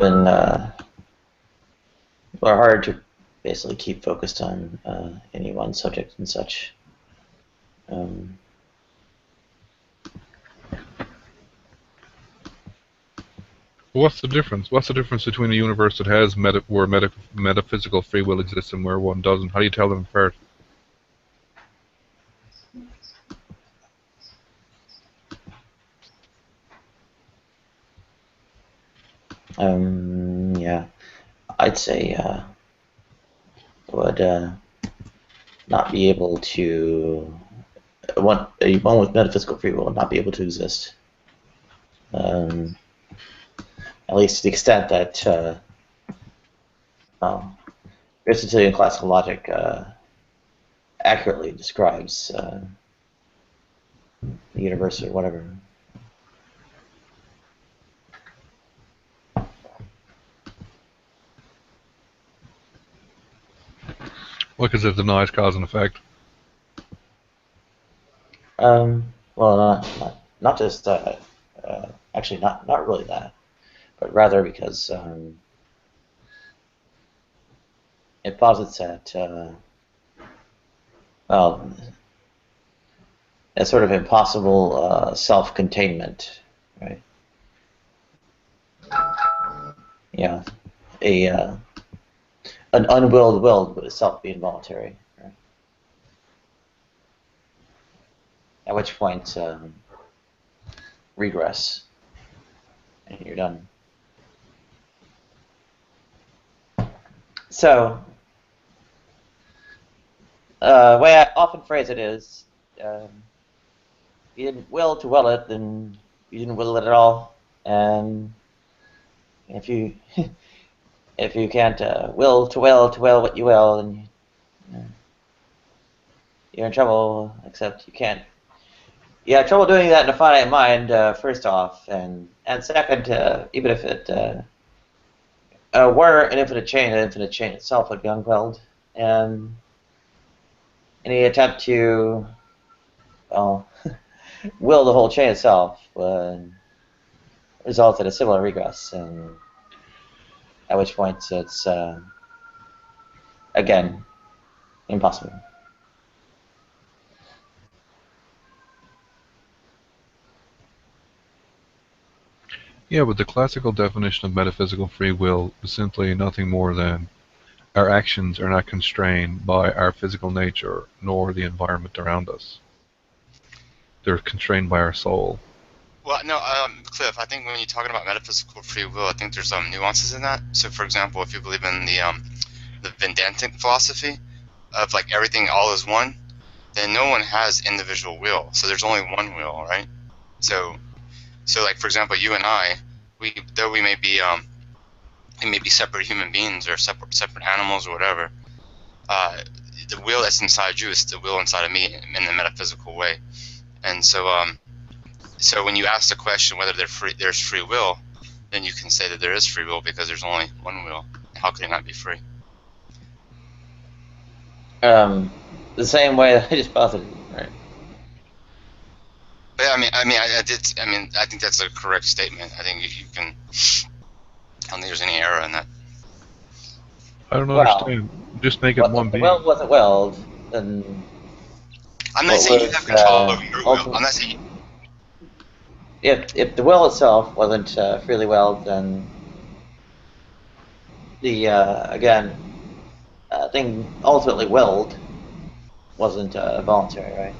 been or hard to basically keep focused on any one subject and such. What's the difference? What's the difference between a universe that has where metaphysical free will exists and where one doesn't? How do you tell them apart? Yeah, I'd say would not be able to one with metaphysical free will would not be able to exist. At least to the extent that Aristotelian classical logic accurately describes the universe or whatever. Well, because it denies cause and effect. Well, not just actually not really that, but rather because it posits that well, a sort of impossible self-containment, right? Yeah, an unwilled will would itself be involuntary, right? At which point regress, and you're done. So, the way I often phrase it is, if you didn't will to will it, then you didn't will it at all. And if you if you can't will what you will, then you're in trouble. Except you can't. You have trouble doing that in a finite mind, first off, and second, even if it were an infinite chain itself would be unwilled, and any attempt to, well, will the whole chain itself would result in a similar regress, and at which point it's, again, impossible. Yeah, but the classical definition of metaphysical free will is simply nothing more than our actions are not constrained by our physical nature nor the environment around us. They're constrained by our soul. Well, no, Cliff, I think when you're talking about metaphysical free will, I think there's some nuances in that. So, for example, if you believe in the Vedantic philosophy of like everything all is one, then no one has individual will. So there's only one will, right? So like for example, you and I, we may be separate human beings or separate animals or whatever. The will that's inside you is the will inside of me in a metaphysical way. And so so when you ask the question whether there's free will, then you can say that there is free will because there's only one will. How could it not be free? The same way that I just posited, right? But I think that's a correct statement. I think you can. I don't think there's any error in that. I don't understand. Just make it one being. Well, if the will wasn't willed, then I'm not saying you have control over your will. I'm not saying. If the will itself wasn't freely willed, then the thing ultimately willed wasn't voluntary, right?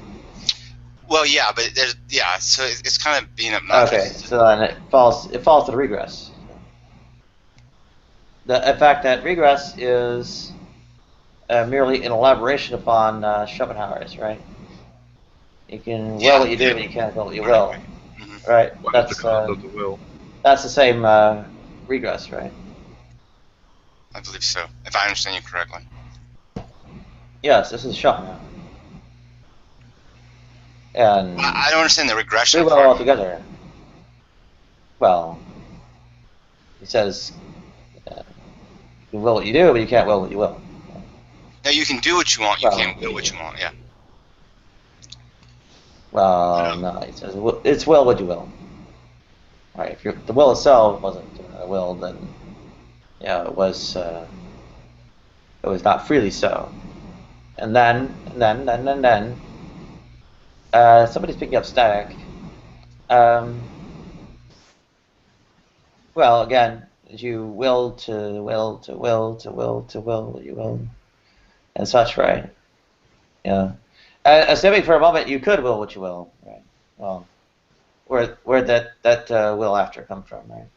Well, yeah, but so it's kind of being obnoxious. Okay, so then it falls to the regress. The fact that regress is merely an elaboration upon Schopenhauer's, right? You can will what you do, but you can't will what you will. Right? That's the same regress, right? I believe so, if I understand you correctly. Yes, this is Schopenhauer. And I don't understand the regression part. Altogether. Well, he says you will what you do, but you can't will what you will. No, you can do what you want, you can't will what you want, yeah. Well, no, he says it's will what you will. Right, if the will itself wasn't willed, then it was not freely so. And then, somebody's picking up static. Well, again, you will to will to will to will to will, you will, and such, right? Yeah. Assuming for a moment you could will what you will, right? Well, where that will after come from, right?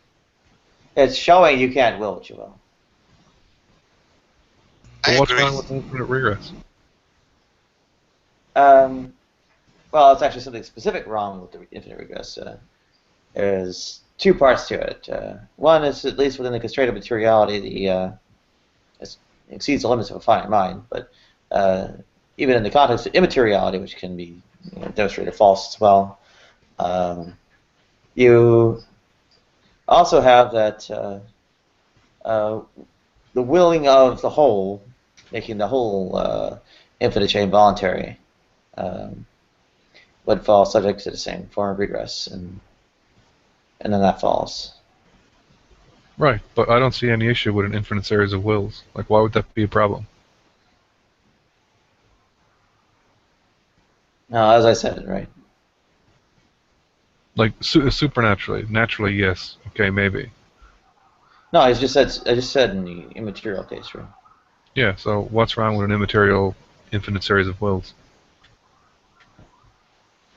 It's showing you can't will what you will. I What's agree. wrong with infinite regress? Well, it's actually something specific wrong with the infinite regress. There's two parts to it. One is, at least within the constraint of materiality, it exceeds the limits of a finite mind, but even in the context of immateriality, which can be demonstrated false as well, you also have that the willing of the whole, making the whole infinite chain voluntary, would fall subject to the same form of regress, and then that falls. Right, but I don't see any issue with an infinite series of wills. Like, why would that be a problem? No, as I said, right. Like, supernaturally. Naturally, yes. Okay, maybe. No, I just said in the immaterial case, right? Yeah, so what's wrong with an immaterial infinite series of wills?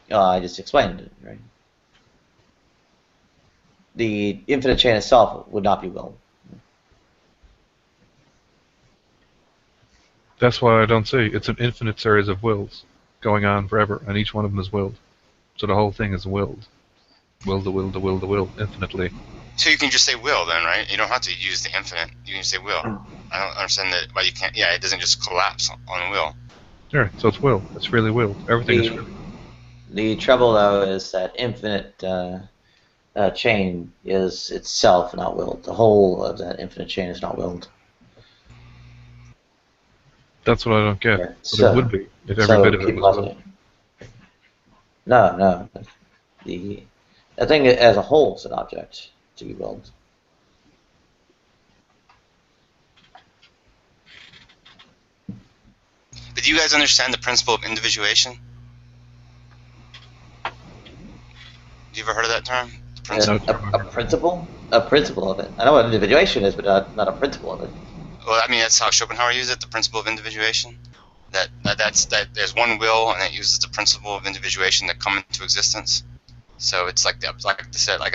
I just explained it, right? The infinite chain itself would not be willed. That's why I don't see. It's an infinite series of wills going on forever, and each one of them is willed. So the whole thing is willed. Will to will to will to will, infinitely. So you can just say will then, right? You don't have to use the infinite. You can just say will. I don't understand that why you can't. Yeah, it doesn't just collapse on will. Sure, so it's will. It's freely willed. Everything is freely. The trouble, though, is that infinite chain is itself not willed. The whole of that infinite chain is not willed. That's what I don't get. Yeah. But it would be if every bit of it was willed. No. The thing as a whole is an object to be willed. But do you guys understand the principle of individuation? Have you ever heard of that term? The principle? A principle? A principle of it. I know what individuation is, but not a principle of it. Well, I mean, that's how Schopenhauer used it, the principle of individuation. That there's one will, and it uses the principle of individuation to come into existence. So it's like I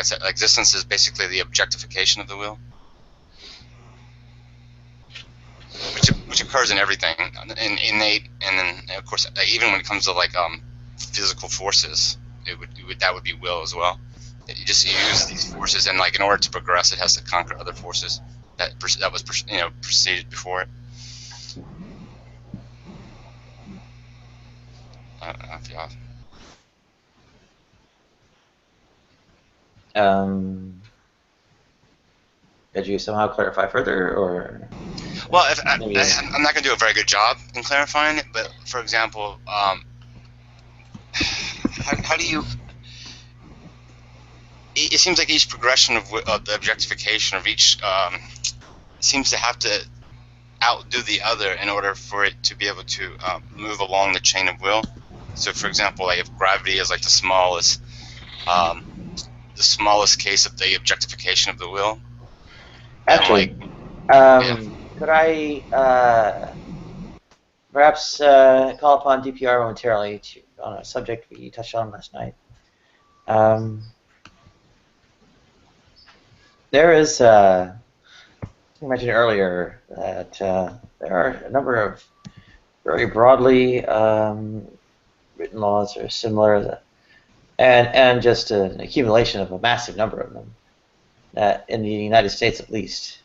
said, existence is basically the objectification of the will, which occurs in everything, in innate, and then of course even when it comes to like physical forces, that would be will as well. You use these forces, and like in order to progress, it has to conquer other forces that was preceded before it. I don't know if y'all. Did you somehow clarify further, or? Well, I'm not going to do a very good job in clarifying it, but for example, how do you? It seems like each progression of the objectification of each seems to have to outdo the other in order for it to be able to move along the chain of will. So, for example, like if gravity is like the smallest case of the objectification of the will. Actually, could I perhaps call upon DPR momentarily on a subject we touched on last night? There is, I mentioned earlier that there are a number of very broadly written laws that are similar, and just an accumulation of a massive number of them, that in the United States at least,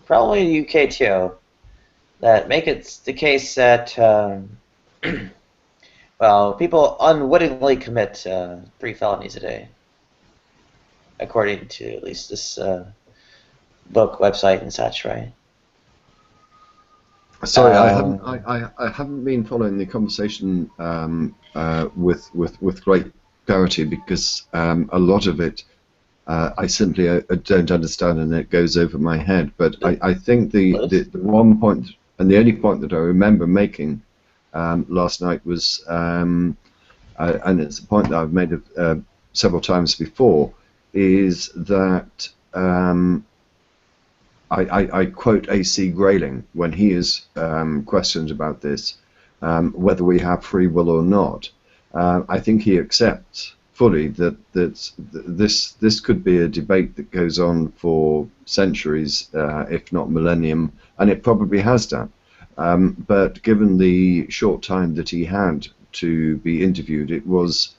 probably the UK too, that make it the case that well, people unwittingly commit 3 felonies a day, according to at least this book, website, and such, right? Sorry, I haven't been following the conversation with great clarity, because a lot of it I simply don't understand, and it goes over my head. But I think the one point, and the only point that I remember making last night was, and it's a point that I've made several times before, is that I quote A.C. Grayling when he is questioned about this, whether we have free will or not. I think he accepts fully that this could be a debate that goes on for centuries, if not millennium, and it probably has done. But given the short time that he had to be interviewed, it was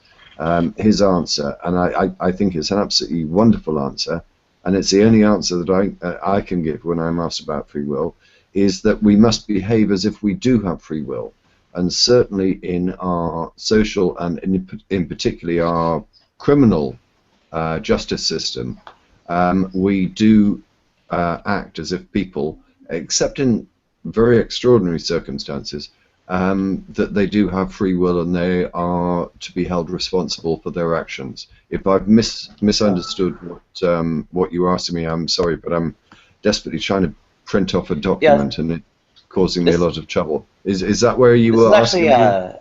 his answer, and I think it's an absolutely wonderful answer, and it's the only answer that I can give when I'm asked about free will, is that we must behave as if we do have free will. And certainly in our social and in particularly our criminal justice system, we do act as if people, except in very extraordinary circumstances, that they do have free will and they are to be held responsible for their actions. If I've misunderstood what you asked me, I'm sorry, but I'm desperately trying to print off a document and it's causing me a lot of trouble. Is that where you were asking me?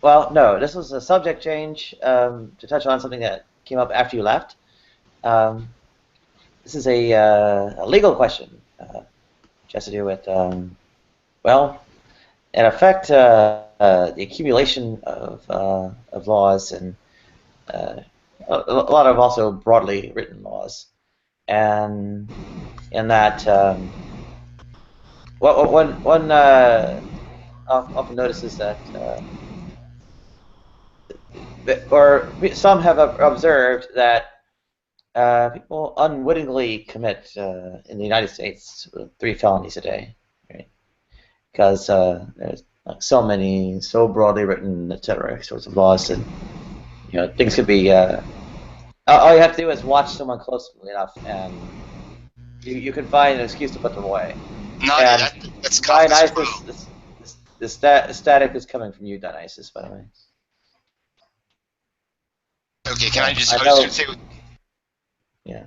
Well, no, this was a subject change to touch on something that came up after you left. This is a legal question, which has to do with, well, in effect, the accumulation of laws and a lot of also broadly written laws, and in that one often notices that, or some have observed that people unwittingly commit in the United States 3 felonies a day, right? Because there's like so many, so broadly written, etc. sorts of laws that things could be. All you have to do is watch someone closely enough, and you can find an excuse to put them away. No, that's Kafka's. The static is coming from you, Dionysus, by the way. Okay, can I was just going to say. Yeah.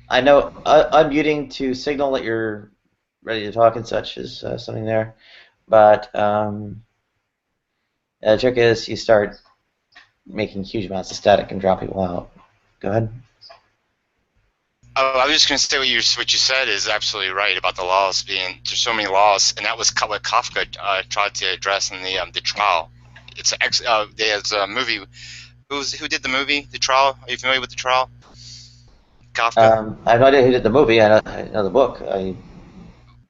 I know unmuting to signal that you're ready to talk and such is something there, but the trick is you start making huge amounts of static and drown people out. Go ahead. Oh, I was just going to say what you said is absolutely right about the laws being, there's so many laws, and that was what Kafka tried to address in the trial. There's a movie. Who did the movie, The Trial? Are you familiar with The Trial? Kafka. I have no idea who did the movie. I know the book. That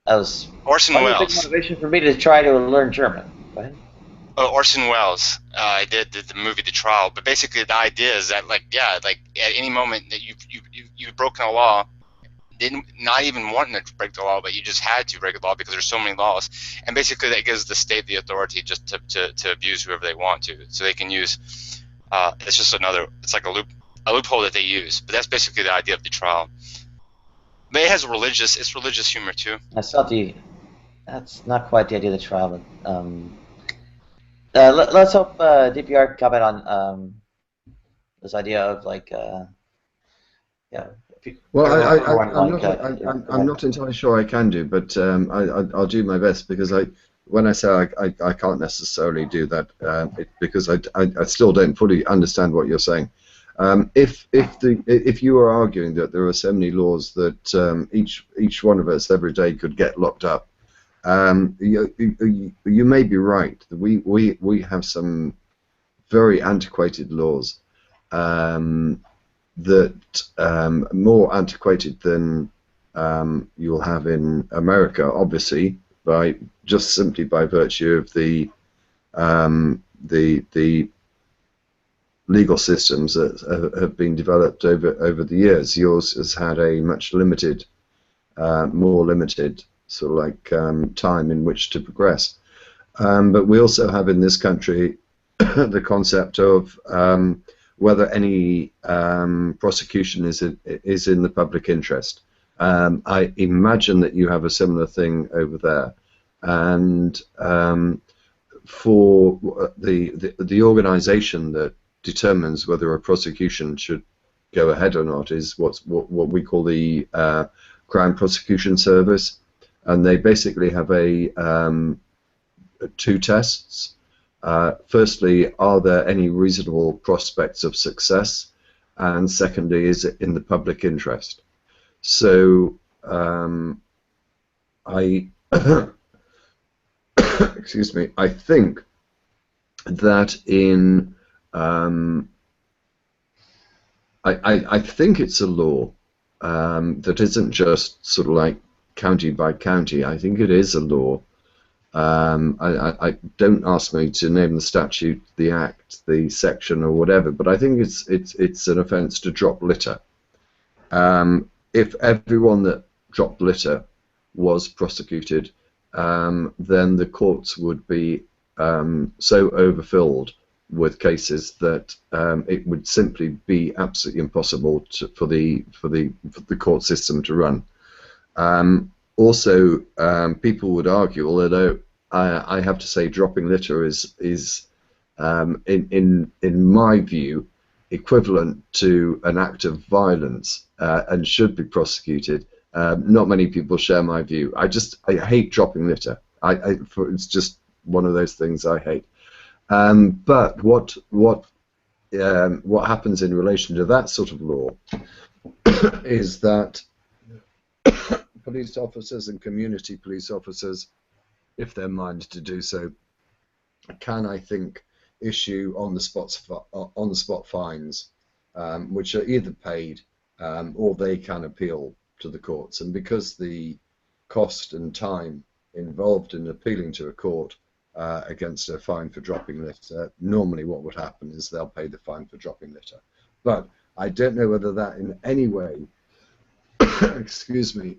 was Orson Welles. Big motivation for me to try to learn German. Go ahead. Orson Welles. I did the movie The Trial, but basically the idea is that at any moment that you've broken a law, not even wanting to break the law, but you just had to break the law because there's so many laws, and basically that gives the state the authority just to abuse whoever they want to, so they can use. It's just it's like a loophole that they use, but that's basically the idea of the trial. But it has it's religious humor too. That's not quite the idea of the trial, but let's hope DPR can comment on this idea of Well, I'm not entirely sure I can do, but I'll do my best, because when I say I can't necessarily do that, because I still don't fully understand what you're saying. If you are arguing that there are so many laws that each one of us every day could get locked up, you may be right. We have some very antiquated laws, that more antiquated than you'll have in America, obviously, simply by virtue of the legal systems that have been developed over the years. Yours has had a much more limited sort of like time in which to progress. But we also have in this country the concept of whether any prosecution is in the public interest. I imagine that you have a similar thing over there, and for the organisation that determines whether a prosecution should go ahead or not is what we call the Crown Prosecution Service, and they basically have two tests. Firstly, are there any reasonable prospects of success? And secondly, is it in the public interest? So I excuse me, I think that in I think it's a law that isn't just sort of like county by county. I think it is a law. I don't ask me to name the statute, the act, the section, or whatever, but I think it's an offence to drop litter. If everyone that dropped litter was prosecuted, then the courts would be so overfilled with cases that it would simply be absolutely impossible for the court system to run. Also, people would argue, although I have to say, dropping litter is in my view equivalent to an act of violence and should be prosecuted. Not many people share my view. I hate dropping litter. It's just one of those things I hate. But what happens in relation to that sort of law is that police officers and community police officers, if they're minded to do so, can, I think, issue on the spot fines, which are either paid or they can appeal to the courts. And because the cost and time involved in appealing to a court against a fine for dropping litter, normally what would happen is they'll pay the fine for dropping litter. But I don't know whether that in any way excuse me,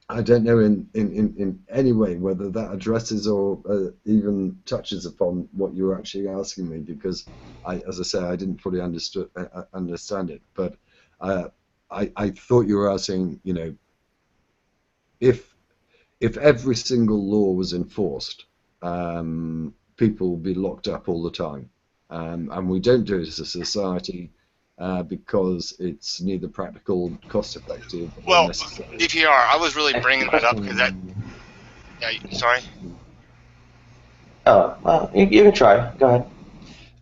I don't know in any way whether that addresses or even touches upon what you're actually asking me, because as I say, I didn't fully understand it. But I thought you were asking, you know, if every single law was enforced, people would be locked up all the time, and we don't do it as a society. Because it's neither practical, cost-effective, well, or necessary. DPR, I was really bringing that up because that. Yeah, sorry. Oh, well, you can try. Go ahead.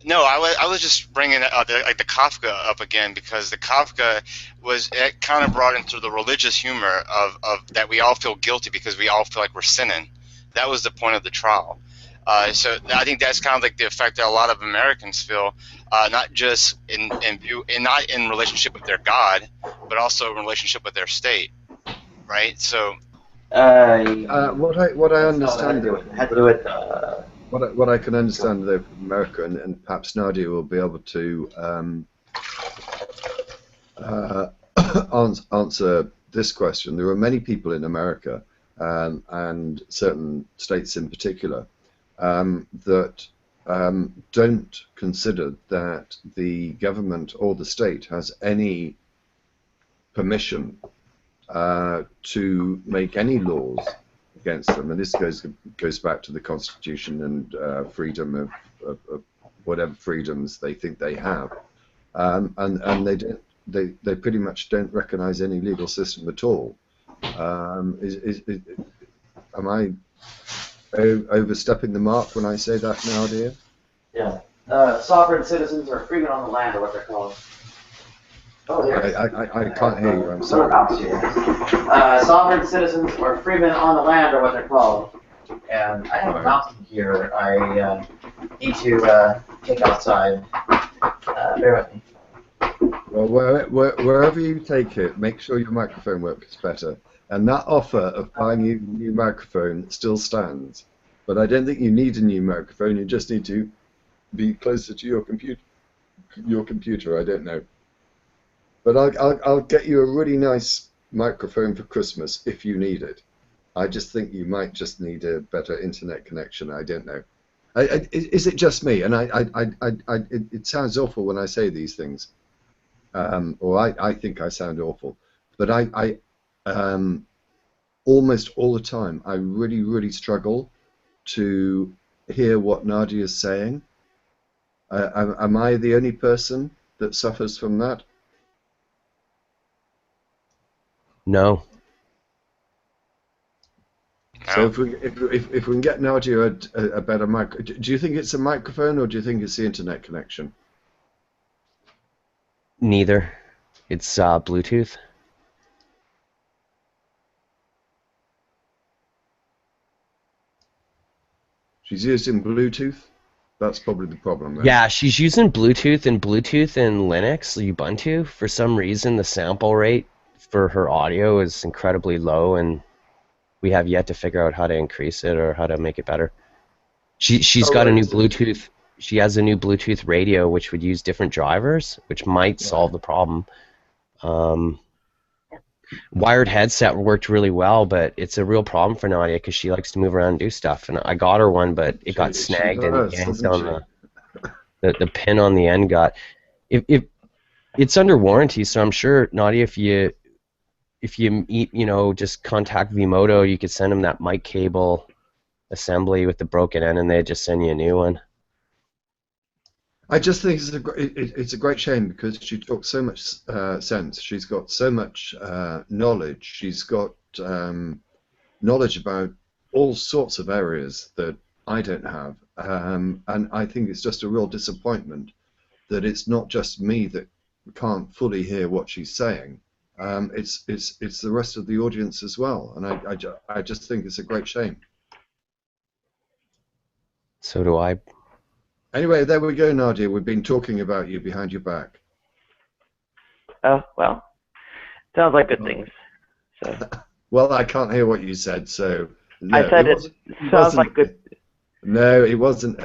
No, I was just bringing the Kafka up again, because the Kafka it kind of brought into the religious humor of that we all feel guilty because we all feel like we're sinning. That was the point of the trial. So I think that's kind of like the effect that a lot of Americans feel, not just not in relationship with their God, but also in relationship with their state, right? So what I understand had to do with what I can understand though from America, and perhaps Nadia will be able to answer this question. There are many people in America, and certain states in particular, that don't consider that the government or the state has any permission to make any laws against them, and this goes back to the Constitution and freedom of whatever freedoms they think they have, and they pretty much don't recognize any legal system at all. Am I overstepping the mark when I say that now, dear? yeah. Sovereign citizens or freemen on the land, or what they're called. Oh, there. I can't hear you. I'm sorry. Sovereign citizens or freemen on the land, or what they're called. And I have a mountain here. I need to take outside. Bear with me. Well, wherever you take it, make sure your microphone works better. And that offer of buying you a new microphone still stands. But I don't think you need a new microphone. You just need to be closer to your computer. I don't know. But I'll get you a really nice microphone for Christmas if you need it. I just think you might just need a better internet connection. I don't know. Is it just me? And it sounds awful when I say these things, or I think I sound awful. But I almost all the time, I really struggle to hear what Nadia is saying. Am I the only person that suffers from that? No. So if we can get Nadia a better mic, do you think it's a microphone or do you think it's the internet connection? Neither. It's Bluetooth. She's using Bluetooth? That's probably the problem then. Yeah, she's using Bluetooth and Linux, Ubuntu. For some reason, the sample rate for her audio is incredibly low, and we have yet to figure out how to increase it or how to make it better. She's got a new Bluetooth. She has a new Bluetooth radio, which would use different drivers, which might solve the problem. Wired headset worked really well, but it's a real problem for Nadia because she likes to move around and do stuff. And I got her one, but it got snagged and yanked on the pin on the end got. If it's under warranty, so I'm sure Nadia, if you just contact Vimoto, you could send them that mic cable assembly with the broken end, and they just send you a new one. I just think it's a great shame because she talks so much sense. She's got so much knowledge. She's got knowledge about all sorts of areas that I don't have, and I think it's just a real disappointment that it's not just me that can't fully hear what she's saying. It's the rest of the audience as well, and I just think it's a great shame. So do I. Anyway, there we go, Nadia. We've been talking about you behind your back. Oh, well, sounds like good things. So. Well, I can't hear what you said, so... No, I said it sounds like good... No, it wasn't.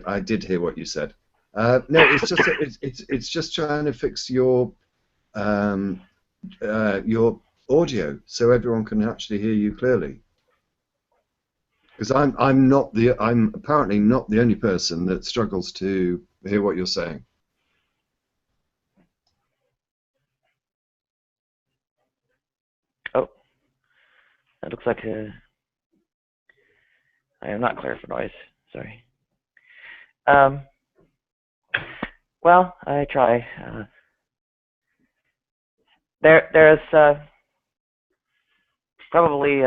I did hear what you said. No, it's just it's just trying to fix your audio so everyone can actually hear you clearly. Because I'm apparently not the only person that struggles to hear what you're saying. Oh, that looks like I am not clear for noise. Sorry. Well, I try. There's probably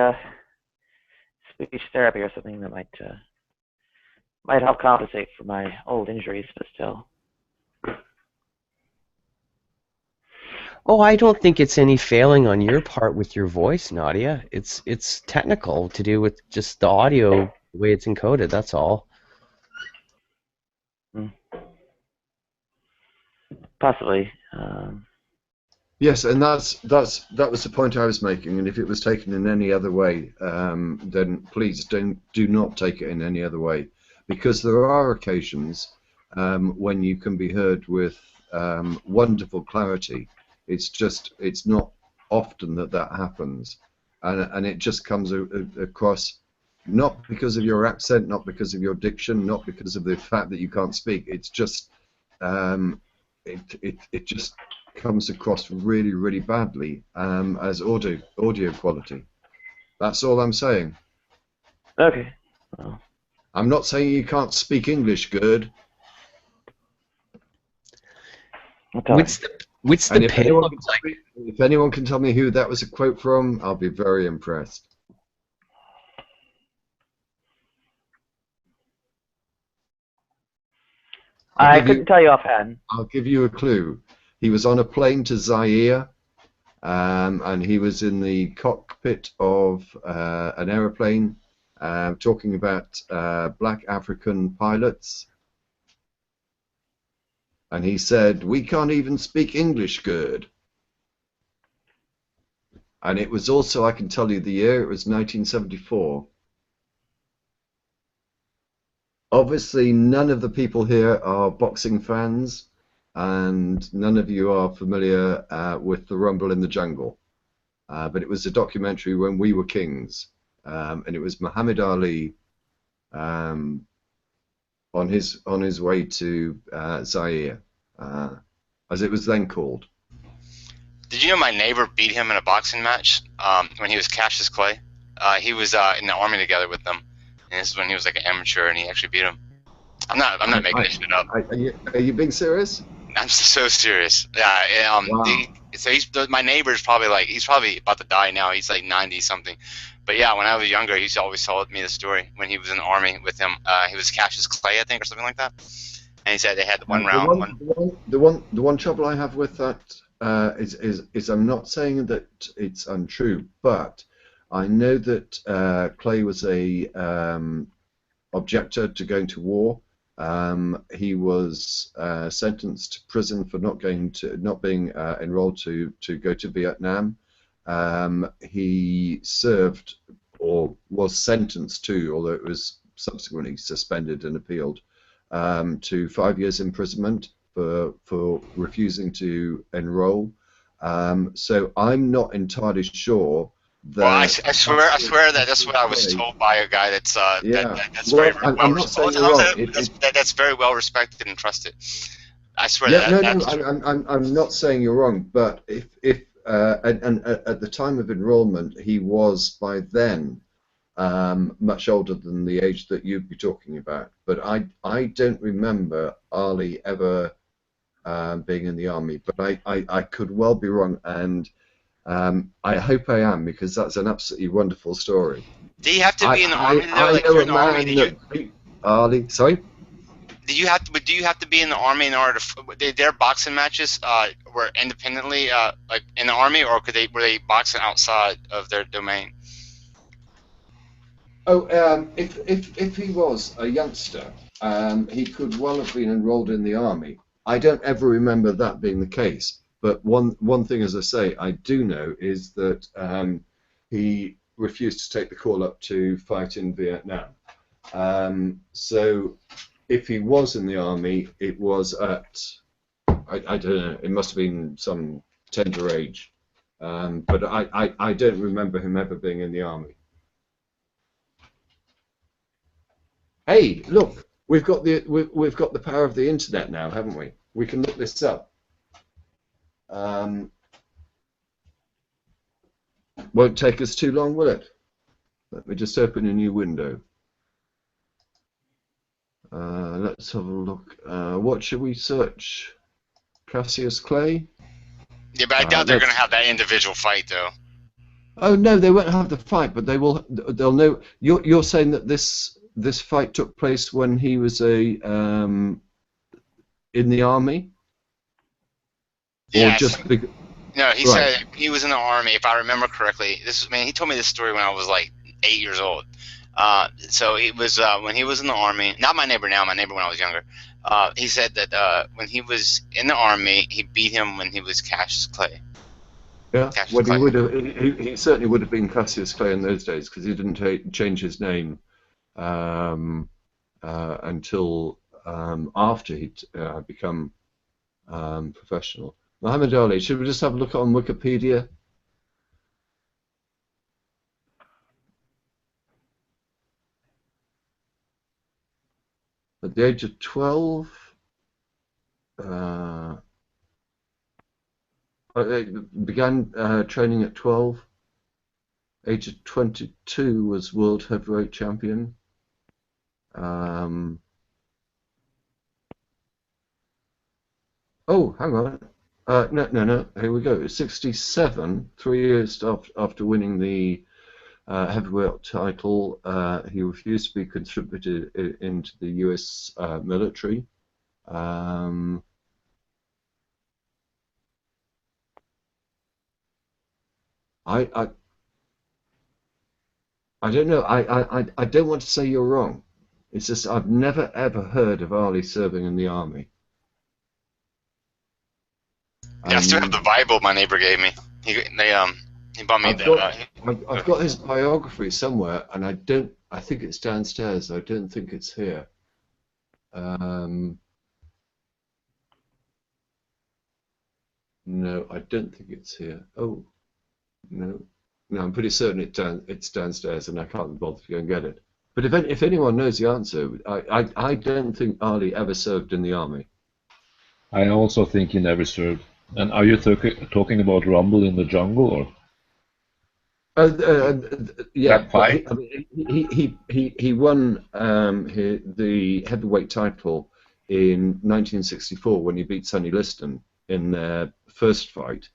speech therapy or something that might help compensate for my old injuries, but still. Oh, I don't think it's any failing on your part with your voice, Nadia. It's technical to do with just the audio, the way it's encoded. That's all. Possibly. Yes, and that was the point I was making. And if it was taken in any other way, then please do not take it in any other way, because there are occasions when you can be heard with wonderful clarity. It's not often that happens, and it just comes across not because of your accent, not because of your diction, not because of the fact that you can't speak. It's just it just comes across really, really badly as audio quality. That's all I'm saying. Okay. Well. I'm not saying you can't speak English good. What's the pin look like? If anyone can tell me who that was a quote from, I'll be very impressed. I couldn't tell you offhand. I'll give you a clue. He was on a plane to Zaire, and he was in the cockpit of an aeroplane talking about black African pilots. And he said, "We can't even speak English good." And it was also, I can tell you the year, it was 1974. Obviously, none of the people here are boxing fans, and none of you are familiar with The Rumble in the Jungle. But it was a documentary when we were kings, and it was Muhammad Ali on his way to Zaire, as it was then called. Did you know my neighbor beat him in a boxing match when he was Cassius Clay? He was in the army together with them, and this is when he was like an amateur, and he actually beat him. I'm not making this shit up. Are you being serious? I'm so serious. Yeah. Wow. So my neighbor's probably like, he's probably about to die now. He's like 90 something. But yeah, when I was younger, he always told me the story when he was in the army with him. He was Cassius Clay, I think, or something like that. And he said they had one The round. one, the one trouble I have with that is I'm not saying that it's untrue, but I know that Clay was a objector to going to war. He was sentenced to prison for not being enrolled to go to Vietnam. He served or was sentenced to, although it was subsequently suspended and appealed, to 5 years imprisonment for refusing to enroll. So I'm not entirely sure that. Well, I swear that's what I was told by a guy that's Yeah. that's Well, very I'm not saying you're wrong. that's very well respected and trusted. I swear Yeah, no, that's true. I'm not saying you're wrong, but if and at the time of enrollment, he was by then much older than the age that you'd be talking about. But I don't remember Ali ever being in the army, but I could well be wrong, and I hope I am, because that's an absolutely wonderful story. Do you have to be in the army though? I Like know you're a in the army. man that Ali, sorry. Do you have to be in the army in order to? Their boxing matches were independently like in the army, or were they boxing outside of their domain? Oh, if he was a youngster, he could well have been enrolled in the army. I don't ever remember that being the case. But one thing, as I say, I do know is that he refused to take the call up to fight in Vietnam. So if he was in the army, it was at, I don't know, it must have been some tender age. But I don't remember him ever being in the army. Hey, look, we've got the power of the internet now, haven't we? We can look this up. Won't take us too long, will it? Let me just open a new window. Let's have a look. What should we search? Cassius Clay? Yeah, but I doubt they're going to have that individual fight, though. Oh no, they won't have the fight, but they will. They'll know. You're saying that this fight took place when he was in the army? Yeah. Or just no, he right. said he was in the army, if I remember correctly. He told me this story when I was like 8 years old. So it was when he was in the army. Not my neighbor now. My neighbor when I was younger. He said that when he was in the army, he beat him when he was Cassius Clay. Yeah, Cassius well, Clay. he certainly would have been Cassius Clay in those days, because he didn't change his name until after he'd become professional. Muhammad Ali, should we just have a look on Wikipedia? At the age of 12, began training at 12. Age of 22 was world heavyweight champion. Oh, hang on. No. Here we go. 67, 3 years after winning the heavyweight title, he refused to be conscripted into the U.S. military. I don't know. I don't want to say you're wrong. It's just I've never ever heard of Ali serving in the army. Yeah, I still have the Bible my neighbor gave me. He bought me I've got his biography somewhere, and I think it's downstairs. I don't think it's here. No, I don't think it's here. Oh, no. No, I'm pretty certain it's downstairs, and I can't bother to go and get it. But if anyone knows the answer, I don't think Ali ever served in the army. I also think he never served. And are you talking about Rumble in the Jungle, or? Yeah, That fight? he won the heavyweight title in 1964 when he beat Sonny Liston in their first fight,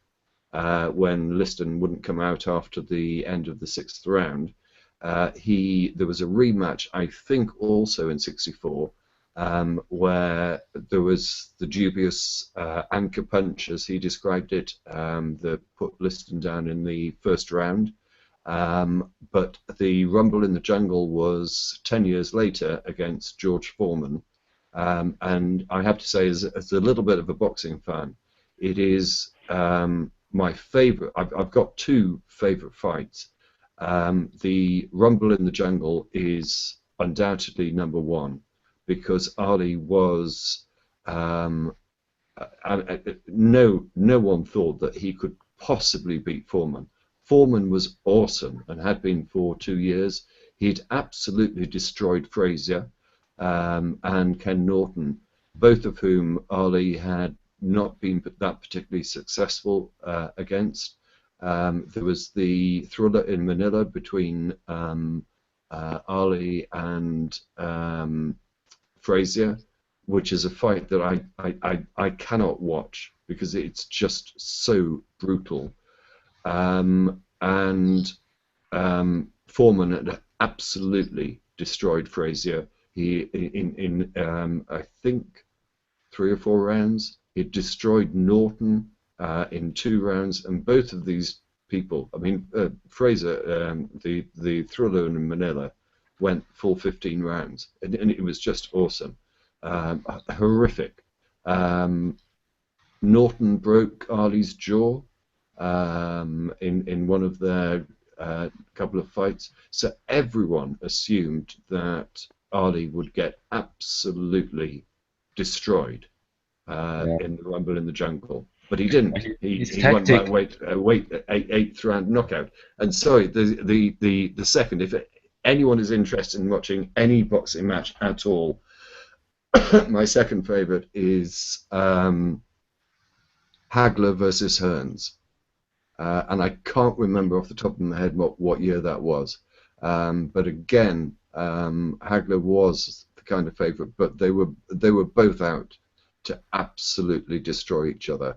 when Liston wouldn't come out after the end of the 6th round. There was a rematch, I think, also in '64, where there was the dubious anchor punch, as he described it, that put Liston down in the first round. But the Rumble in the Jungle was 10 years later against George Foreman. And I have to say, as a little bit of a boxing fan, it is my favorite. I've got two favorite fights. The Rumble in the Jungle is undoubtedly number one, because Ali was no one thought that he could possibly beat Foreman. Foreman was awesome and had been for 2 years. He'd absolutely destroyed Frazier and Ken Norton, both of whom Ali had not been that particularly successful against. There was the Thriller in Manila between Ali and Frazier, which is a fight that I cannot watch because it's just so brutal. Foreman had absolutely destroyed Frazier. He in I think 3 or 4 rounds. He destroyed Norton in 2 rounds, and both of these people, I mean, Fraser, the Thriller in Manila, went full 15 rounds, and it was just awesome, horrific. Norton broke Ali's jaw in one of their couple of fights, so everyone assumed that Ali would get absolutely destroyed in the Rumble in the Jungle, but he didn't. He won by eighth round knockout. And sorry, the second, if anyone is interested in watching any boxing match at all, my second favorite is Hagler versus Hearns. And I can't remember off the top of my head what year that was. But again, Hagler was the kind of favorite, but they were both out to absolutely destroy each other.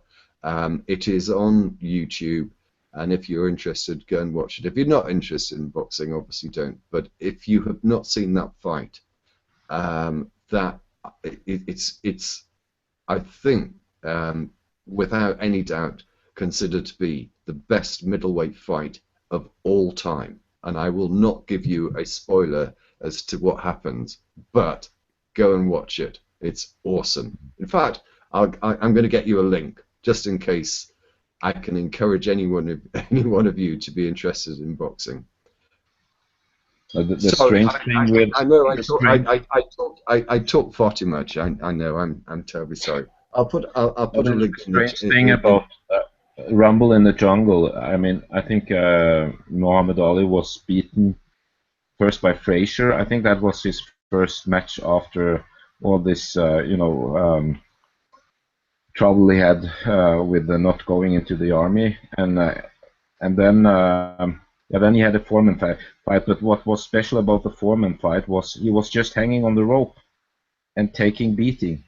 It is on YouTube, and if you're interested, go and watch it. If you're not interested in boxing, obviously don't. But if you have not seen that fight, it's I think without any doubt considered to be the best middleweight fight of all time. And I will not give you a spoiler as to what happens, but go and watch it. It's awesome. In fact, I'm going to get you a link just in case I can encourage any one of you to be interested in boxing. Strange thing with I know I talk far too much. I know. I'm terribly sorry. I'll put a link. Strange thing about Rumble in the Jungle. I mean, I think Muhammad Ali was beaten first by Frazier. I think that was his first match after all this, trouble he had with not going into the army, and then he had a Foreman fight. But what was special about the Foreman fight was he was just hanging on the rope and taking beating.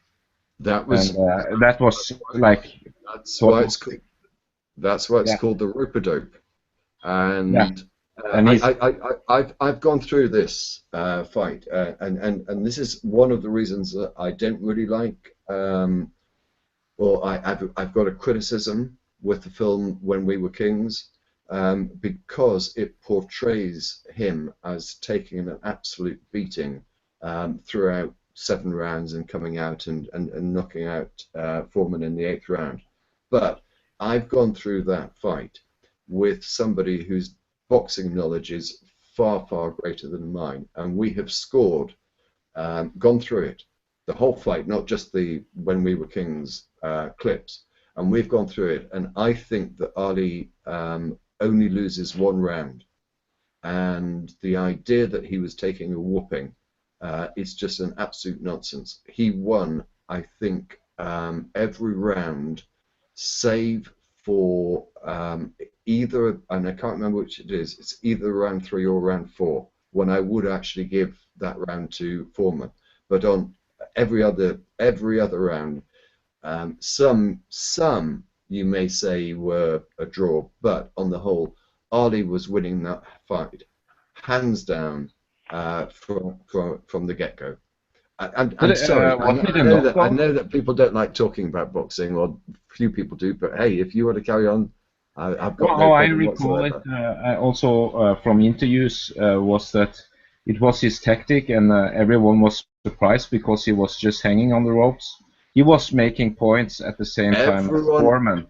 That was like that's why it's called. That's why it's called the rope-a-dope. And I've gone through this fight, and this is one of the reasons that I don't really like. I've got a criticism with the film When We Were Kings, because it portrays him as taking an absolute beating throughout 7 rounds and coming out and knocking out Foreman in the 8th round. But I've gone through that fight with somebody whose boxing knowledge is far, far greater than mine, and we have scored, gone through it, the whole fight, not just the When We Were Kings clips, and we've gone through it, and I think that Ali only loses 1 round, and the idea that he was taking a whooping is just an absolute nonsense. He won, I think, every round, save for either, and I can't remember which it is, it's either round 3 or round 4, when I would actually give that round to Foreman. But on every other round. Some you may say were a draw, but on the whole, Ali was winning that fight hands down from the get-go. I'm sorry. wasn't it a I knockout? know that people don't like talking about boxing, or few people do. But hey, if you want to carry on, I've got no Well, I problem recall it whatsoever. also from interviews was that it was his tactic, and everyone was surprised because he was just hanging on the ropes. He was making points at the same time as Foreman.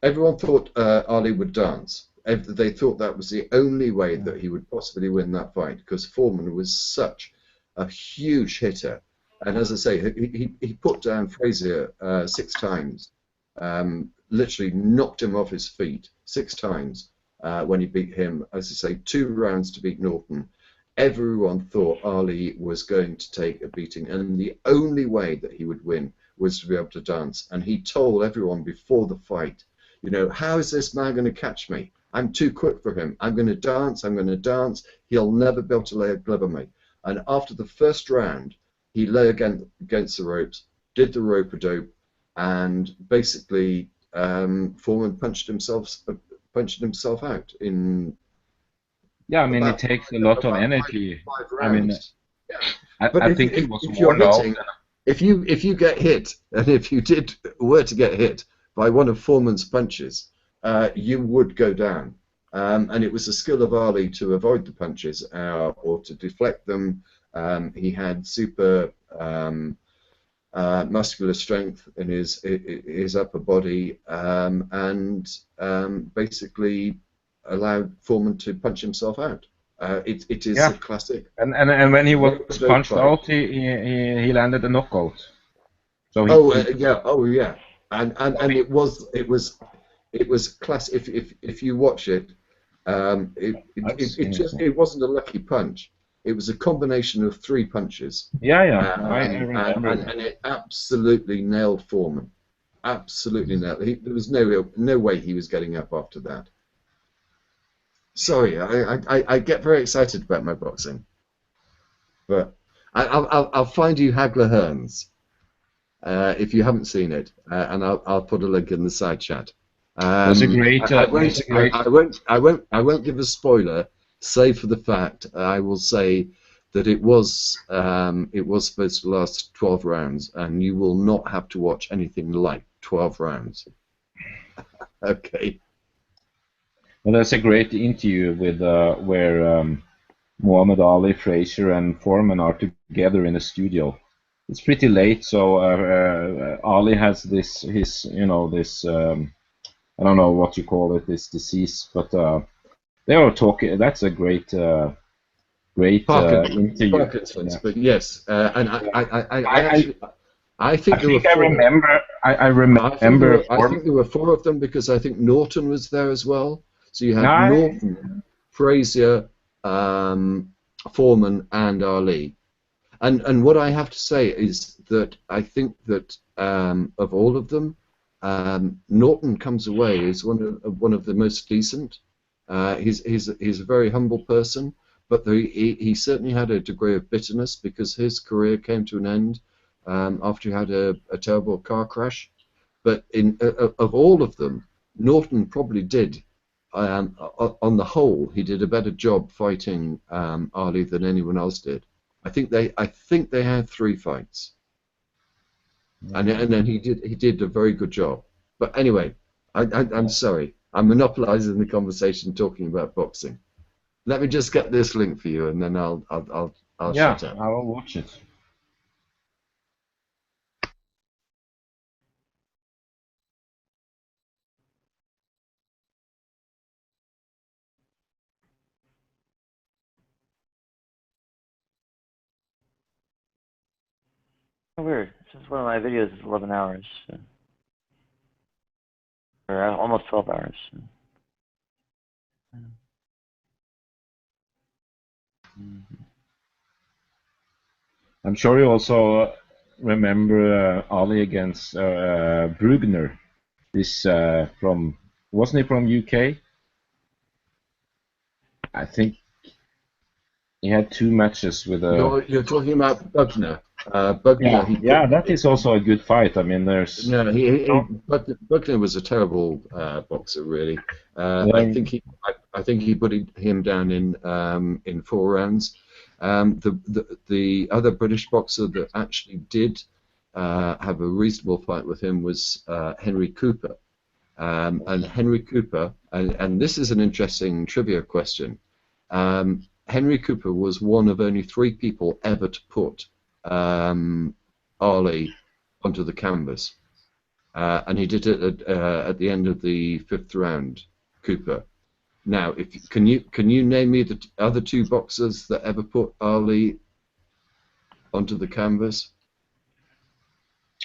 Everyone thought Ali would dance. They thought that was the only way that he would possibly win that fight, because Foreman was such a huge hitter. And as I say, he put down Frazier 6 times, literally knocked him off his feet 6 times when he beat him. As I say, 2 rounds to beat Norton. Everyone thought Ali was going to take a beating, and the only way that he would win was to be able to dance. And he told everyone before the fight, you know, how is this man going to catch me? I'm too quick for him. I'm going to dance. I'm going to dance. He'll never be able to lay a glove on me. And after the first round, he lay against the ropes, did the rope-a-dope, and basically Foreman punched himself out in. Yeah, I mean, it takes a lot of energy. 5 I mean, rounds. I think it was if you're worn out. hitting, if you get hit, and if you were to get hit by one of Foreman's punches, you would go down. And it was the skill of Ali to avoid the punches or to deflect them. He had super muscular strength in his upper body, and basically allowed Foreman to punch himself out. It is a classic. And when he was punched out, he landed a knockout. So yeah, and it was classic. If you watch it, it wasn't a lucky punch. It was a combination of 3 punches. I remember. And it absolutely nailed Foreman. Absolutely nailed. There was no way he was getting up after that. Sorry, I get very excited about my boxing, but I'll find you Hagler Hearns if you haven't seen it, and I'll put a link in the side chat. That's a great. I won't give a spoiler, save for the fact I will say that it was supposed to last 12 rounds, and you will not have to watch anything like 12 rounds. Okay. Well, that's a great interview with where Muhammad Ali, Frazier, and Foreman are together in a studio. It's pretty late, so Ali has this I don't know what you call it, this disease, but they are talking. That's a great interview. Parkinson's, but yes, and I think I remember. I think there were 4 of them, because I think Norton was there as well. So you had Norton, Frazier, Foreman, and Ali. And what I have to say is that I think that of all of them, Norton comes away as one of the most decent. He's a very humble person, but he certainly had a degree of bitterness because his career came to an end after he had a terrible car crash. But of all of them, Norton probably did. On the whole, he did a better job fighting Ali than anyone else did. I think they had 3 fights, and then he did a very good job. But anyway, I'm sorry, I'm monopolizing the conversation talking about boxing. Let me just get this link for you, and then I'll shut up. I will watch it. Oh, weird. This is one of my videos is 11 hours. So. Or almost 12 hours. So. I'm sure you also remember Ali against Brugner. This wasn't he from UK? I think He had 2 matches with a. You're talking about Bugner. Bugner, That is also a good fight. I mean, there's. No, Buckner was a terrible boxer, really. I Yeah, think he put him down in 4 rounds. The other British boxer that actually did have a reasonable fight with him was Henry Cooper. And Henry Cooper, and this is an interesting trivia question. Henry Cooper was one of only 3 people ever to put Ali onto the canvas. And he did it at the end of the 5th round, Cooper. Now, can you name me the other 2 boxers that ever put Ali onto the canvas?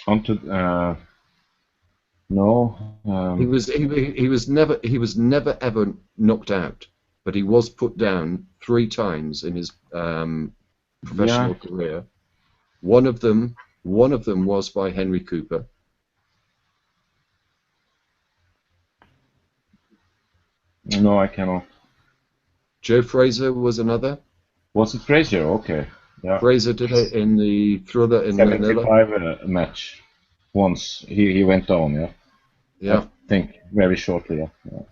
onto no. He was never ever knocked out, but he was put down 3 times in his professional career. One of them was by Henry Cooper. No, I cannot. Joe Frazier was another. Was it Frazier? Okay. Yeah. Frazier did it in the Thriller in Manila. 75 match. Once he went down. Yeah. Yeah. I think very shortly. Yeah.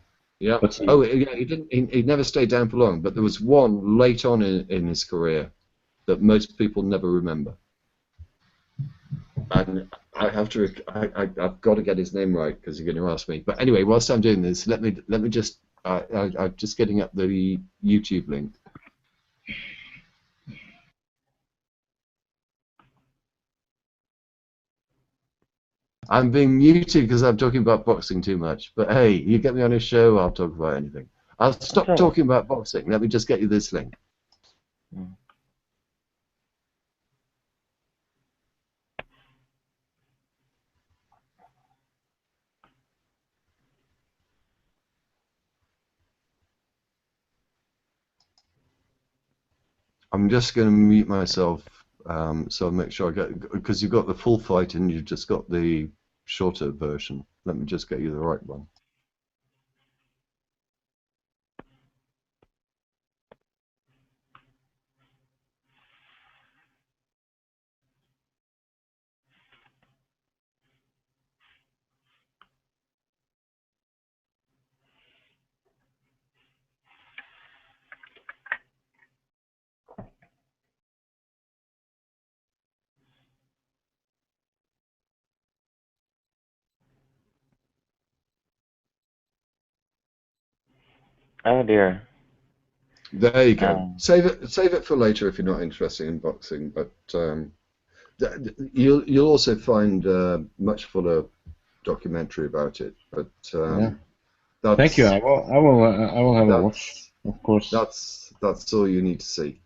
Yeah. But he didn't. He never stayed down for long. But there was one late on in his career that most people never remember. And I've got to get his name right because you're going to ask me. But anyway, whilst I'm doing this, let me just. I'm just getting up the YouTube link. I'm being muted because I'm talking about boxing too much. But hey, you get me on a show, I'll talk about anything. I'll stop talking about boxing. Let me just get you this link. I'm just going to mute myself so I'll make sure I get, because you've got the full fight and you've just got the shorter version. Let me just get you the right one. Oh dear. There you go. Save it for later if you're not interested in boxing. But you'll also find much fuller documentary about it. But thank you. I will have a watch. Of course. That's all you need to see.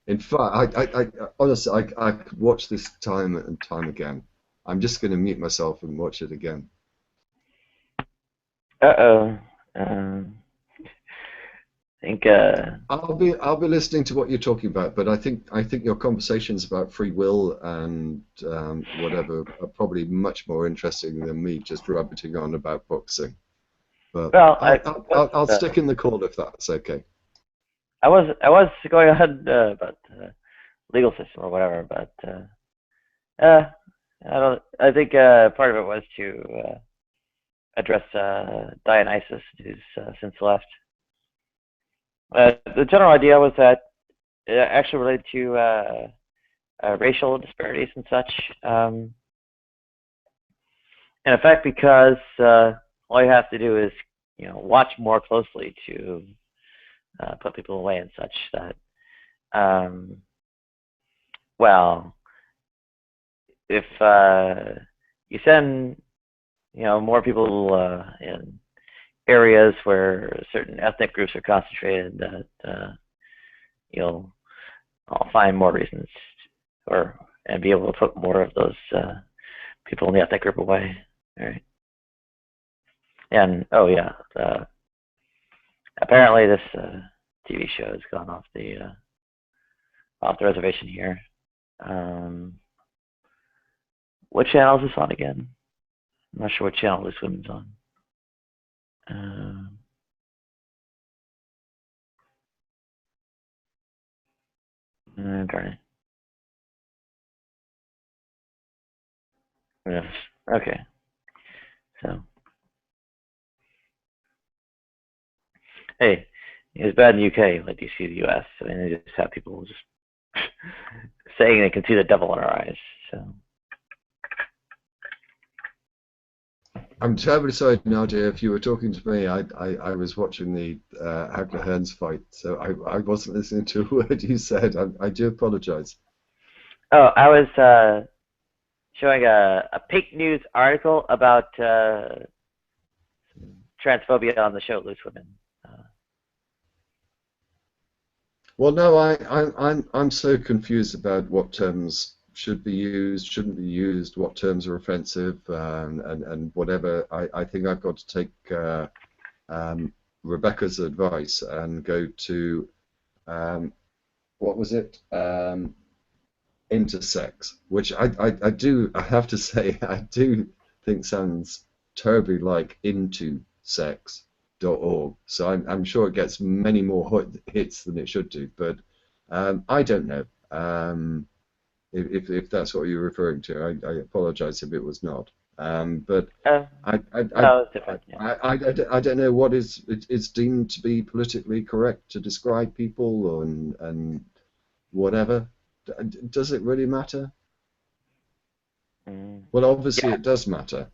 In fact, I honestly I could watch this time and time again. I'm just going to mute myself and watch it again. I think I'll be listening to what you're talking about, but I think your conversations about free will and whatever are probably much more interesting than me just rabbiting on about boxing. But well, I'll stick in the call if that's okay. I was going on about legal system or whatever, but I think part of it was to address Dionysus, who's since left. The general idea was that it actually related to racial disparities and such. In effect, because all you have to do is watch more closely to put people away and such that well, if you send more people in areas where certain ethnic groups are concentrated, that you'll find more reasons and be able to put more of those people in the ethnic group away. All right. And apparently this TV show has gone off the reservation here. What channel is this on again? I'm not sure what channel this woman's on. Okay. Yes. Okay. So, hey, it's bad in the UK. Like, do you see the US? I mean, they just have people just saying they can see the devil in our eyes. So. I'm terribly sorry, Nadia. If you were talking to me, I was watching the Hagler Hearns fight, so I wasn't listening to a word you said. I do apologise. Oh, I was showing a Pink News article about transphobia on the show Loose Women. Well, no, I'm so confused about what terms should be used, shouldn't be used, what terms are offensive, and whatever. I think I've got to take Rebecca's advice and go to what was it? Intersex, which I have to say I do think sounds terribly like intosex.org. So I'm sure it gets many more hits than it should do, but I don't know. If that's what you're referring to, I apologise if it was not. But No, it's different. Yeah. I don't know what is deemed to be politically correct to describe people and whatever. Does it really matter? Well, obviously Yeah. it does matter.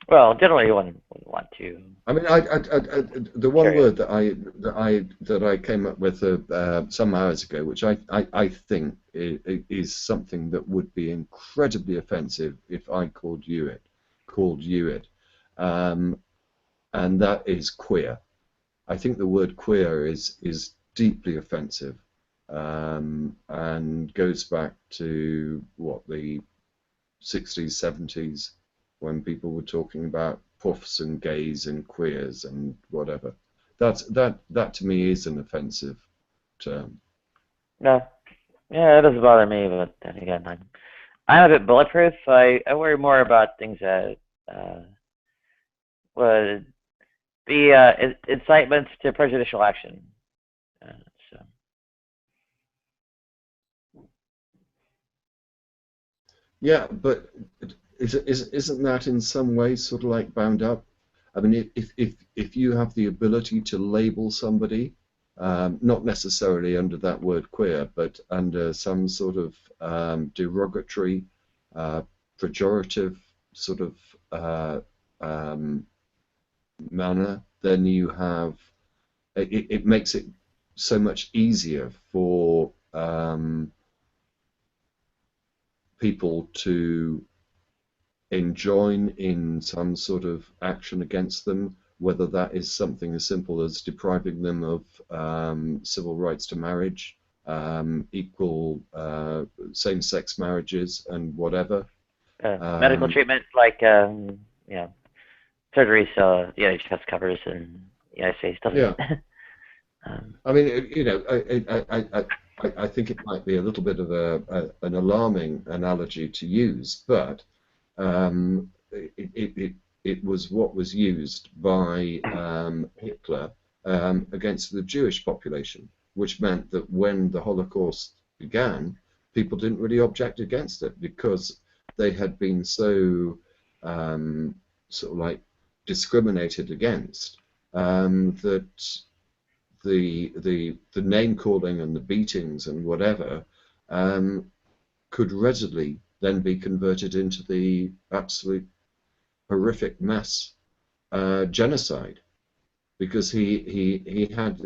Well, generally you wouldn't want to. I mean, the one word that I came up with some hours ago, which I think is something that would be incredibly offensive if I called you it, and that is queer. I think the word queer is deeply offensive, and goes back to what, the 60s, 70s, when people were talking about puffs and gays and queers and whatever. That to me is an offensive term. No, yeah, it doesn't bother me, but then again, I'm a bit bulletproof. I worry more about things that would be incitements to prejudicial action. So. Yeah, but isn't that in some ways sort of like bound up? I mean, if you have the ability to label somebody, not necessarily under that word queer, but under some sort of derogatory, pejorative sort of manner, then you have it makes it so much easier for people to enjoin in some sort of action against them, whether that is something as simple as depriving them of civil rights to marriage, equal same-sex marriages, and whatever. Medical treatment, like surgery, so the NHS covers, and the United States doesn't. Yeah. I mean, you know, I think it might be a little bit of an alarming analogy to use, but it was what was used by Hitler against the Jewish population, which meant that when the Holocaust began, people didn't really object against it because they had been so sort of like discriminated against that the name calling and the beatings and whatever could readily then be converted into the absolute horrific mass genocide, because he had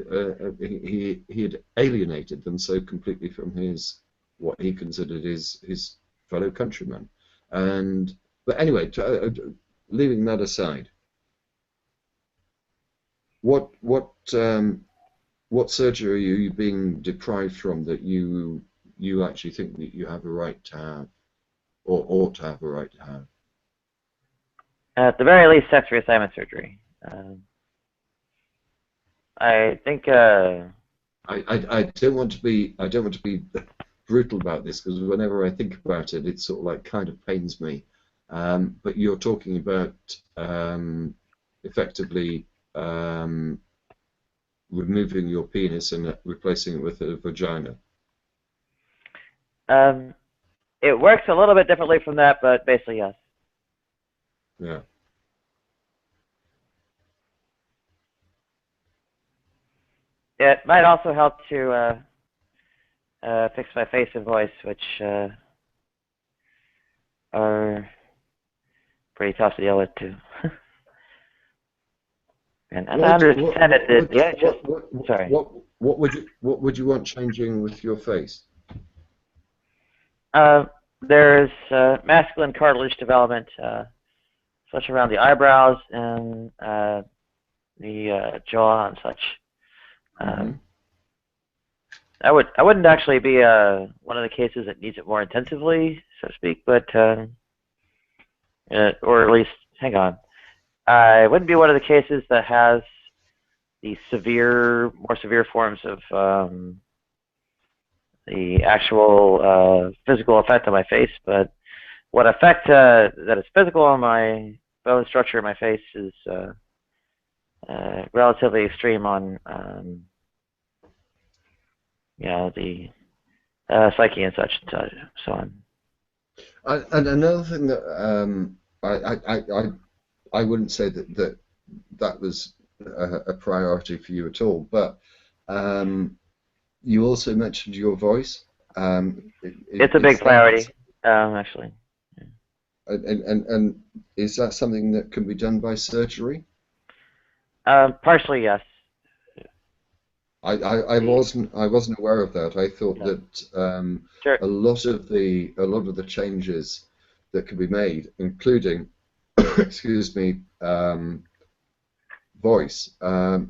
alienated them so completely from his, what he considered his fellow countrymen. But anyway, leaving that aside, what surgery are you being deprived from that you actually think that you have a right to have, or ought to have a right to have? At the very least, sex reassignment surgery. I think. I don't want to be brutal about this, because whenever I think about it, it sort of like kind of pains me. But you're talking about effectively removing your penis and replacing it with a vagina? It works a little bit differently from that, but basically yes. Yeah. It might also help to fix my face and voice, which are pretty tough to deal with too. And I understand it. Yeah, sorry. What would you want changing with your face? There's masculine cartilage development, such around the eyebrows and the jaw and such. I wouldn't actually be one of the cases that needs it more intensively, so to speak, but or at least, hang on, I wouldn't be one of the cases that has the more severe forms of the actual physical effect on my face, but what effect that is physical on my bone structure in my face is relatively extreme on the psyche and such and so on. And another thing that I wouldn't say that was a priority for you at all, but you also mentioned your voice. It's a big priority, actually. And is that something that can be done by surgery? Partially, yes. I wasn't aware of that. I thought that Sure. a lot of the changes that can be made, including excuse me, voice,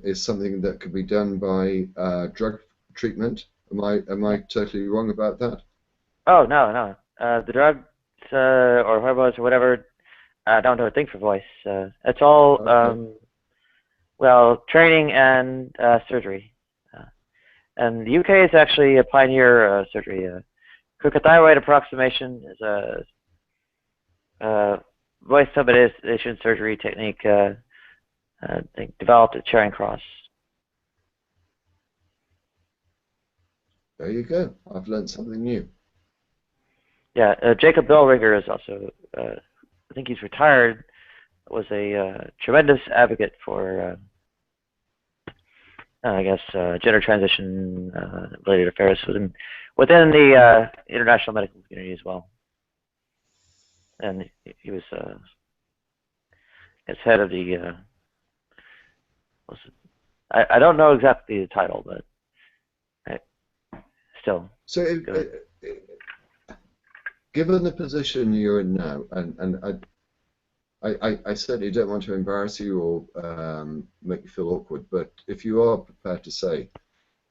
is something that could be done by drug treatment. Am I totally wrong about that? Oh no. The drugs or hormones or whatever don't do a thing for voice. It's all well, training and surgery. And the UK is actually a pioneer surgery. Cricothyroid approximation is a voice stabilization surgery technique they developed at Charing Cross. There you go. I've learned something new. Yeah, Jacob Bellringer is also, I think he's retired, was a tremendous advocate for, I guess, gender transition related affairs within the international medical community as well. And he was as head of the, I don't know exactly the title, but still. So, given the position you're in now, and I certainly don't want to embarrass you or make you feel awkward, but if you are prepared to say,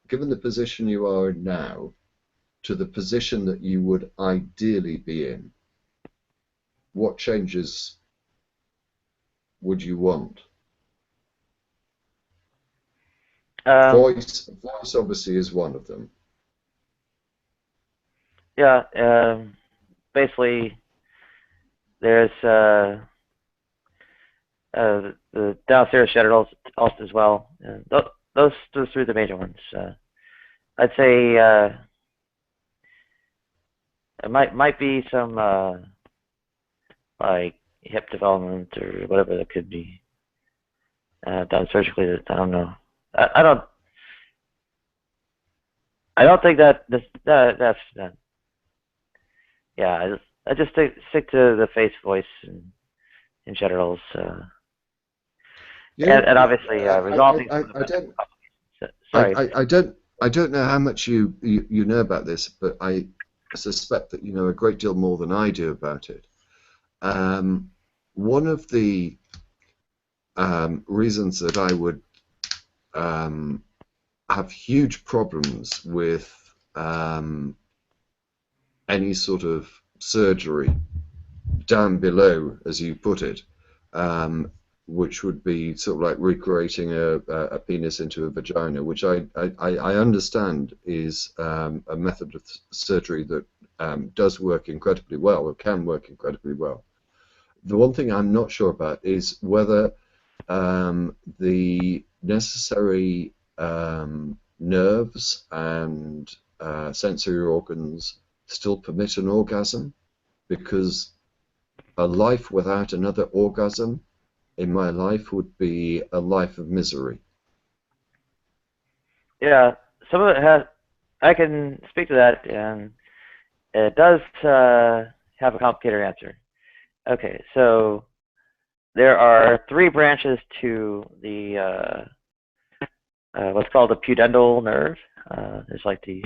given the position you are in now, to the position that you would ideally be in, what changes would you want? Voice obviously is one of them. Yeah, basically, there's the downstairs genitals also as well. Those three are the major ones. I'd say it might be some like hip development or whatever that could be done surgically. I don't know. I don't think that's that. Yeah, I just stick to the face, voice, and genitals. Yeah, and obviously resolving. I don't know how much you know about this, but I suspect that you know a great deal more than I do about it. One of the reasons that I would have huge problems with any sort of surgery down below, as you put it, which would be sort of like recreating a penis into a vagina, which I understand is a method of surgery that does work incredibly well, or can work incredibly well. The one thing I'm not sure about is whether the necessary nerves and sensory organs still permit an orgasm? Because a life without another orgasm in my life would be a life of misery. Yeah, some of it has. I can speak to that, and it does have a complicated answer. Okay, so there are 3 branches to the what's called the pudendal nerve. There's like the,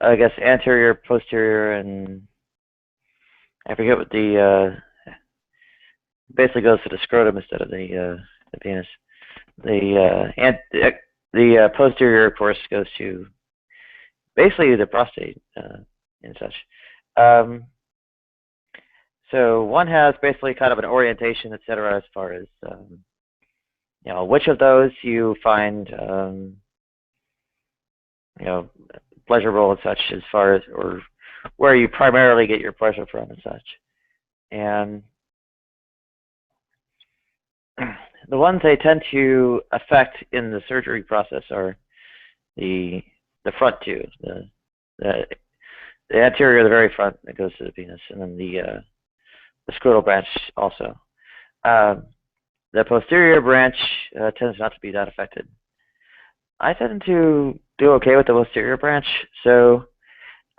I guess, anterior, posterior, and I forget what the basically goes to the scrotum instead of the penis. The posterior, of course, goes to basically the prostate and such. So one has basically kind of an orientation, etc., as far as you know, which of those you find you know, pleasurable and such, as far as, or where you primarily get your pleasure from and such. And the ones they tend to affect in the surgery process are the front 2, the anterior, the very front that goes to the penis, and then the scrotal branch also. The posterior branch tends not to be that affected. I tend to do okay with the posterior branch, so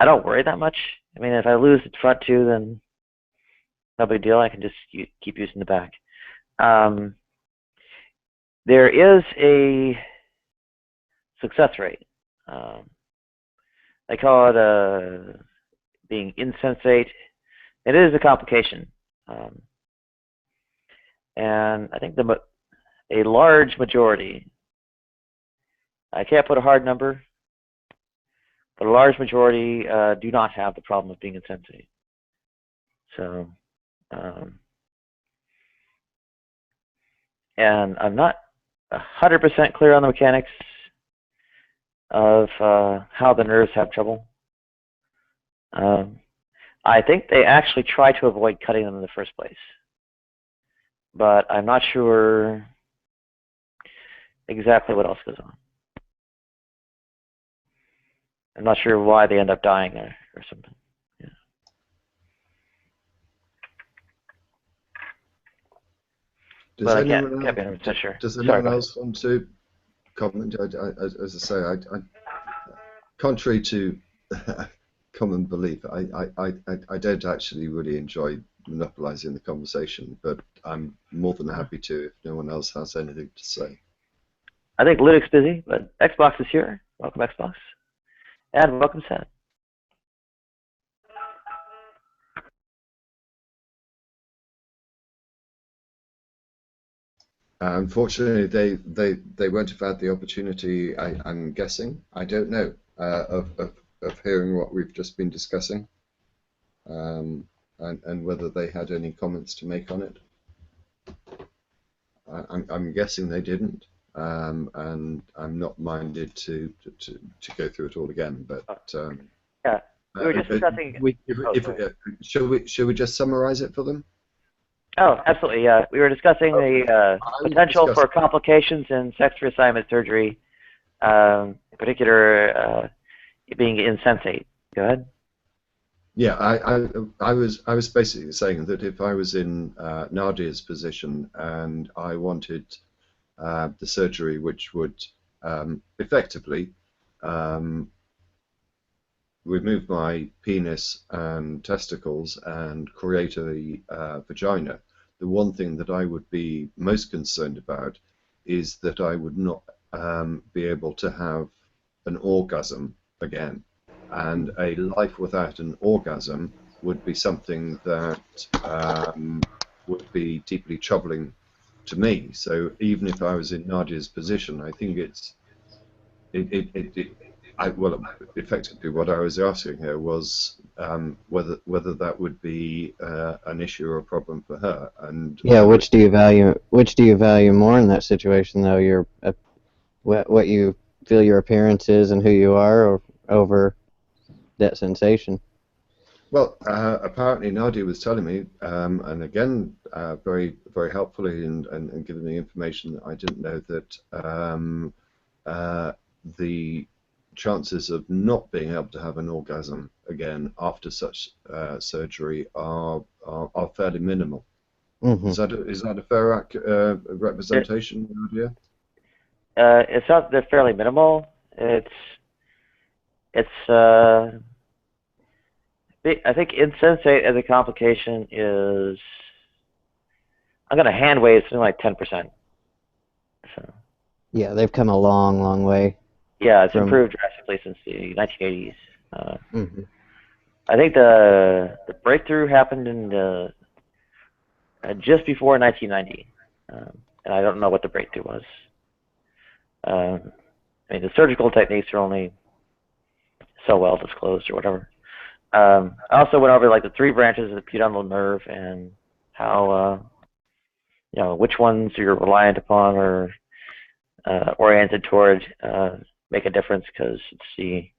I don't worry that much. I mean, if I lose the front 2, then no big deal. I can just keep using the back. There is a success rate. They call it being insensate. It is a complication. And I think a large majority, I can't put a hard number, but a large majority do not have the problem of being insensate. So, and I'm not 100% clear on the mechanics of how the nerves have trouble. I think they actually try to avoid cutting them in the first place, but I'm not sure exactly what else goes on. I'm not sure why they end up dying there or something. Yeah. But I can't be 100% sure. Does anyone else want to comment? As I say, contrary to common belief, I don't actually really enjoy monopolizing the conversation, but I'm more than happy to if no one else has anything to say. I think Ludic's busy, but Xbox is here. Welcome, Xbox. And welcome, Seth. Unfortunately, they won't have had the opportunity, I'm guessing, I don't know, of hearing what we've just been discussing, and whether they had any comments to make on it. I'm guessing they didn't, and I'm not minded to go through it all again. But yeah, we were just discussing. Shall we just summarize it for them? Oh, absolutely. Yeah, we were discussing the potential for complications in sex reassignment surgery, in particular, being insensate. Go ahead. Yeah, I was basically saying that if I was in Nadia's position and I wanted the surgery which would effectively remove my penis and testicles and create a vagina, the one thing that I would be most concerned about is that I would not be able to have an orgasm again. And a life without an orgasm would be something that would be deeply troubling to me. So even if I was in Nadia's position, I think well, effectively what I was asking her was whether that would be an issue or a problem for her. And yeah, which do you value more in that situation, though? Your what you feel your appearance is and who you are, or over that sensation? Well, apparently Nadia was telling me, and again, very, very helpfully and giving me information that I didn't know, that the chances of not being able to have an orgasm again after such surgery are fairly minimal. Mm-hmm. Is that a fair representation, Nadia? It's not. They're fairly minimal. I think insensate as a complication is, I'm going to hand wave something like 10%. So, Yeah, they've come a long, long way. yeah, it's improved drastically since the 1980s. Mm-hmm. I think the breakthrough happened in just before 1990, and I don't know what the breakthrough was. I mean, the surgical techniques are only so well disclosed or whatever. I also went over like the 3 branches of the pudendal nerve and how which ones you're reliant upon or oriented toward make a difference, because it's the,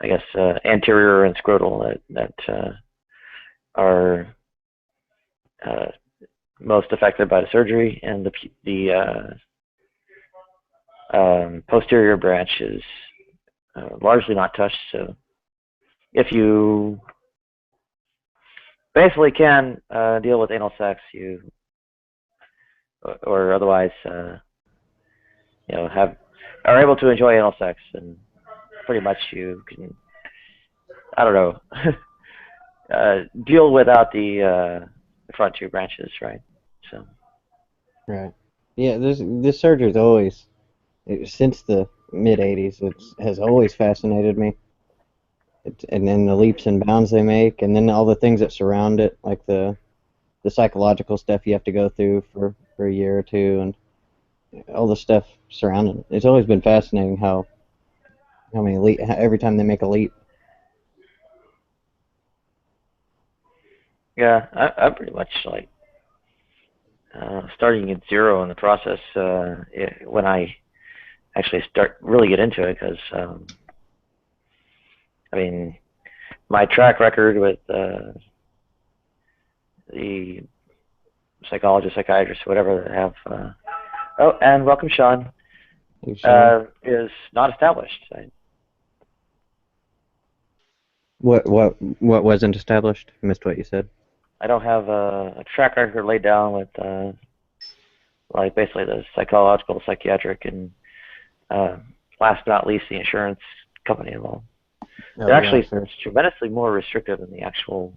I guess, anterior and scrotal that are most affected by the surgery, and the posterior branch is largely not touched. So if you basically can deal with anal sex, or otherwise are able to enjoy anal sex, and pretty much you can, I don't know, deal without the front 2 branches, right? So. Right. Yeah, this surgery's always, since the mid-'80s, it has always fascinated me. And then the leaps and bounds they make, and then all the things that surround it, like the psychological stuff you have to go through for a year or two, and all the stuff surrounding it. It's always been fascinating how every time they make a leap. Yeah, I'm pretty much like starting at 0 in the process when I actually really get into it, because I mean, my track record with the psychologists, psychiatrists, whatever that have oh, and welcome, Sean, is not established. What wasn't established? I missed what you said. I don't have a track record laid down with like basically the psychological, psychiatric, and last but not least, the insurance company involved. They're actually tremendously more restrictive than the actual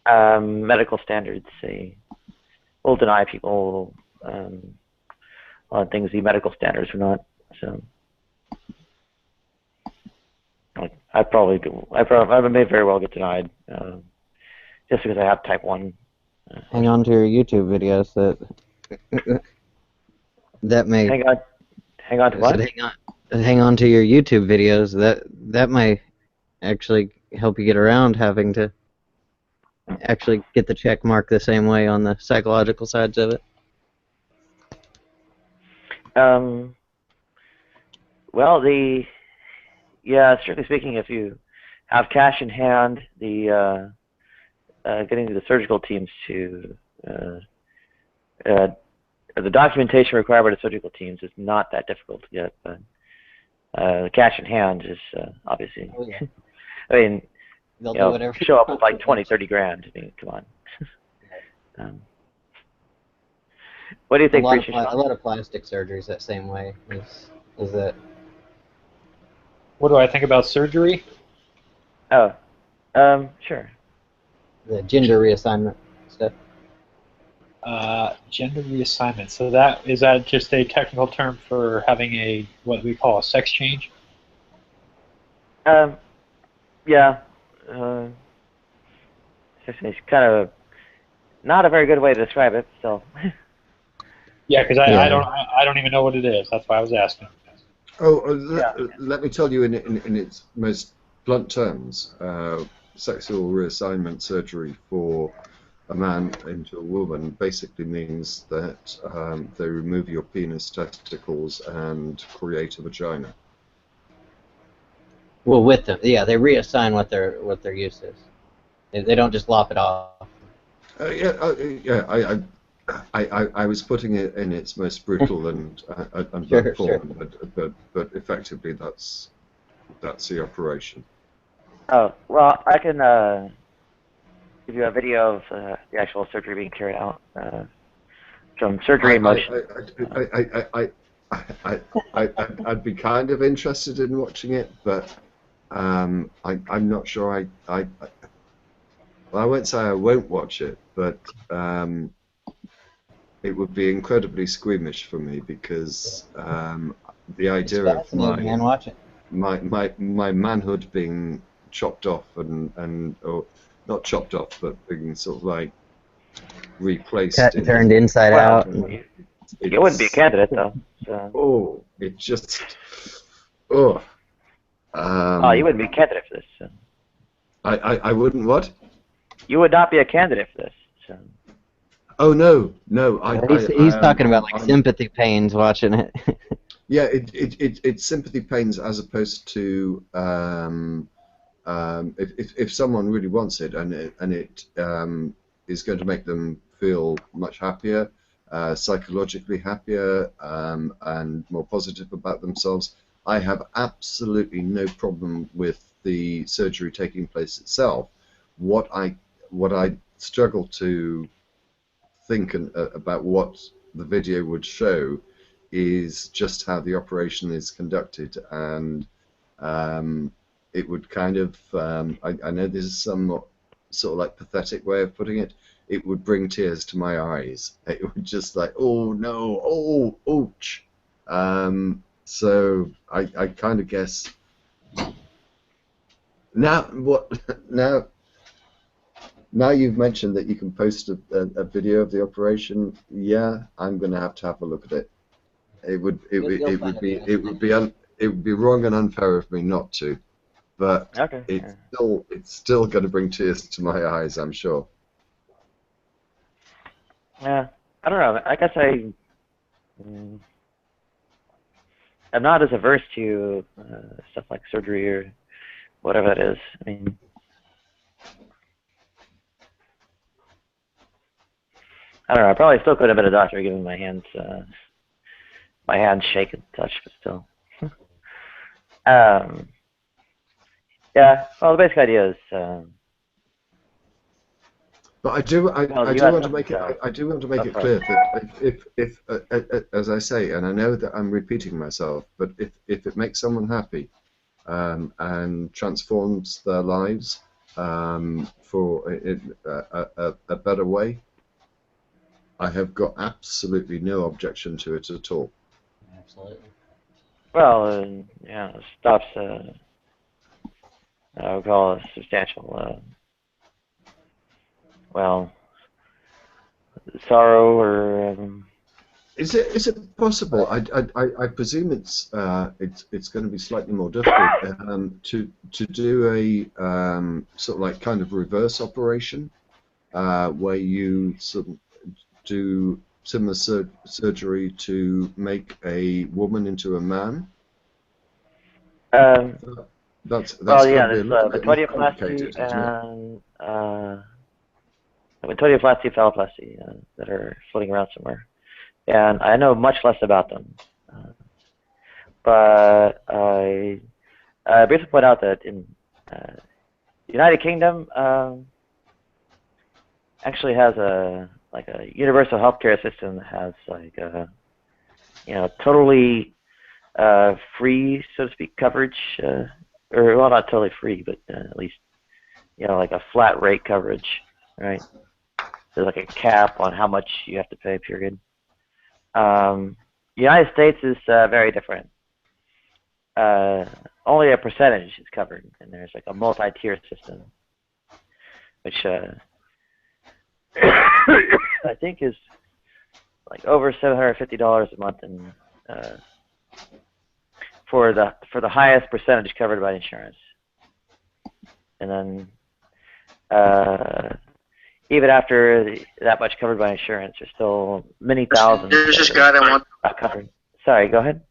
medical standards. They will deny people on things the medical standards are not. So I may very well get denied just because I have type 1. Hang on to your YouTube videos. That may hang on to what? Hang on to your YouTube videos. That may actually help you get around having to actually get the check mark the same way on the psychological sides of it. Well, strictly speaking, if you have cash in hand, the getting the surgical teams to the documentation required by the surgical teams is not that difficult to get, but the cash in hand is obviously. Oh, yeah. I mean, They'll do whatever. Show up with like 20, 30 grand. I mean, come on. What do you think, a lot of plastic surgeries that same way. Is that? What do I think about surgery? Oh, sure. The gender reassignment stuff. Gender reassignment. So is that just a technical term for having what we call a sex change? Yeah. It's kind of not a very good way to describe it. So. Yeah, because I don't even know what it is. That's why I was asking. Let me tell you in its most blunt terms, sexual reassignment surgery for a man into a woman basically means that they remove your penis, testicles, and create a vagina. Well, with them, yeah, they reassign what their use is. They don't just lop it off. I was putting it in its most brutal and Sure, blunt sure. form, but effectively that's the operation. Oh, well, I can give you a video of the actual surgery being carried out from surgery in motion. I'd be kind of interested in watching it, but I'm not sure. Well, I won't say I won't watch it, but it would be incredibly squeamish for me because the idea It's of fascinating, man. Watch it. my manhood being chopped off or not chopped off, but being sort of like replaced. Turned inside Well, out. you wouldn't be a candidate, though. So. Oh, it just. Oh. You wouldn't be a candidate for this. So. I wouldn't what? You would not be a candidate for this. So. Oh no. He's talking about like sympathy pains watching it. Yeah, it's sympathy pains as opposed to if someone really wants it and it is going to make them feel much happier, psychologically happier, and more positive about themselves. I have absolutely no problem with the surgery taking place itself. What I struggle to think about what the video would show is just how the operation is conducted, and it would kind of I know this is some sort of like pathetic way of putting it. It would bring tears to my eyes. It would just like, oh no, oh ouch. So I kind of guess now Now you've mentioned that you can post a video of the operation. Yeah, I'm going to have a look at it. It would be wrong and unfair of me not to, but Okay. it's still going to bring tears to my eyes, I'm sure. Yeah, I don't know. I guess I'm not as averse to stuff like surgery or whatever that is. I mean, I don't know. I probably still could have been a doctor given my hands shake and touch, but still. Yeah. Well, the basic idea is. But I do want to make it clear that if as I say, and I know that I'm repeating myself, but if it makes someone happy and transforms their lives for a better way, I have got absolutely no objection to it at all. Absolutely. Well, yeah, stops. I would call it substantial. Well, sorrow or. Is it possible? I presume it's going to be slightly more difficult to do a sort of like kind of reverse operation where you sort of do similar surgery to make a woman into a man. That's well, yeah, there's metodioplasty and metodioplasty, phalloplasty that are floating around somewhere, and I know much less about them. But I briefly point out that in the United Kingdom actually has a universal healthcare system that has like totally free, so to speak, coverage, or well, not totally free, but at least like a flat rate coverage, right? There's like a cap on how much you have to pay, period. The United States is very different. Only a percentage is covered, and there's like a multi-tier system, which I think is like over $750 a month, and for the highest percentage covered by insurance, and then even after that much covered by insurance, there's still many thousands. There's this guy that wants. Not covered. Sorry, go ahead.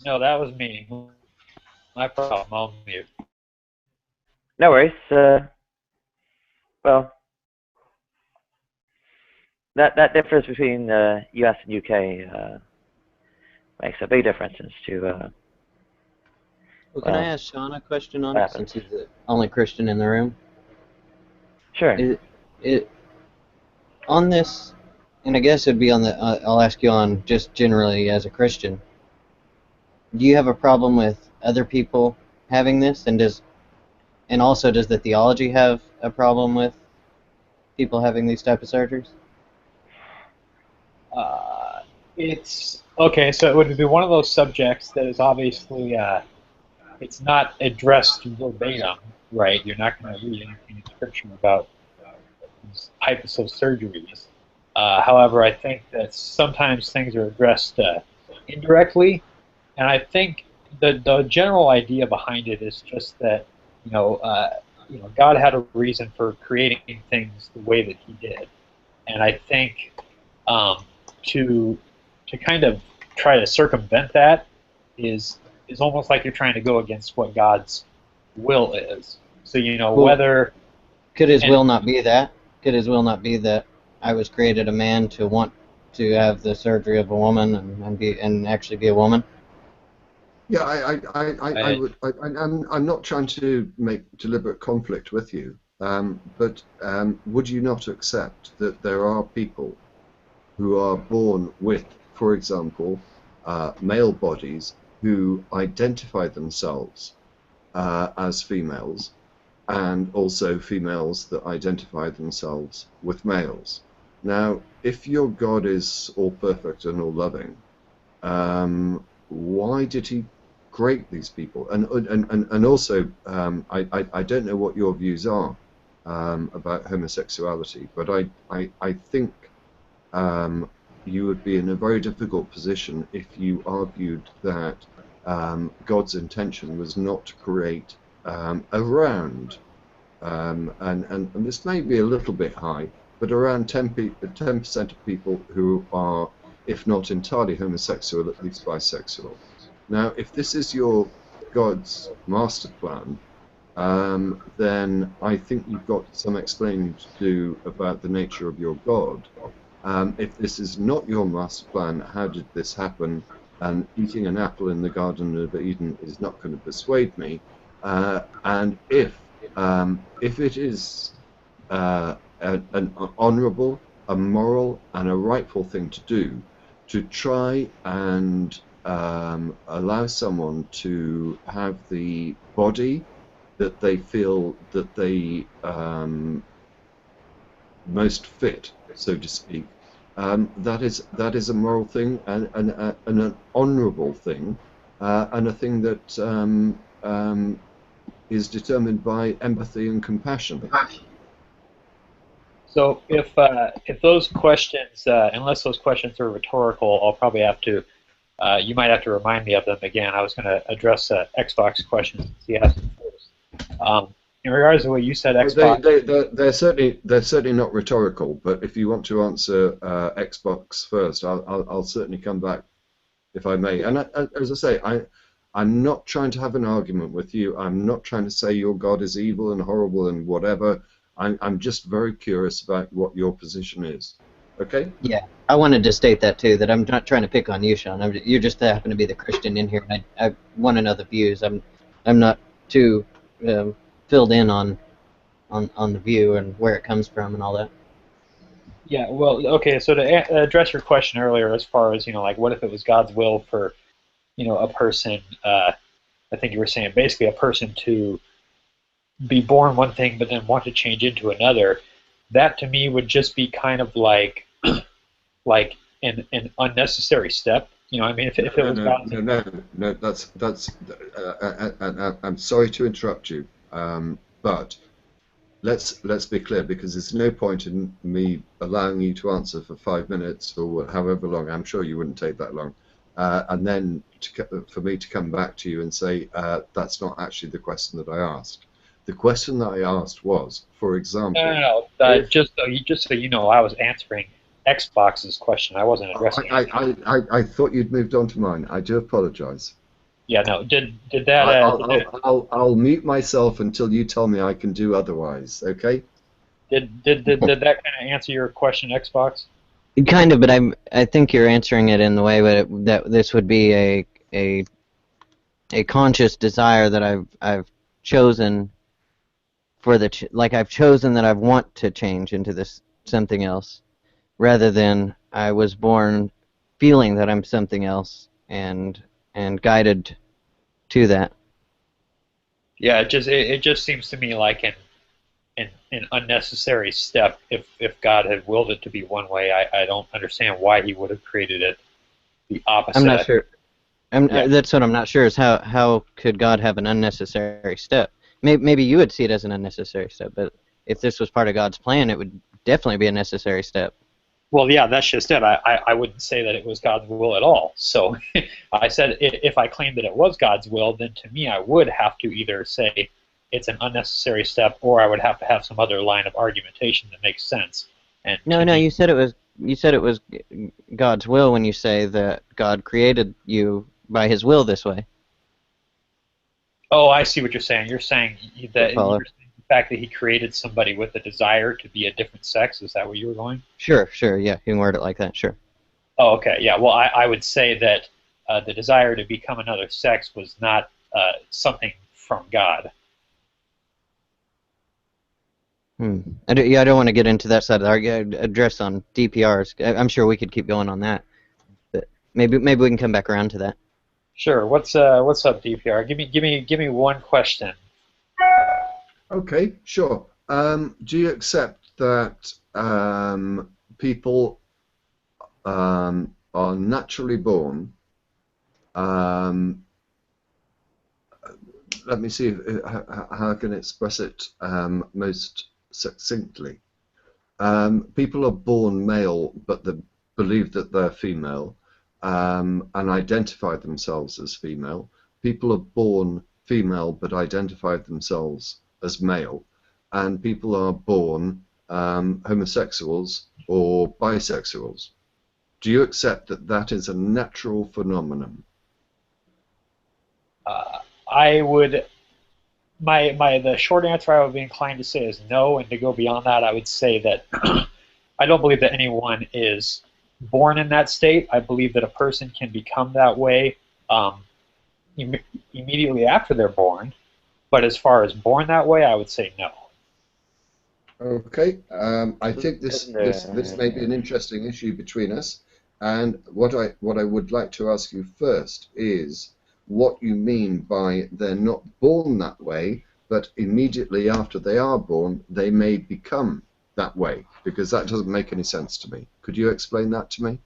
No, that was me. My problem. I'll mute. No worries. Well, that difference between the U.S. and UK makes a big difference as to Well, can I well, ask Sean a question on what it, happens. since he's the only Christian in the room? Sure. It on this, and I guess it'd be on the. I'll ask you on just generally as a Christian. Do you have a problem with other people having this, and also does the theology have a problem with people having these type of surgeries? It's okay. So it would be one of those subjects that is obviously it's not addressed verbatim, right? You're not going to read anything in scripture about these types of surgeries. However, I think that sometimes things are addressed indirectly, and I think the general idea behind it is just that God had a reason for creating things the way that He did, and I think to kind of try to circumvent that is almost like you're trying to go against what God's will is. So Well, whether could His and will not be that? Could His will not be that I was created a man to want to have the surgery of a woman and actually be a woman? Yeah, I'm not trying to make deliberate conflict with you, but would you not accept that there are people who are born with, for example, male bodies who identify themselves as females, and also females that identify themselves with males? Now, if your God is all perfect and all loving, why did He create these people? And also, I don't know what your views are about homosexuality, but I think you would be in a very difficult position if you argued that God's intention was not to create around, and this may be a little bit high, but around 10% of people who are, if not entirely homosexual, at least bisexual. Now, if this is your God's master plan, then I think you've got some explaining to do about the nature of your God. If this is not your master plan, how did this happen? And eating an apple in the Garden of Eden is not going to persuade me. And if it is an honourable, a moral, and a rightful thing to do, to try and allow someone to have the body that they feel that they most fit, so to speak, that is a moral thing and an honourable thing, and a thing that is determined by empathy and compassion. so if those questions, unless those questions are rhetorical, I'll probably have to. You might have to remind me of them again. I was going to address Xbox questions since he asked them first. In regards to what you said, Xbox. They're certainly not rhetorical. But if you want to answer Xbox first, I'll certainly come back, if I may. And as I say, I'm not trying to have an argument with you. I'm not trying to say your God is evil and horrible and whatever. I'm just very curious about what your position is. Okay? Yeah, I wanted to state that too. That I'm not trying to pick on you, Sean. You just happen to be the Christian in here, and I want to know the views. I'm not too filled in on the view and where it comes from and all that. Yeah, well, okay. So to address your question earlier, as far as like, what if it was God's will for a person? I think you were saying basically a person to be born one thing but then want to change into another. That to me would just be kind of like like an unnecessary step. I mean, if it was God's no, that's I'm sorry to interrupt you, but let's be clear, because there's no point in me allowing you to answer for 5 minutes or however long. I'm sure you wouldn't take that long, and then for me to come back to you and say that's not actually the question that I asked. The question that I asked was, for example, just so you know, I was answering Xbox's question. I wasn't addressing. I thought you'd moved on to mine. I do apologise. Yeah, no. Did that? I'll mute myself until you tell me I can do otherwise. Okay? Did that kind of answer your question, Xbox? Kind of, but I think you're answering it in the way that this would be a conscious desire that I've chosen for like I've chosen that I want to change into this something else, rather than I was born feeling that I'm something else and guided to that. Yeah, it just seems to me like an unnecessary step. If God had willed it to be one way, I don't understand why He would have created it the opposite. I'm not sure. Yeah. That's what I'm not sure is how could God have an unnecessary step? Maybe you would see it as an unnecessary step, but if this was part of God's plan, it would definitely be a necessary step. Well, yeah, that's just it. I wouldn't say that it was God's will at all. So I said if I claimed that it was God's will, then to me I would have to either say it's an unnecessary step, or I would have to have some other line of argumentation that makes sense. And No, you said it was God's will when you say that God created you by His will this way. Oh, I see what you're saying. You're saying that Follow. the fact that He created somebody with a desire to be a different sex. Is that where you were going? Sure, yeah, you can word it like that, sure. Oh, okay, yeah. Well, I would say that the desire to become another sex was not something from God. I don't want to get into that side of the argument. Address on DPRs. I'm sure we could keep going on that, but maybe we can come back around to that. Sure. What's up, DPR? Give me one question. Okay, sure. Do you accept that people are naturally born? Let me see how I can express it most succinctly. People are born male, but they believe that they're female and identify themselves as female. People are born female, but identify themselves as male. And people are born homosexuals or bisexuals. Do you accept that that is a natural phenomenon? I would. The short answer I would be inclined to say is no, and to go beyond that, I would say that I don't believe that anyone is born in that state. I believe that a person can become that way immediately after they're born, but as far as born that way, I would say no. Okay, I think this may be an interesting issue between us, and what I would like to ask you first is what you mean by they're not born that way, but immediately after they are born, they may become that way, because that doesn't make any sense to me. Could you explain that to me?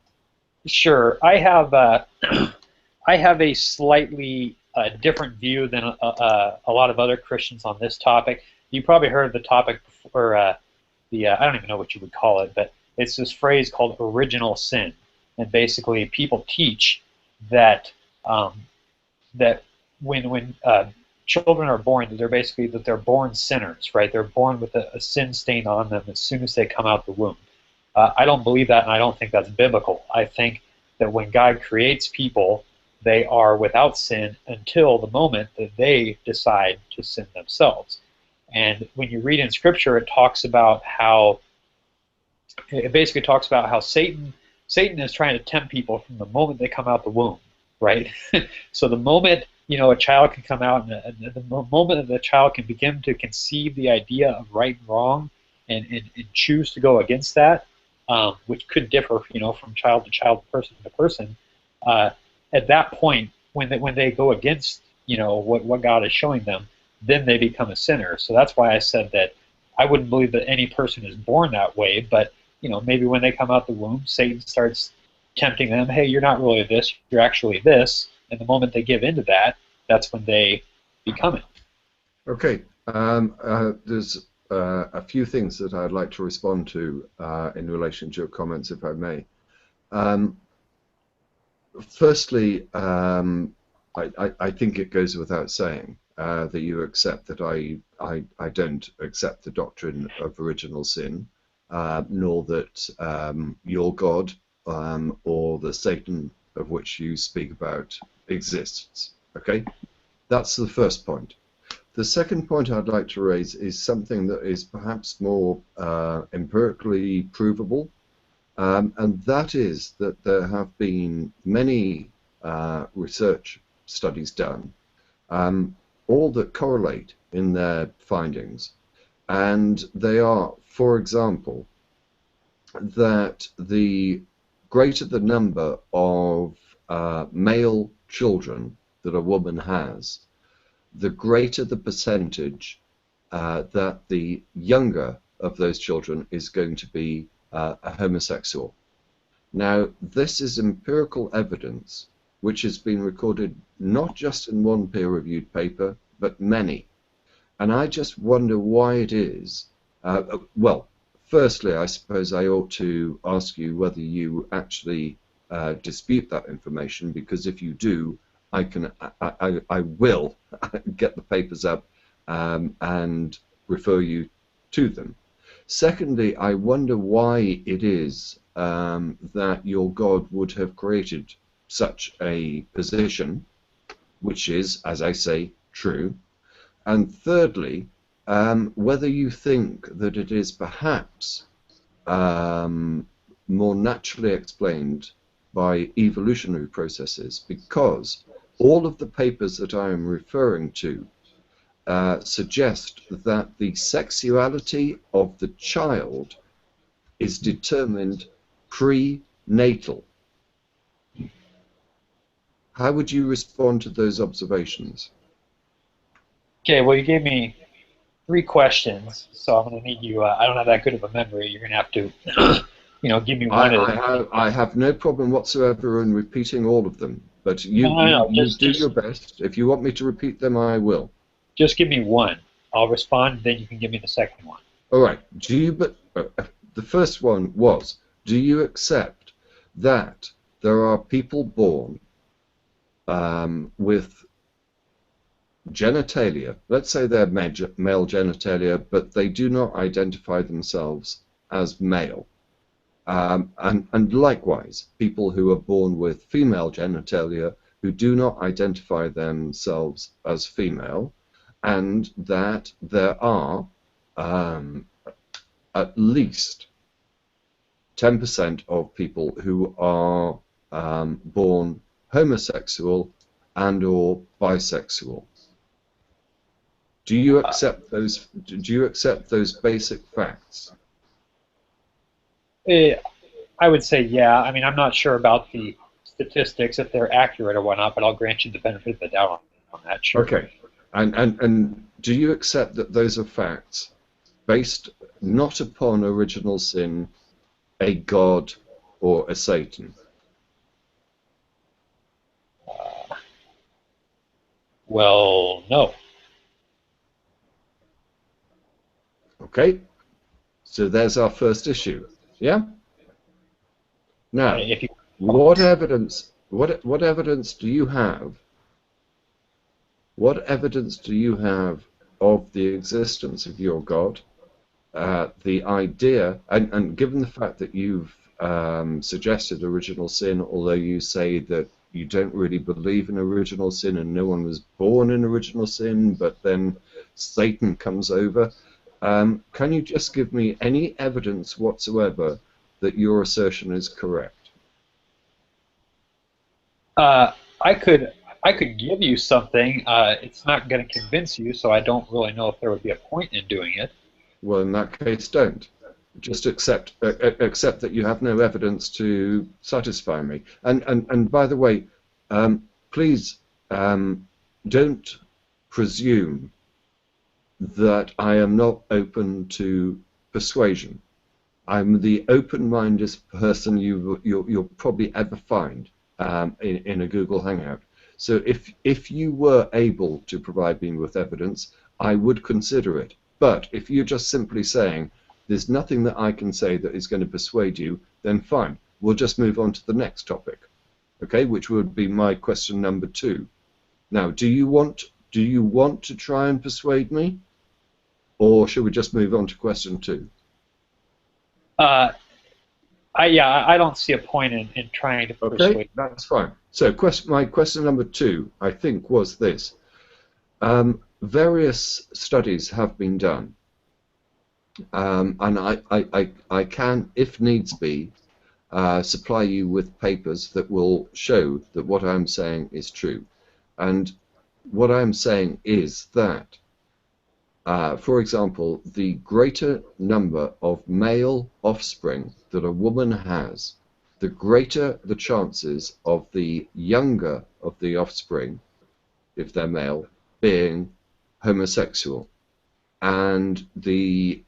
Sure. I have a slightly different view than a lot of other Christians on this topic. You probably heard of the topic before, I don't even know what you would call it, but it's this phrase called original sin. And basically people teach that that when children are born, they're born sinners, right? They're born with a sin stain on them as soon as they come out the womb. I don't believe that, and I don't think that's biblical. I think that when God creates people, they are without sin until the moment that they decide to sin themselves. And when you read in Scripture, it basically talks about how Satan is trying to tempt people from the moment they come out the womb, right? So the moment a child can come out, and the moment that the child can begin to conceive the idea of right and wrong, and choose to go against that, which could differ, from child to child, person to person. At that point, when they go against, what God is showing them, then they become a sinner. So that's why I said that I wouldn't believe that any person is born that way, but maybe when they come out the womb, Satan starts tempting them. Hey, you're not really this; you're actually this. And the moment they give into that, that's when they become it. Okay. There's a few things that I'd like to respond to in relation to your comments, if I may. Firstly, I think it goes without saying that you accept that I don't accept the doctrine of original sin, nor that your God or the Satan of which you speak about exists. Okay, that's the first point. The second point I'd like to raise is something that is perhaps more empirically provable, and that is that there have been many research studies done, all that correlate in their findings, and they are, for example, that the greater the number of male children that a woman has, the greater the percentage that the younger of those children is going to be a homosexual. Now, this is empirical evidence which has been recorded not just in one peer-reviewed paper, but many. And I just wonder why it is. Well, firstly, I suppose I ought to ask you whether you actually dispute that information, because if you do, I will get the papers up and refer you to them. Secondly, I wonder why it is that your God would have created such a position, which is, as I say, true. And thirdly, whether you think that it is perhaps more naturally explained by evolutionary processes, because all of the papers that I am referring to suggest that the sexuality of the child is determined prenatal. How would you respond to those observations? Okay, well, you gave me 3 questions, so I'm going to need you. I don't have that good of a memory. You're going to have to, give me one. I have no problem whatsoever in repeating all of them, but you do your best. If you want me to repeat them, I will. Just give me one. I'll respond, then you can give me the second one. All right. The first one was, do you accept that there are people born with genitalia, let's say they're male genitalia, but they do not identify themselves as male? And likewise, people who are born with female genitalia who do not identify themselves as female, and that there are at least 10% of people who are born homosexual and or bisexual. Do you accept those? Do you accept those basic facts? I would say yeah. I mean, I'm not sure about the statistics, if they're accurate or whatnot, but I'll grant you the benefit of the doubt on that. Sure. Okay. And do you accept that those are facts based not upon original sin, a god, or a Satan? Well, no. Okay. So there's our first issue. Yeah? Now, what evidence do you have? What evidence do you have of the existence of your God? The idea, and given the fact that you've suggested original sin, although you say that you don't really believe in original sin and no one was born in original sin, but then Satan comes over, can you just give me any evidence whatsoever that your assertion is correct? I could give you something. It's not going to convince you, so I don't really know if there would be a point in doing it. Well, in that case, don't. Just accept that you have no evidence to satisfy me. And by the way, please don't presume that I am not open to persuasion. I'm the open-minded person you'll probably ever find in a Google Hangout. So if you were able to provide me with evidence, I would consider it. But if you're just simply saying there's nothing that I can say that is going to persuade you, then fine. We'll just move on to the next topic, okay? Which would be my question number 2. Now, do you want to try and persuade me, or should we just move on to question 2? I don't see a point in trying to persuade. Okay, that's fine. So my question number 2, I think, was this. Various studies have been done, and I can, if needs be, supply you with papers that will show that what I'm saying is true. And what I'm saying is that, for example, the greater number of male offspring that a woman has, the greater the chances of the younger of the offspring, if they're male, being homosexual. And the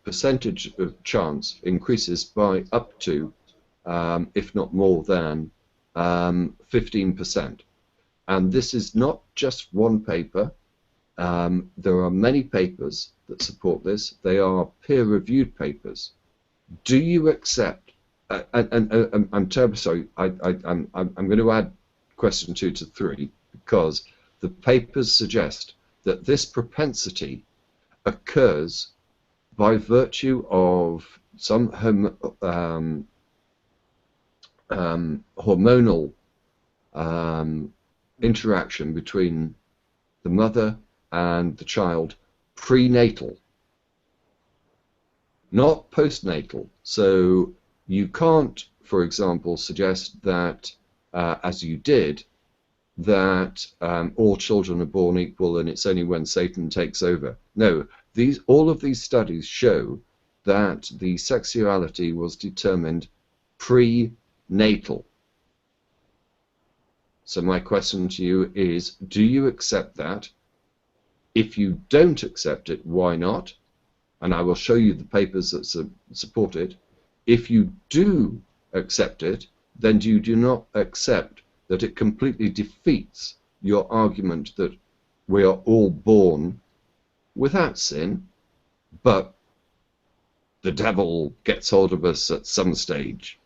percentage of chance increases by up to, if not more than, 15%. And this is not just one paper. There are many papers that support this. They are peer-reviewed papers. Do you accept? I'm terribly sorry. I'm going to add question 2 to 3 because the papers suggest that this propensity occurs by virtue of some hormonal interaction between the mother and the child prenatal, not postnatal. So you can't, for example, suggest that, as you did, that all children are born equal and it's only when Satan takes over. No, all of these studies show that the sexuality was determined prenatal. So my question to you is, do you accept that? If you don't accept it, why not? And I will show you the papers that support it. If you do accept it, then you do not accept that it completely defeats your argument that we are all born without sin, but the devil gets hold of us at some stage.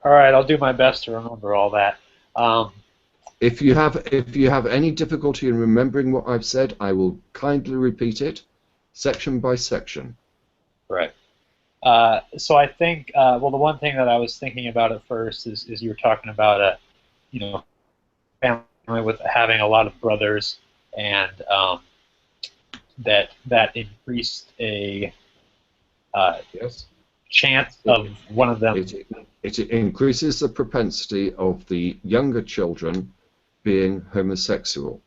All right, I'll do my best to remember all that. If you have any difficulty in remembering what I've said, I will kindly repeat it, section by section. Right. So I think, well, the one thing that I was thinking about at first is you were talking about family with having a lot of brothers, and that increased a yes. chance of one of them. It increases the propensity of the younger children being homosexual,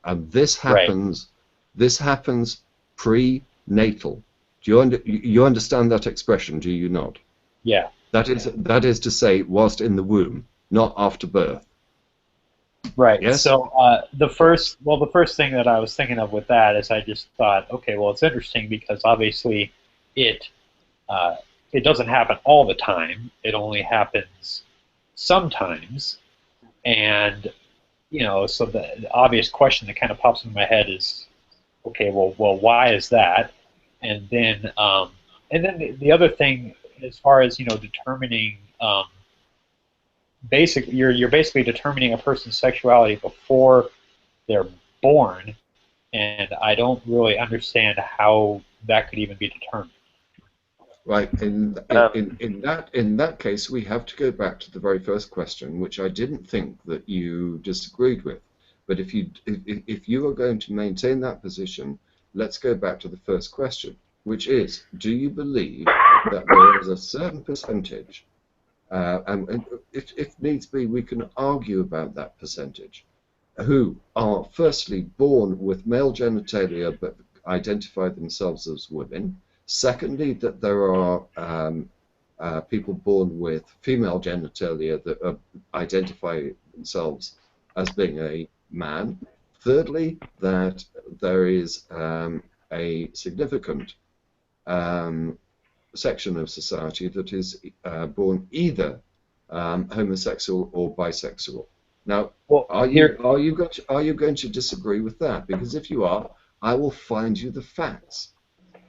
and this happens. Right. This happens prenatal. Do you understand that expression? Do you not? Yeah. That is to say, whilst in the womb, not after birth. Right. Yes? So the first thing that I was thinking of with that is I just thought, okay, well, it's interesting because obviously it doesn't happen all the time. It only happens sometimes, and so the obvious question that kind of pops into my head is, okay, well, why is that? And then the other thing, as far as determining, you're basically determining a person's sexuality before they're born, and I don't really understand how that could even be determined. Right. In that case, we have to go back to the very first question, which I didn't think that you disagreed with. But if you are going to maintain that position, let's go back to the first question, which is, do you believe that there is a certain percentage, and if needs be, we can argue about that percentage, who are firstly born with male genitalia but identify themselves as women, secondly, that there are people born with female genitalia that identify themselves as being a man, thirdly, that there is a significant section of society that is born either homosexual or bisexual. Now, well, are you going to disagree with that? Because if you are, I will find you the facts.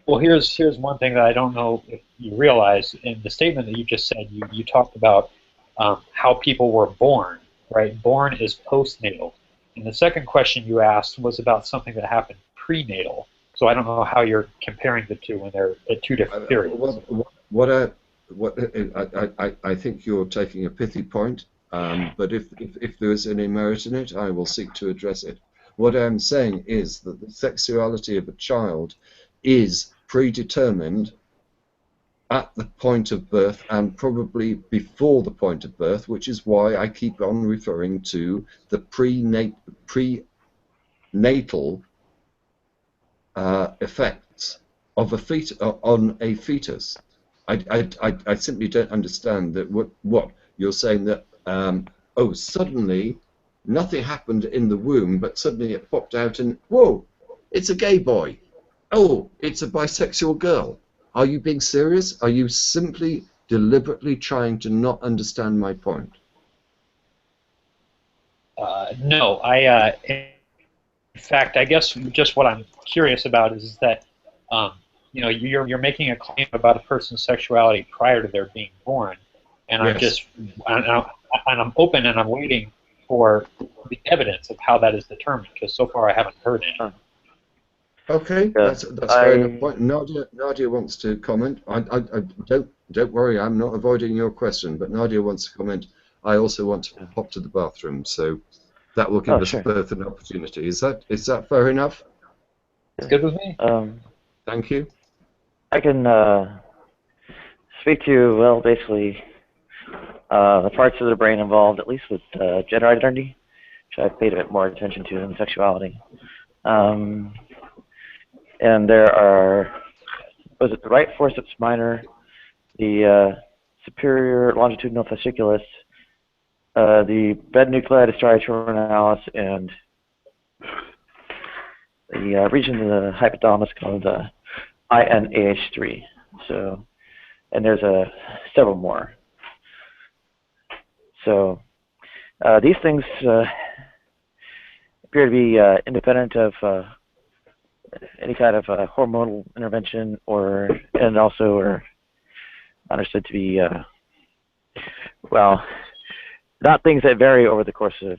Well, here's one thing that I don't know if you realize. In the statement that you just said, you talked about how people were born, right? Born is postnatal. And the second question you asked was about something that happened prenatal. So I don't know how you're comparing the two when they're at two different periods. I think you're taking a pithy point, But if there is any merit in it, I will seek to address it. What I'm saying is that the sexuality of a child is predetermined at the point of birth and probably before the point of birth, which is why I keep on referring to the prenatal effects of on a fetus. I simply don't understand that what you're saying, that oh, suddenly nothing happened in the womb, but suddenly it popped out and whoa, it's a gay boy. Oh, it's a bisexual girl. Are you being serious? Are you simply deliberately trying to not understand my point? No, in fact, I guess just what I'm curious about is that, you know, you're making a claim about a person's sexuality prior to their being born, and Yes. I'm open and I'm waiting for the evidence of how that is determined, because so far I haven't heard any. Okay, that's fair enough point. Nadia wants to comment. I don't worry, I'm not avoiding your question, but Nadia wants to comment. I also want to pop to the bathroom, so that will give us both an opportunity. Is that fair enough? It's good with me. Thank you. I can speak to, well, basically the parts of the brain involved, at least with gender identity, which I've paid a bit more attention to than sexuality. And there are, was it the right forceps minor, the superior longitudinal fasciculus, the bed nuclei striaturinalis, and the region of the hypothalamus called INAH3. So, and there's several more. So these things appear to be independent of any kind of hormonal intervention, and also are understood to be well, not things that vary over the course of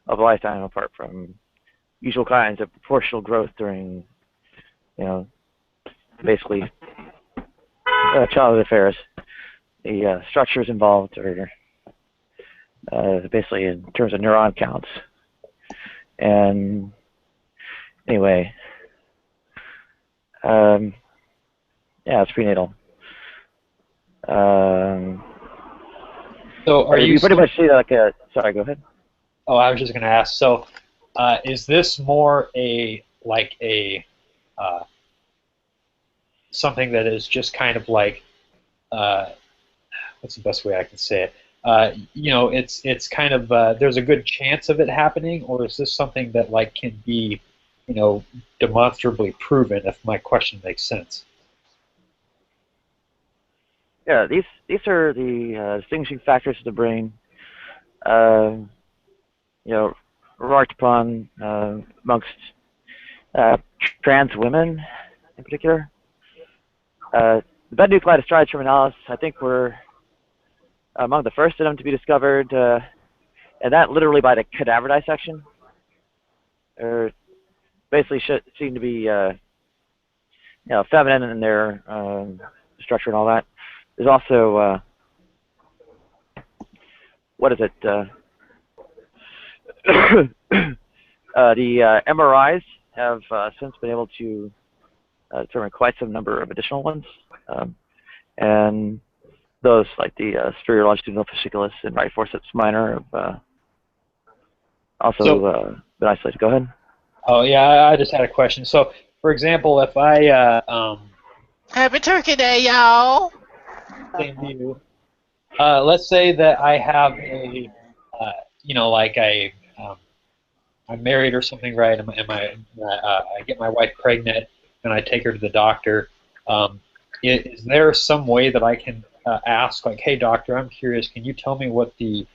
a lifetime, apart from usual kinds of proportional growth during, you know, basically childhood affairs. The structures involved are basically in terms of neuron counts. And anyway, yeah, it's prenatal. So are you pretty much see like a? Sorry, go ahead. Oh, I was just going to ask. So, is this more something that is just kind of like, what's the best way I can say it? You know, it's kind of there's a good chance of it happening, or is this something that like can be, you know, demonstrably proven? If my question makes sense. Yeah, these are the distinguishing factors of the brain. You know, remarked upon amongst trans women in particular. The bed nuclei striaturinalis, I think, were among the first of them to be discovered, and that literally by the cadaver dissection. They basically seem to be, you know, feminine in their structure and all that. There's also, what is it? The MRIs have since been able to determine quite some number of additional ones, and those, like the superior longitudinal fasciculus and right forceps minor, have also been isolated. Go ahead. Oh yeah, I just had a question. So, for example, if I Happy Turkey Day, y'all. Same to you. Let's say that I have a, you know, like I'm married or something, right? I get my wife pregnant and I take her to the doctor. Is there some way that I can ask, like, hey, doctor, I'm curious, can you tell me what the,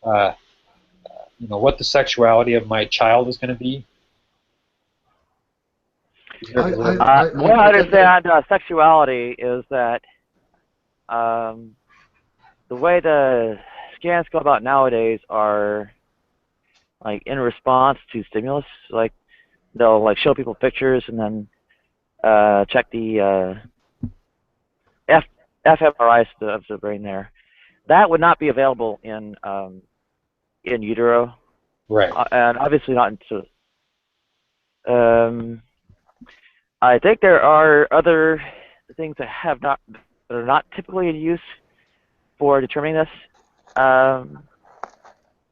you know, what the sexuality of my child is going to be? What I understand sexuality is that the way the scans go about nowadays are like in response to stimulus. Like they'll like show people pictures and then check the fMRI of the brain there. that would not be available in utero, Right. and obviously not in. I think there are other things that are not typically in use for determining this.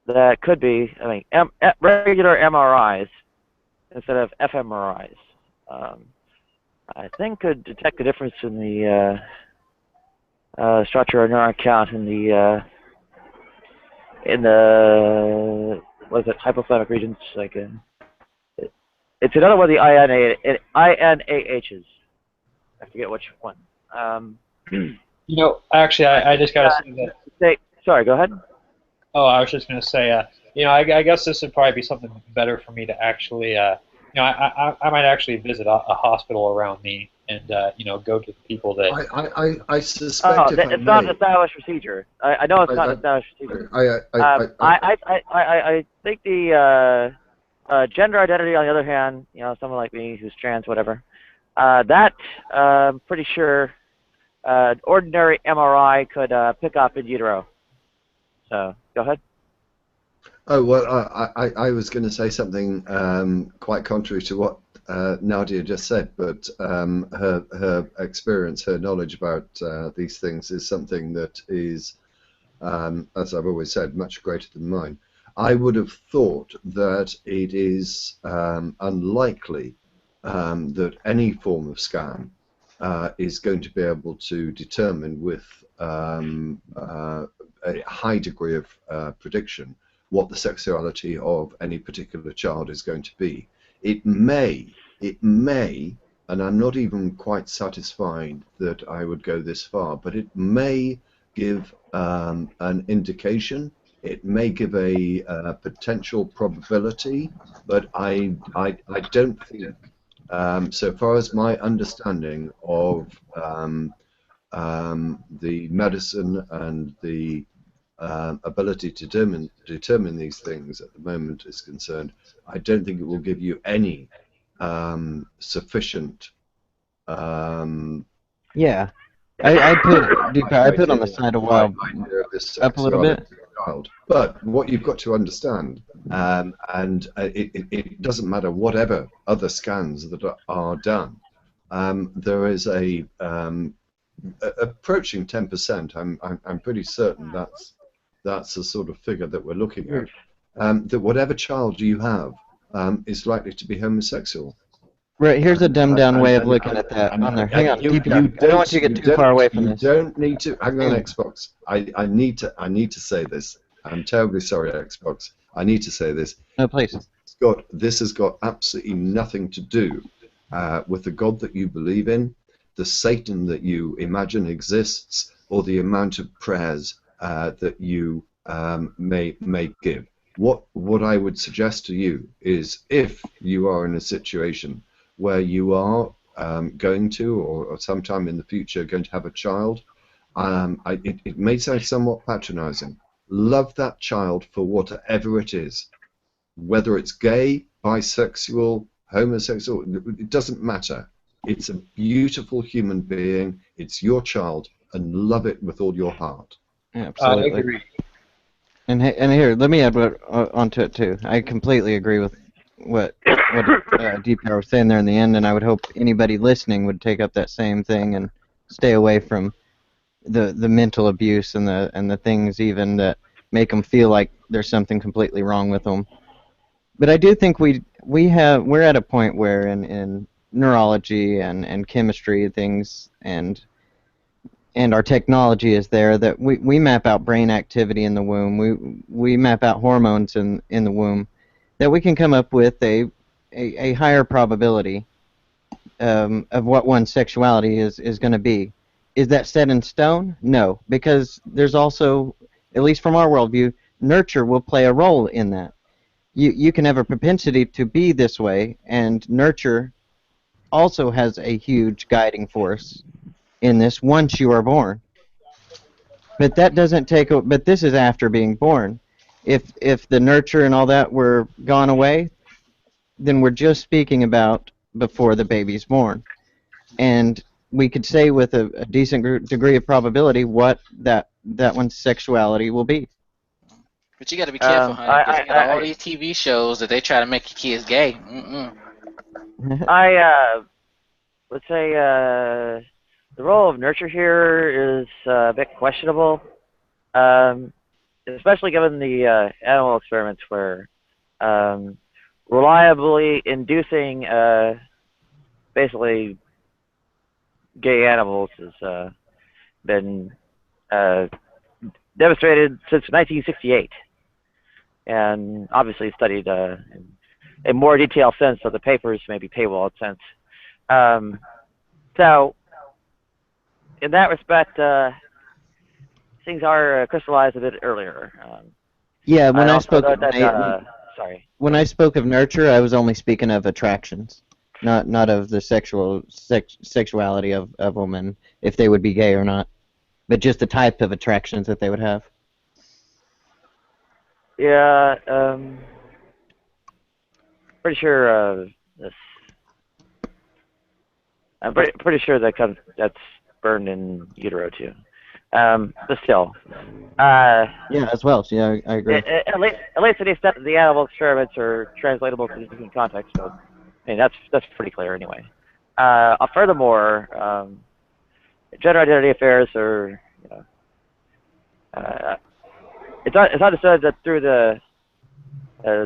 That could be, I mean, regular MRIs instead of fMRIs. I think could detect the difference in the structure of neuron count in the what is it, hypothalamic regions, like it's another one of the INAHs. I forget which one. Actually, I just got to say that. Sorry, go ahead. Oh, I was just going to say, I guess this would probably be something better for me to actually, I might actually visit a hospital around me and, go to the people that. I suspect it's not an established procedure. I know it's not an established procedure. I think the gender identity, on the other hand, someone like me who's trans, whatever, that I'm pretty sure ordinary MRI could pick up in utero. So, go ahead. Oh, well, I was going to say something quite contrary to what Nadia just said, but her experience, her knowledge about these things is something that is, as I've always said, much greater than mine. I would have thought that it is unlikely that any form of scan is going to be able to determine with a high degree of prediction what the sexuality of any particular child is going to be. It may, and I'm not even quite satisfied that I would go this far, but it may give an indication. It may give a potential probability, but I don't think, so far as my understanding of the medicine and the ability to determine these things at the moment is concerned, I don't think it will give you any sufficient. Yeah, I put on the side a while up a little bit. Child. But what you've got to understand, and it doesn't matter whatever other scans that are done, there is a approaching 10%. I'm pretty certain that's the sort of figure that we're looking at. That whatever child you have is likely to be homosexual. Right, here's a dumbed-down way of looking at that. On there, hang on, DP. I don't want you to get too far away from this. You don't need to. Hang on, Xbox. I need to say this. I'm terribly sorry, Xbox. I need to say this. No, please. This has got absolutely nothing to do with the God that you believe in, the Satan that you imagine exists, or the amount of prayers that you may give. What I would suggest to you is, if you are in a situation where you are going to, or sometime in the future, going to have a child, it may sound somewhat patronizing. Love that child for whatever it is, whether it's gay, bisexual, homosexual, it doesn't matter. It's a beautiful human being. It's your child, and love it with all your heart. Absolutely. I agree. And here, let me add onto it too. I completely agree with what DPR was saying there in the end, and I would hope anybody listening would take up that same thing and stay away from the mental abuse and the things even that make them feel like there's something completely wrong with them. But I do think we're at a point where in neurology and chemistry things and our technology is there that we map out brain activity in the womb. We map out hormones in the womb, that we can come up with a higher probability of what one's sexuality is going to be. Is that set in stone? No, because there's also, at least from our worldview, nurture will play a role in that. You can have a propensity to be this way, and nurture also has a huge guiding force in this once you are born. But that doesn't but this is after being born. If the nurture and all that were gone away, then we're just speaking about before the baby's born. And we could say with a decent degree of probability what that one's sexuality will be. But you got to be careful, honey, because you got all I these TV shows that they try to make your kids gay. Would say the role of nurture here is a bit questionable, especially given the animal experiments where reliably inducing basically gay animals has been demonstrated since 1968, and obviously studied in more detailed sense, so the papers may be paywalled since. So, in that respect, things are crystallized a bit earlier. Yeah, when I spoke sorry. When I spoke of nurture, I was only speaking of attractions, not of the sexuality of women, if they would be gay or not, but just the type of attractions that they would have. Yeah, pretty sure this. I'm pretty sure that's burned in utero too. But still. Yeah, as well. So yeah, I agree. At least to the extent that the animal experiments are translatable to the human context. So, I mean, that's pretty clear anyway. Furthermore, gender identity affairs are, it's understood that through the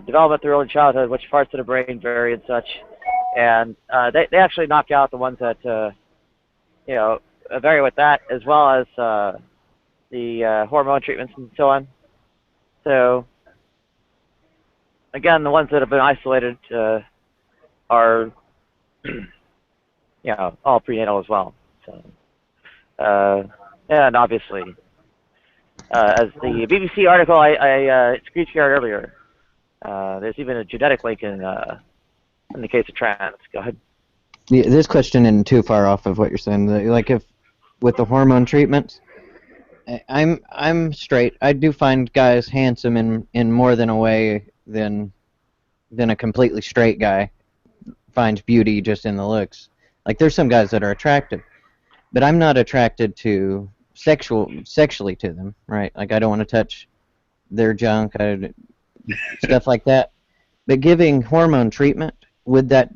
development through early childhood, which parts of the brain vary and such, and they actually knock out the ones that vary with that, as well as the hormone treatments and so on. So again, the ones that have been isolated are all prenatal as well. So and obviously, as the BBC article I screen shared earlier, there's even a genetic link in the case of trans. Go ahead. Yeah, this question isn't too far off of what you're saying. Like if with the hormone treatments, I'm straight. I do find guys handsome in more than a way than a completely straight guy finds beauty just in the looks. Like there's some guys that are attractive, but I'm not attracted to sexually to them, right? Like I don't want to touch their junk, stuff like that. But giving hormone treatment, would that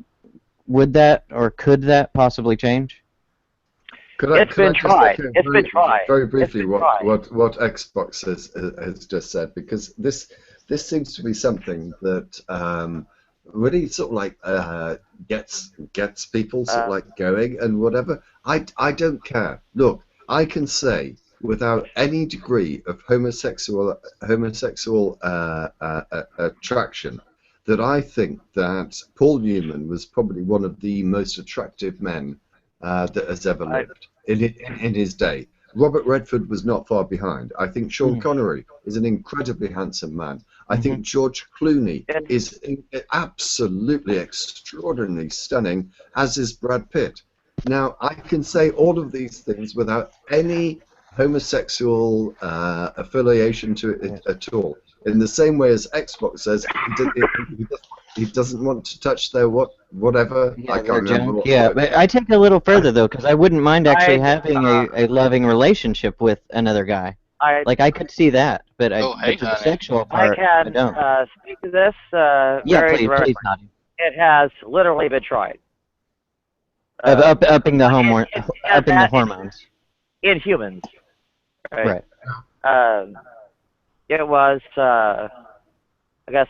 or could that possibly change? It's been tried. It's been tried. Very briefly, what Xbox has just said, because this seems to be something that really sort of like gets people sort of like going and whatever. I don't care. Look, I can say without any degree of homosexual attraction that I think that Paul Newman was probably one of the most attractive men that has ever lived in his day. Robert Redford was not far behind. I think Sean Connery is an incredibly handsome man. I think George Clooney is absolutely extraordinarily stunning, as is Brad Pitt. Now, I can say all of these things without any homosexual affiliation to it at all. In the same way as Xbox says, he doesn't want to touch their whatever. Yeah, I can't remember. Yeah, but I take it a little further though, because I wouldn't mind actually having a loving relationship with another guy. I could see that, but but to the sexual part, I don't. Speak to this. Yeah, please, Nadi. It has literally been tried. Upping the hormones in humans. Right. It was, I guess,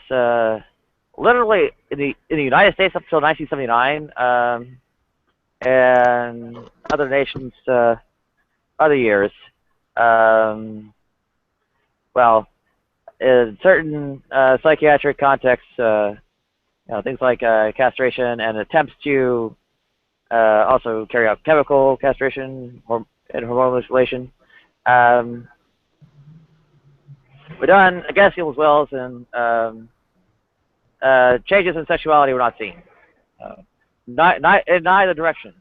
literally in the United States up until 1979, and other nations, other years. Well, in certain psychiatric contexts, things like castration and attempts to also carry out chemical castration and hormonal manipulation. Were done against people's wills, and changes in sexuality were not seen. In neither direction.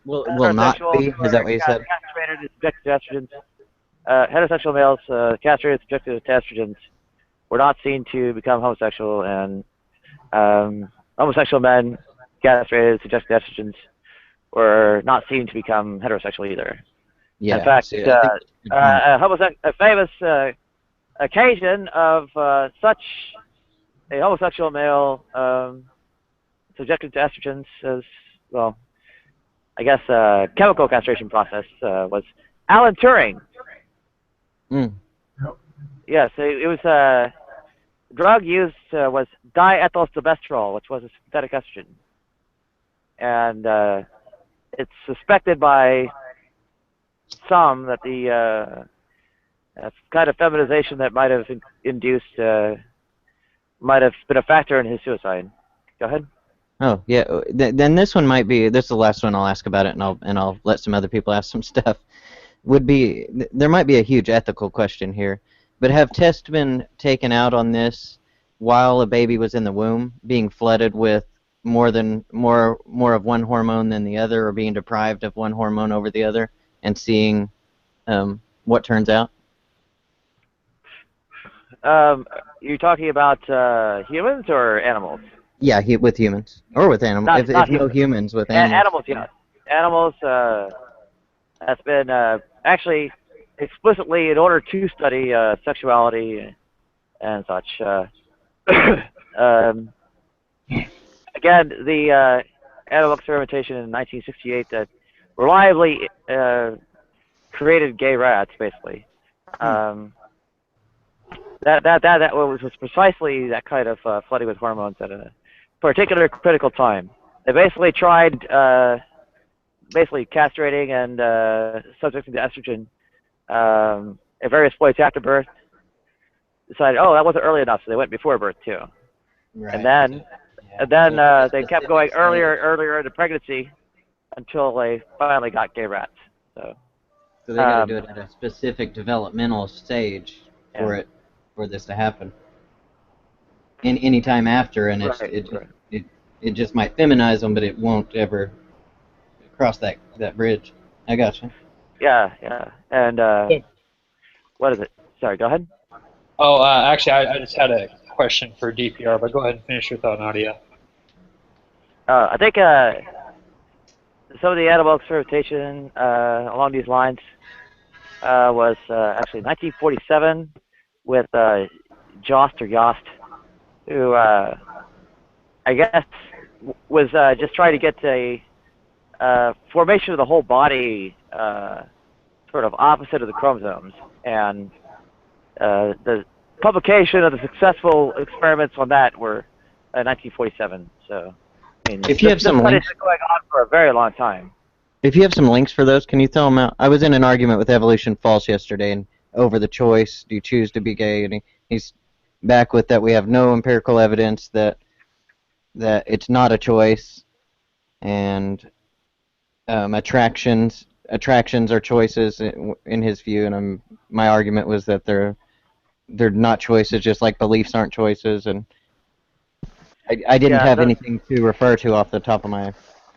Will not be? Is that what you said? Castrated and subjected to estrogens. Heterosexual males castrated and subjected to estrogens were not seen to become homosexual, and homosexual men castrated and subjected to estrogens were not seen to become heterosexual either. Yeah. In fact, See, I think a famous occasion of such a homosexual male subjected to estrogens as, well, I guess chemical castration process was Alan Turing. Mm. Yes, it was drug used was diethylstilbestrol, which was a synthetic estrogen, and it's suspected by some that the kind of feminization that might have induced might have been a factor in his suicide. Go ahead. Oh yeah. Then this one might be. This is the last one I'll ask about it, and I'll let some other people ask some stuff. There might be a huge ethical question here, but have tests been taken out on this while a baby was in the womb, being flooded with more of one hormone than the other, or being deprived of one hormone over the other, and seeing what turns out? You're talking about humans or animals? Yeah, with humans or with animals. If no humans, with animals. Animals, yes. Animals. That's been actually explicitly in order to study sexuality and such. Again, the animal experimentation in 1968 that reliably created gay rats, basically. That was precisely that kind of flooding with hormones at a particular critical time. They basically tried castrating and subjecting to estrogen at various points after birth. Decided, oh, that wasn't early enough, so they went before birth too. Right. And then they kept going earlier and earlier into pregnancy until they finally got gay rats. So they got to do it at a specific developmental stage for this to happen. In any time after, and it just might feminize them, but it won't ever cross that bridge. I gotcha. Yeah. And what is it? Sorry, go ahead. Oh, actually, I just had a question for DPR, but go ahead and finish your thought, Nadia. I think some of the animal experimentation along these lines was actually 1947 with Jost, who I guess was just trying to get a formation of the whole body sort of opposite of the chromosomes, and the publication of the successful experiments on that were 1947. So, I mean, if you have some links, been going on for a very long time. If you have some links for those, can you throw them out? I was in an argument with Evolution False yesterday, and over the choice, do you choose to be gay? And he's back with that we have no empirical evidence that it's not a choice, and attractions are choices in his view, and my argument was that they're not choices, just like beliefs aren't choices, and I didn't have anything to refer to off the top of my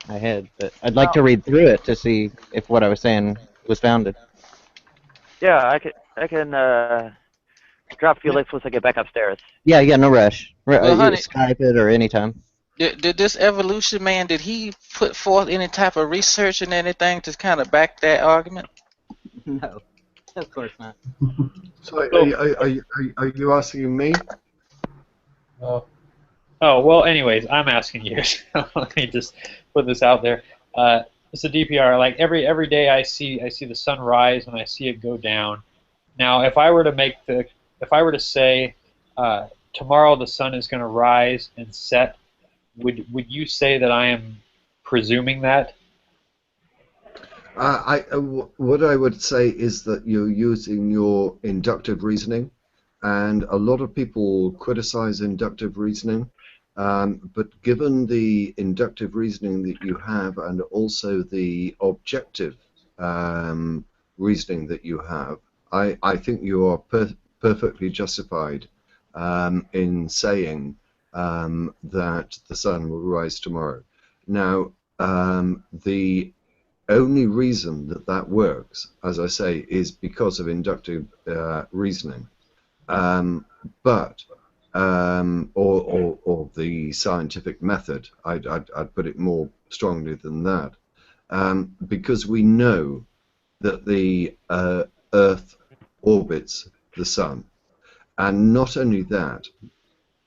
head, but I'd like to read through it to see if what I was saying was founded. Yeah, I can drop a few links once I get back upstairs. Yeah, no rush. Well, honey, Skype it or anytime. Did this evolution man, did he put forth any type of research and anything to kind of back that argument? No, of course not. So are you asking me? Oh, well, anyways, I'm asking you. Let me just put this out there. It's a DPR. Like every day I see the sun rise and I see it go down. Now, if I were to say tomorrow the sun is going to rise and set, would you say that I am presuming that? What I would say is that you're using your inductive reasoning, and a lot of people criticize inductive reasoning. But given the inductive reasoning that you have, and also the objective reasoning that you have, I think you are perfectly justified in saying that the sun will rise tomorrow. Now, the only reason that works, as I say, is because of inductive reasoning. Or the scientific method. I'd put it more strongly than that. because we know that the Earth orbits the Sun. And not only that,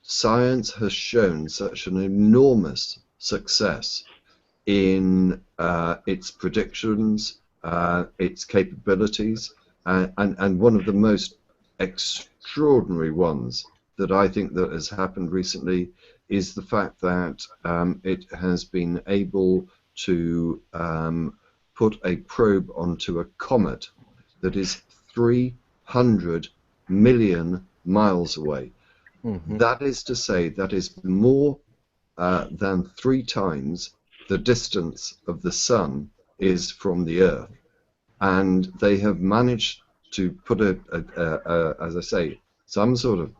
science has shown such an enormous success in its predictions, its capabilities, and one of the most extraordinary ones that I think that has happened recently is the fact that it has been able to put a probe onto a comet that is 300 million miles away. That is to say, that is more than 3 times the distance of the Sun is from the Earth. And they have managed to put as I say, some sort of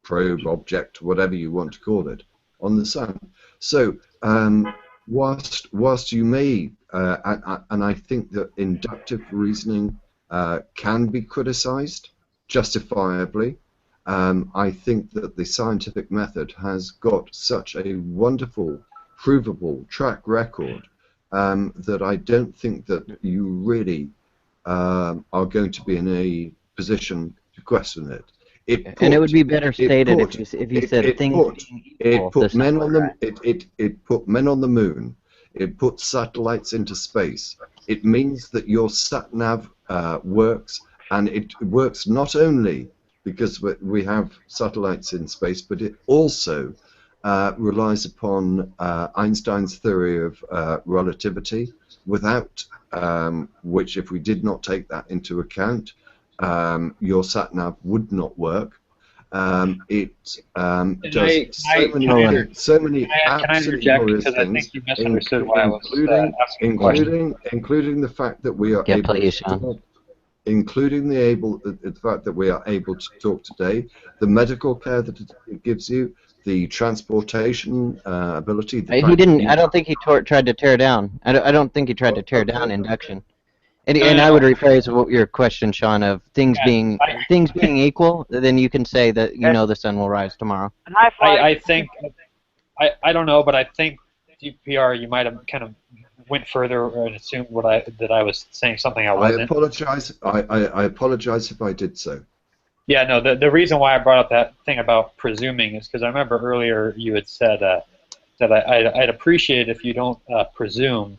probe, object, whatever you want to call it, on the Sun. So whilst you may, and I think that inductive reasoning can be criticized justifiably, I think that the scientific method has got such a wonderful, provable track record that I don't think that you really are going to be in a position to question it. And it would be better stated if you said things being equal, it put the men sun on will the rise. it put men on the moon. It put satellites into space. It means that your sat nav works, and it works not only because we have satellites in space, but it also relies upon Einstein's theory of relativity, without which, if we did not take that into account, your sat nav would not work. It does so many absolutely glorious things, you misunderstood why I was asking including the fact that we are able to talk, including the fact that we are able to talk today, the medical care that it gives you, the transportation ability. The He didn't. I don't think he tried to tear down. I don't think he tried to tear down induction. And I would rephrase your question, Sean, of things being equal. Then you can say that you know the sun will rise tomorrow. I think I don't know, but I think DPR, you might have kind of went further and assumed that I was saying something I wasn't. I apologize if I did so. Yeah, no. The reason why I brought up that thing about presuming is because I remember earlier you had said that I'd appreciate if you don't presume,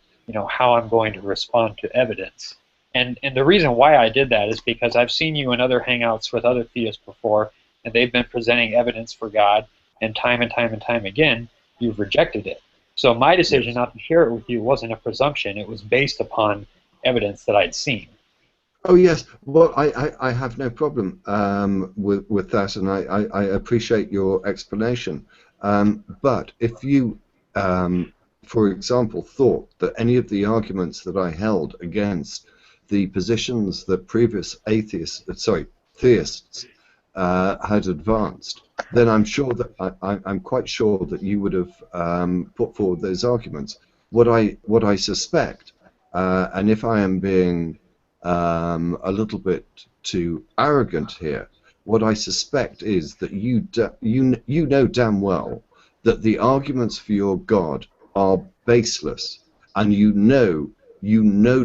how I'm going to respond to evidence. And the reason why I did that is because I've seen you in other hangouts with other theists before, and they've been presenting evidence for God, and time again, you've rejected it. So my decision not to share it with you wasn't a presumption. It was based upon evidence that I'd seen. Oh yes, well I have no problem with that, and I appreciate your explanation. But if you, for example, thought that any of the arguments that I held against the positions that previous theists had advanced, then I'm sure that I'm quite sure that you would have put forward those arguments. What I suspect, and if I am being a little bit too arrogant here, what I suspect is that you know damn well that the arguments for your God are baseless, and you know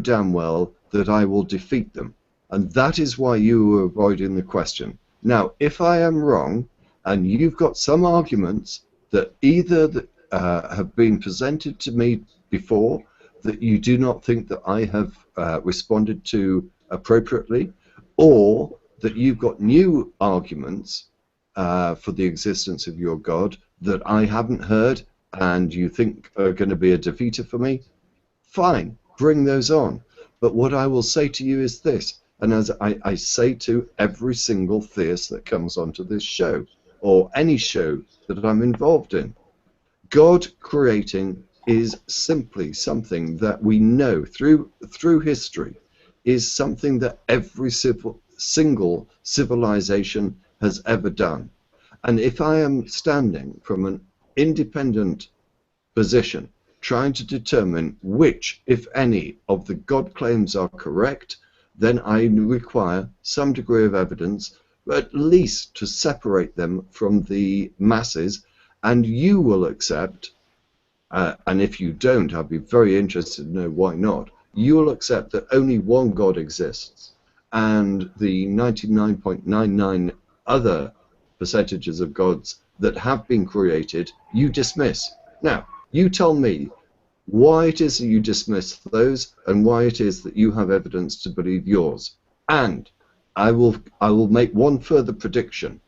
damn well that I will defeat them, and that is why you are avoiding the question. Now, if I am wrong, and you've got some arguments that either have been presented to me before that you do not think that I have responded to appropriately, or that you've got new arguments for the existence of your God that I haven't heard and you think are going to be a defeater for me, fine, bring those on. But what I will say to you is this, and as I say to every single theist that comes onto this show, or any show that I'm involved in, God creating is simply something that we know through history is something that every single civilization has ever done. And if I am standing from an independent position trying to determine which, if any, of the God claims are correct, then I require some degree of evidence, at least to separate them from the masses, and you will accept and if you don't, I'd be very interested to know why not, you'll accept that only one God exists, and the 99.99 other percentages of gods that have been created, you dismiss. Now, you tell me why it is that you dismiss those, and why it is that you have evidence to believe yours. And I will make one further prediction.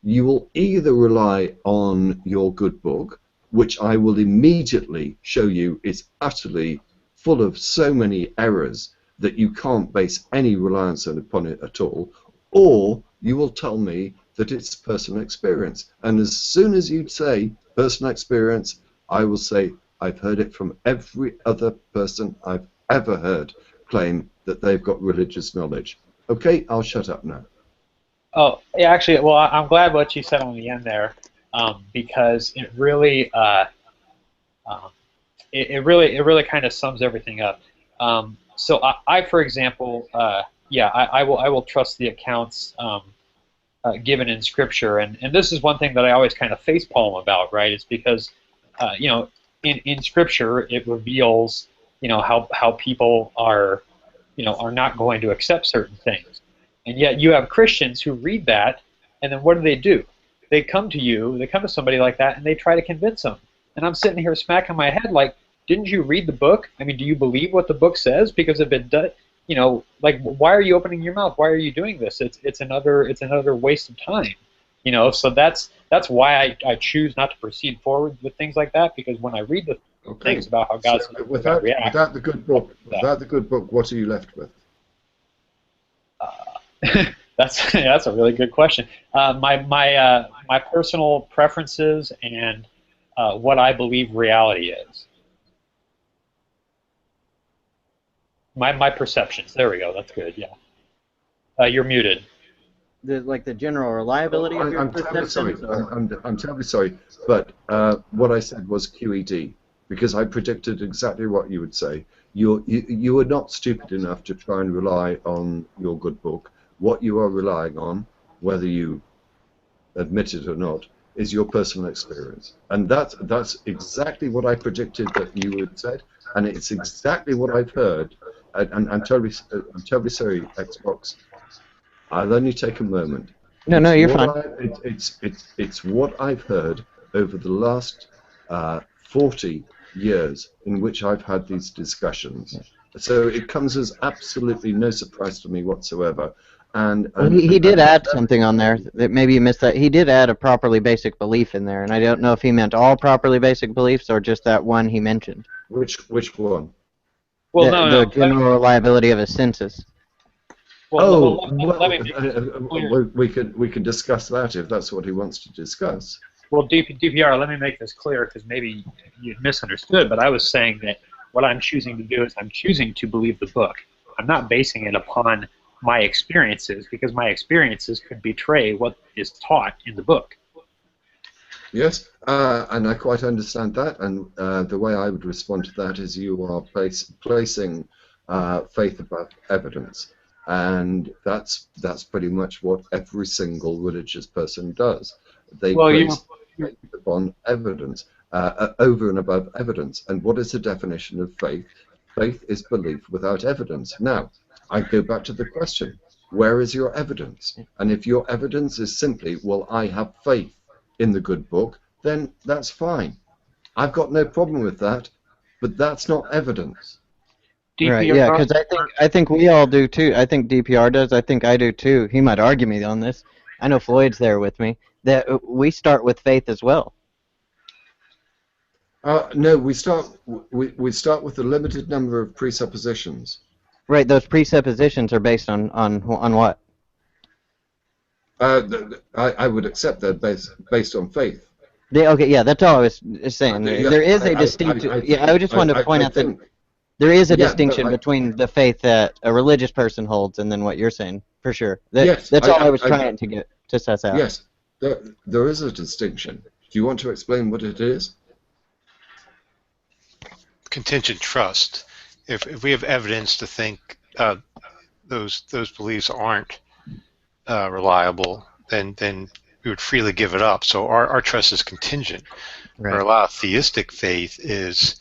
You will either rely on your good book, which I will immediately show you is utterly full of so many errors that you can't base any reliance upon it at all, or you will tell me that it's personal experience. And as soon as you say personal experience, I will say I've heard it from every other person I've ever heard claim that they've got religious knowledge. Okay, I'll shut up now. Oh, yeah, actually, well, I'm glad what you said on the end there, because it really, it really kind of sums everything up. So I, for example, yeah, I will trust the accounts given in Scripture, and this is one thing that I always kind of facepalm about, right? It's because, you know, in Scripture it reveals, you know, how people are, you know, are not going to accept certain things. And yet you have Christians who read that, and then what do? They come to you, they come to somebody like that, and they try to convince them. And I'm sitting here smacking my head like, didn't you read the book? I mean, do you believe what the book says? Because if it does, you know, like, why are you opening your mouth? Why are you doing this? It's another waste of time, you know. So that's why I choose not to proceed forward with things like that, because when I read the things about how God's so without the good book, what are you left with? That's a really good question. My personal preferences and what I believe reality is. My perceptions. There we go. That's good. Yeah. You're muted. Like the general reliability of your perceptions? I'm terribly sorry, but what I said was QED, because I predicted exactly what you would say. You are not stupid enough to try and rely on your good book. What you are relying on, whether you admit it or not, is your personal experience, and that's exactly what I predicted that you would say, and it's exactly what I've heard. And I'm terribly sorry, Xbox. I'll only take a moment. No, you're fine. It's what I've heard over the last 40 years in which I've had these discussions. So it comes as absolutely no surprise to me whatsoever. And he did add something on there that maybe you missed that. He did add a properly basic belief in there, and I don't know if he meant all properly basic beliefs or just that one he mentioned. Which one? Well, the general reliability of a census. Well, we can discuss that if that's what he wants to discuss. Well, DPR, let me make this clear, because maybe you misunderstood, but I was saying that what I'm choosing to do is I'm choosing to believe the book. I'm not basing it upon my experiences, because my experiences could betray what is taught in the book. Yes, and I quite understand that, and the way I would respond to that is you are placing faith above evidence, and that's pretty much what every single religious person does. They place faith upon evidence, over and above evidence. And what is the definition of faith? Faith is belief without evidence. Now, I go back to the question, where is your evidence? And if your evidence is simply, well, I have faith in the good book, then that's fine. I've got no problem with that, but that's not evidence. Right, yeah, because I think we all do too. I think DPR does. I think I do too. He might argue me on this. I know Floyd's there with me. That we start with faith as well. No, we start with a limited number of presuppositions. Right, those presuppositions are based on what? I would accept that based on faith. Okay, yeah, that's all I was saying. There is a distinction. Yeah, I just wanted to point out that there is a distinction between the faith that a religious person holds and then what you're saying, for sure. That's all I was trying to get to suss out. Yes, there is a distinction. Do you want to explain what it is? Contingent trust. If we have evidence to think those beliefs aren't reliable, then we would freely give it up. So our trust is contingent. Where a lot of theistic faith is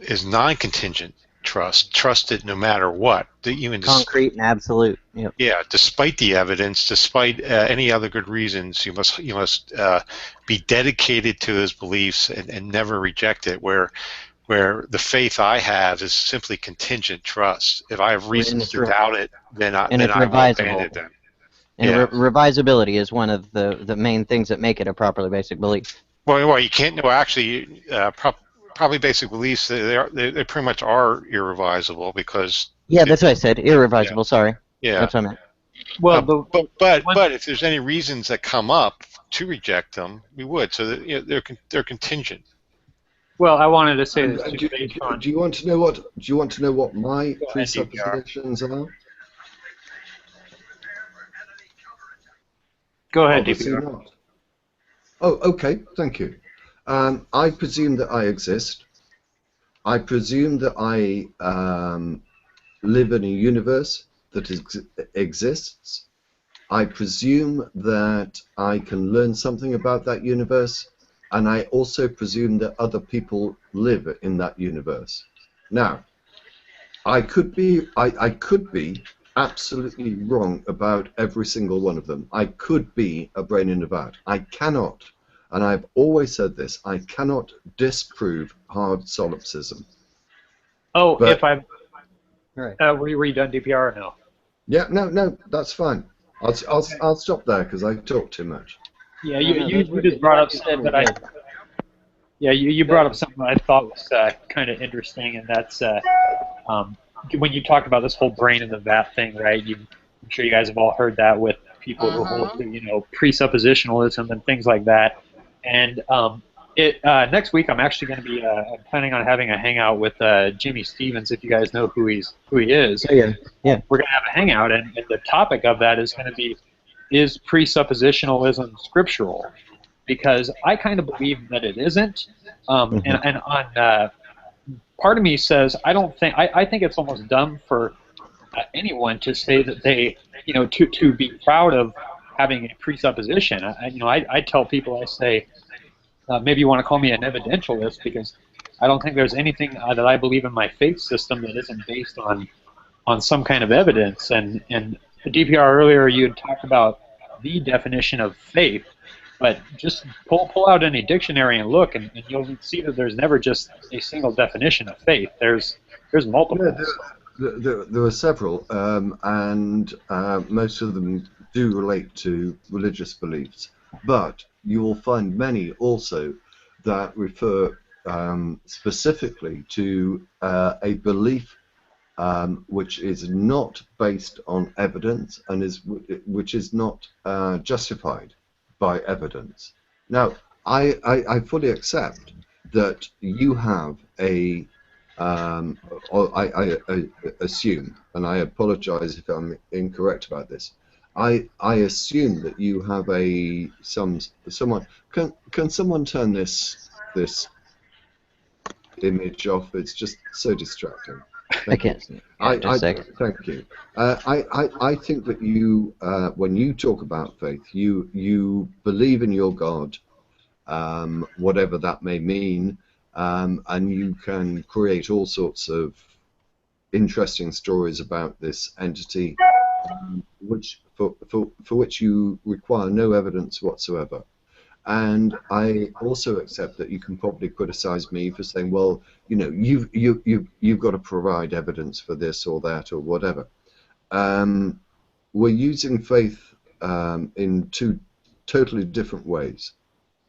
is non-contingent trust, trusted no matter what. Even Concrete and absolute. Yep. yeah, despite the evidence, despite any other good reasons, you must be dedicated to those beliefs and never reject it. Where the faith I have is simply contingent trust. If I have reasons to doubt it, then I will abandon them. And revisability is one of the main things that make it a properly basic belief. Well, you can't. Well, actually, probably basic beliefs they pretty much are irrevisable because. Yeah, that's what I said. Irrevisable. Yeah. Sorry. Yeah. That's what I meant. Well, but if there's any reasons that come up to reject them, we would. So that, they're contingent. Well, I wanted to say this. Do you want to know what my presuppositions are? Go ahead, DPR. Not. Oh, okay. Thank you. I presume that I exist. I presume that I live in a universe that exists. I presume that I can learn something about that universe, and I also presume that other people live in that universe. Now, I could be absolutely wrong about every single one of them. I could be a brain in a vat. I cannot, and I've always said this, I cannot disprove hard solipsism. Oh, but, if I'm... Right. Were you done, DPR, or no? Yeah, no, that's fine. I'll stop there because I talk too much. Yeah, you just brought up something that you brought up something that I thought was kind of interesting, and that's when you talked about this whole brain in the vat thing, right? I'm sure you guys have all heard that with people who hold to, presuppositionalism and things like that. And next week I'm actually going to be planning on having a hangout with Jimmy Stevens, if you guys know who he is. Yeah. We're going to have a hangout, and the topic of that is going to be, is presuppositionalism scriptural? Because I kind of believe that it isn't. And on part of me says I think it's almost dumb for anyone to say that they to be proud of having a presupposition. I tell people, I say, maybe you want to call me an evidentialist, because I don't think there's anything that I believe in my faith system that isn't based on some kind of evidence. And DPR, earlier you had talked about the definition of faith, but just pull out any dictionary and look, and you'll see that there's never just a single definition of faith. There's multiple. Yeah, there are several, and most of them do relate to religious beliefs. But you will find many also that refer specifically to a belief which is not based on evidence and which is not justified by evidence. Now, I fully accept that you have or I assume, and I apologize if I'm incorrect about this, I assume that you have someone. Can someone turn this image off? It's just so distracting. I can't. Thank you. I think that you, when you talk about faith, you believe in your God, whatever that may mean, and you can create all sorts of interesting stories about this entity, for which you require no evidence whatsoever. And I also accept that you can probably criticize me for saying, well, you've got to provide evidence for this or that or whatever. We're using faith in two totally different ways.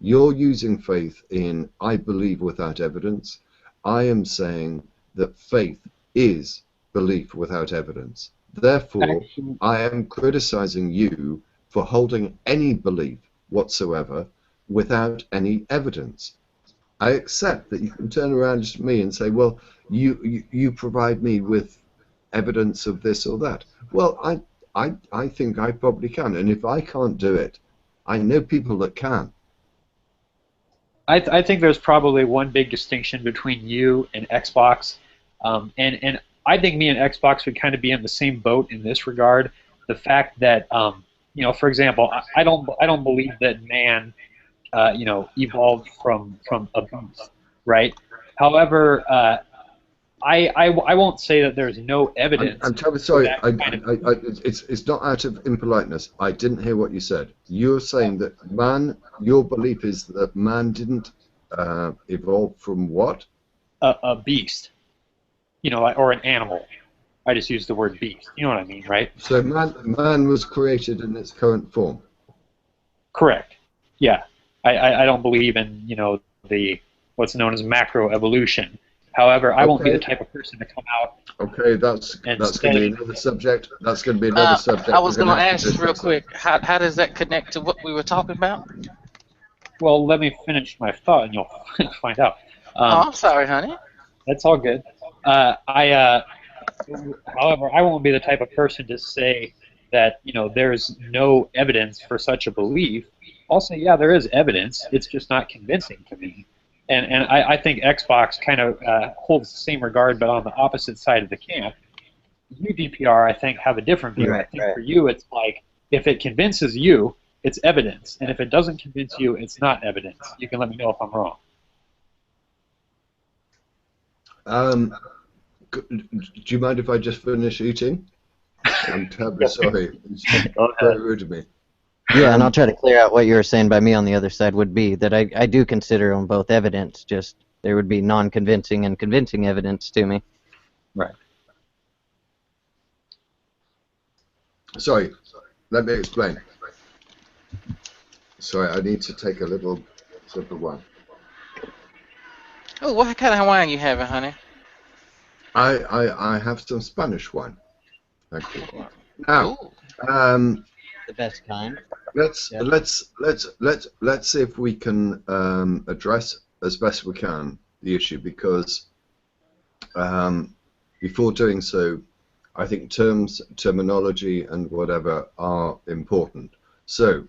You're using faith in I believe without evidence. I am saying that faith is belief without evidence. Therefore, I am criticizing you for holding any belief whatsoever without any evidence. I accept that you can turn around to me and say, well, you provide me with evidence of this or that. Well, I think I probably can, and if I can't do it, I know people that can. I think there's probably one big distinction between you and Xbox, and I think me and Xbox would kind of be in the same boat in this regard. The fact that, for example, I don't believe that man evolved from a beast, right? However, I won't say that there's no evidence I'm terribly for sorry. that kind of. It's not out of impoliteness. I didn't hear what you said. You're saying that man. Your belief is that man didn't evolve from what? A beast, or an animal. I just used the word beast. You know what I mean, right? So man was created in its current form. Correct. Yeah. I don't believe in the what's known as macroevolution. However, I won't be the Okay. type of person to come out Okay, that's and going to be say, another subject. That's going to be another subject. I was We're going going to to have to ask real discuss quick, how does that connect to what we were talking about? well, let me finish my thought and you'll find out. Oh, I'm sorry, honey. That's all good. However, I won't be the type of person to say that there's no evidence for such a belief. I'll say, yeah, there is evidence. It's just not convincing to me. And I think Xbox kind of holds the same regard, but on the opposite side of the camp. You, DPR, I think, have a different view. I think for you, it's like, if it convinces you, it's evidence. And if it doesn't convince you, it's not evidence. You can let me know if I'm wrong. Do you mind if I just finish eating? I'm terribly sorry. It's very rude of me. Yeah, and I'll try to clear out what you were saying by me on the other side would be that I do consider them both evidence, just there would be non-convincing and convincing evidence to me. Right. Sorry, let me explain. Sorry, I need to take a little sip of wine. Oh, what kind of wine you having, honey? I have some Spanish wine. Thank you. Now, the best kind. Let's see if we can address as best we can the issue, because before doing so, I think terminology, and whatever are important. So,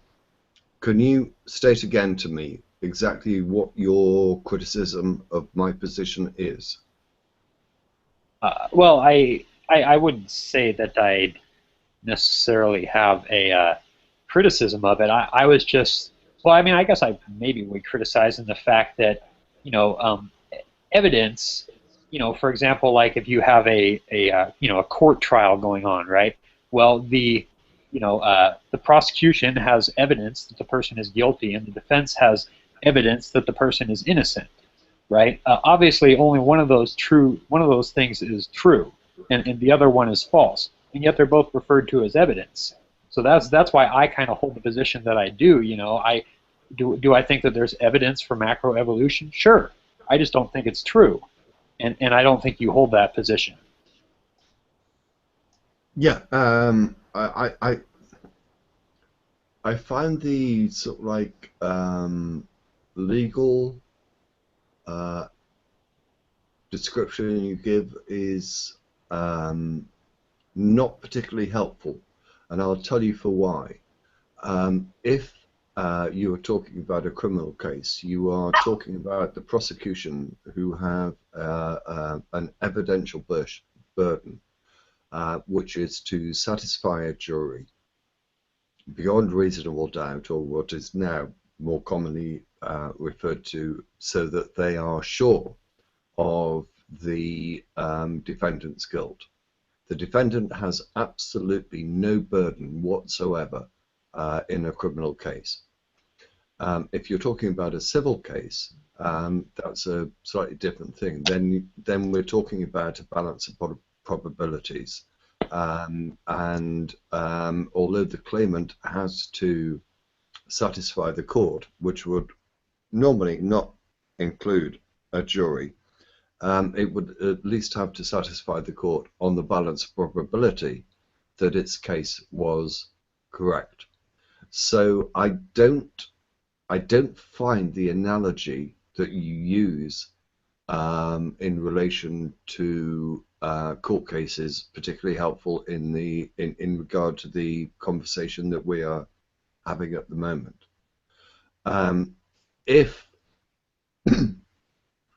can you state again to me exactly what your criticism of my position is? Well, I wouldn't say that I necessarily have a criticism of it. I was just, well, I mean, I guess I maybe would criticize in the fact that, evidence, for example, like if you have a court trial going on, right? Well, the prosecution has evidence that the person is guilty, and the defense has evidence that the person is innocent, right? Obviously, only one of those things is true, and the other one is false, and yet they're both referred to as evidence. So that's why I kind of hold the position that I do. Do I think that there's evidence for macroevolution? Sure. I just don't think it's true, and I don't think you hold that position. Yeah, I find the sort of like legal description you give is not particularly helpful, and I'll tell you for why. If you are talking about a criminal case, you are talking about the prosecution who have an evidential burden, which is to satisfy a jury beyond reasonable doubt, or what is now more commonly referred to, so that they are sure of the defendant's guilt. The defendant has absolutely no burden whatsoever in a criminal case. If you're talking about a civil case, that's a slightly different thing. Then we're talking about a balance of probabilities. And although the claimant has to satisfy the court, which would normally not include a jury, it would at least have to satisfy the court on the balance of probability that its case was correct. So I don't find the analogy that you use in relation to court cases particularly helpful in regard to the conversation that we are having at the moment. And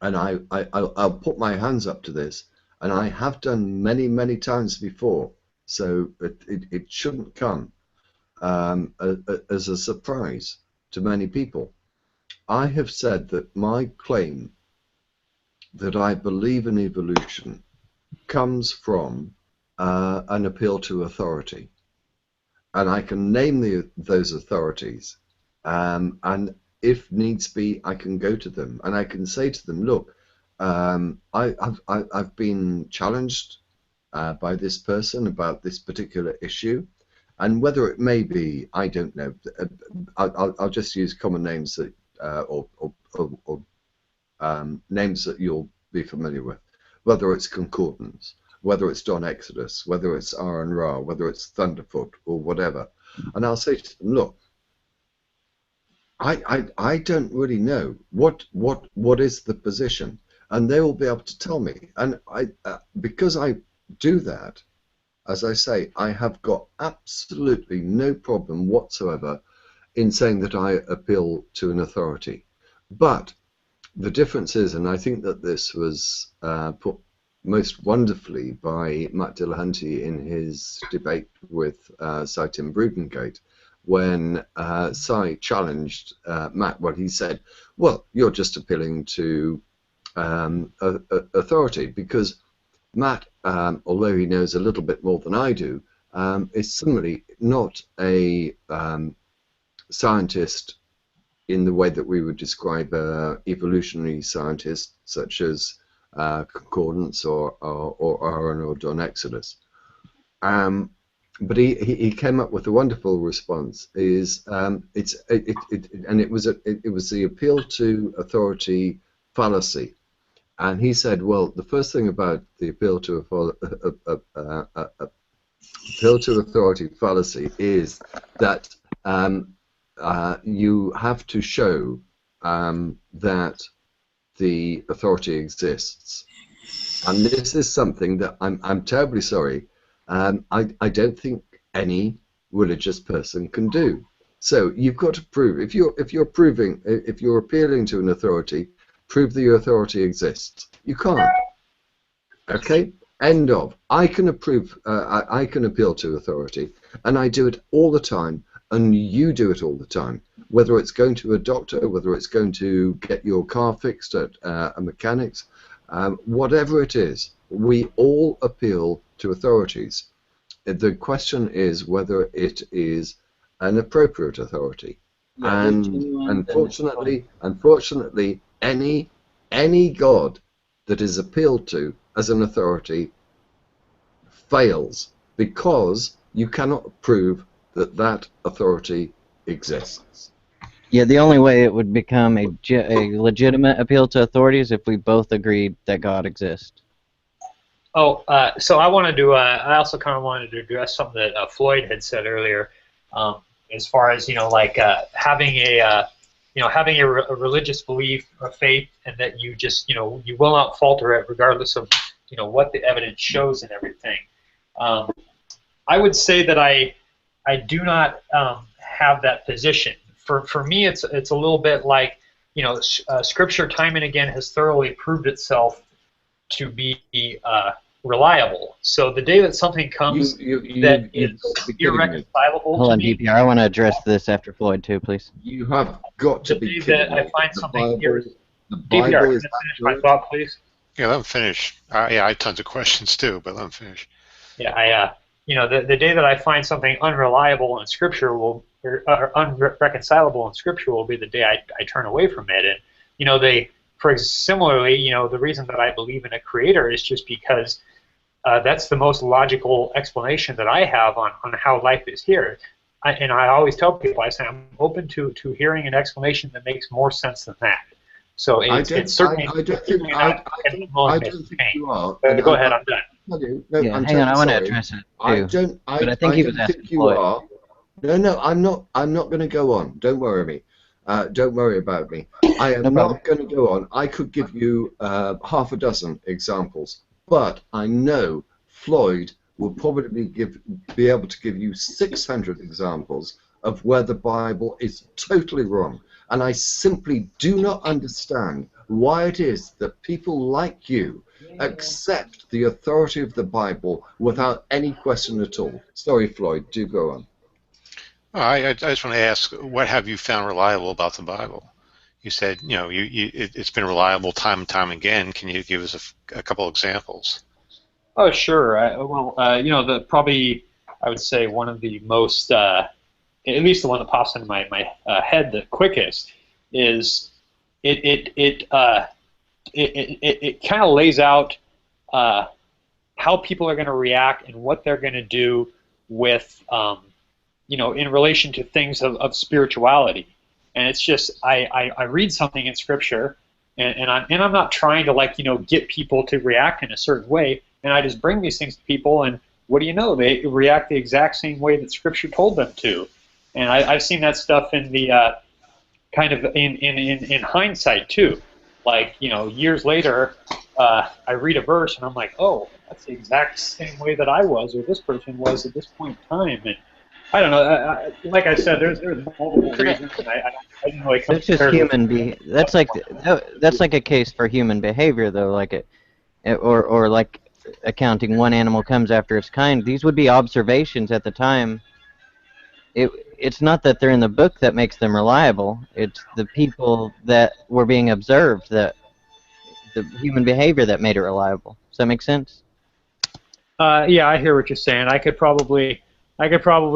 I'll put my hands up to this, and I have done many times before, so it shouldn't come as a surprise to many people. I have said that my claim that I believe in evolution comes from an appeal to authority. And I can name those authorities. And if needs be, I can go to them and I can say to them, look, I've been challenged by this person about this particular issue. And whether it may be, I don't know. I'll just use common names that, or names that you'll be familiar with. Whether it's concordance, whether it's Don Exodus, whether it's Aaron Ra, whether it's Thunderfoot, or whatever. And I'll say to them, look, I don't really know what is the position, and they will be able to tell me. And because I do that, as I say, I have got absolutely no problem whatsoever in saying that I appeal to an authority. But the difference is, and I think that this was put most wonderfully by Matt Dillahunty in his debate with Cy Tim Brudengate, when Cy challenged Matt, well, he said, well, you're just appealing to authority, because Matt, although he knows a little bit more than I do, is similarly not a scientist in the way that we would describe evolutionary scientists such as Concordance or Aaron or Don Exodus. But he came up with a wonderful response. And it was the appeal to authority fallacy. And he said, well, the first thing about the appeal to authority fallacy is that you have to show that the authority exists. And this is something that I'm terribly sorry, I don't think any religious person can do. So you've got to prove, if you're appealing to an authority, prove the authority exists. You can't. Okay? End of. I can appeal to authority, and I do it all the time, and you do it all the time. Whether it's going to a doctor, whether it's going to get your car fixed at a mechanic's, whatever it is, we all appeal to authorities. The question is whether it is an appropriate authority. Yeah, and unfortunately, any God that is appealed to as an authority fails, because you cannot prove that that authority exists. Yeah, the only way it would become a legitimate appeal to authorities if we both agreed that God exists. Oh, so I wanted to. I also kind of wanted to address something that Floyd had said earlier, as far as having a religious belief or faith, and that you just you will not falter it regardless of what the evidence shows and everything. I would say that I do not have that position. For me, it's a little bit like Scripture time and again has thoroughly proved itself to be reliable. So the day that something comes that is irreconcilable Hold to on, me, DPR, I want to address this after Floyd too, please. You have got to be kidding me. I find something DPR, can I finish my thought, please? Yeah, let him finish. Yeah, I had tons of questions too, but let him finish. Yeah, the day that I find something unreliable in Scripture or unreconcilable in Scripture will be the day I turn away from it. And similarly, the reason that I believe in a creator is just because that's the most logical explanation that I have on how life is here. And I always tell people, I say I'm open to hearing an explanation that makes more sense than that. So it's certainly I don't think you are. Go ahead, I'm done. Hang on, I want to address it too. I think he was asking Floyd. No, I'm not going to go on. Don't worry me. Don't worry about me. I am not going to go on. I could give you half a dozen examples, but I know Floyd will probably be able to give you 600 examples of where the Bible is totally wrong. And I simply do not understand why it is that people like you accept the authority of the Bible without any question at all. Sorry, Floyd, do go on. I just want to ask, what have you found reliable about the Bible? You said, it's been reliable time and time again. Can you give us a couple examples? Oh, sure. Probably I would say one of the most, at least the one that pops into my head the quickest, is it kind of lays out how people are going to react and what they're going to do with, in relation to things of spirituality. And it's just I read something in Scripture, and I'm not trying to get people to react in a certain way, and I just bring these things to people, and what do you know? They react the exact same way that Scripture told them to. And I've seen that stuff in the kind of in hindsight too. Years later, I read a verse and I'm like, oh, that's the exact same way that I was, or this person was at this point in time. And I don't know. Like I said, there's multiple reasons, and I didn't really come That's just prepared with human that's like a case for human behavior, though. Or like accounting one animal comes after its kind. These would be observations at the time. It's not that they're in the book that makes them reliable. It's the people that were being observed, that the human behavior that made it reliable. Does that make sense? Yeah, I hear what you're saying. I could probably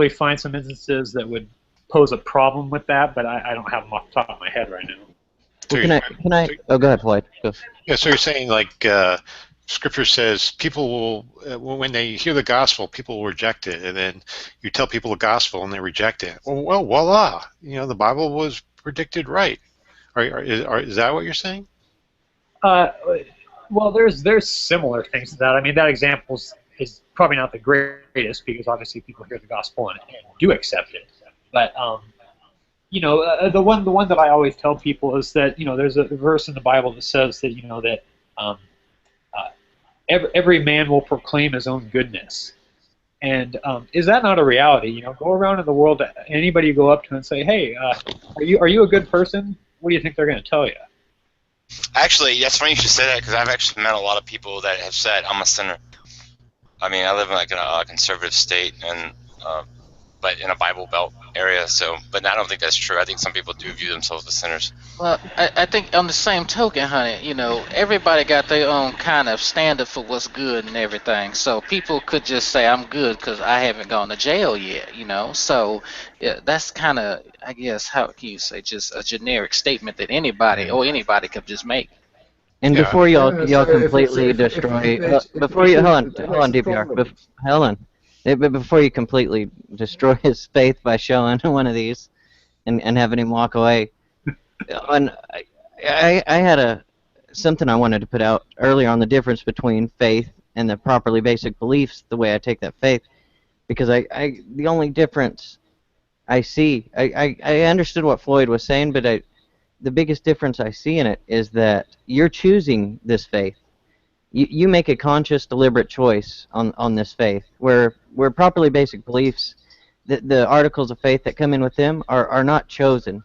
find some instances that would pose a problem with that, but I don't have them off the top of my head right now. Well, can I? Oh, go ahead, Floyd. Go. Yeah, so you're saying Scripture says people will, when they hear the gospel, people will reject it, and then you tell people the gospel and they reject it. Well, voila! The Bible was predicted right. Is that what you're saying? Well, there's similar things to that. I mean, that example is probably not the greatest because obviously people hear the gospel and do accept it. But the one that I always tell people is that there's a verse in the Bible that says that every man will proclaim his own goodness. And is that not a reality? Go around in the world, anybody you go up to and say, hey, are you a good person? What do you think they're going to tell you? Actually, that's funny you should say that because I've actually met a lot of people that have said I'm a sinner. I mean, I live in a conservative state, and but in a Bible Belt area. But I don't think that's true. I think some people do view themselves as sinners. Well, I think on the same token, honey, everybody got their own kind of standard for what's good and everything. So people could just say I'm good because I haven't gone to jail yet, So yeah, that's kind of, I guess, how can you say, just a generic statement that anybody could just make. And before y'all completely destroy, hold on, DPR, hold on. But before you completely destroy his faith by showing one of these and having him walk away, I had something I wanted to put out earlier on the difference between faith and the properly basic beliefs, the way I take that faith, because the only difference I see, I understood what Floyd was saying, but the biggest difference I see in it is that you're choosing this faith. You make a conscious, deliberate choice on this faith, where properly basic beliefs, the articles of faith that come in with them are not chosen.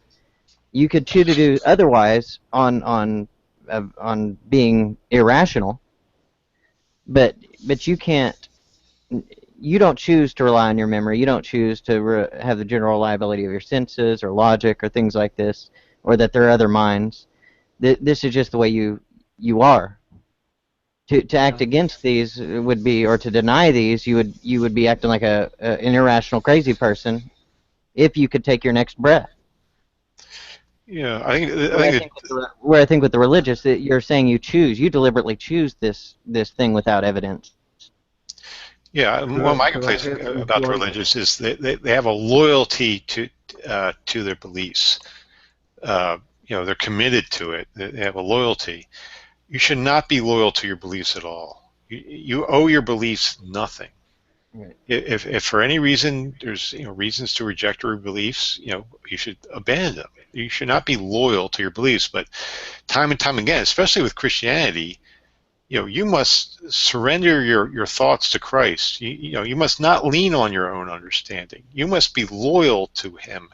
You could choose to do otherwise on being irrational, but you can't. You don't choose to rely on your memory. You don't choose to have the general reliability of your senses or logic or things like this, or that there are other minds. This is just the way you are. To act against these would be, or to deny these, you would be acting like an irrational, crazy person if you could take your next breath. Yeah, where I think with the religious, you're saying you deliberately choose this thing without evidence. Yeah, one of my complaints about the religious is they have a loyalty to their beliefs. They're committed to it. They have a loyalty. You should not be loyal to your beliefs at all. You owe your beliefs nothing. Right. If for any reason there's reasons to reject your beliefs, you should abandon them. You should not be loyal to your beliefs. But time and time again, especially with Christianity, you must surrender your thoughts to Christ. You must not lean on your own understanding. You must be loyal to Him.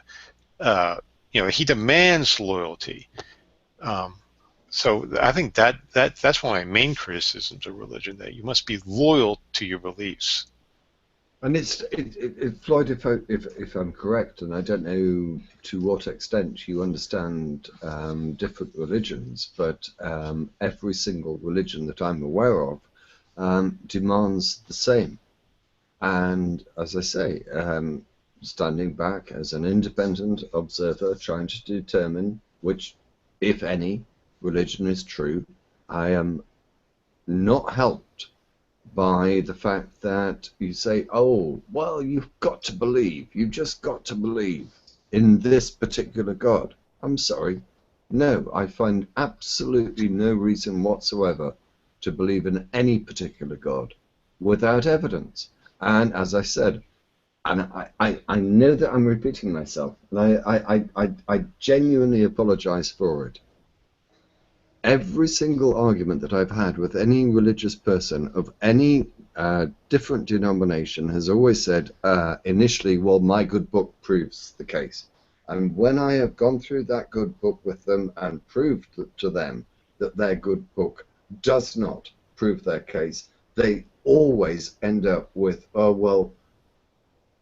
He demands loyalty. So I think that's one of my main criticisms of religion, that you must be loyal to your beliefs. And Floyd, if I'm correct, and I don't know to what extent you understand different religions, but every single religion that I'm aware of demands the same. And as I say, standing back as an independent observer, trying to determine which, if any, religion is true, I am not helped by the fact that you say, oh, well, you've got to believe, you've just got to believe in this particular God. I'm sorry. No, I find absolutely no reason whatsoever to believe in any particular God without evidence. And as I said, and I know that I'm repeating myself, and I genuinely apologize for it. Every single argument that I've had with any religious person of any different denomination has always said initially, well, my good book proves the case. And when I have gone through that good book with them and proved to them that their good book does not prove their case, they always end up with, oh, well,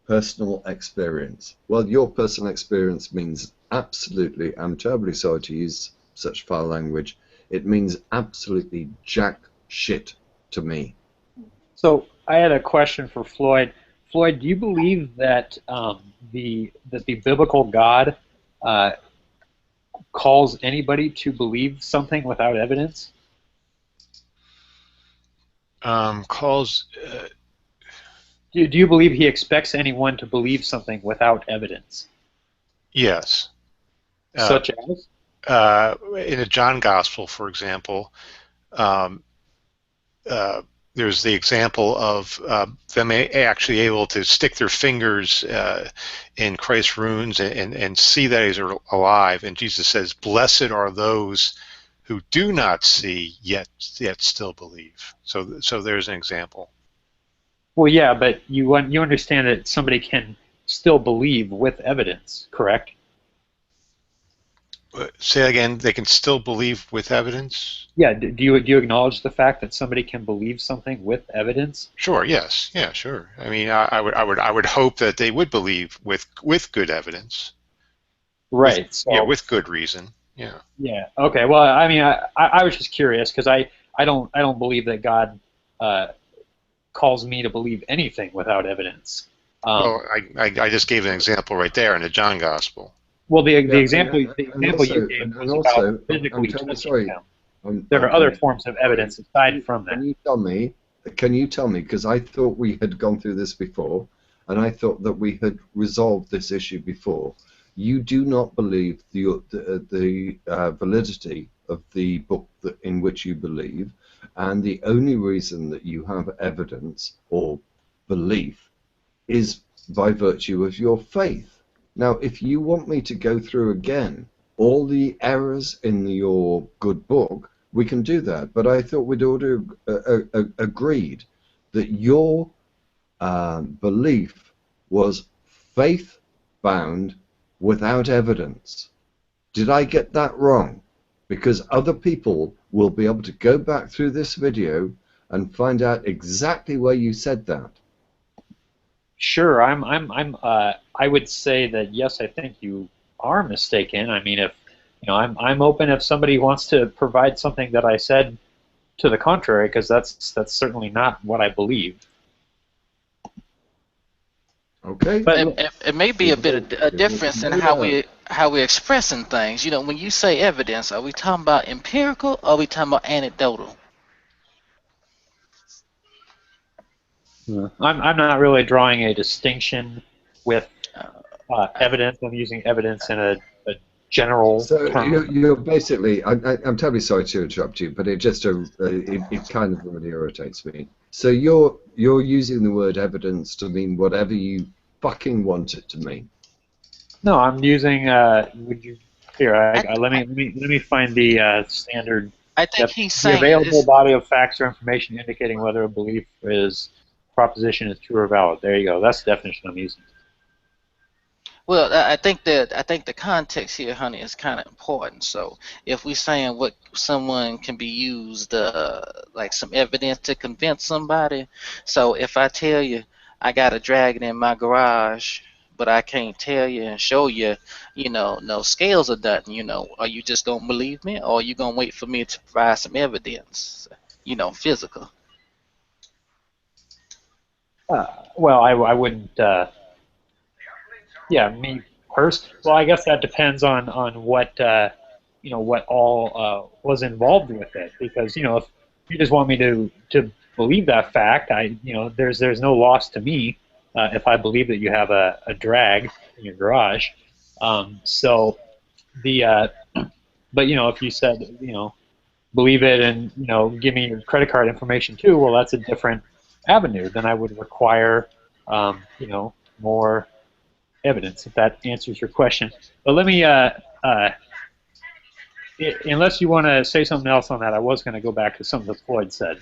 personal experience. Well, your personal experience means absolutely, I'm terribly sorry to use such foul language, it means absolutely jack shit to me. So I had a question for Floyd. Floyd, do you believe that the biblical God calls anybody to believe something without evidence? Calls. Do you believe he expects anyone to believe something without evidence? Yes. Such as? In the John Gospel, for example, there's the example of them actually able to stick their fingers in Christ's wounds and see that he's alive. And Jesus says, "Blessed are those who do not see yet still believe." So there's an example. Well, yeah, but you understand that somebody can still believe with evidence, correct? Say again. They can still believe with evidence. Yeah. Do you acknowledge the fact that somebody can believe something with evidence? Sure. Yes. Yeah. Sure. I mean, I would hope that they would believe with good evidence. Right. Yeah. With good reason. Yeah. Yeah. Okay. Well, I mean, I was just curious because I don't believe that God calls me to believe anything without evidence. Well, I just gave an example right there in the John Gospel. Well, the example you gave was about physically touching them. There are other forms of evidence aside from that. Can you tell me, because I thought we had gone through this before, and I thought that we had resolved this issue before. You do not believe the validity of the book in which you believe, and the only reason that you have evidence or belief is by virtue of your faith. Now, if you want me to go through again all the errors in your good book, we can do that. But I thought we'd already agreed that your belief was faith-bound without evidence. Did I get that wrong? Because other people will be able to go back through this video and find out exactly where you said that. Sure, I would say that yes, I think you are mistaken. I mean, if I'm open if somebody wants to provide something that I said to the contrary, because that's certainly not what I believe. Okay. But it may be a bit of a difference in how we're expressing things. You know, when you say evidence, are we talking about empirical or are we talking about anecdotal? I'm not really drawing a distinction with evidence. I'm using evidence in a general term. You're basically, I'm terribly sorry to interrupt you, but it just it kind of really irritates me. So you're using the word evidence to mean whatever you fucking want it to mean. No, I'm using. Would you here? Let me find the standard. I think he's saying the available body of facts or information indicating whether a belief proposition is true or valid. There you go. That's the definition I'm using. Well, I think the context here, honey, is kind of important. So if we're saying what someone can be used, like some evidence to convince somebody. So if I tell you, I got a dragon in my garage, but I can't tell you and show you, no scales or nothing. Are you just gonna believe me, or are you gonna wait for me to provide some evidence, physical? Well, I wouldn't. Yeah, me personally. Well, I guess that depends on what what all was involved with it. Because if you just want me to believe that fact, there's no loss to me if I believe that you have a drag in your garage. So the but if you said believe it and give me your credit card information too, well, that's a different avenue. Then I would require more evidence, if that answers your question. But let me, unless you want to say something else on that, I was going to go back to something that Floyd said.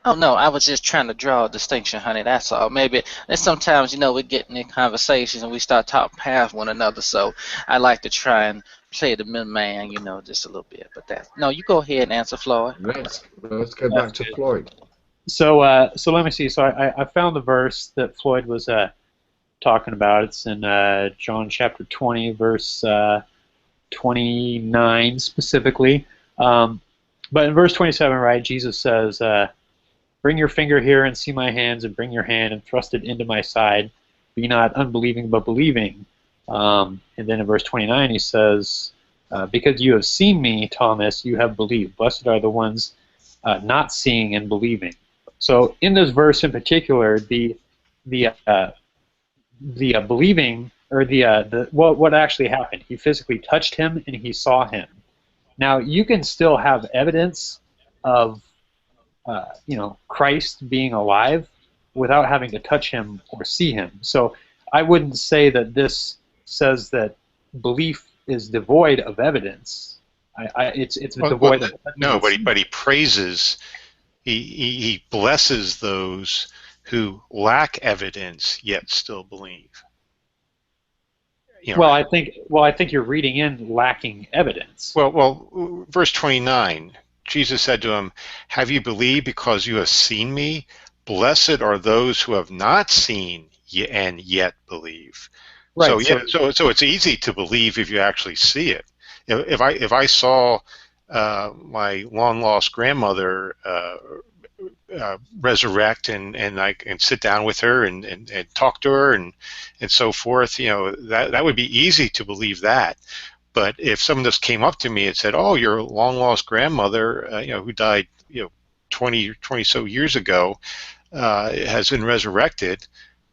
Oh no, I was just trying to draw a distinction, honey. That's all. Maybe and sometimes we get in conversations and we start talking past one another. So I like to try and play the middleman, just a little bit. But no. You go ahead and answer, Floyd. Let's go back to Floyd. So let me see. So I found the verse that Floyd was talking about. It's in John chapter 20, verse 29 specifically. But in verse 27, right, Jesus says, "Bring your finger here and see my hands, and bring your hand and thrust it into my side. Be not unbelieving, but believing." And then in verse 29, he says, "Because you have seen me, Thomas, you have believed. Blessed are the ones not seeing and believing." So in this verse in particular, the believing, or what actually happened, he physically touched him and he saw him. Now you can still have evidence of Christ being alive without having to touch him or see him. So I wouldn't say that this says that belief is devoid of evidence. It's devoid of evidence. No, but he praises, he blesses those who lack evidence yet still believe. Well, I think you're reading in lacking evidence. Well, verse 29, Jesus said to him, "Have you believed because you have seen me? Blessed are those who have not seen and yet believe." Right. So it's easy to believe if you actually see it. If I saw my long lost grandmother resurrect and I can sit down with her and talk to her and so forth, that would be easy to believe that. But if someone just came up to me and said, "Oh, your long lost grandmother, who died 20 so years ago, has been resurrected,"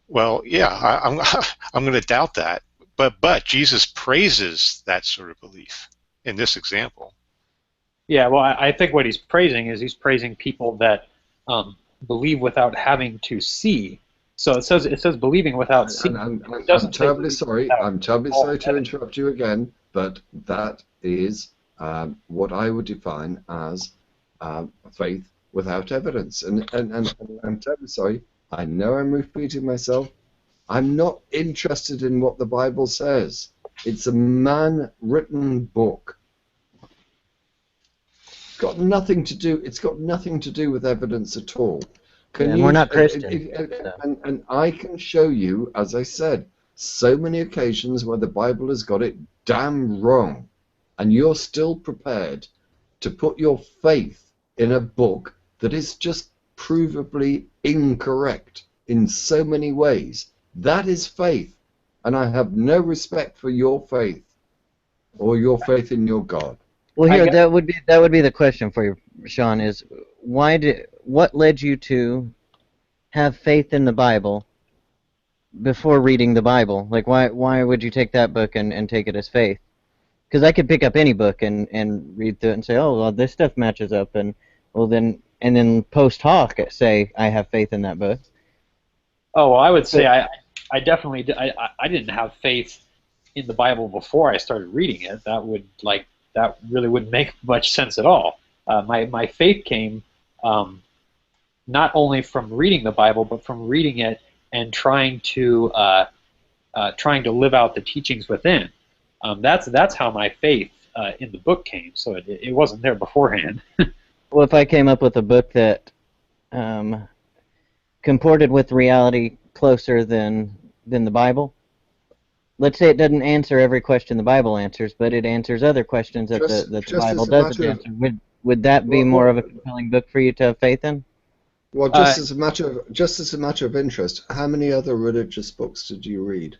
well, yeah, I'm going to doubt that. But Jesus praises that sort of belief in this example. Yeah, well, I think what he's praising is he's praising people that believe without having to see. So it says believing without seeing. I'm terribly sorry. I'm terribly sorry to interrupt you again, but that is what I would define as faith without evidence. And I'm terribly sorry. I know I'm repeating myself. I'm not interested in what the Bible says. It's a man-written book. It's got nothing to do with evidence at all. We're not Christian. And I can show you, as I said, so many occasions where the Bible has got it damn wrong, and you're still prepared to put your faith in a book that is just provably incorrect in so many ways. That is faith, and I have no respect for your faith or your faith in your God. Well, here that would be the question for you, Sean. Is what led you to have faith in the Bible before reading the Bible? Like, why would you take that book and take it as faith? Because I could pick up any book and read through it and say, "Oh, well, this stuff matches up," and then post hoc say I have faith in that book. Oh, well, I would say I definitely I didn't have faith in the Bible before I started reading it. That really wouldn't make much sense at all. My faith came not only from reading the Bible, but from reading it and trying to live out the teachings within. That's how my faith in the book came. So it wasn't there beforehand. Well, if I came up with a book that comported with reality closer than the Bible? Let's say it doesn't answer every question the Bible answers, but it answers other questions that the Bible doesn't answer. Would that be more of a compelling book for you to have faith in? Well, just as a matter of interest, how many other religious books did you read?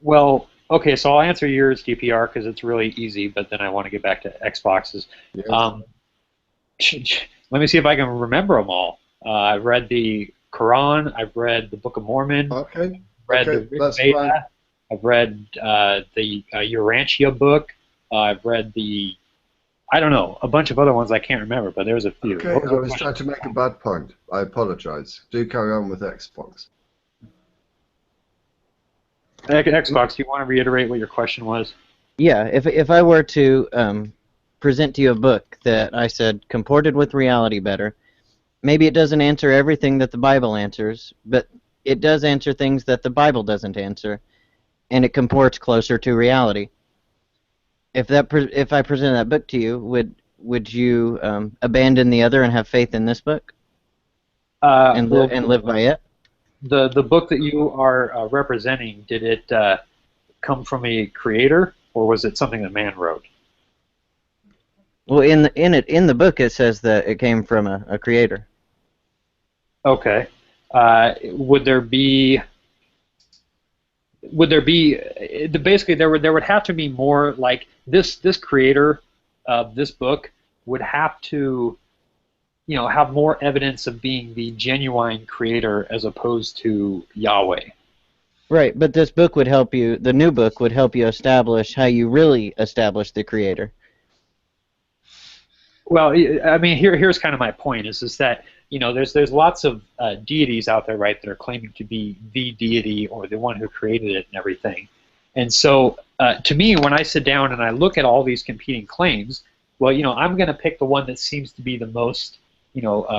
Well, okay, so I'll answer yours, DPR, because it's really easy, but then I want to get back to Xboxes. Yes. Let me see if I can remember them all. I've read the Quran. I've read the Book of Mormon. Okay. Read the Rig Veda. I've read the Urantia book. I've read I don't know, a bunch of other ones I can't remember, but there's a few. Okay, I was trying to make a bad point. I apologize. Do carry on with Xbox. Xbox, do you want to reiterate what your question was? Yeah, if I were to present to you a book that I said comported with reality better, maybe it doesn't answer everything that the Bible answers, but it does answer things that the Bible doesn't answer, and it comports closer to reality. If I present that book to you, would you abandon the other and have faith in this book and live by it? The book that you are representing, did it come from a creator, or was it something that man wrote? Well, in the book it says that it came from a creator. Okay. Would there be basically there would have to be more, like this creator of this book would have to, have more evidence of being the genuine creator as opposed to Yahweh. Right, but this book would help you, the new book would help you establish how you really establish the creator. Well, I mean, here's kind of my point, is that, there's lots of deities out there, right, that are claiming to be the deity or the one who created it and everything. And so, to me, when I sit down and I look at all these competing claims, well, I'm going to pick the one that seems to be the most,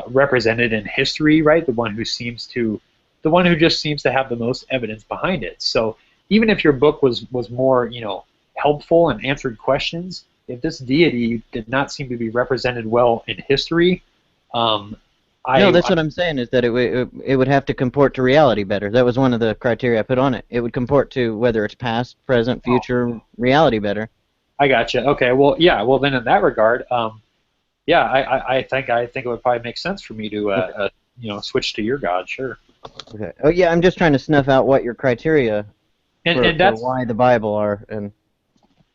represented in history, right? The one who just seems to have the most evidence behind it. So even if your book was more, helpful and answered questions, if this deity did not seem to be represented well in history, no, that's what I'm saying, is that it would have to comport to reality better. That was one of the criteria I put on it. It would comport to whether it's past, present, future, reality better. I gotcha. Okay. Well, yeah. Well, then in that regard, yeah, I think it would probably make sense for me to switch to your God. Sure. Okay. Oh yeah, I'm just trying to snuff out what your criteria for why the Bible are. And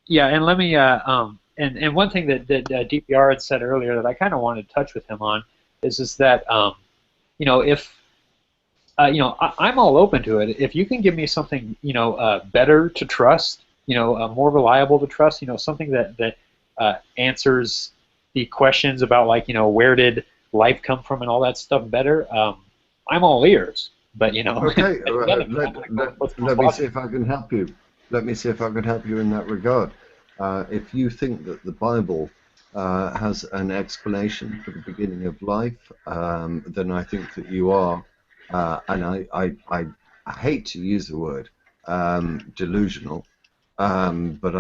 yeah, and let me and one thing that DPR had said earlier that I kind of wanted to touch with him on is that if I'm all open to it. If you can give me something better to trust, more reliable to trust, something that answers the questions about, like, where did life come from and all that stuff better, I'm all ears. But okay, let me see if I can help you. Let me see if I can help you in that regard. If you think that the Bible has an explanation for the beginning of life, then I think that you are, and I hate to use the word delusional, but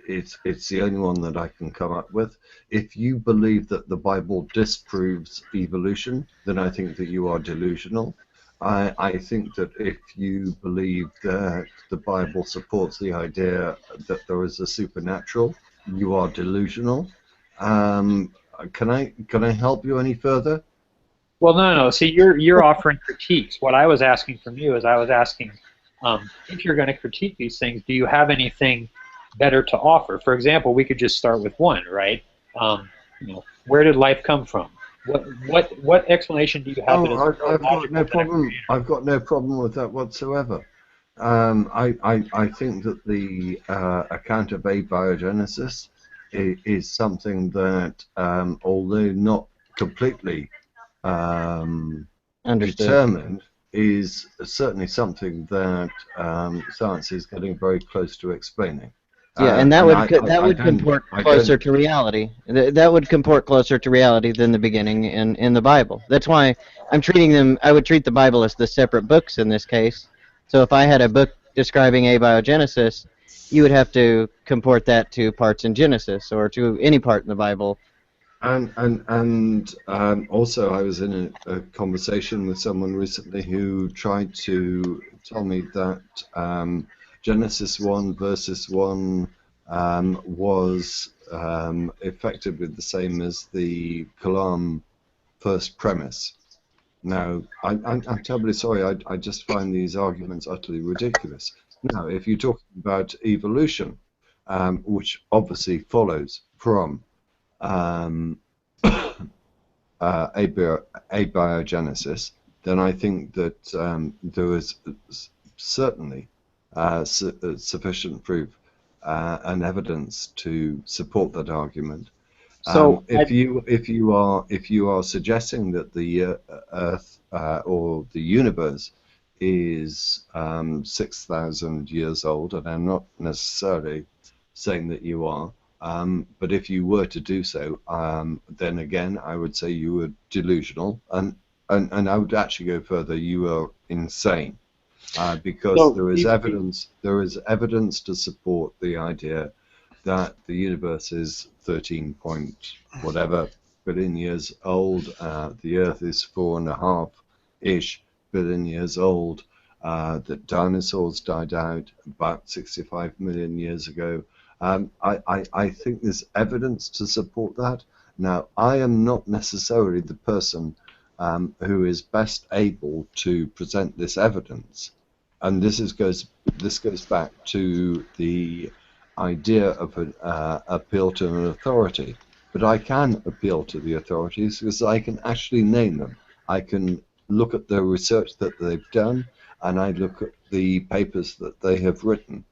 it's the only one that I can come up with. If you believe that the Bible disproves evolution, then I think that you are delusional. I think that if you believe that the Bible supports the idea that there is a supernatural, you are delusional. Can I help you any further? Well, no. See, you're offering critiques. What I was asking from you is, I was asking, if you're going to critique these things, do you have anything better to offer? For example, we could just start with one, right? Where did life come from? What explanation do you have? I've got no problem. I've got no problem with that whatsoever. I think that the account of abiogenesis is something that, although not completely determined, is certainly something that science is getting very close to explaining. Yeah, and that would comport closer to reality. That would comport closer to reality than the beginning in the Bible. That's why I'm treating them. I would treat the Bible as the separate books in this case. So if I had a book describing abiogenesis, you would have to comport that to parts in Genesis or to any part in the Bible And also, I was in a conversation with someone recently who tried to tell me that Genesis 1 verses 1 was effectively the same as the Kalam first premise. Now, I'm terribly sorry, I just find these arguments utterly ridiculous. Now, if you're talking about evolution, which obviously follows from abiogenesis, then I think that there is certainly sufficient proof and evidence to support that argument. So if you are suggesting that the Earth or the universe is 6,000 years old, and I'm not necessarily saying that you are, but if you were to do so, then again I would say you were delusional, and I would actually go further. You are insane, because So there is evidence to support the idea that the universe is 13 point whatever billion years old. The Earth is 4.5-ish billion years old. That dinosaurs died out about 65 million years ago. I think there's evidence to support that. Now, I am not necessarily the person who is best able to present this evidence, and this goes back to the idea of an appeal to an authority. But I can appeal to the authorities because I can actually name them. I can look at the research that they've done, and I look at the papers that they have written.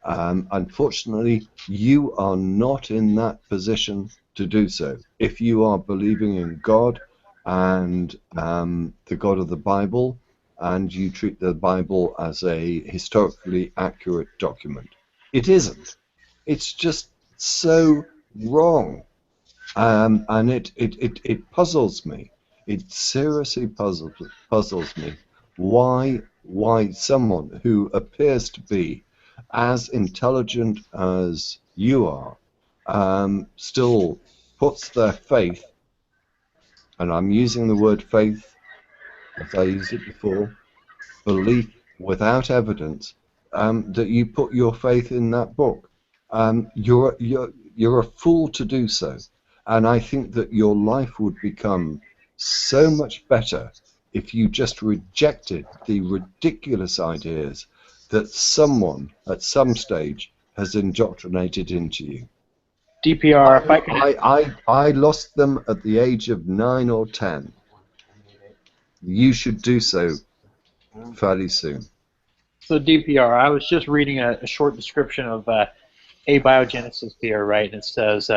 Unfortunately, you are not in that position to do so. If you are believing in God and the God of the Bible, and you treat the Bible as a historically accurate document, it isn't. It's just so wrong, and it puzzles me. It seriously puzzles me why someone who appears to be as intelligent as you are still puts their faith, and I'm using the word faith as I used it before, belief without evidence, that you put your faith in that book. You're a fool to do so, and I think that your life would become so much better if you just rejected the ridiculous ideas that someone at some stage has indoctrinated into you. DPR, if I can. I lost them at the age of 9 or 10. You should do so fairly soon. So DPR, I was just reading a short description of abiogenesis here, right? And it says,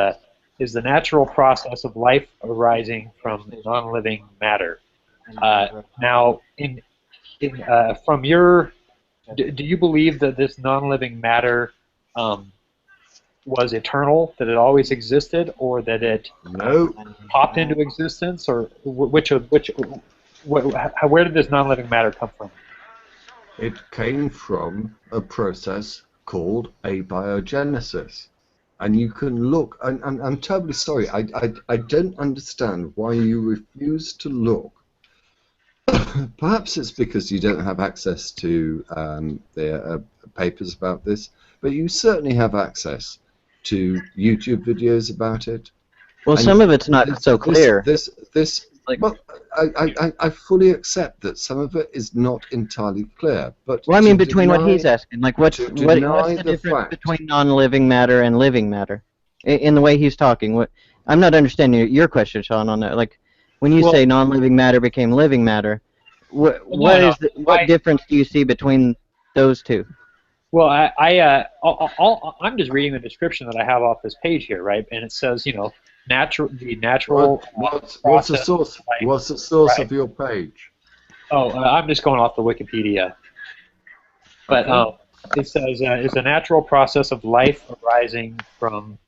is the natural process of life arising from non-living matter. Now, from your, do you believe that this non-living matter was eternal, that it always existed, or that it popped into existence, or where did this non-living matter come from? It came from a process called abiogenesis. And you can look, and I'm terribly sorry, I don't understand why you refuse to look. Perhaps it's because you don't have access to the papers about this, but you certainly have access to YouTube videos about it. Well, some of it's not so clear. Well, I fully accept that some of it is not entirely clear, but well, I mean, between what he's asking, like what's the difference between non-living matter and living matter? In the way he's talking, I'm not understanding your question, Sean, on that. Like, when you say non-living matter became living matter, what difference do you see between those two? Well, I'm just reading the description that I have off this page here, right? And it says, you know, the natural. What's the source? What's the source of your page? Oh, I'm just going off the Wikipedia. But it says it's a natural process of life arising from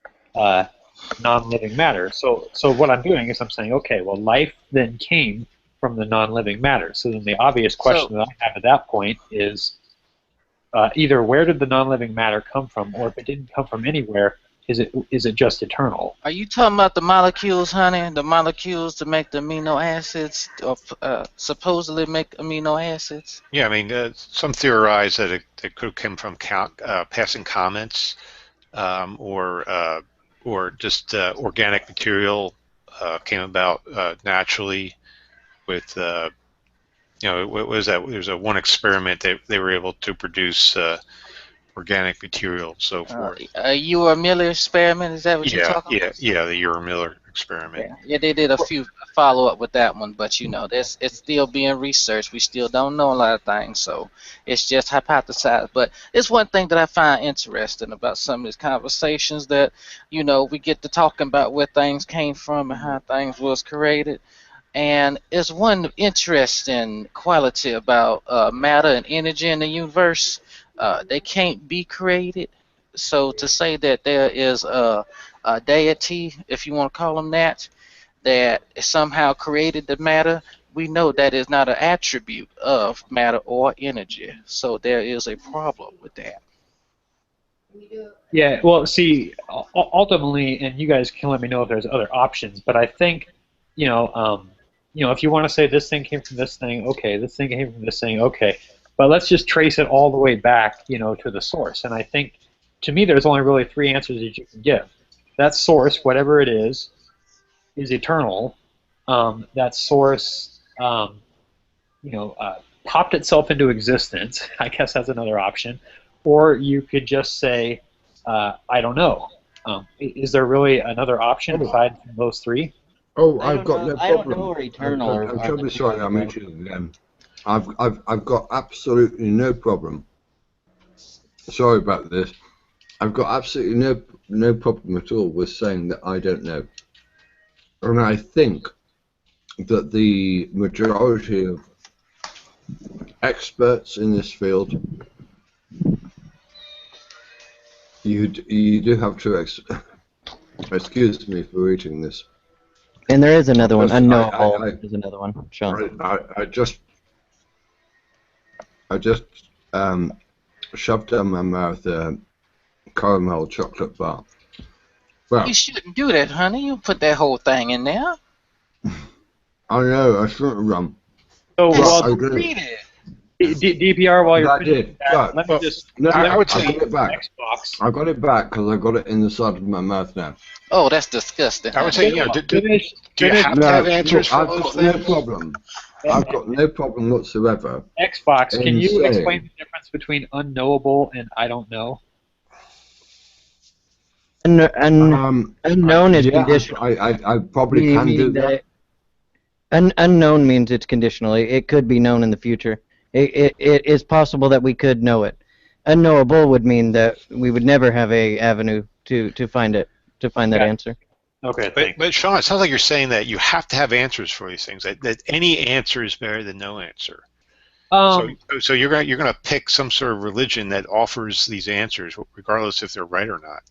non-living matter. So what I'm doing is I'm saying, okay, well, life then came from the non-living matter. So then the obvious question that I have at that point is either where did the non-living matter come from, or if it didn't come from anywhere, is it just eternal? Are you talking about the molecules, honey? The molecules to make the amino acids, or supposedly make amino acids? Yeah, I mean, some theorize that it could have come from passing comments, or just organic material came about naturally with, what was that? There's one experiment that they were able to produce organic material and so forth. Ewer Miller experiment, is that what you're talking about? Yeah, the Ewer Miller experiment. Yeah, they did a few follow-up with that one, but it's still being researched. We still don't know a lot of things, so it's just hypothesized. But it's one thing that I find interesting about some of these conversations, that we get to talking about where things came from and how things was created. And there's one interesting quality about matter and energy in the universe. They can't be created. So to say that there is a deity, if you want to call them that somehow created the matter, we know that is not an attribute of matter or energy. So there is a problem with that. Yeah, well, see, ultimately, and you guys can let me know if there's other options, but I think, if you want to say this thing came from this thing, okay, this thing came from this thing, okay, but let's just trace it all the way back, to the source. And I think, to me, there's only really three answers that you can give. That source, whatever it is eternal. That source, popped itself into existence. I guess that's another option. Or you could just say, I don't know. Is there really another option aside from those three? Oh, I've got no problem. I don't know where eternal I'm terribly sorry I mentioned it again. I've got absolutely no problem. Sorry about this. I've got absolutely no problem at all with saying that I don't know. And I think that the majority of experts in this field, you do have to excuse me for reading this. And there is another one. Unknowable is another one. Sean. I just shoved down my mouth a caramel chocolate bar. Well, You shouldn't do that, honey. You put that whole thing in there. I know, I shouldn't have run. So, Well, read it. DPR, while you're I did. that, let me just. No, I would I say got it back. Xbox. I got it back because I got it in the side of my mouth now. Oh, that's disgusting. I would say, do you have to No, have answers look, for I've those got no things? problem. I've got no problem whatsoever. Xbox, can in you saying- explain the difference between unknowable and I don't know? Unknown is yeah, conditional. I probably can do that. Unknown means it's conditional. It could be known in the future. It is possible that we could know it. Unknowable would mean that we would never have a avenue to find that answer. Okay, But Sean, it sounds like you're saying that you have to have answers for these things. That any answer is better than no answer. So you're gonna pick some sort of religion that offers these answers, regardless if they're right or not.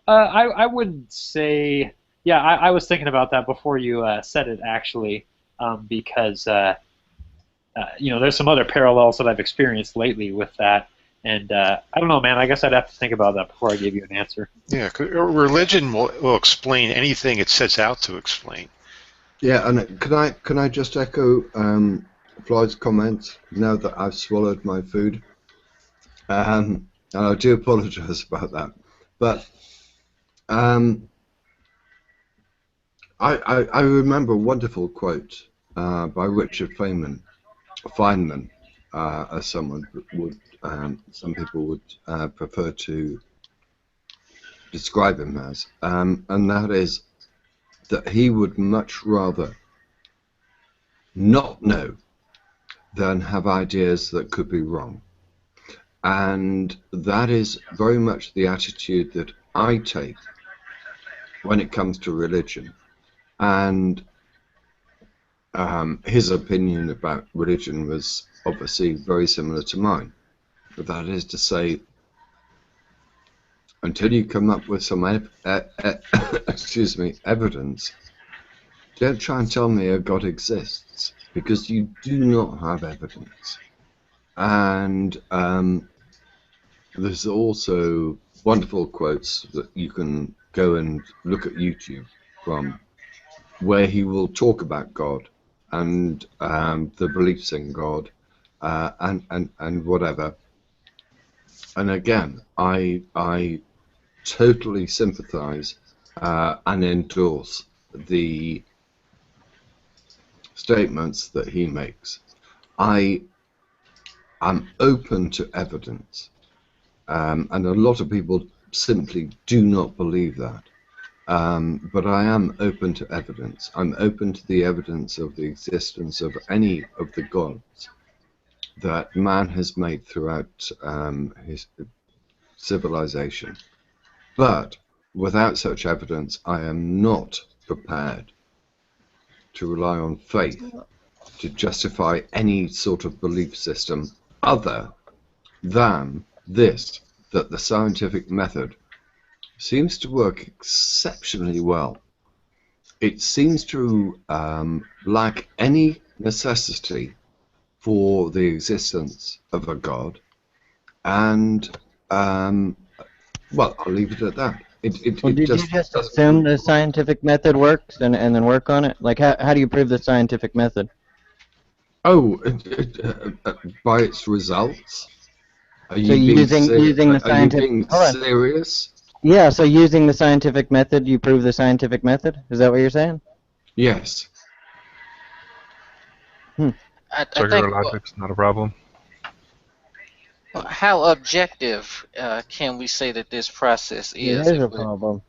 I wouldn't say. Yeah, I was thinking about that before you said it, actually, because there's some other parallels that I've experienced lately with that, and I don't know, man. I guess I'd have to think about that before I give you an answer. Yeah, 'cause religion will explain anything it sets out to explain. Yeah, and can I just echo Floyd's comments now that I've swallowed my food? And I do apologise about that, but I remember a wonderful quote by Richard Feynman, as some people would prefer to describe him as, and that is that he would much rather not know than have ideas that could be wrong. And that is very much the attitude that I take when it comes to religion. And his opinion about religion was obviously very similar to mine. But that is to say, until you come up with some evidence, don't try and tell me a God exists, because you do not have evidence. And there's also wonderful quotes that you can go and look at YouTube from, where he will talk about God and the beliefs in God and whatever. And again, I totally sympathise and endorse the statements that he makes. I am open to evidence, and a lot of people simply do not believe that. But I am open to evidence. I'm open to the evidence of the existence of any of the gods that man has made throughout his civilization. But without such evidence, I am not prepared to rely on faith to justify any sort of belief system other than this, that the scientific method seems to work exceptionally well. It seems to lack any necessity for the existence of a god, and well, I'll leave it at that. Well, did you just assume the scientific method works and then work on it? Like, how do you prove the scientific method? Oh, by its results. Are you using the scientific? Are you being serious? Yeah. So using the scientific method, you prove the scientific method. Is that what you're saying? Yes. Circular logic's not a problem. How objective can we say that this process is? It is a problem.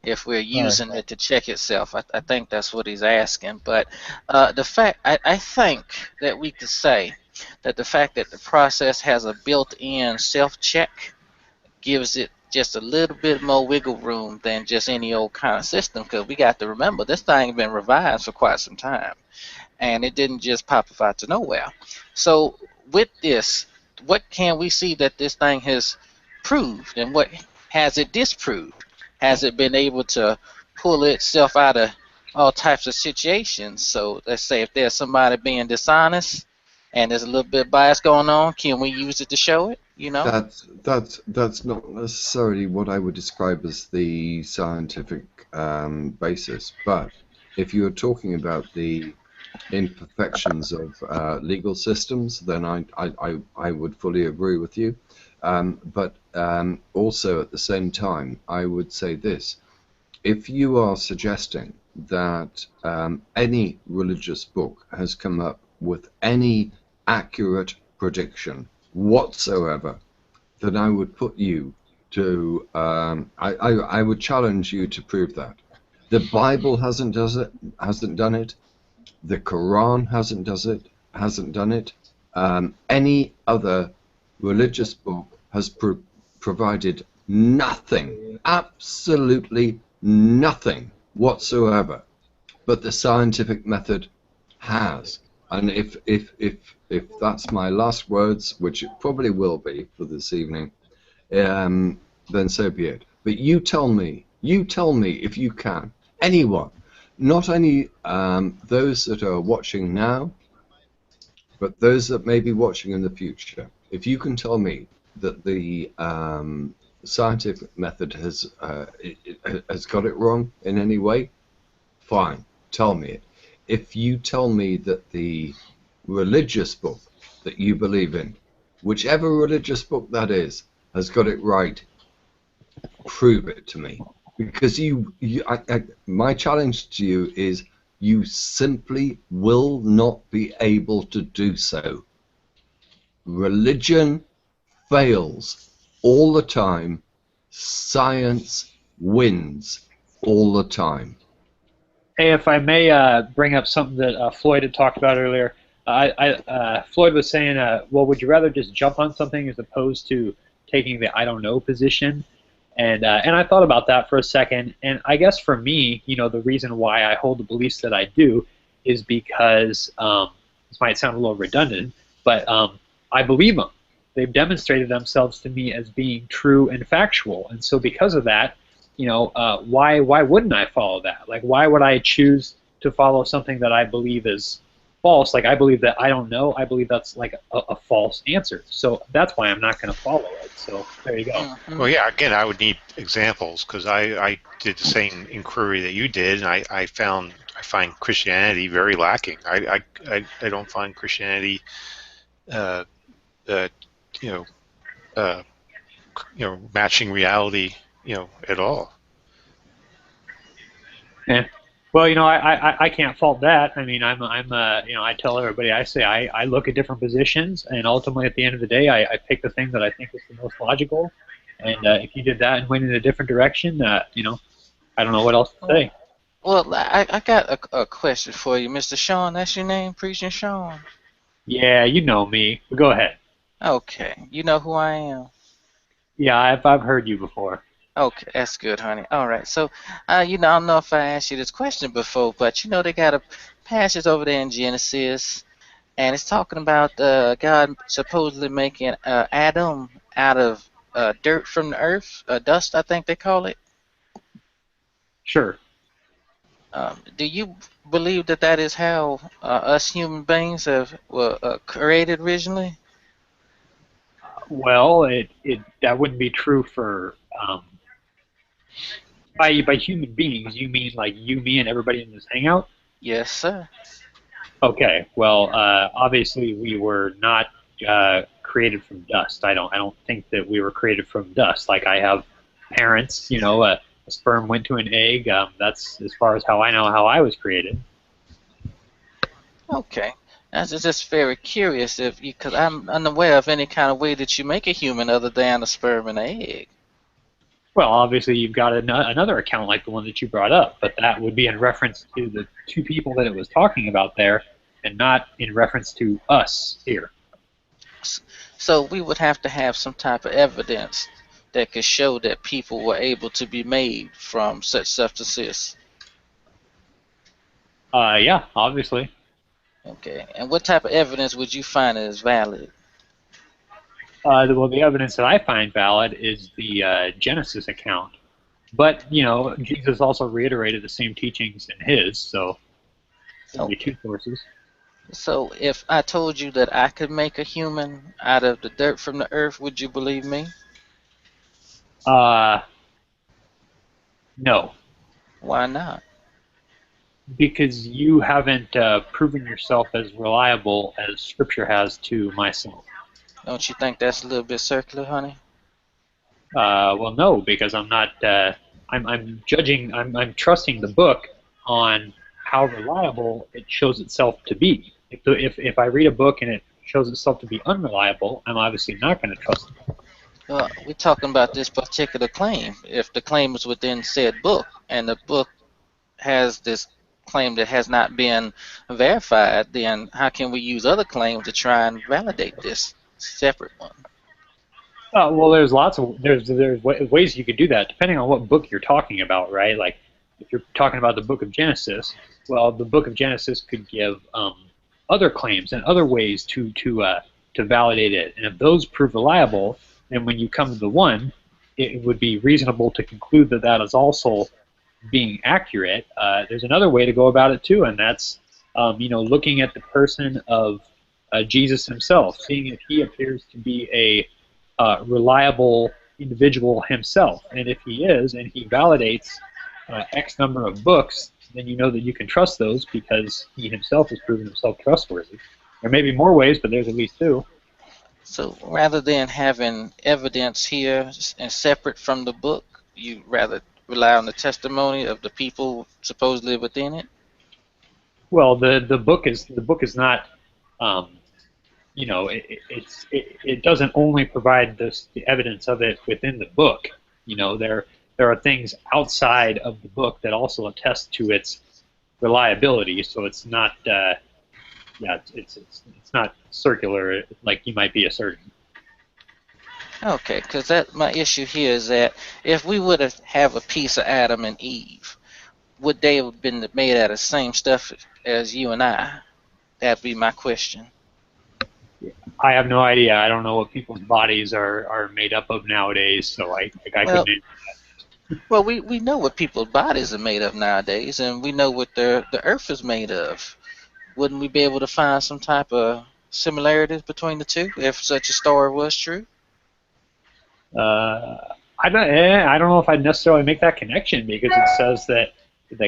If we're using it to check itself, I think that's what he's asking. But the fact, I think that we could say that the fact that the process has a built-in self-check gives it just a little bit more wiggle room than just any old kind of system, because we got to remember this thing has been revised for quite some time, and it didn't just pop up out of nowhere. So with this, what can we see that this thing has proved, and what has it disproved? Has it been able to pull itself out of all types of situations? So let's say if there's somebody being dishonest and there's a little bit of bias going on, can we use it to show it? You know, that's not necessarily what I would describe as the scientific basis. But if you're talking about the imperfections of legal systems, then I would fully agree with you. But also at the same time, I would say this: if you are suggesting that any religious book has come up with any accurate prediction whatsoever, then I would put you to I would challenge you to prove that. The Bible hasn't done it. The Quran hasn't done it. Any other religious book has provided nothing, absolutely nothing whatsoever, but the scientific method has. And if that's my last words, which it probably will be for this evening, then so be it. But you tell me if you can, anyone, not only those that are watching now, but those that may be watching in the future, if you can tell me that the scientific method has got it wrong in any way, fine, tell me it. If you tell me that the religious book that you believe in, whichever religious book that is, has got it right, prove it to me. Because my challenge to you is you simply will not be able to do so. Religion fails all the time. Science wins all the time. Hey, if I may bring up something that Floyd had talked about earlier. Floyd was saying, well, would you rather just jump on something as opposed to taking the I don't know position? And I thought about that for a second, and I guess for me, you know, the reason why I hold the beliefs that I do is because, this might sound a little redundant, but I believe them. They've demonstrated themselves to me as being true and factual, and so because of that, you know, why wouldn't I follow that? Like, why would I choose to follow something that I believe is false, like I believe that I don't know, I believe that's like a false answer. So that's why I'm not going to follow it. So there you go. Well, yeah. Again, I would need examples because I did the same inquiry that you did, and I find Christianity very lacking. I don't find Christianity, uh, uh, you know, uh, matching reality, at all. Yeah. Well, I can't fault that. I mean, I tell everybody, I say I look at different positions, and ultimately at the end of the day, I pick the thing that I think is the most logical. And if you did that and went in a different direction, I don't know what else to say. Well, I got a question for you, Mr. Sean. That's your name, Preaching Sean? Yeah, you know me. Go ahead. Okay. You know who I am? Yeah, I've heard you before. Okay, that's good, honey. All right. So, I don't know if I asked you this question before, but they got a passage over there in Genesis, and it's talking about God supposedly making Adam out of dirt from the earth, dust, I think they call it. Sure. Do you believe that that is how us human beings were created originally? Well, that wouldn't be true for by human beings. You mean like you, me, and everybody in this hangout? Yes, sir. Okay. Well, obviously we were not created from dust. I don't think that we were created from dust. Like I have parents. A sperm went to an egg. That's as far as how I know how I was created. Okay. That's just very curious because I'm unaware of any kind of way that you make a human other than a sperm and an egg. Well, obviously you've got another account like the one that you brought up, but that would be in reference to the two people that it was talking about there, and not in reference to us here. So we would have to have some type of evidence that could show that people were able to be made from such substances. Yeah, obviously. Okay. And what type of evidence would you find is valid? Well, the evidence that I find valid is the Genesis account. But, Jesus also reiterated the same teachings in his, so there'll be two sources. So if I told you that I could make a human out of the dirt from the earth, would you believe me? No. Why not? Because you haven't proven yourself as reliable as Scripture has to myself. Don't you think that's a little bit circular, honey? Well, no, because I'm not. I'm judging. I'm trusting the book on how reliable it shows itself to be. If I read a book and it shows itself to be unreliable, I'm obviously not going to trust it. Well, we're talking about this particular claim. If the claim is within said book, and the book has this claim that has not been verified, then how can we use other claims to try and validate this separate one? Well, there's ways you could do that, depending on what book you're talking about, right? Like, if you're talking about the Book of Genesis, well, the Book of Genesis could give other claims and other ways to validate it, and if those prove reliable, then when you come to the one, it would be reasonable to conclude that that is also being accurate. There's another way to go about it too, and that's looking at the person of Jesus himself, seeing if he appears to be a reliable individual himself, and if he is, and he validates X number of books, then you know that you can trust those because he himself has proven himself trustworthy. There may be more ways, but there's at least two. So rather than having evidence here and separate from the book, you rather rely on the testimony of the people supposedly within it? Well, the book is not, it doesn't only provide the evidence of it within the book. There are things outside of the book that also attest to its reliability. So it's not, it's not circular like you might be asserting. Okay, because my issue here is that if we would have a piece of Adam and Eve, would they have been made out of the same stuff as you and I? That'd be my question. I have no idea. I don't know what people's bodies are made up of nowadays, so I couldn't. Well, we know what people's bodies are made of nowadays, and we know what the earth is made of. wouldn't we be able to find some type of similarities between the two if such a story was true? I don't know if I'd necessarily make that connection, because it says that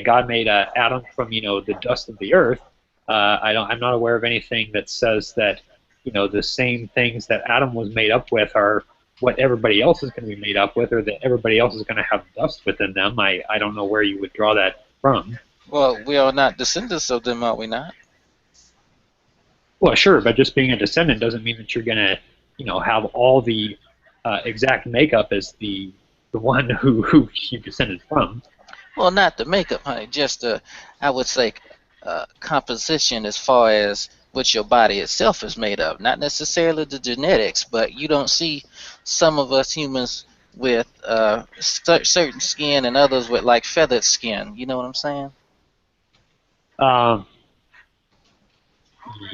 God made Adam from the dust of the earth. I'm not aware of anything that says that the same things that Adam was made up with are what everybody else is going to be made up with, or that everybody else is going to have dust within them. I don't know where you would draw that from. Well, we are not descendants of them, are we not? Well, sure, but just being a descendant doesn't mean that you're going to have all the exact makeup as the one who you descended from. Well, not the makeup, honey. Just I would say, composition as far as what your body itself is made of. Not necessarily the genetics, but you don't see some of us humans with certain skin and others with like feathered skin. You know what I'm saying?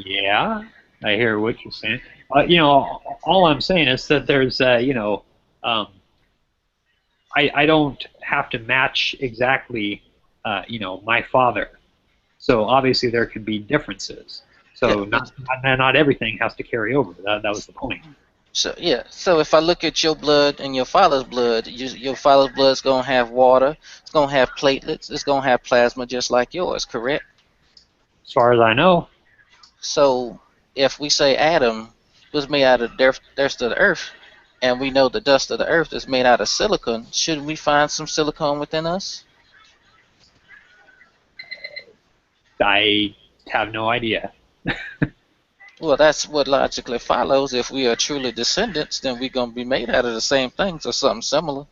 Yeah, I hear what you're saying. All I'm saying is that there's I don't have to match exactly, my father. So obviously there could be differences. So Yeah, not everything has to carry over. That was the point. So yeah, so if I look at your blood and your father's blood, your father's blood's gonna have water, it's gonna have platelets, it's gonna have plasma just like yours, correct? As far as I know. So if we say Adam was made out of dust of the earth, and we know the dust of the earth is made out of silicon, shouldn't we find some silicon within us? I have no idea. Well, that's what logically follows. If we are truly descendants, then we're gonna be made out of the same things or something similar.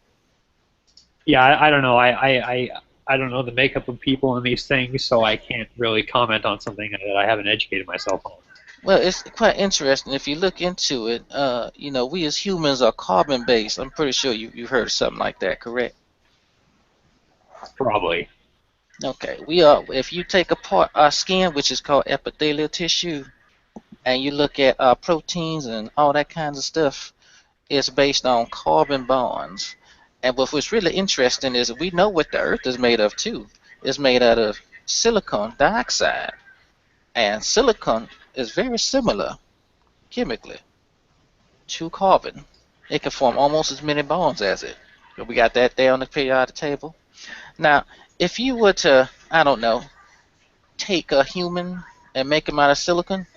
Yeah, I don't know. I don't know the makeup of people and these things, so I can't really comment on something that I haven't educated myself on. Well, it's quite interesting if you look into it. We as humans are carbon-based. I'm pretty sure you've heard of something like that, correct? Probably. Okay, we are. If you take apart our skin, which is called epithelial tissue, and you look at our proteins and all that kinds of stuff, it's based on carbon bonds. And what's really interesting is we know what the Earth is made of too. It's made out of silicon dioxide, and silicon is very similar chemically to carbon. It can form almost as many bonds as it. We got that there on the periodic table. Now, if you were to, I don't know, take a human and make him out of silicon,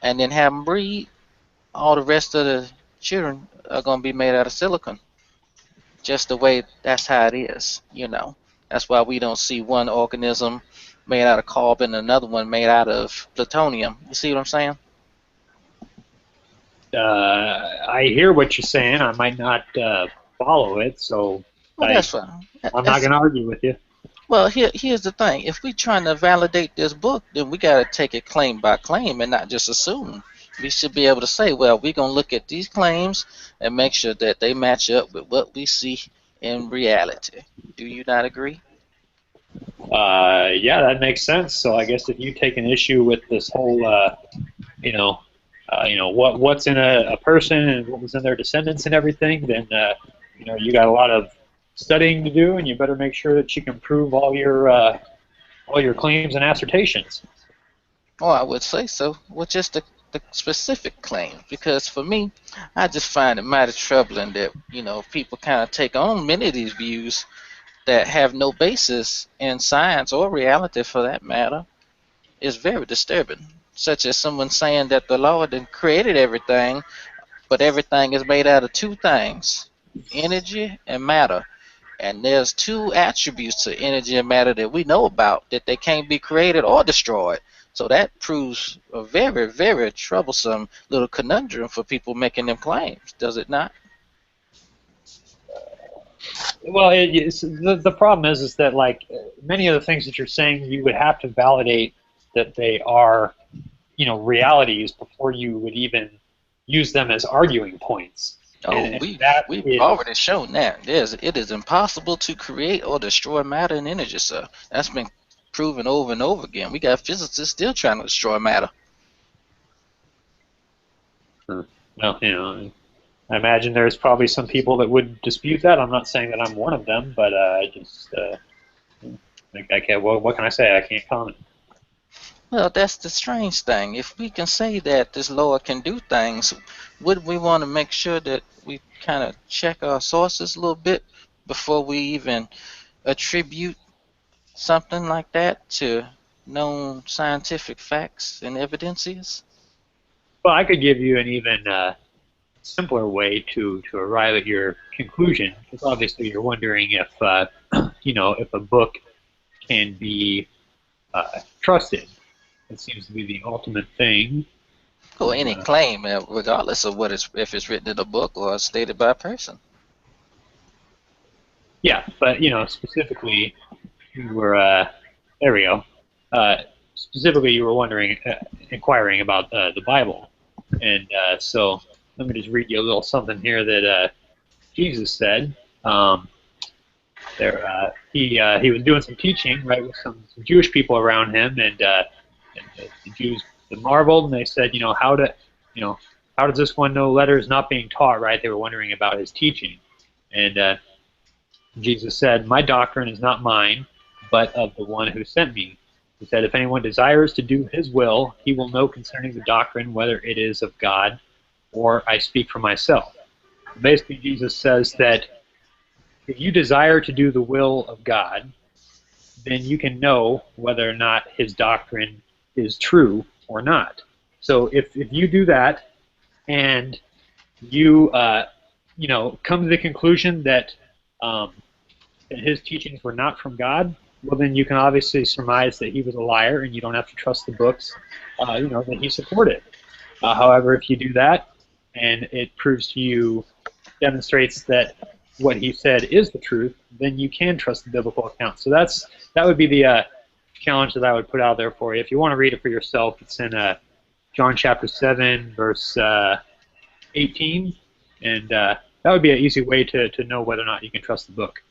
and then have them breed, all the rest of the children are going to be made out of silicon. Just the way that's how it is. That's why we don't see one organism made out of carbon and another one made out of plutonium. You see what I'm saying? I hear what you're saying. I might not follow it, so Well, that's fine. I'm not going to argue with you. Well, here's the thing. If we're trying to validate this book, then we got to take it claim by claim and not just assume. We should be able to say, well, we're going to look at these claims and make sure that they match up with what we see in reality. Do you not agree? Yeah, that makes sense. So I guess if you take an issue with this whole, what's in a person and what was in their descendants and everything, then you got a lot of studying to do, and you better make sure that you can prove all your claims and assertions. Oh, I would say so. Well, just the specific claims, because for me, I just find it mighty troubling that people kind of take on many of these views that have no basis in science or reality, for that matter. It's very disturbing. Such as someone saying that the Lord created everything, but everything is made out of two things: energy and matter. And there's two attributes to energy and matter that we know about, that they can't be created or destroyed. So that proves a very, very troublesome little conundrum for people making them claims, does it not? Well, the problem is that like many of the things that you're saying, you would have to validate that they are, realities before you would even use them as arguing points. Oh, we've already shown that. It is impossible to create or destroy matter and energy, sir. That's been proven over and over again. We got physicists still trying to destroy matter. Well, I imagine there's probably some people that would dispute that. I'm not saying that I'm one of them, but what can I say? I can't comment. Well, that's the strange thing. If we can say that this Lord can do things, would we want to make sure that we kind of check our sources a little bit before we even attribute something like that to known scientific facts and evidences? Well, I could give you an even simpler way to arrive at your conclusion, because obviously you're wondering if if a book can be trusted. It seems to be the ultimate thing. Or any claim, regardless of if it's written in a book or stated by a person. Yeah, but specifically, you were there we go. Specifically, you were inquiring about the Bible, and so let me just read you a little something here that Jesus said. He was doing some teaching, right, with some Jewish people around him, and the Jews marveled, and they said, how does this one know letters not being taught, right? They were wondering about his teaching, and Jesus said, "My doctrine is not mine, but of the one who sent me." He said, "If anyone desires to do his will, he will know concerning the doctrine whether it is of God or I speak for myself." Basically, Jesus says that if you desire to do the will of God, then you can know whether or not his doctrine is true or not. So if you do that and you come to the conclusion that his teachings were not from God, well, then you can obviously surmise that he was a liar, and you don't have to trust the books that he supported. However, if you do that and it proves to you, demonstrates that what he said is the truth, then you can trust the biblical account. So that would be the challenge that I would put out there for you. If you want to read it for yourself, it's in John chapter 7, verse 18, and that would be an easy way to know whether or not you can trust the book.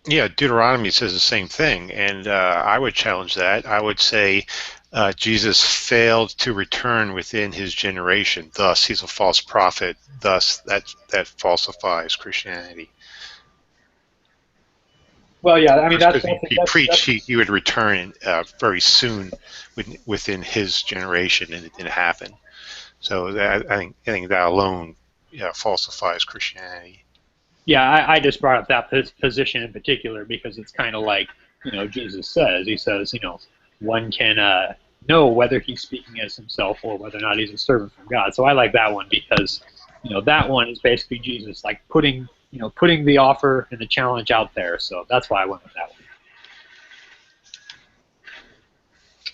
Yeah, Deuteronomy says the same thing, and I would challenge that. I would say Jesus failed to return within his generation. Thus, he's a false prophet. Thus, that falsifies Christianity. Well, yeah, I mean because he preached he would return very soon within his generation, and it didn't happen. So I think that alone falsifies Christianity. Yeah, I just brought up that position in particular because it's kind of like, Jesus says. He says, one can know whether he's speaking as himself or whether or not he's a servant from God. So I like that one because, that one is basically Jesus, like putting the offer and the challenge out there. So that's why I went with that one.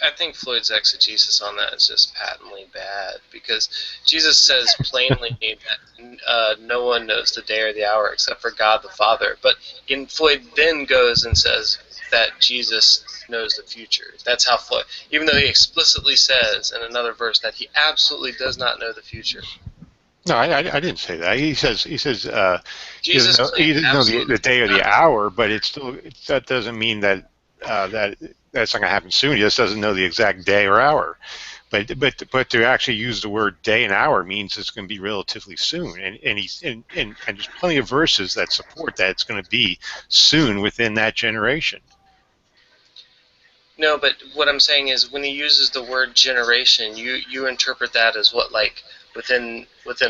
I think Floyd's exegesis on that is just patently bad because Jesus says plainly that no one knows the day or the hour except for God the Father. But Floyd then goes and says that Jesus knows the future. That's how Floyd, even though he explicitly says in another verse that he absolutely does not know the future. No, I didn't say that. He says Jesus he doesn't know the day or the hour, but that doesn't mean that that's not going to happen soon. He just doesn't know the exact day or hour. But to actually use the word day and hour means it's going to be relatively soon. And there's plenty of verses that support that it's going to be soon within that generation. No, but what I'm saying is when he uses the word generation, you interpret that as what, like within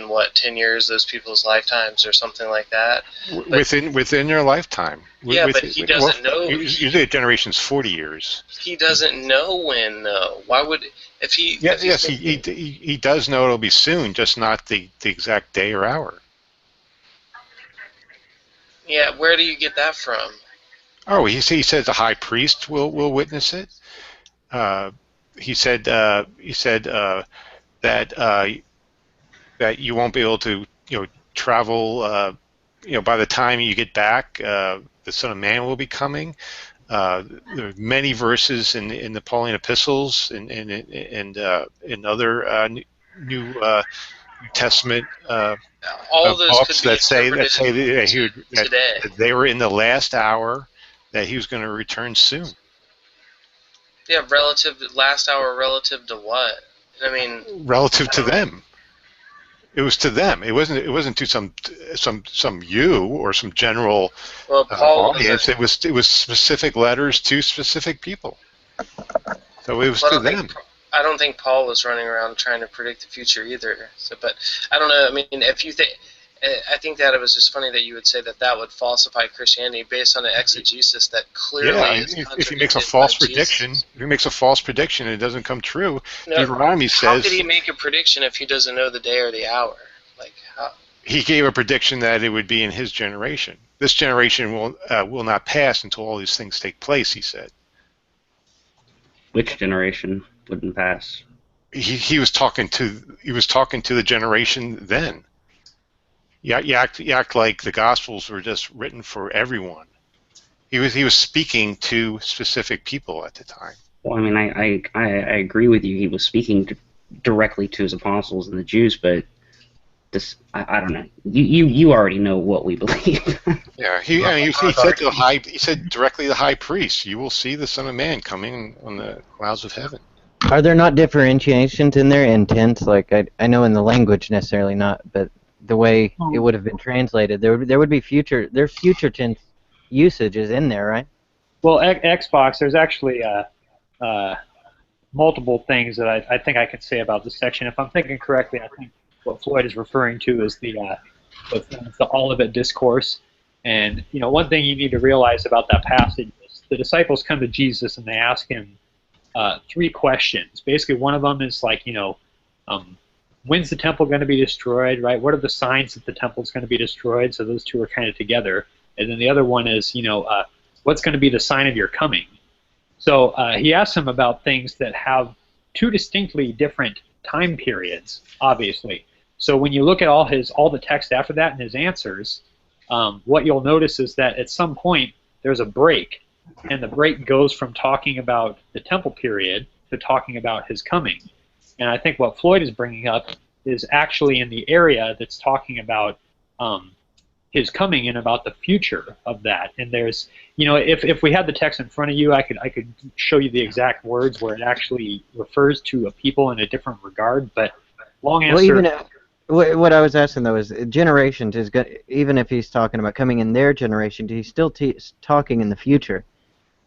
what, 10 years, those people's lifetimes or something like that? Within their lifetime. Yeah, but he doesn't know. Usually a generation's 40 years. He doesn't know when, though. Why would, if he... Yes, he does know it'll be soon, just not the exact day or hour. Yeah, where do you get that from? Oh, he says the high priest will witness it. He said that you won't be able to travel. By the time you get back, the Son of Man will be coming. There are many verses in the Pauline epistles and in other New Testament all those books could be that say today. that they were in the last hour, that he was going to return soon. Yeah, last hour relative to what? I mean, relative to them. It was to them. It wasn't to some you or some general audience. It was specific letters to specific people. So it was to them. I don't think Paul was running around trying to predict the future either. So, but I don't know. I mean, if you think, I think that it was just funny that you would say that that would falsify Christianity based on an exegesis that clearly is if he makes a contradicted false by prediction, Jesus. if he makes a false prediction and it doesn't come true, No, Deuteronomy how says could he make a prediction if he doesn't know the day or the hour? Like how? he gave a prediction that it would be in his generation. This generation will not pass until all these things take place, he said. Which generation wouldn't pass? He was talking to the generation then. You act like the Gospels were just written for everyone. He was speaking to specific people at the time. Well, I mean, I agree with you. He was speaking directly to his apostles and the Jews, but this I don't know. You already know what we believe. Yeah, he said to he said directly to the high priest, "You will see the Son of Man coming on the clouds of heaven." Are there not differentiations in there in tense? Like I know in the language necessarily not, but the way it would have been translated, there would be there's future tense usages in there, right? Well, Xbox, there's actually multiple things that I think I can say about this section. If I'm thinking correctly, I think what Floyd is referring to is the Olivet Discourse. And one thing you need to realize about that passage is the disciples come to Jesus and they ask him 3 questions. Basically, one of them is like, when's the temple going to be destroyed, right? What are the signs that the temple's going to be destroyed? So those two are kind of together. And then the other one is, what's going to be the sign of your coming? So he asks him about things that have 2 distinctly different time periods, obviously. So when you look at all the text after that and his answers, what you'll notice is that at some point there's a break, and the break goes from talking about the temple period to talking about his coming. And I think what Floyd is bringing up is actually in the area that's talking about his coming and about the future of that. And there's, if we had the text in front of you, I could show you the exact words where it actually refers to a people in a different regard. But long answer. Well, what I was asking though is generations is good. Even if he's talking about coming in their generation, he's still talking in the future.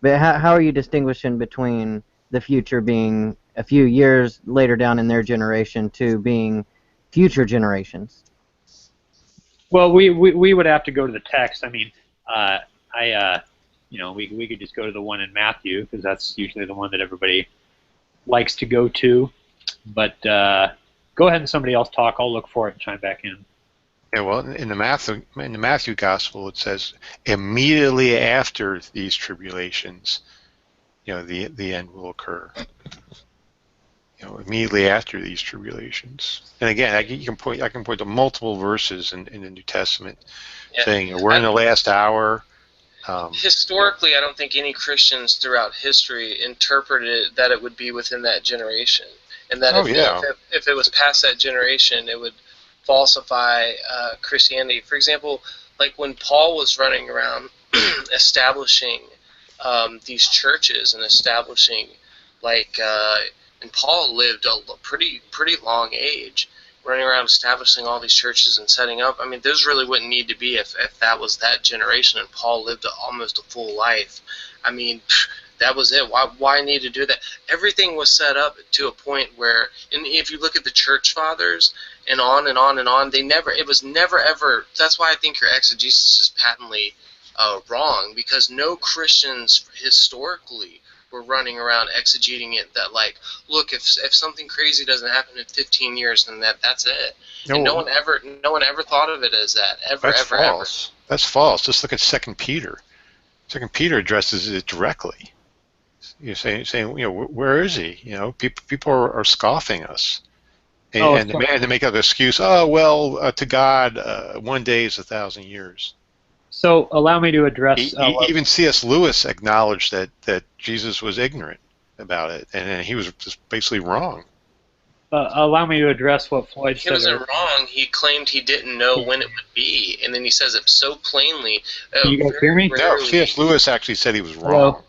But how are you distinguishing between the future being a few years later down in their generation to being future generations? Well, we would have to go to the text. I mean, we could just go to the one in Matthew because that's usually the one that everybody likes to go to. But go ahead and somebody else talk. I'll look for it and chime back in. Yeah, well, in the Matthew Gospel, it says immediately after these tribulations, the end will occur. Immediately after these tribulations. And again, I can point to multiple verses in the New Testament saying we're in the last hour. Historically, I don't think any Christians throughout history interpreted that it would be within that generation, and that if it was past that generation, it would falsify Christianity. For example, like when Paul was running around establishing these churches and establishing and Paul lived a pretty long age, running around establishing all these churches and setting up. I mean, those really wouldn't need to be if that was that generation and Paul lived almost a full life. I mean, that was it. Why need to do that? Everything was set up to a point where, and if you look at the church fathers and on and on and on, it was never ever. That's why I think your exegesis is patently wrong, because no Christians historically were running around exegeting it that look, if something crazy doesn't happen in 15 years, then that's it. And no one ever thought of it as that ever. That's false. Just look at 2 Peter. 2 Peter addresses it directly. You're saying where is he? People are scoffing us, and they make up an excuse. Oh well, to God, 1 day is 1,000 years. So allow me to address. Even C.S. Lewis acknowledged that Jesus was ignorant about it, and he was just basically wrong. Allow me to address what Floyd said. He wasn't wrong. He claimed he didn't know when it would be, and then he says it so plainly. Can you guys hear me? No, C.S. Lewis actually said he was wrong.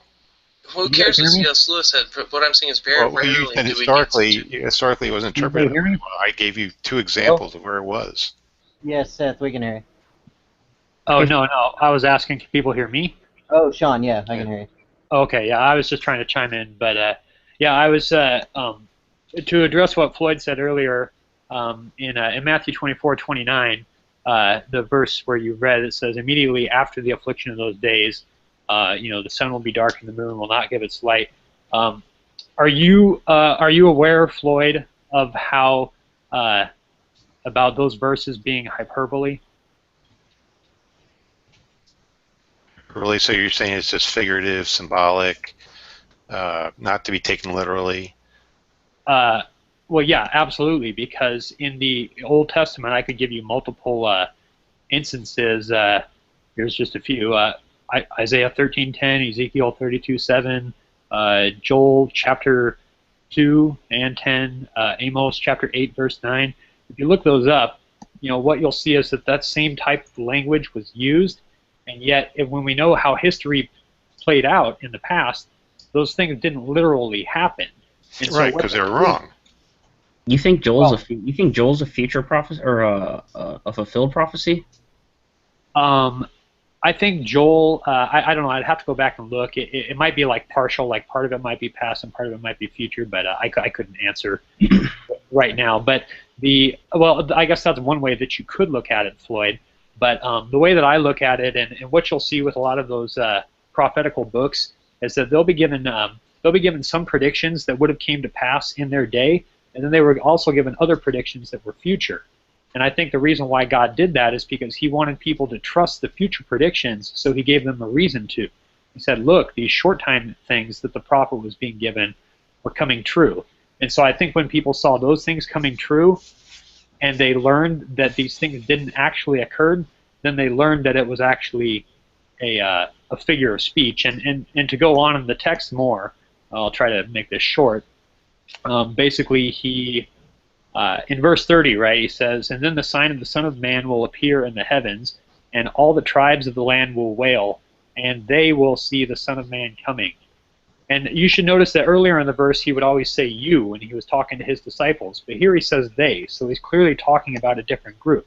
Who cares what C.S. Lewis said? What I'm saying is very rarely do historically it was interpreted. I gave you 2 examples of where it was. Yes, Seth, we can hear you. Oh, no. I was asking, can people hear me? Oh, Sean, yeah, I can hear you. Okay, yeah, I was just trying to chime in. But, I was to address what Floyd said earlier, in Matthew 24:29, the verse where you read, it says, immediately after the affliction of those days, the sun will be dark and the moon will not give its light. Are you aware, Floyd, of how about those verses being hyperbole? Really? So you're saying it's just figurative, symbolic, not to be taken literally? Well, yeah, absolutely. Because in the Old Testament, I could give you multiple instances. Here's just a few: Isaiah 13:10, Ezekiel 32:7, Joel chapter 2 and 10, Amos chapter 8 verse 9. If you look those up, what you'll see is that same type of language was used, and yet when we know how history played out in the past, those things didn't literally happen. And right, because they were wrong. You think Joel's a future prophecy or a fulfilled prophecy? I think Joel. I don't know. I'd have to go back and look. It might be like partial. Like part of it might be past and part of it might be future. But I couldn't answer right now. But I guess that's one way that you could look at it, Floyd. But the way that I look at it, and what you'll see with a lot of those prophetical books, is that they'll be given some predictions that would have came to pass in their day, and then they were also given other predictions that were future. And I think the reason why God did that is because he wanted people to trust the future predictions, so he gave them a reason to. He said, look, these short time things that the prophet was being given were coming true. And so I think when people saw those things coming true, and they learned that these things didn't actually occur, then they learned that it was actually a figure of speech. And to go on in the text more, I'll try to make this short. Basically, he in verse 30, right, he says, and then the sign of the Son of Man will appear in the heavens, and all the tribes of the land will wail, and they will see the Son of Man coming. And you should notice that earlier in the verse he would always say you when he was talking to his disciples, but here he says they, so he's clearly talking about a different group.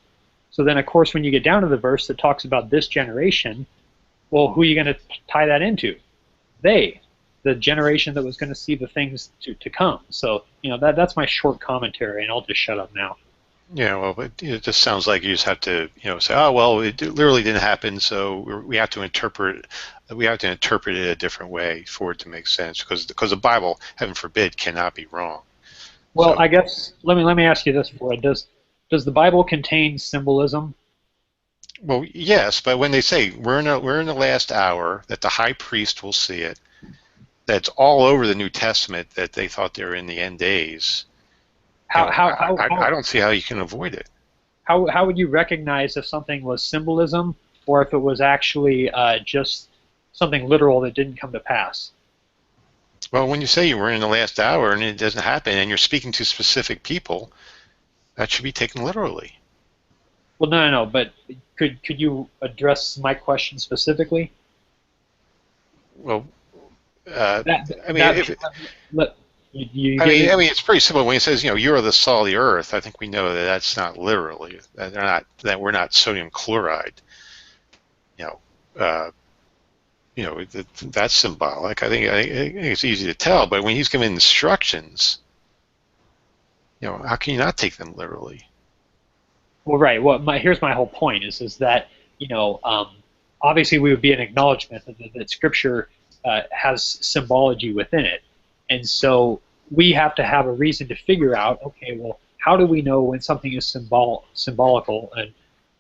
So then, of course, when you get down to the verse that talks about this generation, well, who are you going to tie that into? They, the generation that was going to see the things to come. So, that's my short commentary, and I'll just shut up now. Yeah, well, but it just sounds like you just have to, say, oh, well, it literally didn't happen, so we have to interpret it a different way for it to make sense, because the Bible, heaven forbid, cannot be wrong. Well, so, I guess let me ask you this, Floyd. Does the Bible contain symbolism? Well, yes, but when they say we're in the last hour, that the high priest will see it, that's all over the New Testament, that they thought they were in the end days. I don't see how you can avoid it. How would you recognize if something was symbolism or if it was actually just something literal that didn't come to pass? Well, when you say you were in the last hour and it doesn't happen, and you're speaking to specific people, that should be taken literally. Well, no. But could you address my question specifically? Well, it's pretty simple. When he says, you are the salt of the earth, I think we know that that's not literally. That we're not sodium chloride. That's symbolic. I think it's easy to tell. But when he's giving instructions, how can you not take them literally? Well, right. Well, here's my whole point is that obviously we would be an acknowledgement that Scripture has symbology within it, and so we have to have a reason to figure out, okay, well, how do we know when something is symbolical and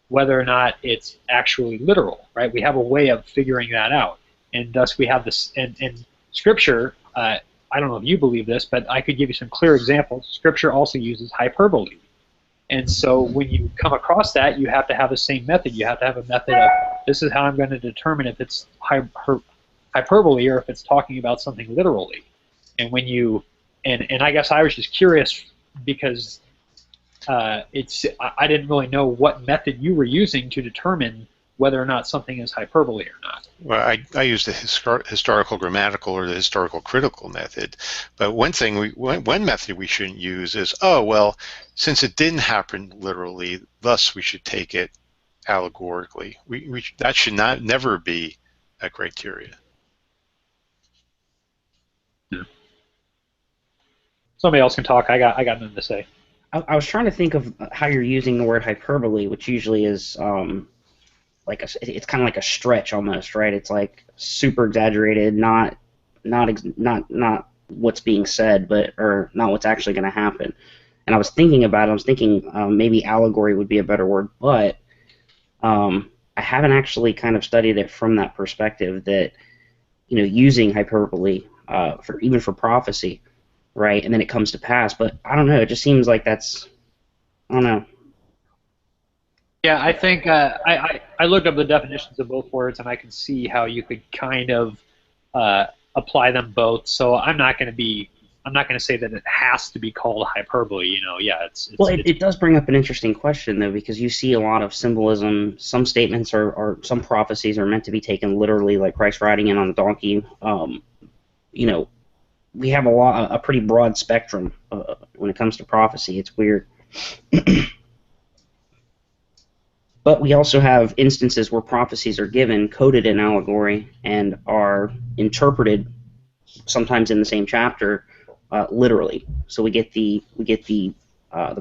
whether or not it's actually literal, right? We have a way of figuring that out, and thus we have this, and Scripture, I don't know if you believe this, but I could give you some clear examples. Scripture also uses hyperbole, and so when you come across that, you have to have the same method. You have to have a method of, this is how I'm going to determine if it's hyperbole or if it's talking about something literally. And when you, and I guess I was just curious because I didn't really know what method you were using to determine whether or not something is hyperbole or not. Well, I use the historical grammatical or the historical critical method, but one method we shouldn't use is, oh, well, since it didn't happen literally, thus we should take it allegorically. That should never be a criteria. Yeah. somebody else can talk. I got nothing to say. I was trying to think of how you're using the word hyperbole, which usually is it's kind of like a stretch almost, right? It's like super exaggerated, not what's being said, or not what's actually going to happen. And I was thinking about it. I was thinking maybe allegory would be a better word, but I haven't actually kind of studied it from that perspective. That using hyperbole even for prophecy, right? And then it comes to pass. But I don't know. It just seems like I don't know. Yeah, I think I looked up the definitions of both words, and I can see how you could kind of apply them both. So I'm not going to say that it has to be called hyperbole. Yeah, it does bring up an interesting question though, because you see a lot of symbolism. Some statements or some prophecies are meant to be taken literally, like Christ riding in on a donkey. We have a pretty broad spectrum when it comes to prophecy. It's weird. But we also have instances where prophecies are given, coded in allegory, and are interpreted sometimes in the same chapter, literally. So we get the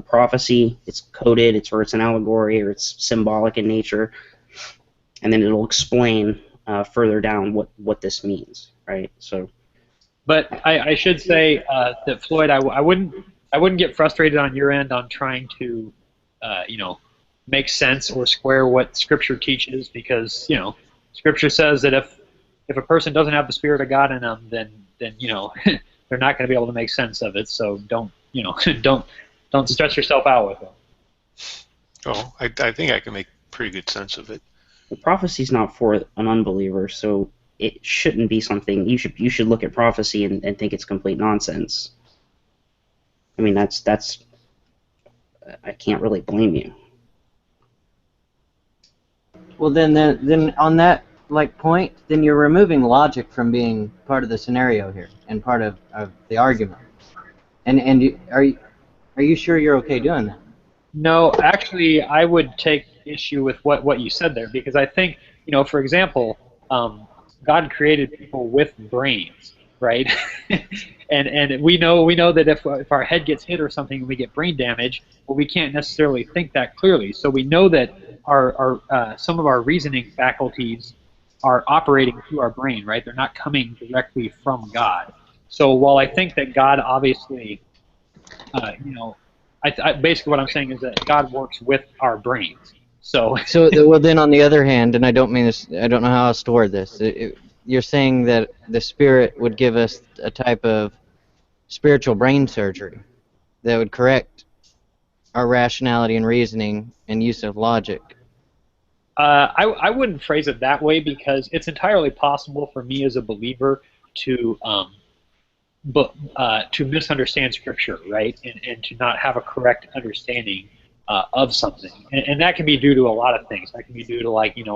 prophecy. It's coded. It's an allegory, or it's symbolic in nature, and then it'll explain further down what this means, right? So. But I should say that Floyd, I wouldn't get frustrated on your end on trying to, make sense or square what Scripture teaches, because Scripture says that if a person doesn't have the Spirit of God in them, then they're not going to be able to make sense of it. So don't stress yourself out with it. Oh, I think I can make pretty good sense of it. Well, prophecy's not for an unbeliever, so it shouldn't be something you should look at prophecy and think it's complete nonsense. I mean, that's I can't really blame you. Well, then on that point, then you're removing logic from being part of the scenario here and part of the argument. And are you sure you're okay doing that? No, actually, I would take issue with what you said there, because I think, for example, God created people with brains, right? and we know that if our head gets hit or something and we get brain damage, well, we can't necessarily think that clearly. So we know that our some of our reasoning faculties are operating through our brain, right? They're not coming directly from God. So while I think that God obviously, basically what I'm saying is that God works with our brains. So well, then on the other hand, and I don't mean this, I don't know how else to word this. You're saying that the Spirit would give us a type of spiritual brain surgery that would correct our rationality and reasoning and use of logic. I wouldn't phrase it that way, because it's entirely possible for me as a believer to misunderstand Scripture, right, and to not have a correct understanding of something, and that can be due to a lot of things. That can be due to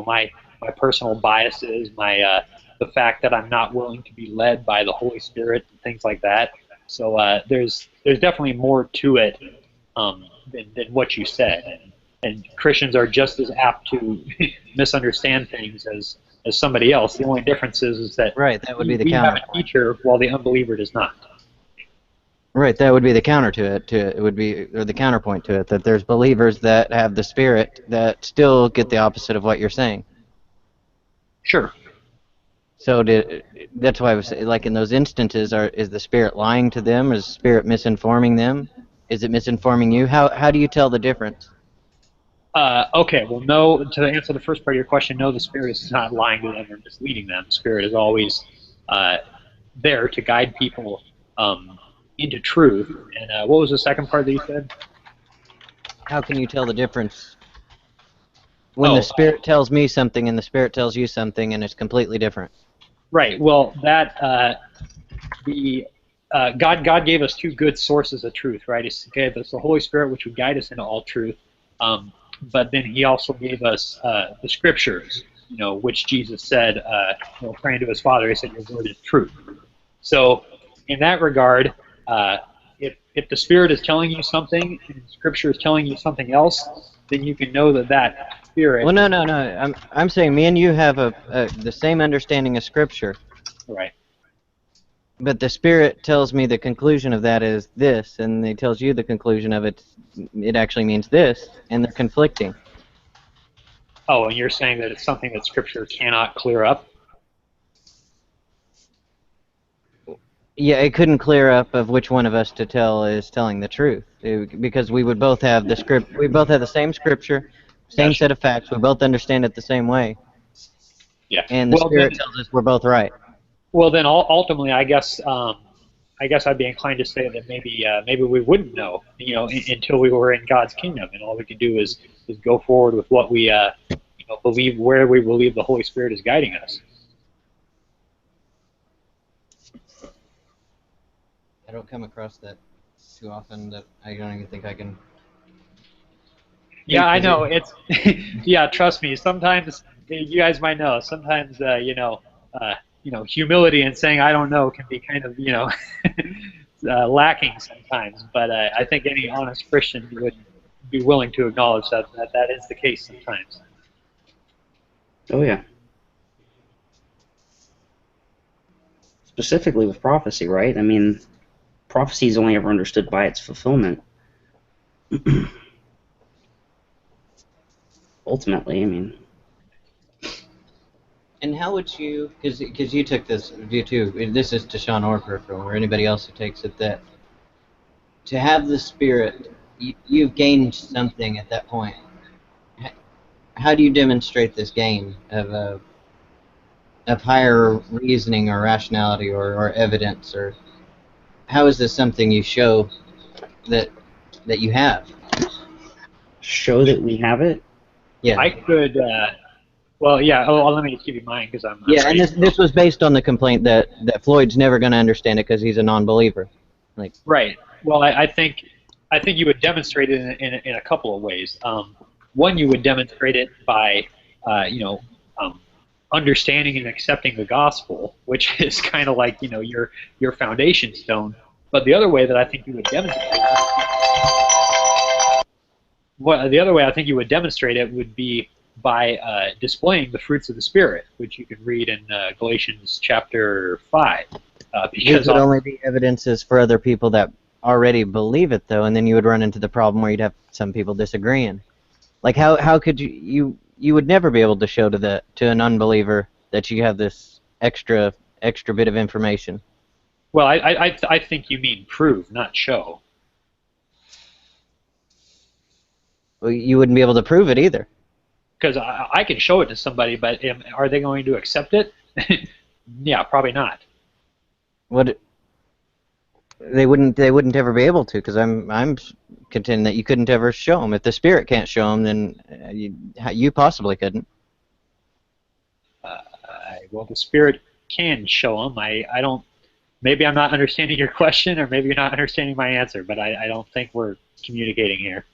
my personal biases, the fact that I'm not willing to be led by the Holy Spirit and things like that. So there's definitely more to it than what you said. And Christians are just as apt to misunderstand things as somebody else. The only difference is that that would be the we have counterpoint. a teacher while the unbeliever does not. Right, that would be the counter to it. It would be, or the counterpoint to it, that there's believers that have the Spirit that still get the opposite of what you're saying. Sure. So that's why I was saying, like in those instances, is the Spirit lying to them? Is the Spirit misinforming them? Is it misinforming you? How do you tell the difference? Okay, well, no, to answer the first part of your question, no, the Spirit is not lying to them or misleading them. The Spirit is always there to guide people into truth. And what was the second part that you said? How can you tell the difference when the Spirit tells me something and the Spirit tells you something and it's completely different? Right, well, that God gave us two good sources of truth, right? He gave us the Holy Spirit, which would guide us into all truth. But then he also gave us the Scriptures, which Jesus said, praying to his Father, he said, your word is truth. So in that regard, if the Spirit is telling you something and Scripture is telling you something else, then you can know that Spirit... Well, no. I'm saying me and you have the same understanding of Scripture. Right. But the Spirit tells me the conclusion of that is this, and it tells you the conclusion of it. It actually means this, and they're conflicting. Oh, and you're saying that it's something that Scripture cannot clear up? Yeah, it couldn't clear up of which one of us to tell is telling the truth, because we would both have the script. We both have the same Scripture, same set of facts. We both understand it the same way. Yeah. And the Spirit tells us we're both right. Well, then ultimately, I guess I'd be inclined to say that maybe we wouldn't know, until we were in God's kingdom, and all we could do is go forward with what we believe, where we believe the Holy Spirit is guiding us. I don't come across that too often that I don't even think I can. Yeah, I know. It's yeah. Trust me. Sometimes you guys might know. Sometimes humility and saying I don't know can be kind of lacking sometimes. But I think any honest Christian would be willing to acknowledge that is the case sometimes. Oh yeah. Specifically with prophecy, right? I mean, prophecy is only ever understood by its fulfillment. Ultimately, I mean. And how would you, because you took this view too, this is to Sean Orker or anybody else who takes it, that to have the Spirit, you've gained something at that point. How do you demonstrate this gain of higher reasoning or rationality or evidence, or how is this something you show that you have? Show that we have it? Yeah. I could. Well, yeah. Oh, let me just give you mine because I'm. Yeah, and this was based on the complaint that Floyd's never going to understand it because he's a non-believer. Like. Right. Well, I think you would demonstrate it in a couple of ways. One, you would demonstrate it by understanding and accepting the gospel, which is kind of like your foundation stone. But the other way that I think you would demonstrate it would be by displaying the fruits of the Spirit, which you can read in Galatians chapter 5. These would only be evidences for other people that already believe it, though, and then you would run into the problem where you'd have some people disagreeing. Like, how could you would never be able to show to an unbeliever that you have this extra bit of information. Well, I think you mean prove, not show. Well, you wouldn't be able to prove it either. Because I can show it to somebody, but are they going to accept it? Yeah, probably not. They wouldn't ever be able to, because I'm contending that you couldn't ever show them. If the Spirit can't show them, then you possibly couldn't. Well, the Spirit can show them. I don't. Maybe I'm not understanding your question, or maybe you're not understanding my answer. But I don't think we're communicating here.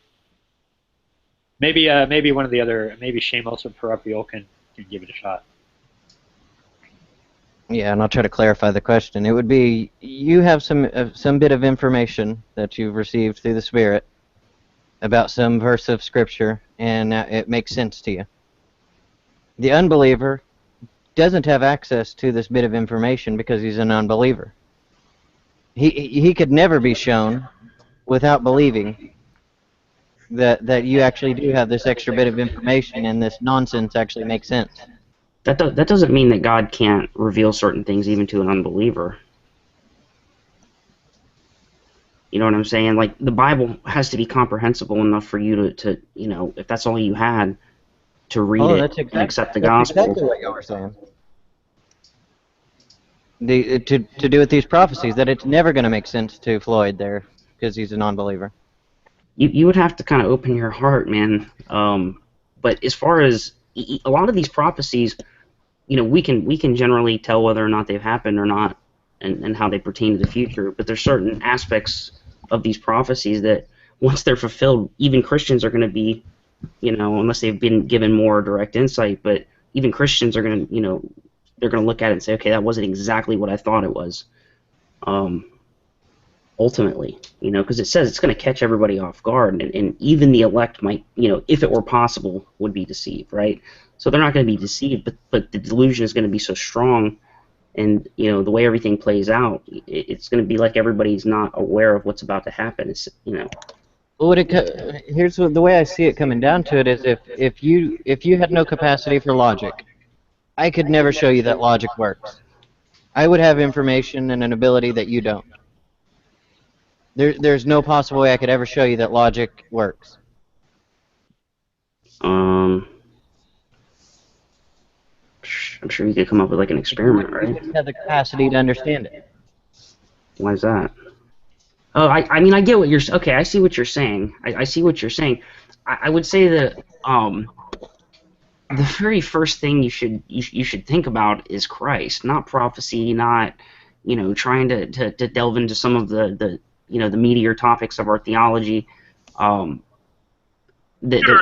Maybe one of the other, maybe Shamos or Parapiol can give it a shot. Yeah, and I'll try to clarify the question. It would be, you have some bit of information that you've received through the Spirit about some verse of Scripture, and it makes sense to you. The unbeliever doesn't have access to this bit of information because he's an unbeliever. He could never be shown without believing that you actually do have this extra bit of information and this nonsense actually makes sense. That doesn't mean that God can't reveal certain things even to an unbeliever. You know what I'm saying? Like, the Bible has to be comprehensible enough for you to if that's all you had, to read it and accept the gospel. That's exactly what you were saying. To do with these prophecies, that it's never going to make sense to Floyd there because he's a non-believer. You would have to kind of open your heart, man. But as far as a lot of these prophecies, we can generally tell whether or not they've happened or not, and how they pertain to the future. But there's certain aspects of these prophecies that once they're fulfilled, even Christians are going to be, unless they've been given more direct insight, but even Christians are going to, they're going to look at it and say, okay, that wasn't exactly what I thought it was. Ultimately, because it says it's going to catch everybody off guard, and even the elect might, if it were possible, would be deceived, right? So they're not going to be deceived, but the delusion is going to be so strong And the way everything plays out, it's going to be like everybody's not aware of what's about to happen. It's Well, here's the way I see it coming down to it is if you had no capacity for logic, I could never show you that logic works. I would have information and an ability that you don't. There's no possible way I could ever show you that logic works. I'm sure you could come up with like an experiment, You right? wouldn't have the capacity to understand it. Why is that? Oh, I mean, I get what you're. Okay, I see what you're saying. I see what you're saying. I would say that the very first thing you should think about is Christ, not prophecy, not trying to delve into some of the the meatier topics of our theology. Spirits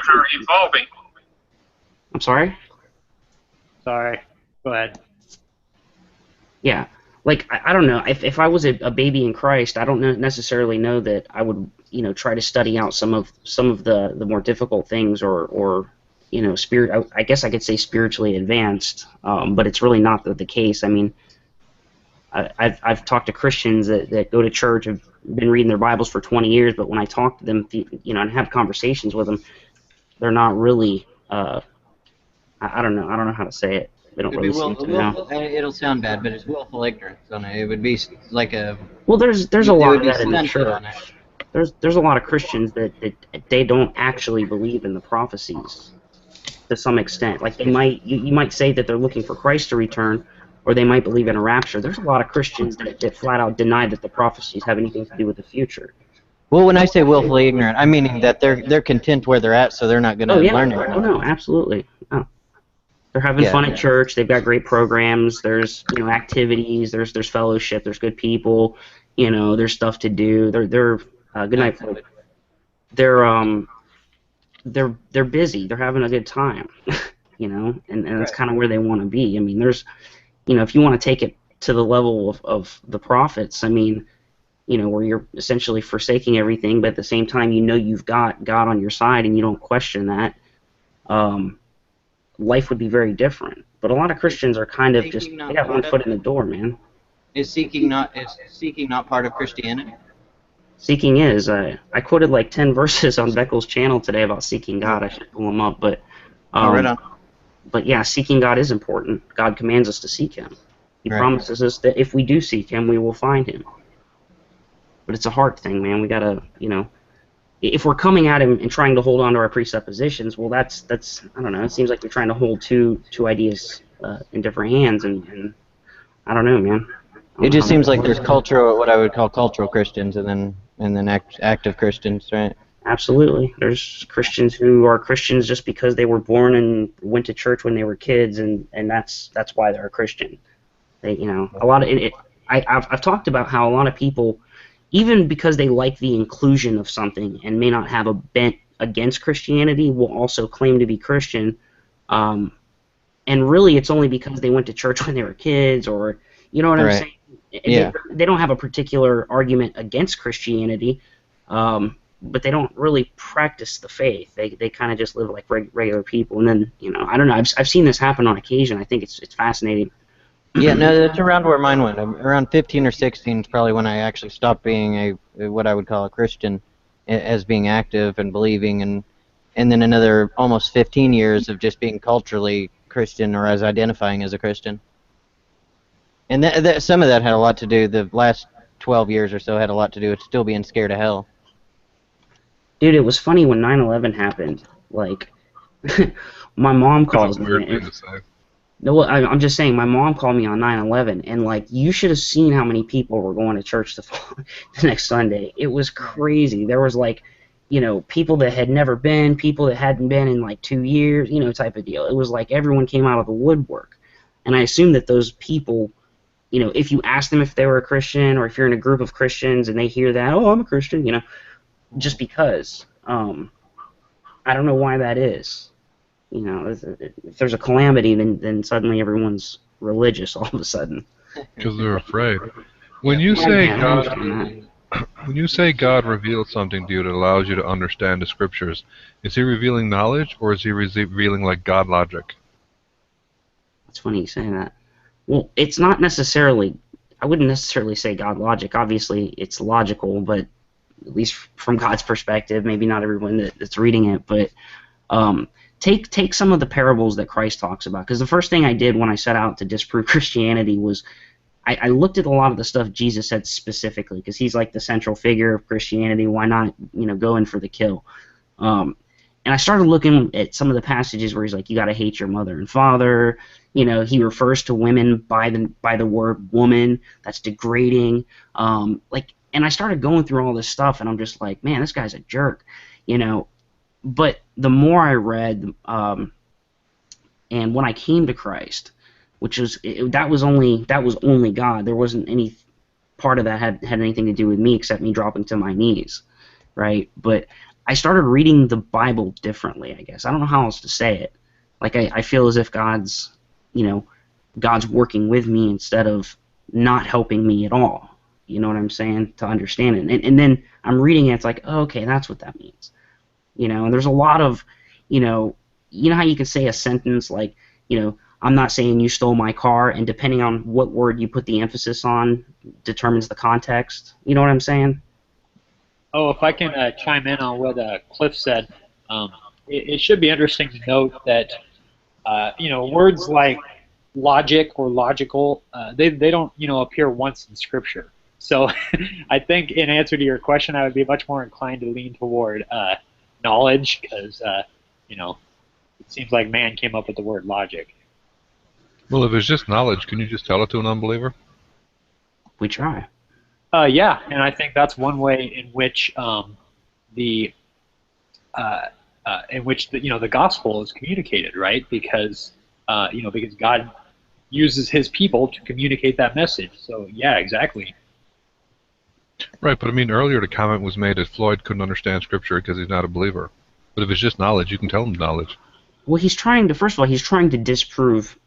are evolving. I'm sorry. Sorry. Go ahead. Yeah, like I don't know. If I was a baby in Christ, I don't necessarily know that I would try to study out some of the more difficult things or spirit. I guess I could say spiritually advanced, but it's really not the case. I mean, I've talked to Christians that go to church, have been reading their Bibles for 20 years, but when I talk to them, and have conversations with them, they're not really. I don't know. I don't know how to say it. They don't really seem to know. It'll sound bad, but it's willful ignorance on it. It would be like a. Well, there's a lot of that in the censored on it. church. There's a lot of Christians that they don't actually believe in the prophecies to some extent. Like they might, you might say that they're looking for Christ to return, or they might believe in a rapture. There's a lot of Christians that flat out deny that the prophecies have anything to do with the future. Well, when I say willfully ignorant, I'm meaning that they're content where they're at, so they're not going to learn anything. Oh no, absolutely. Oh. They're having fun at church. They've got great programs. There's activities. There's fellowship. There's good people. There's stuff to do. They're good night, folks. They're busy. They're having a good time. And that's kind of where they want to be. I mean, there's if you want to take it to the level of the prophets, I mean, where you're essentially forsaking everything, but at the same time you've got God on your side and you don't question that. Life would be very different. But a lot of Christians are kind of just, they got one foot in the door, man. Is seeking not part of Christianity? Seeking is. I quoted like 10 verses on Beckel's channel today about seeking God. I should pull them up, but right on. But yeah, seeking God is important. God commands us to seek Him. He promises us that if we do seek Him, we will find Him. But it's a hard thing, man. We gotta, if we're coming at Him and trying to hold on to our presuppositions, well, that's I don't know. It seems like we're trying to hold two ideas in different hands, and I don't know, man. It just seems like there's what I would call cultural Christians, and then active Christians, right? Absolutely. There's Christians who are Christians just because they were born and went to church when they were kids, and that's why they're a Christian. They, a lot of it. I've talked about how a lot of people, even because they like the inclusion of something and may not have a bent against Christianity, will also claim to be Christian. And really, it's only because they went to church when they were kids, or what I'm saying. Yeah. They don't have a particular argument against Christianity, but they don't really practice the faith. They kind of just live like regular people. And then I don't know. I've seen this happen on occasion. I think it's fascinating. Yeah, no, that's around where mine went. Around 15 or 16 is probably when I actually stopped being what I would call a Christian, as being active and believing, and then another almost 15 years of just being culturally Christian, or as identifying as a Christian. And some of that had a lot to do, the last 12 years or so had a lot to do with still being scared of hell. Dude, it was funny when 9/11 happened. Like, my mom calls me. No, I'm just saying, my mom called me on 9/11, and like, you should have seen how many people were going to church the next Sunday. It was crazy. There was like, people that had never been, people that hadn't been in like 2 years, type of deal. It was like everyone came out of the woodwork, and I assume that those people, if you ask them if they were a Christian, or if you're in a group of Christians and they hear that, oh, I'm a Christian, just because. I don't know why that is. If there's a calamity, then suddenly everyone's religious all of a sudden. Because they're afraid. When you say God reveals something to you that allows you to understand the scriptures, is He revealing knowledge, or is He revealing like God logic? It's funny you say that. Well, it's not necessarily. I wouldn't necessarily say God logic. Obviously, it's logical, but at least from God's perspective, maybe not everyone that's reading it, but take some of the parables that Christ talks about. Because the first thing I did when I set out to disprove Christianity was I looked at a lot of the stuff Jesus said specifically, because he's like the central figure of Christianity. Why not, go in for the kill? And I started looking at some of the passages where he's like, you got to hate your mother and father. He refers to women by the word woman. That's degrading. And I started going through all this stuff, and I'm just like, man, this guy's a jerk. But the more I read, and when I came to Christ, which was that was only God. There wasn't any part of that had anything to do with me except me dropping to my knees, right? But I started reading the Bible differently, I guess. I don't know how else to say it. Like I feel as if God's working with me instead of not helping me at all. You know what I'm saying? To understand it. And then I'm reading it, it's like, oh, okay, that's what that means. And there's a lot of, you know how you can say a sentence like, I'm not saying you stole my car, and depending on what word you put the emphasis on determines the context. You know what I'm saying? Oh, if I can chime in on what Cliff said, it should be interesting to note that words like logic or logical, they don't appear once in Scripture. So I think in answer to your question, I would be much more inclined to lean toward knowledge, because it seems like man came up with the word logic. Well, if it's just knowledge, can you just tell it to an unbeliever? We try. Yeah, and I think that's one way in which the gospel is communicated, right? Because because God uses His people to communicate that message. So yeah, exactly. Right, but I mean, earlier the comment was made that Floyd couldn't understand Scripture because he's not a believer. But if it's just knowledge, you can tell him knowledge. Well, he's trying to disprove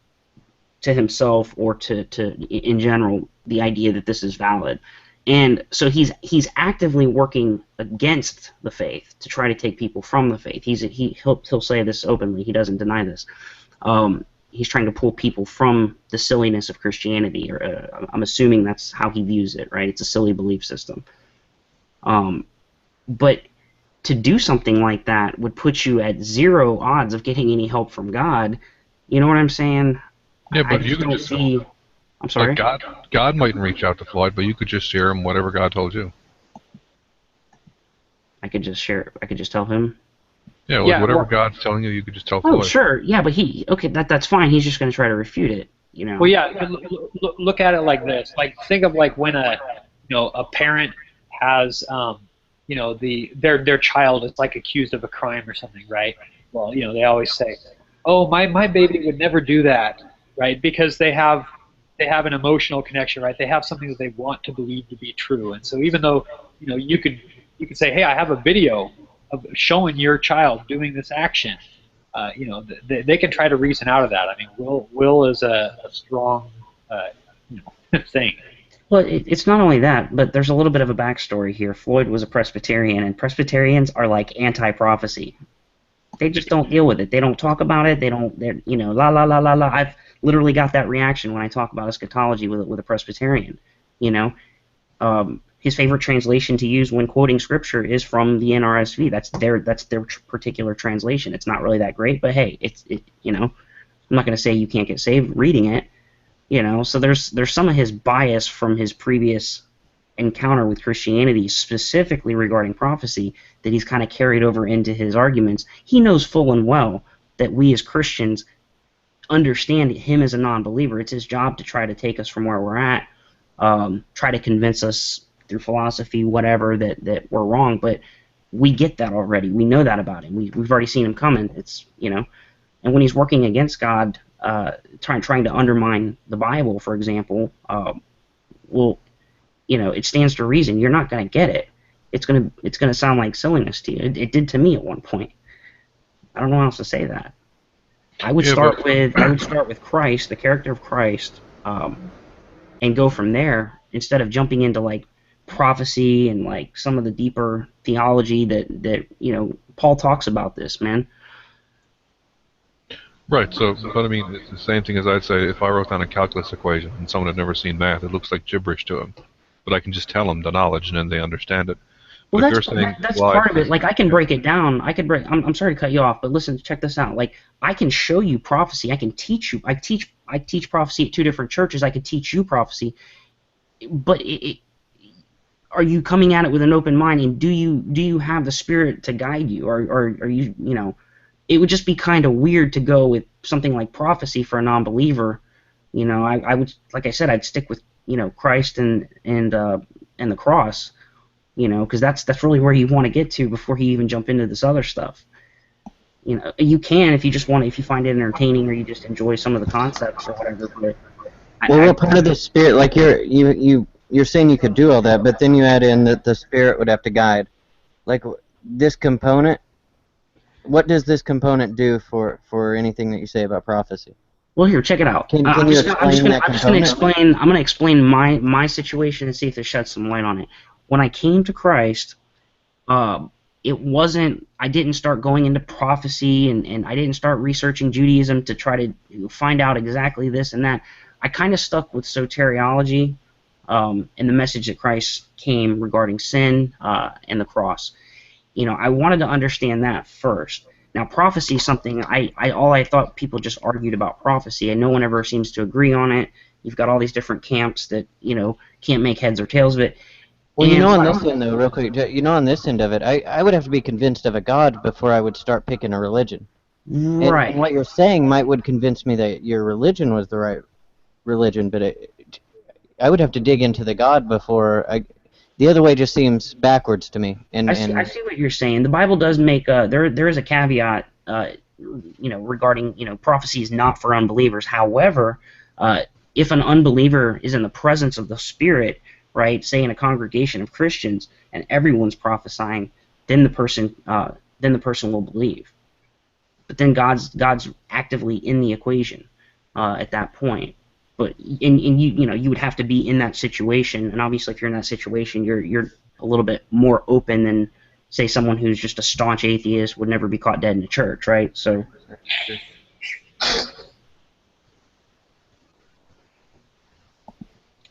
to himself or to in general the idea that this is valid. And so he's actively working against the faith to try to take people from the faith. He'll say this openly. He doesn't deny this. He's trying to pull people from the silliness of Christianity, or I'm assuming that's how he views it, right? It's a silly belief system. But to do something like that would put you at zero odds of getting any help from God. You know what I'm saying? Yeah, but you can just see. I'm sorry. Like God mightn't reach out to Floyd, but you could just share him whatever God told you. I could just tell him. Yeah, whatever God's telling you, you could just tell Floyd. Oh, sure. Yeah, but that's fine. He's just going to try to refute it. Well, yeah. Look at it like this. Like, think of like when a parent has their child is like accused of a crime or something, right? Well, they always say, "Oh, my baby would never do that," right? Because they have an emotional connection, right? They have something that they want to believe to be true, and so even though you could say, "Hey, I have a video of showing your child doing this action," they can try to reason out of that. I mean, will is a strong thing. Well, it's not only that, but there's a little bit of a backstory here. Floyd was a Presbyterian, and Presbyterians are like anti-prophecy. They just don't deal with it. They don't talk about it. They're la la la la la. I've literally got that reaction when I talk about eschatology with a Presbyterian. His favorite translation to use when quoting Scripture is from the NRSV. That's their particular translation. It's not really that great, but hey, I'm not going to say you can't get saved reading it. So there's some of his bias from his previous encounter with Christianity, specifically regarding prophecy, that he's kind of carried over into his arguments. He knows full and well that we as Christians understand him as a non-believer. It's his job to try to take us from where we're at, try to convince us through philosophy, whatever, that we're wrong. But we get that already. We know that about him. We've already seen him coming. And when he's working against God, trying to undermine the Bible, for example, it stands to reason you're not going to get it. It's gonna sound like silliness to you. It did to me at one point. I don't know how else to say that. I would start with Christ, the character of Christ, and go from there instead of jumping into like prophecy and like some of the deeper theology that Paul talks about this, man. Right. So, but I mean, it's the same thing as I'd say if I wrote down a calculus equation and someone had never seen math, it looks like gibberish to them. But I can just tell them the knowledge, and then they understand it. But Well, if you're saying that's life part of it. is, Like I can yeah, break it down. I could break. I'm sorry to cut you off, but listen, check this out. Like I can show you prophecy. I can teach you. I teach prophecy at two different churches. I could teach you prophecy, but are you coming at it with an open mind, and do you have the Spirit to guide you, or are you it would just be kind of weird to go with something like prophecy for a non-believer. I would, like I said, I'd stick with Christ and the cross. Because that's really where you want to get to before you even jump into this other stuff. You can if you just want, if you find it entertaining or you just enjoy some of the concepts or whatever. But Well, what part of the Spirit, like you're saying you could do all that, but then you add in that the Spirit would have to guide. Like this component, what does this component do for anything that you say about prophecy? Well, here, check it out. Can I'm you just explain that component? I'm gonna explain my situation and see if it sheds some light on it. When I came to Christ, it wasn't. I didn't start going into prophecy, and I didn't start researching Judaism to try to find out exactly this and that. I kind of stuck with soteriology, and the message that Christ came regarding sin and the cross. I wanted to understand that first. Now, prophecy is something I thought people just argued about prophecy, and no one ever seems to agree on it. You've got all these different camps that can't make heads or tails of it. Well, And on this end, though, real quick, on this end of it, I would have to be convinced of a God before I would start picking a religion. Right. And what you're saying would convince me that your religion was the right religion, but I would have to dig into the God before the other way just seems backwards to me. And I see what you're saying. The Bible does make there is a caveat, regarding prophecy is not for unbelievers. However, if an unbeliever is in the presence of the Spirit, right, say in a congregation of Christians, and everyone's prophesying, then the person will believe. But then God's actively in the equation at that point. But you would have to be in that situation, and obviously if you're in that situation, you're a little bit more open than say someone who's just a staunch atheist would never be caught dead in a church, right? So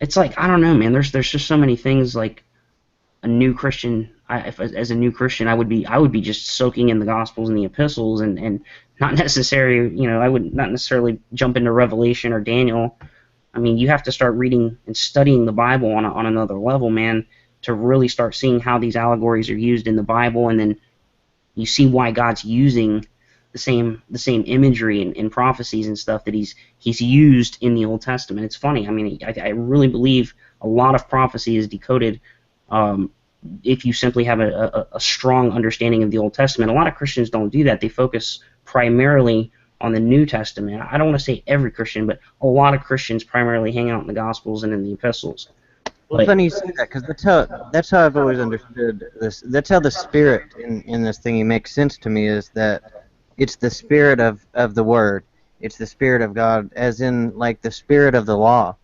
it's like, I don't know, man. There's just so many things. Like a new Christian, as a new Christian, I would be just soaking in the Gospels and the epistles, and not necessarily, I would not necessarily jump into Revelation or Daniel. I mean, you have to start reading and studying the Bible on another level, man, to really start seeing how these allegories are used in the Bible, and then you see why God's using the same imagery in prophecies and stuff that he's used in the Old Testament. It's funny. I mean, I really believe a lot of prophecy is decoded if you simply have a strong understanding of the Old Testament. A lot of Christians don't do that. They focus primarily on the New Testament. I don't want to say every Christian, but a lot of Christians primarily hang out in the Gospels and in the epistles. Well, it's funny you say that, because that's how I've always understood this. That's how the Spirit in this thing makes sense to me, is that it's the Spirit of the Word. It's the Spirit of God, as in, like, the Spirit of the law.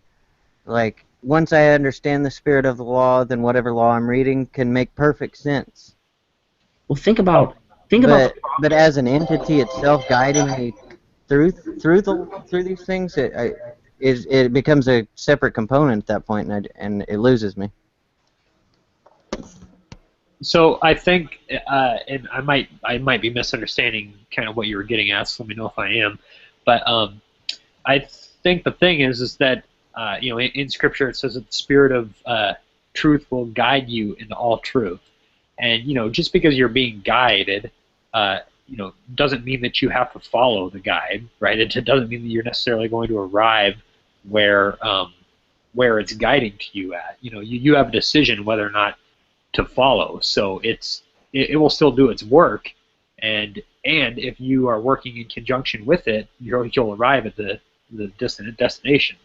Like, once I understand the Spirit of the law, then whatever law I'm reading can make perfect sense. Well, think about. But as an entity itself guiding me through these things, it becomes a separate component at that point, and it loses me. So I think, and I might be misunderstanding kind of what you were getting at. So let me know if I am. But I think the thing is that in Scripture it says that the Spirit of truth will guide you into all truth, and just because you're being guided, doesn't mean that you have to follow the guide, right? It doesn't mean that you're necessarily going to arrive where it's guiding to you at. You have a decision whether or not to follow. So it will still do its work, and if you are working in conjunction with it, you'll arrive at the destination.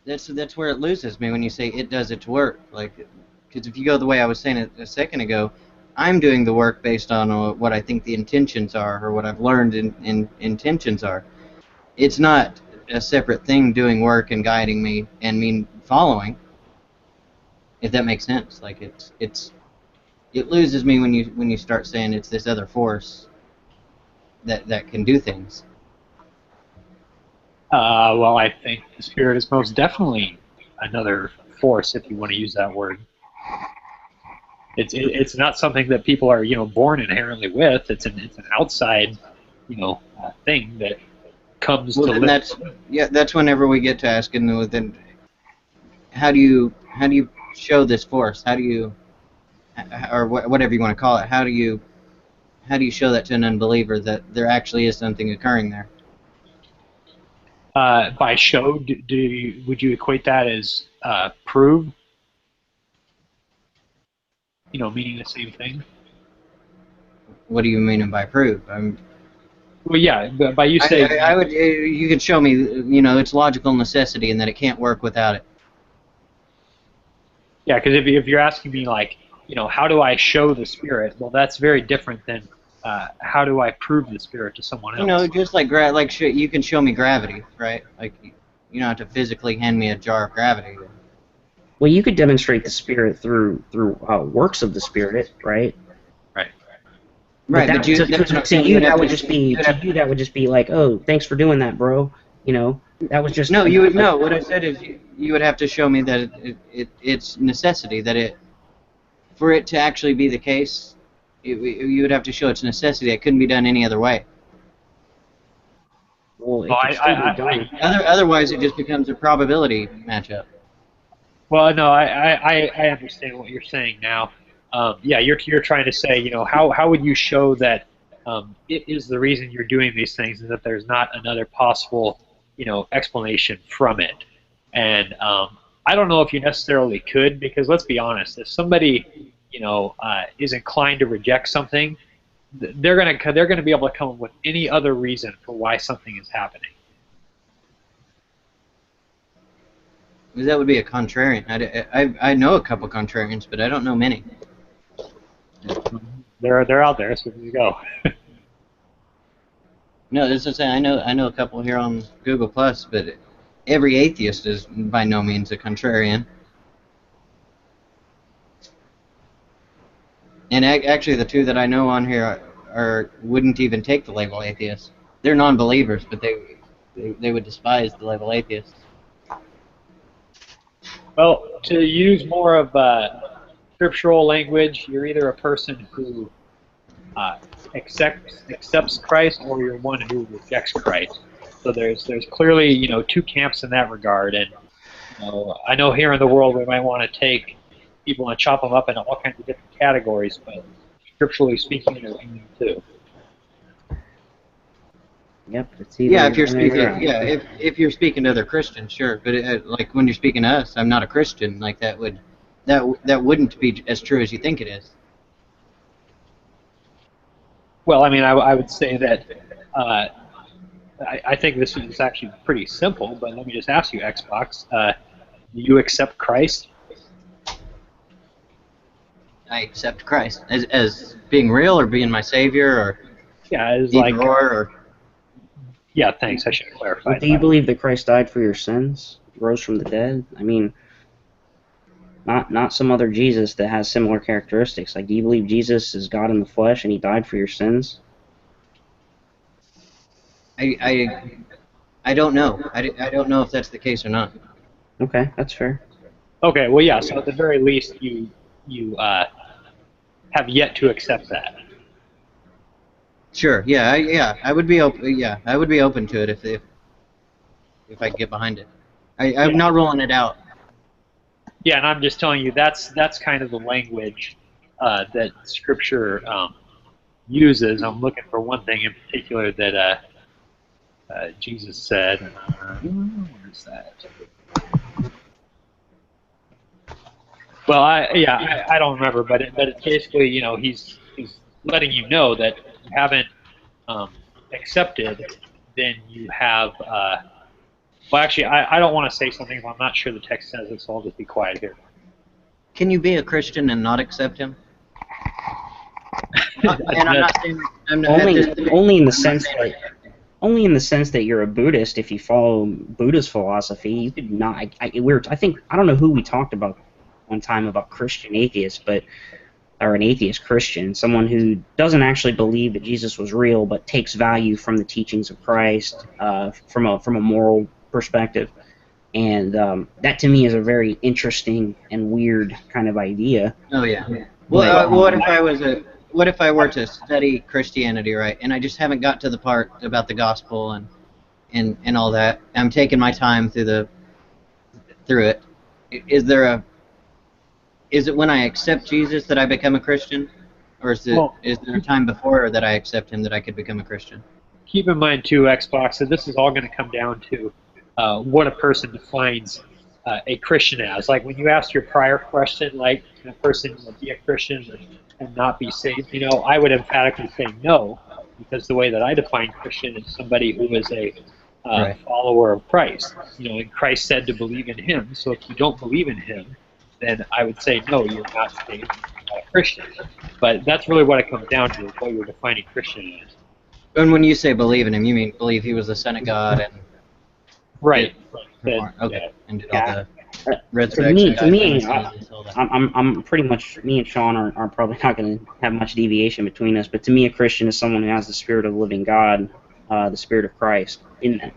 That's where it loses me when you say it does its work. Like, because if you go the way I was saying it a second ago, I'm doing the work based on what I think the intentions are, or what I've learned in intentions are. It's not a separate thing doing work and guiding me and me following. If that makes sense, like it loses me when you start saying it's this other force. that can do things. Well, I think the spirit is most definitely another force, if you want to use that word. It's not something that people are born inherently with. It's an outside thing that comes to Well, live. that's whenever we get to asking then how do you show this force? How do you, or whatever you want to call it, how do you show that to an unbeliever that there actually is something occurring there? By show, would you equate that as prove? Meaning the same thing. What do you mean by prove? Well, yeah, but by you saying I would, you could show me, its logical necessity and that it can't work without it. Yeah, because if you're asking me like, how do I show the spirit? Well, that's very different than how do I prove the spirit to someone else? Just like you can show me gravity, right? Like you don't have to physically hand me a jar of gravity. Well, you could demonstrate the spirit through works of the spirit, right? Right, but to you that would just be like, oh, thanks for doing that, bro. That was just What I said is you would have to show me that it's necessity, that for it to actually be the case, you would have to show its necessity. It couldn't be done any other way. Well, it could still be done. Otherwise, it just becomes a probability matchup. Well, no, I understand what you're saying now. Yeah, you're trying to say, how would you show that it is the reason you're doing these things, and that there's not another possible, explanation from it. And I don't know if you necessarily could, because let's be honest, if somebody, is inclined to reject something, they're gonna be able to come up with any other reason for why something is happening. That would be a contrarian. I know a couple contrarians, but I don't know many. They're out there, so there you go. No, this is saying I know a couple here on Google Plus, but every atheist is by no means a contrarian. And actually, the two that I know on here wouldn't even take the label atheist. They're non-believers, but they would despise the label atheist. Well, to use more of scriptural language, you're either a person who accepts Christ, or you're one who rejects Christ. So there's clearly two camps in that regard. And I know here in the world we might want to take people and chop them up into all kinds of different categories, but scripturally speaking, there's too. Yep. It's either if you're speaking to other Christians, sure. But like when you're speaking to us, I'm not a Christian. Like that wouldn't be as true as you think it is. Well, I mean, I would say that I think this is actually pretty simple. But let me just ask you, Xbox, do you accept Christ? I accept Christ as being real, or being my savior, or as or. Yeah, thanks. I should clarify. Well, do you believe that Christ died for your sins, rose from the dead? I mean, not some other Jesus that has similar characteristics. Like, do you believe Jesus is God in the flesh and he died for your sins? I don't know. I don't know if that's the case or not. Okay, that's fair. Okay, well, yeah. So at the very least, you have yet to accept that. Sure. Yeah. I would be open. Yeah, I would be open to it if I could get behind it. I'm not ruling it out. Yeah, and I'm just telling you that's kind of the language that Scripture uses. I'm looking for one thing in particular that Jesus said. Where's that? Well, I don't remember, but it's basically, he's letting you know that if you haven't accepted, then you have. Well, actually, I don't want to say something if I'm not sure the text says it, so I'll just be quiet here. Can you be a Christian and not accept him? And I'm not saying only in the sense that you're a Buddhist. If you follow Buddha's philosophy, you could not. I don't know who we talked about one time about Christian atheists, but or an atheist Christian, someone who doesn't actually believe that Jesus was real, but takes value from the teachings of Christ from a moral perspective. And that to me is a very interesting and weird kind of idea. Oh yeah. Well, what if I were to study Christianity, right, and I just haven't got to the part about the gospel and all that. I'm taking my time through it. Is it when I accept Jesus that I become a Christian, or is there a time before that I accept him that I could become a Christian? Keep in mind too, Xbox, that this is all going to come down to what a person defines a Christian as. Like when you asked your prior question, like can a person be a Christian and not be saved? You know, I would emphatically say no, because the way that I define Christian is somebody who is a follower of Christ. You know, and Christ said to believe in him. So if you don't believe in him, then I would say no, you're not saved, you're not a Christian. But that's really what it comes down to, is what you're defining Christian as. And when you say believe in him, you mean believe he was the Son of God and right. Okay. And did all the to me, I'm pretty much, me and Sean are probably not going to have much deviation between us, but to me a Christian is someone who has the Spirit of the living God, the Spirit of Christ in them.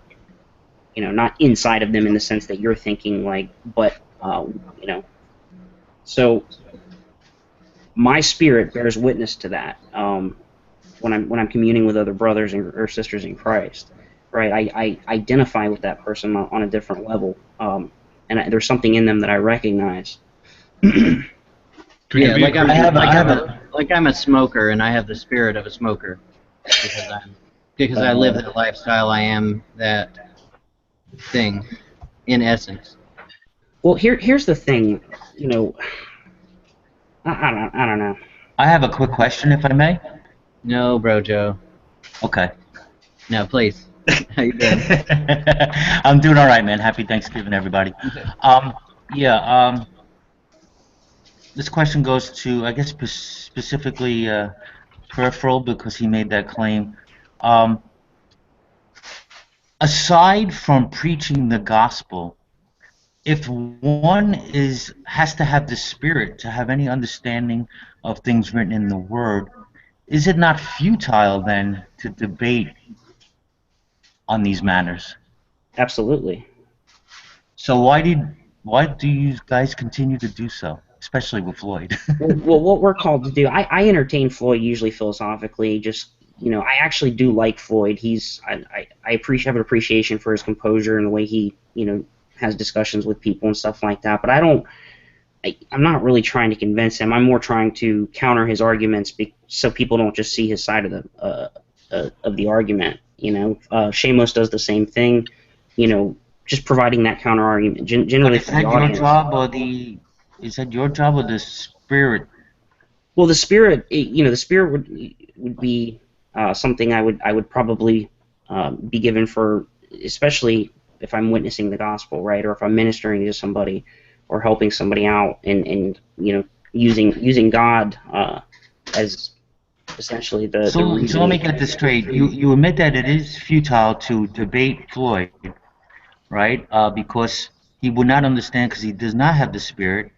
You know, not inside of them in the sense that you're thinking, like, but, you know. So my spirit bears witness to that when I'm communing with other brothers or sisters in Christ. Right, I identify with that person on a different level, and there's something in them that I recognize. Yeah, like I'm a smoker, and I have the spirit of a smoker because I live that lifestyle. I am that thing, in essence. Well, here's the thing, you know. I don't know. I have a quick question, if I may. No, bro, Joe. Okay. No, please. How you doing? I'm doing all right, man. Happy Thanksgiving, everybody. This question goes to, I guess, specifically Peripheral, because he made that claim. Aside from preaching the gospel, if one has to have the Spirit to have any understanding of things written in the Word, is it not futile then to debate on these matters? Absolutely. So why do you guys continue to do so, especially with Floyd? Well, what we're called to do, I entertain Floyd usually philosophically. Just, you know, I actually do like Floyd. I have an appreciation for his composure and the way he, you know, has discussions with people and stuff like that. But I'm not really trying to convince him. I'm more trying to counter his arguments so people don't just see his side of the argument. You know, Shamos does the same thing. You know, just providing that counter argument. Generally, is that your job, or is that your job, or the Spirit? Well, the Spirit, you know, the Spirit would be something I would probably be given for, especially if I'm witnessing the gospel, right, or if I'm ministering to somebody or helping somebody out, and you know, using God as essentially the reason. So let me get this straight. You admit that it is futile to debate Floyd, right? Because he would not understand, because he does not have the Spirit.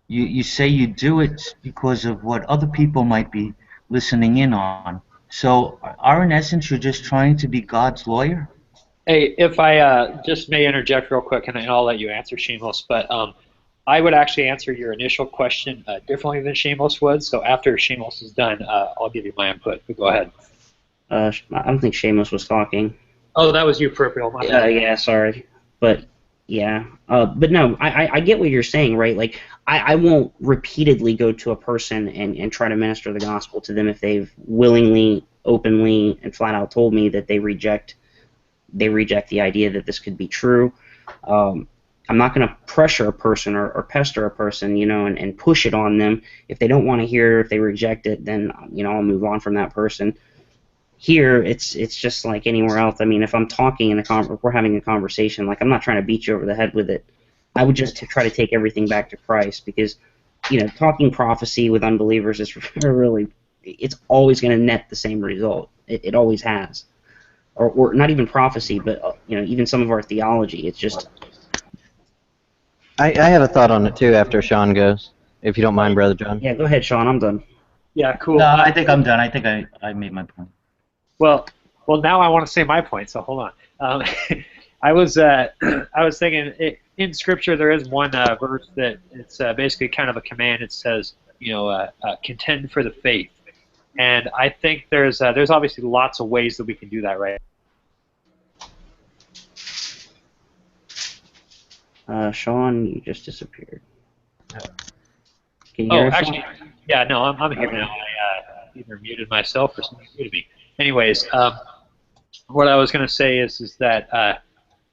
You say you do it because of what other people might be listening in on. So in essence, you're just trying to be God's lawyer? Hey, if I just may interject real quick, and I'll let you answer, Shamos, but I would actually answer your initial question differently than Shamos would. So after Shamos is done, I'll give you my input. But go ahead. I don't think Shamos was talking. Oh, that was you, Peripheral. Yeah, sorry. But, yeah. But no, I get what you're saying, right? Like, I won't repeatedly go to a person and try to minister the gospel to them if they've willingly, openly, and flat out told me that they reject the idea that this could be true. I'm not going to pressure a person or pester a person, you know, and push it on them. If they don't want to hear, if they reject it, then, you know, I'll move on from that person. Here, it's just like anywhere else. I mean, if I'm talking if we're having a conversation, like, I'm not trying to beat you over the head with it. I would just try to take everything back to Christ, because, you know, talking prophecy with unbelievers is really, it's always going to net the same result. It always has. Or not even prophecy, but, you know, even some of our theology. It's just... I have a thought on it too after Sean goes. if you don't mind, Brother John. Yeah, go ahead, Sean. I'm done. Yeah, cool. No, I think I'm done. I think I made my point. Well, now I want to say my point. So hold on. I was thinking in Scripture there is one verse that it's basically kind of a command. It says, contend for the faith, and I think there's obviously lots of ways that we can do that, right? Sean, you just disappeared. Can you hear us, actually, Sean? yeah, no, I'm here now. I either muted myself or somebody muted me. Anyways, what I was going to say is that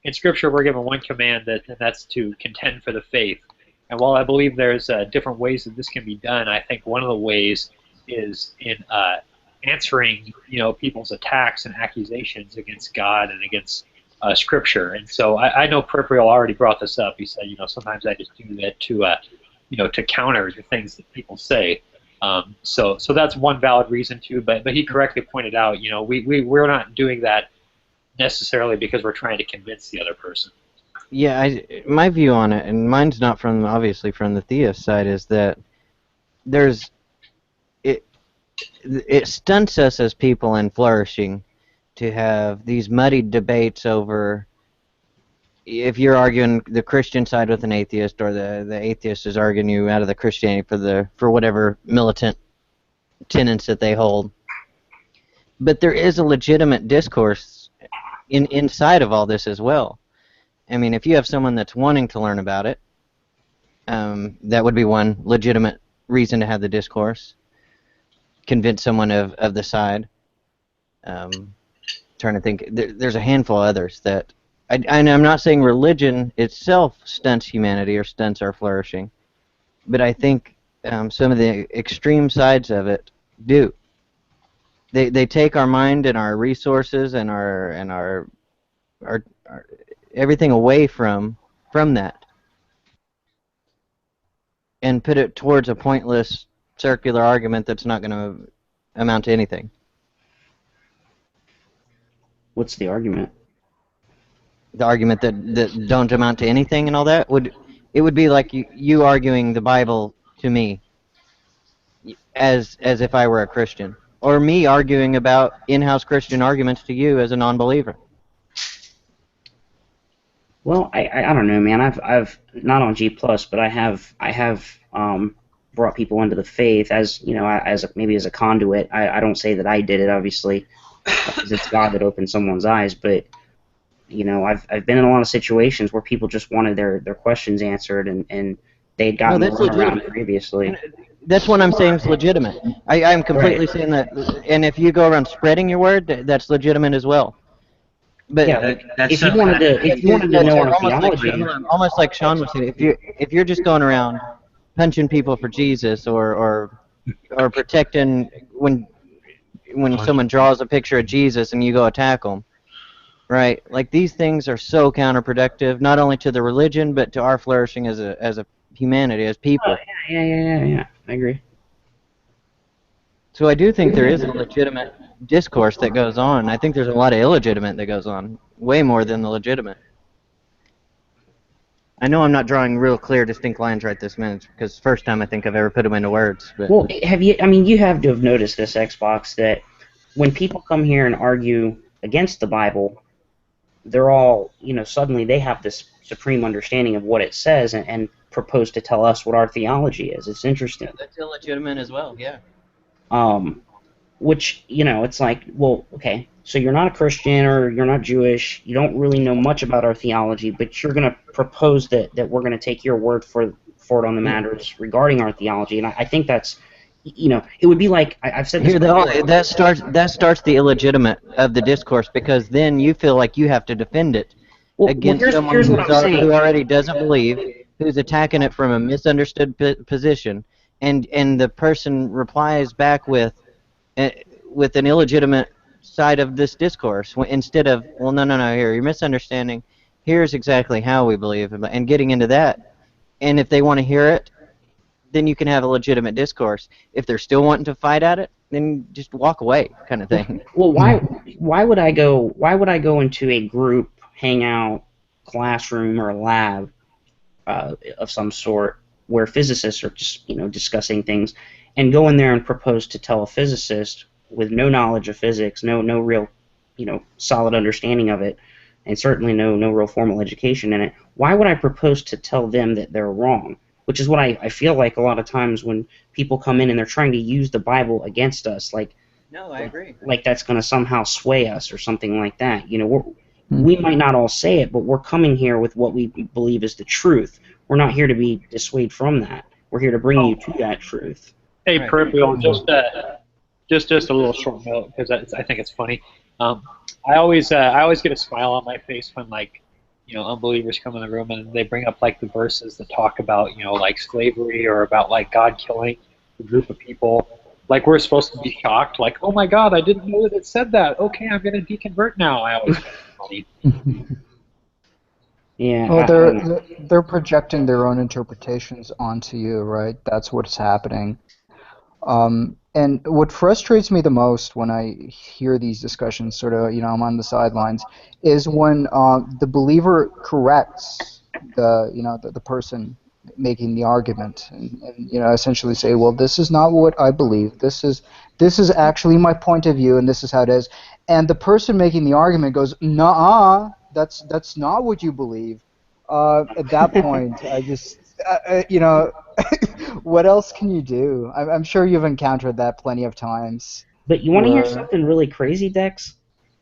in Scripture we're given one command, and that's to contend for the faith. And while I believe there's different ways that this can be done, I think one of the ways is in answering, people's attacks and accusations against God and against Scripture. And so I know Peripheral already brought this up. He said, sometimes I just do that to counter the things that people say. So that's one valid reason too. But he correctly pointed out, we're not doing that necessarily because we're trying to convince the other person. Yeah, my view on it, and mine's not obviously from the theist side, is that it stunts us as people in flourishing to have these muddied debates over if you're arguing the Christian side with an atheist, or the atheist is arguing you out of the Christianity for whatever militant tenets that they hold. But there is a legitimate discourse inside of all this as well. I mean, if you have someone that's wanting to learn about it, that would be one legitimate reason to have the discourse. Convince someone of the side. Trying to think, there's a handful of others that, and I'm not saying religion itself stunts humanity or stunts our flourishing, but I think some of the extreme sides of it do. They take our mind and our resources and our everything away from that, and put it towards a pointless circular argument that's not going to amount to anything. What's the argument? The argument that don't amount to anything and all that would be like you arguing the Bible to me as if I were a Christian, or me arguing about in-house Christian arguments to you as a non-believer. Well, I don't know, man. I've not on G+, but I have brought people into the faith as maybe as a conduit. I don't say that I did it, obviously, because it's God that opened someone's eyes. But I've been in a lot of situations where people just wanted their questions answered, and they had gotten around previously. That's what I'm saying is legitimate. I'm completely saying that, and if you go around spreading your word, that's legitimate as well. But yeah, if you wanted to know our theology, almost like Sean was saying, if you're just going around punching people for Jesus or protecting when someone draws a picture of Jesus and you go attack them, right? Like, these things are so counterproductive, not only to the religion but to our flourishing as a humanity, as people. Yeah. I agree. So I do think there is a legitimate discourse that goes on. I think there's a lot of illegitimate that goes on, way more than the legitimate. I know I'm not drawing real clear, distinct lines right this minute, because it's the first time I think I've ever put them into words. But. Well, you have to have noticed this, Xbox, that when people come here and argue against the Bible, they're all, suddenly they have this supreme understanding of what it says and propose to tell us what our theology is. It's interesting. Yeah, that's illegitimate as well, yeah. Which, it's like, well, okay, so you're not a Christian or you're not Jewish, you don't really know much about our theology, but you're going to propose that we're going to take your word for it on the matters regarding our theology. And I think that's, it would be like, I've said this before. That starts the illegitimate of the discourse, because then you feel like you have to defend it against someone who already doesn't believe, who's attacking it from a misunderstood position, and the person replies back with an illegitimate side of this discourse, instead of, well, no, here, you're misunderstanding, here's exactly how we believe, and getting into that. And if they want to hear it, then you can have a legitimate discourse. If they're still wanting to fight at it, then just walk away, kind of thing. Well, why would I go into a group hangout, classroom, or lab of some sort where physicists are just discussing things, and go in there and propose to tell a physicist with no knowledge of physics, no real solid understanding of it, and certainly no real formal education in it, why would I propose to tell them that they're wrong? Which is what I feel like a lot of times when people come in and they're trying to use the Bible against us, No, I agree. like that's going to somehow sway us or something like that. We might not all say it, but we're coming here with what we believe is the truth. We're not here to be dissuaded from that. We're here to bring you to that truth. Hey, Right. Peripheral, just a little short note because I think it's funny. I always get a smile on my face when unbelievers come in the room and they bring up the verses that talk about slavery or about God killing a group of people. We're supposed to be shocked, oh my God, I didn't know that it said that. Okay, I'm going to deconvert now. I always find it funny. Yeah. Well, they're projecting their own interpretations onto you, right? That's what's happening. And what frustrates me the most when I hear these discussions, sort of, I'm on the sidelines, is when the believer corrects the person making the argument, and essentially say, well, this is not what I believe. This is actually my point of view, and this is how it is. And the person making the argument goes, nah, that's not what you believe. At that point, I just, what else can you do? I'm sure you've encountered that plenty of times. But you want to hear something really crazy, Dex?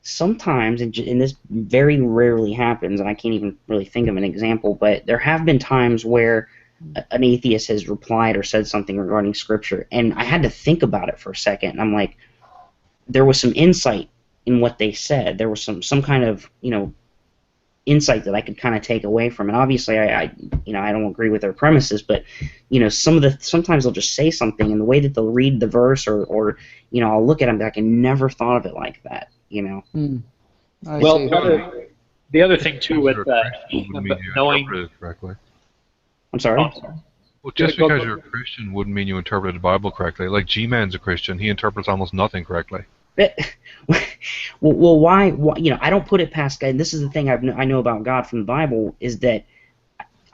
Sometimes, and this very rarely happens, and I can't even really think of an example, but there have been times where an atheist has replied or said something regarding Scripture, and I had to think about it for a second, and I'm like, there was some insight in what they said. There was some kind of, insight that I could kind of take away from it. Obviously, I don't agree with their premises, but sometimes they'll just say something, and the way that they'll read the verse, or I'll look at them, I never thought of it like that. Well, the other thing too with knowing. Correctly. I'm sorry. Well, just because you're a Christian wouldn't mean you interpreted the Bible correctly. Like G-Man's a Christian, he interprets almost nothing correctly. Well, why? I don't put it past God. And this is the thing I know about God from the Bible, is that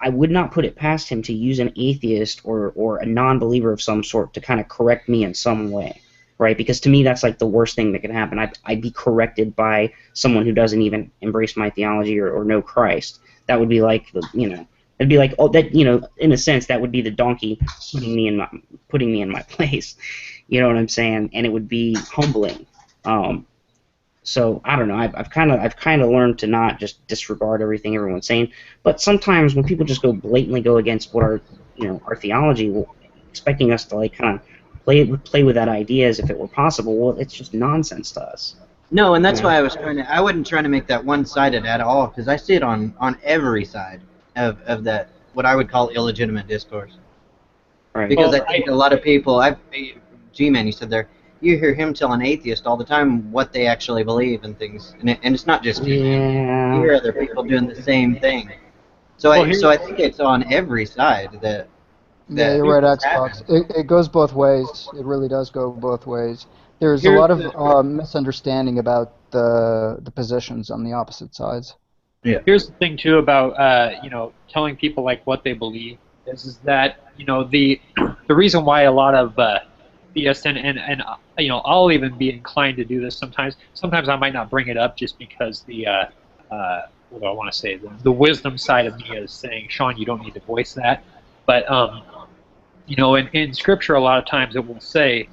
I would not put it past him to use an atheist or a non-believer of some sort to kind of correct me in some way, right? Because to me, that's the worst thing that could happen. I'd be corrected by someone who doesn't even embrace my theology or know Christ. That would be it'd be like, oh, that, in a sense, that would be the donkey putting me in my place. You know what I'm saying? And it would be humbling. So I don't know. I've kind of learned to not just disregard everything everyone's saying. But sometimes when people just blatantly go against what our theology, expecting us to kind of play with that idea as if it were possible, well, it's just nonsense to us. No, and that's why I wasn't trying to make that one-sided at all, because I see it on every side of that, what I would call illegitimate discourse. Right. Because I think a lot of people, G-Man, you said there, you hear him tell an atheist all the time what they actually believe and things, and it's not just G-Man. Yeah. You hear other people doing the same thing. So I think it's on every side that. Yeah, you're right, Xbox. It goes both ways. It really does go both ways. There's a lot of misunderstanding about the positions on the opposite sides. Yeah. Here's the thing too about telling people what they believe is that the reason why a lot of theists and I'll even be inclined to do this sometimes. Sometimes I might not bring it up just because the what do I want to say, the wisdom side of me is saying, Sean, you don't need to voice that. But in Scripture, a lot of times it will say,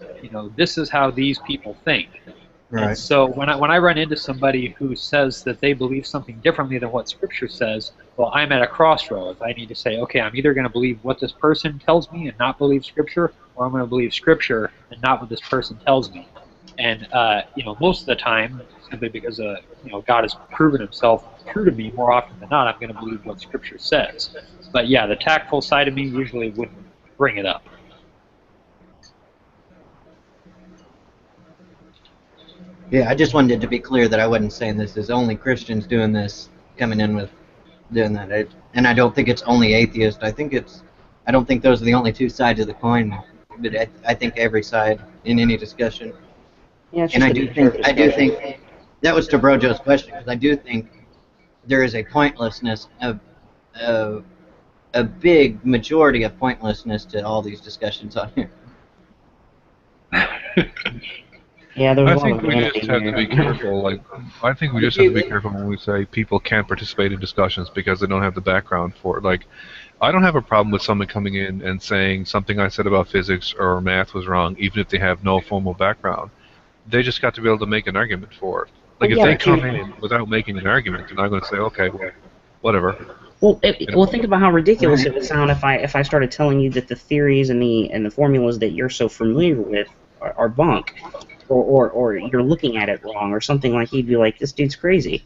this is how these people think. Right. And so when I run into somebody who says that they believe something differently than what Scripture says, well, I'm at a crossroads. I need to say, okay, I'm either going to believe what this person tells me and not believe Scripture, or I'm going to believe Scripture and not what this person tells me. And most of the time, simply because God has proven Himself true to me more often than not, I'm going to believe what Scripture says. But yeah, the tactful side of me usually wouldn't bring it up. Yeah, I just wanted to be clear that I wasn't saying this is only Christians doing this, coming in with doing that. And I don't think it's only atheists. I don't think those are the only two sides of the coin. But I think every side in any discussion. Yeah, and I do think that was to Brojo's question, because I do think there is a pointlessness of a big majority of pointlessness to all these discussions on here. Yeah, there's I a lot think of we vanity just have to here. be careful. Like, I think we just have to be careful when we say people can't participate in discussions because they don't have the background for it. Like, I don't have a problem with someone coming in and saying something I said about physics or math was wrong, even if they have no formal background. They just got to be able to make an argument for it. Like, if Yeah, they but you, come in without making an argument, then I'm going to say, okay, well, whatever. well, You know? well, think about how ridiculous it would sound if I started telling you that the theories and the formulas that you're so familiar with are bunk, or you're looking at it wrong, or something like you'd be like, this dude's crazy.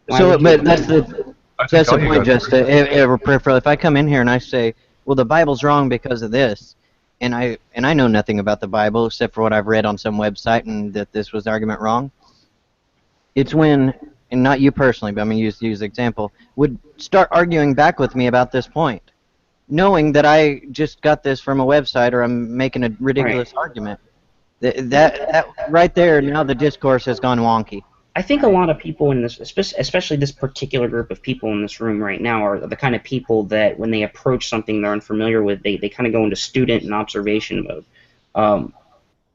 Why So, would you? but that's the I think that's all the you point, got Justin. If I come in here and I say, well, the Bible's wrong because of this, and I know nothing about the Bible except for what I've read on some website, and that this was the argument wrong. It's when, and not you personally, but I'm going to use the example, would start arguing back with me about this point, knowing that I just got this from a website or I'm making a ridiculous argument. That right there, now the discourse has gone wonky. I think a lot of people in this, especially this particular group of people in this room right now, are the kind of people that when they approach something they're unfamiliar with, they kind of go into student and observation mode.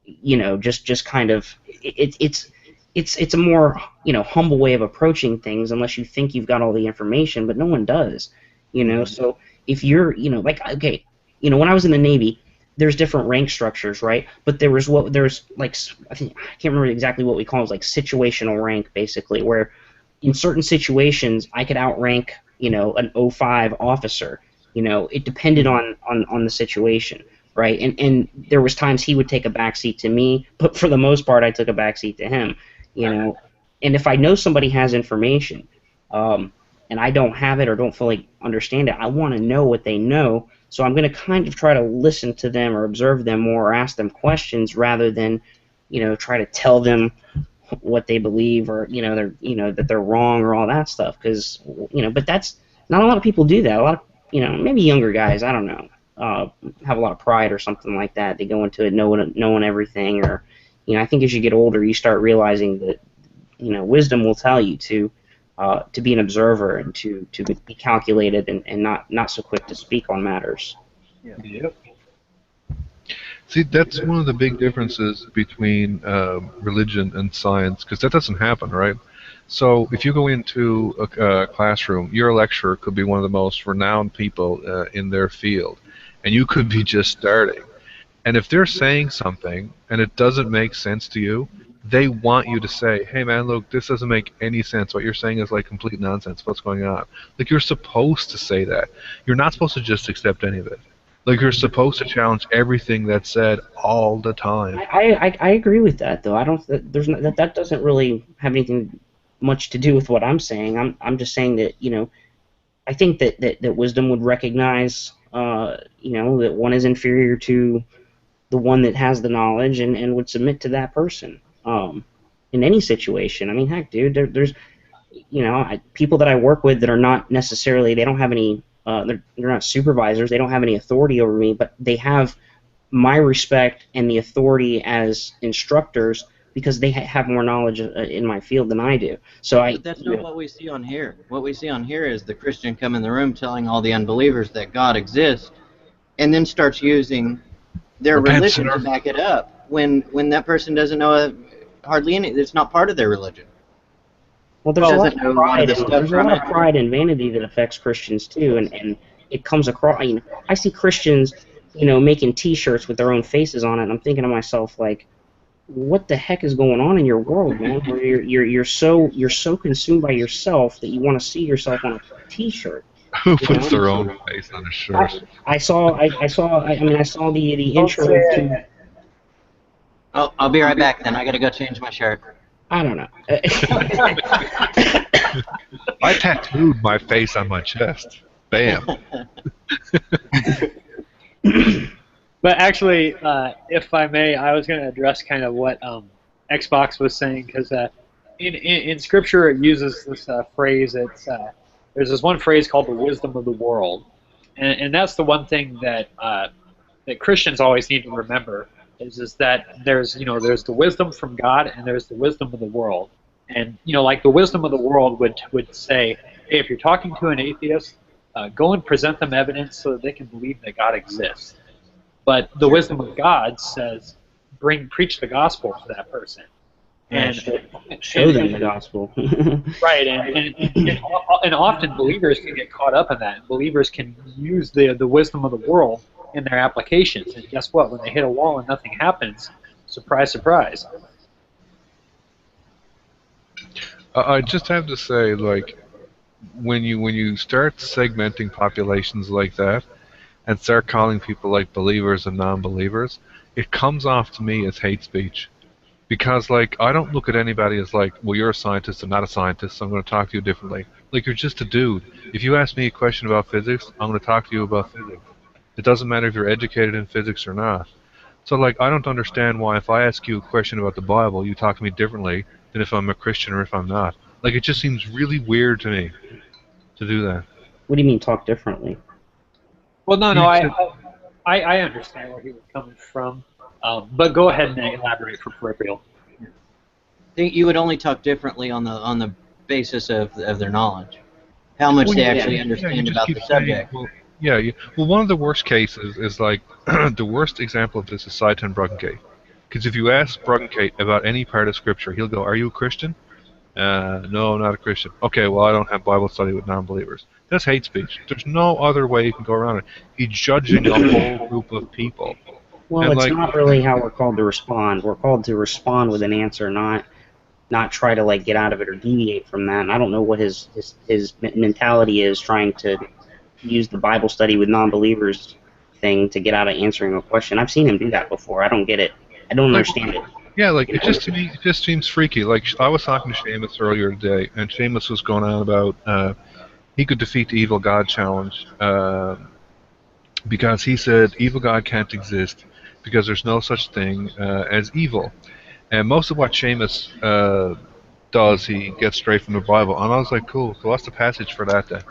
You know, just kind of it's a more, you know, humble way of approaching things unless you think you've got all the information, but no one does. You know, so if you're, you know, like, okay, you know, when I was in the Navy, there's different rank structures, right? But there's like, I think, I can't remember exactly what we call it, like situational rank, basically, where in certain situations I could outrank, you know, an 05 officer. You know, it depended on the situation, right? And there was times he would take a backseat to me, but for the most part I took a backseat to him, you know. And if I know somebody has information, and I don't have it or don't fully understand it, I want to know what they know. So I'm going to kind of try to listen to them or observe them more or ask them questions rather than, you know, try to tell them what they believe or, you know, they're, you know, that they're wrong or all that stuff. Because, you know, but that's not a lot of people do that. A lot of, you know, maybe younger guys, I don't know, have a lot of pride or something like that. They go into it knowing everything, or, you know, I think as you get older, you start realizing that, you know, wisdom will tell you to be an observer and to be calculated and not so quick to speak on matters. Yep. See, that's one of the big differences between religion and science, because that doesn't happen, right? So if you go into a classroom, your lecturer could be one of the most renowned people in their field, and you could be just starting. And if they're saying something and it doesn't make sense to you, they want you to say, hey man, look, this doesn't make any sense. What you're saying is like complete nonsense. What's going on? Like, you're supposed to say that. You're not supposed to just accept any of it. Like, you're supposed to challenge everything that's said all the time. I agree with that, though. I don't. There's not, that doesn't really have anything much to do with what I'm saying. I'm just saying that, you know, I think that wisdom would recognize, you know, that one is inferior to the one that has the knowledge and would submit to that person. In any situation. I mean, heck, dude, there's, you know, people that I work with that are not necessarily, they don't have any, they're not supervisors, they don't have any authority over me, but they have my respect and the authority as instructors because they have more knowledge in my field than I do. So But that's not what we see on here. What we see on here is the Christian come in the room telling all the unbelievers that God exists, and then starts using their religion to back it up when that person doesn't know hardly any. It's not part of their religion. Well, there's a lot Doesn't know a lot of the stuff from it. pride and vanity that affects Christians too, and it comes across. You know, I see Christians, you know, making T-shirts with their own faces on it, and I'm thinking to myself, like, what the heck is going on in your world, man? Where you're so consumed by yourself that you want to see yourself on a T-shirt. Who puts their own face on a shirt? I saw the intro to. Oh, I'll be right back then. I gotta go change my shirt. I don't know. I tattooed my face on my chest. Bam. But actually, if I may, I was going to address kind of what Xbox was saying, because in Scripture it uses this phrase. There's this one phrase called the wisdom of the world, and that's the one thing that that Christians always need to remember is that there's the wisdom from God and there's the wisdom of the world, and like the wisdom of the world would say, hey, if you're talking to an atheist, go and present them evidence so that they can believe that God exists. But the wisdom of God says, preach the gospel to that person. And show them the gospel. Right, and often believers can get caught up in that. And believers can use the wisdom of the world in their applications. And guess what? When they hit a wall and nothing happens, surprise, surprise. I just have to say, like, when you start segmenting populations like that and start calling people like believers and non-believers, it comes off to me as hate speech. Because, like, I don't look at anybody as like, well, you're a scientist, I'm not a scientist, so I'm going to talk to you differently. Like, you're just a dude. If you ask me a question about physics, I'm going to talk to you about physics. It doesn't matter if you're educated in physics or not. So, like, I don't understand why if I ask you a question about the Bible, you talk to me differently than if I'm a Christian or if I'm not. Like, it just seems really weird to me to do that. What do you mean talk differently? Well, no, I understand where he was coming from. But go ahead and elaborate for peripheral. You would only talk differently on the basis of their knowledge, how much they actually understand about the subject. Well, one of the worst cases is like the worst example of this is Seitan Bruggencate. Because if you ask Bruggencate about any part of Scripture, he'll go, "Are you a Christian?" No, I'm not a Christian. Okay, well, I don't have Bible study with non-believers. That's hate speech. There's no other way you can go around it. He's judging a whole group of people. Well, and it's like, not really how we're called to respond. We're called to respond with an answer, not try to like get out of it or deviate from that. And I don't know what his mentality is, trying to use the Bible study with non-believers thing to get out of answering a question. I've seen him do that before. I don't get it. I don't understand it. Yeah, like, it just, to me, it just seems freaky. Like, I was talking to Seamus earlier today, and Seamus was going on about he could defeat the evil God challenge because he said evil God can't exist because there's no such thing as evil. And most of what Seamus does, he gets straight from the Bible. And I was like, cool, so what's the passage for that then?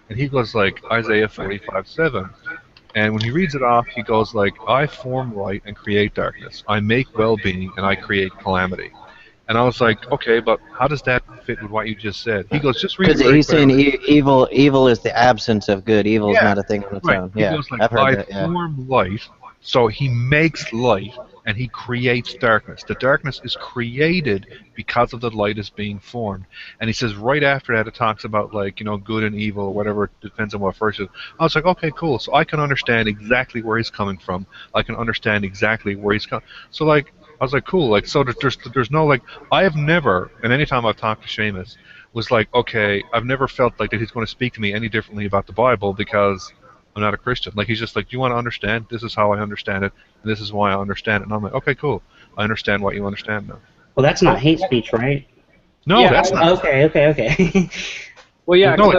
And he goes like Isaiah 45:7. And when he reads it off, he goes like, I form light and create darkness. I make well-being and I create calamity. And I was like, okay, but how does that fit with what you just said? He goes, just read it. Because he's saying evil is the absence of good. Evil is not a thing on its own. He goes like, I've heard that. I form light, so he makes light and he creates darkness. The darkness is created because of the light is being formed. And he says right after that it talks about, like, you know, good and evil or whatever, it depends on what verse it is. I was like, okay, cool. So I can understand exactly where he's coming from. I can understand exactly where he's coming. So, like, I was like, cool. Like, so there's no, like, I have never, and any time I've talked to Seamus, was like, okay, I've never felt like that he's going to speak to me any differently about the Bible because I'm not a Christian. Like, he's just like, do you want to understand? This is how I understand it, and this is why I understand it. And I'm like, okay, cool. I understand what you understand now. Well, that's not hate speech, right? No, that's not. Okay. Well, yeah. No,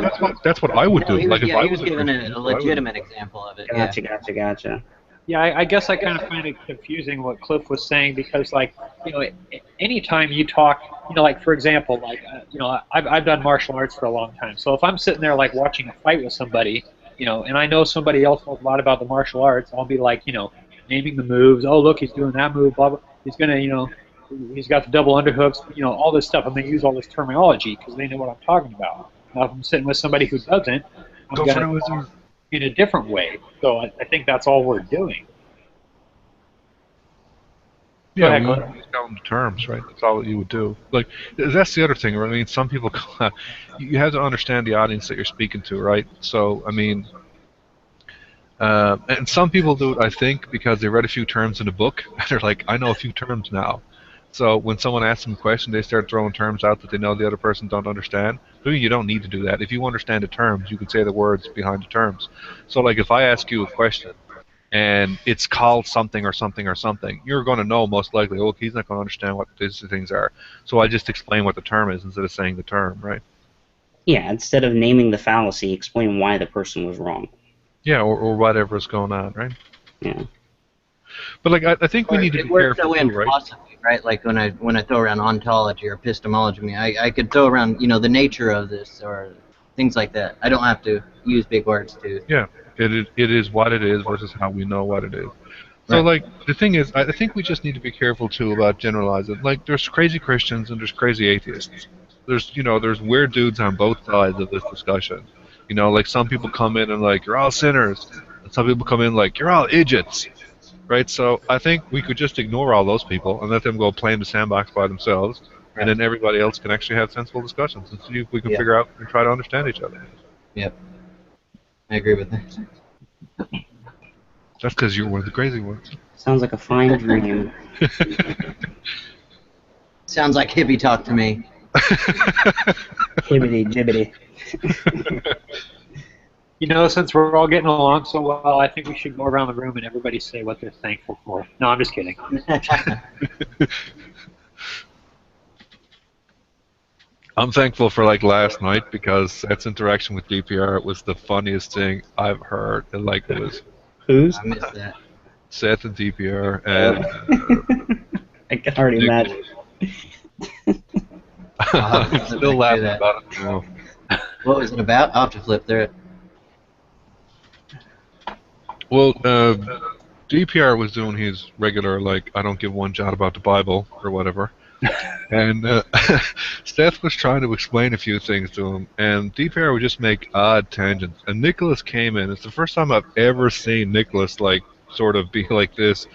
that's what I would do. He like, was, if I he was was giving a legitimate example of it. Gotcha. Yeah, I guess I kind of find it confusing what Cliff was saying because, like, you know, anytime you talk, you know, like, for example, like, you know, I've done martial arts for a long time. So if I'm sitting there, like, watching a fight with somebody, you know, and I know somebody else knows a lot about the martial arts, I'll be like, you know, naming the moves. Oh, look, he's doing that move, blah, blah. He's going to, you know, he's got the double underhooks, you know, all this stuff. I'm going to use all this terminology because they know what I'm talking about. Now, if I'm sitting with somebody who doesn't, I'm going to talk in a different way. So I think that's all we're doing. Yeah, we use them terms, right? That's all that you would do. Like, that's the other thing, right? I mean, some people, you have to understand the audience that you're speaking to, right? So, I mean, and some people do it, I think, because they read a few terms in a book, and they're like, I know a few terms now. So when someone asks them a question, they start throwing terms out that they know the other person don't understand. But you don't need to do that. If you understand the terms, you can say the words behind the terms. So, like, if I ask you a question, and it's called something or something or something, you're going to know most likely, oh, he's not going to understand what these things are. So I just explain what the term is instead of saying the term, right? Yeah, instead of naming the fallacy, explain why the person was wrong. Yeah, or whatever is going on, right? Yeah. But, like, I think we need to be careful too, right? Philosophy, right? Like when I throw around ontology or epistemology, I could throw around, you know, the nature of this or things like that. I don't have to use big words to. Yeah. It is what it is versus how we know what it is. So, like, the thing is, I think we just need to be careful, too, about generalizing. Like, there's crazy Christians and there's crazy atheists. There's weird dudes on both sides of this discussion. You know, like some people come in and like, you're all sinners. And some people come in like, you're all idiots. Right? So I think we could just ignore all those people and let them go play in the sandbox by themselves. And then everybody else can actually have sensible discussions and see if we can figure out and try to understand each other. Yep. I agree with that. That's because you're one of the crazy ones. Sounds like a fine dream. Sounds like hippie talk to me. Hibbity jibbity. You know, since we're all getting along so well, I think we should go around the room and everybody say what they're thankful for. No, I'm just kidding. I'm thankful for like last night because Seth's interaction with DPR was the funniest thing I've heard. And, like it was Who's? I missed that. Seth and DPR and I can already imagine. I'm still laughing about it now. What was it about? I'll have to flip through it. Well, DPR was doing his regular, like, I don't give one jot about the Bible, or whatever. And Seth was trying to explain a few things to him, and DPR would just make odd tangents. And Nicholas came in. It's the first time I've ever seen Nicholas, like, sort of be like this.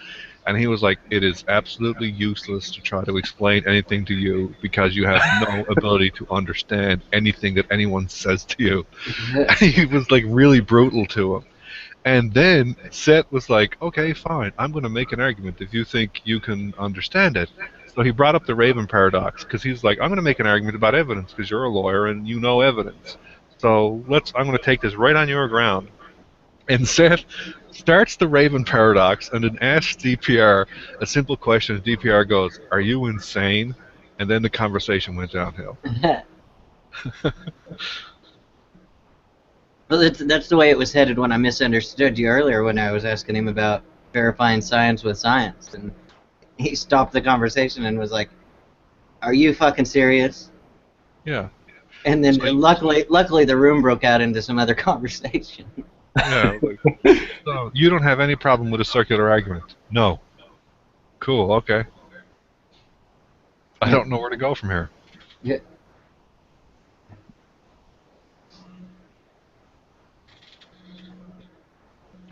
And he was like, it is absolutely useless to try to explain anything to you because you have no ability to understand anything that anyone says to you. And he was, like, really brutal to him. And then Seth was like, okay, fine, I'm going to make an argument if you think you can understand it. So he brought up the Raven paradox, because he's like, I'm going to make an argument about evidence, because you're a lawyer and you know evidence. So I'm going to take this right on your ground. And Seth starts the Raven paradox and then asks DPR a simple question, and DPR goes, are you insane? And then the conversation went downhill. Well, that's the way it was headed when I misunderstood you earlier when I was asking him about verifying science with science. And he stopped the conversation and was like, are you fucking serious? Yeah. And then luckily the room broke out into some other conversation. Yeah. Like, so you don't have any problem with a circular argument? No. Cool, okay. I don't know where to go from here. Yeah.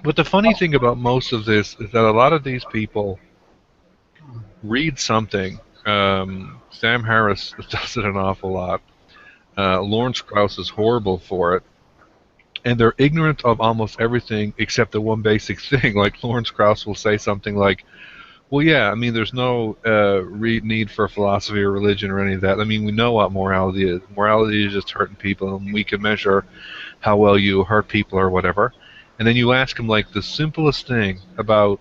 But the funny thing about most of this is that a lot of these people read something. Sam Harris does it an awful lot. Lawrence Krauss is horrible for it. And they're ignorant of almost everything except the one basic thing. Like Lawrence Krauss will say something like, well, yeah, I mean, there's no need for philosophy or religion or any of that. I mean, we know what morality is. Morality is just hurting people, and we can measure how well you hurt people or whatever. And then you ask him, like, the simplest thing about,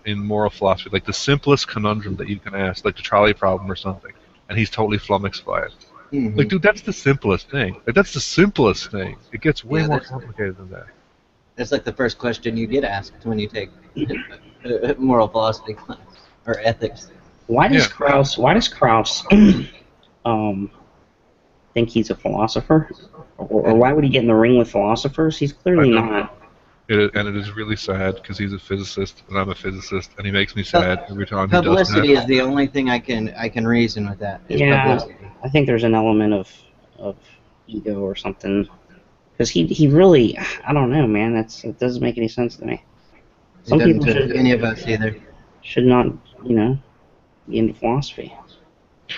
in moral philosophy, like the simplest conundrum that you can ask, like the trolley problem or something, and he's totally flummoxed by it. Mm-hmm. Like, dude, that's the simplest thing. Like, that's the simplest thing. It gets way more complicated than that. That's like the first question you get asked when you take a moral philosophy class, or ethics. Why does Krauss think he's a philosopher? Or why would he get in the ring with philosophers? He's clearly not. And it is really sad because he's a physicist and I'm a physicist, and he makes me sad every time he does that. Publicity is the only thing I can reason with that. Yeah, publicity. I think there's an element of ego or something. Because he really, I don't know, man. It doesn't make any sense to me. Some people any of us either should not, be into philosophy.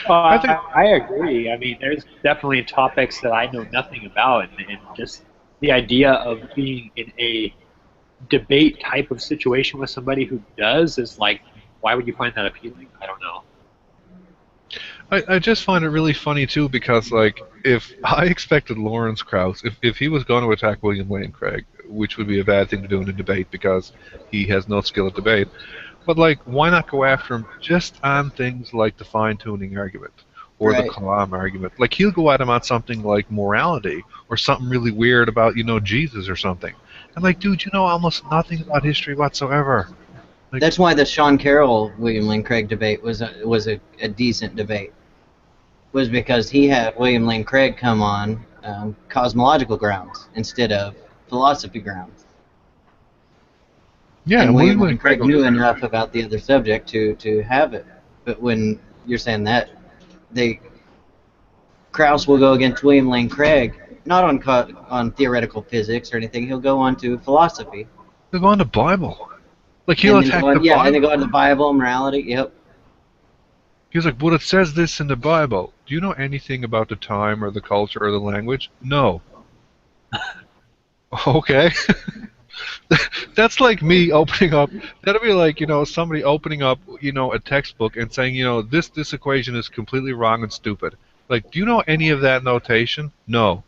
I agree. I mean, there's definitely topics that I know nothing about, and just the idea of being in a debate type of situation with somebody who does is like, why would you find that appealing? I don't know. I just find it really funny, too, because, like, if I expected Lawrence Krauss, if he was going to attack William Lane Craig, which would be a bad thing to do in a debate because he has no skill at debate, but, like, why not go after him just on things like the fine-tuning argument or the Kalam argument? Like, he'll go at him on something like morality or something really weird about, Jesus or something. And, like, dude, you know almost nothing about history whatsoever. Like, that's why the Sean Carroll William Lane Craig debate was a decent debate. Was because he had William Lane Craig come on cosmological grounds instead of philosophy grounds. Yeah, and William Lane Craig knew enough about the other subject to have it. But when you're saying that, Krauss will go against William Lane Craig not on theoretical physics or anything. He'll go on to philosophy. He'll go on the Bible. Like he'll attack the Yeah, Bible. and they go on the Bible, morality. Yep. He was like, well, it says this in the Bible. Do you know anything about the time or the culture or the language? No. Okay. That's like me opening up. That'd be like, somebody opening up, a textbook and saying, this equation is completely wrong and stupid. Like, do you know any of that notation? No.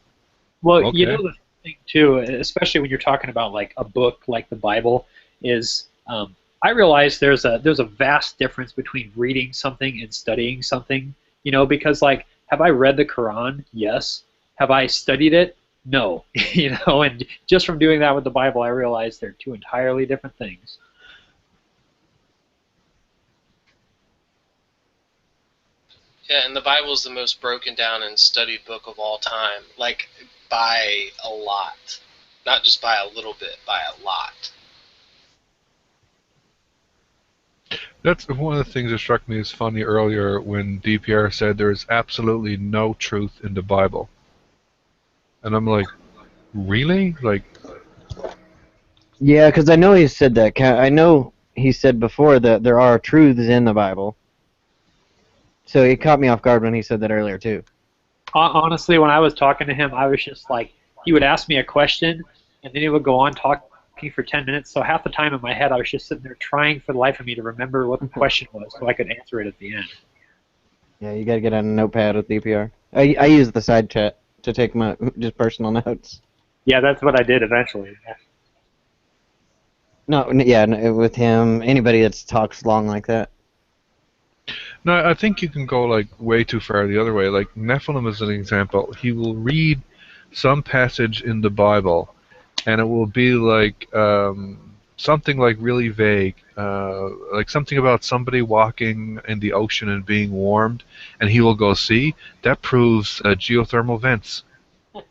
Well, Okay. the thing too, especially when you're talking about like a book like the Bible, is I realize there's a vast difference between reading something and studying something. Because like, have I read the Quran? Yes. Have I studied it? No. And just from doing that with the Bible, I realized they're two entirely different things. Yeah, and the Bible is the most broken down and studied book of all time, like by a lot. Not just by a little bit, by a lot. That's one of the things that struck me as funny earlier when DPR said there is absolutely no truth in the Bible. And I'm like, really? Like, Yeah, because I know he said that. I know he said before that there are truths in the Bible. So it caught me off guard when he said that earlier, too. Honestly, when I was talking to him, I was just like, he would ask me a question, and then he would go on talking for 10 minutes. So half the time in my head, I was just sitting there trying for the life of me to remember what the question was so I could answer it at the end. Yeah, you got to get on a notepad with DPR. I use the side chat to take my just personal notes. Yeah, that's what I did eventually. No, with him, anybody that talks long like that. no, I think you can go like way too far the other way. Like Nephilim is an example. He will read some passage in the Bible, and it will be like something like really vague, like something about somebody walking in the ocean and being warmed, and he will go, see, that proves geothermal vents.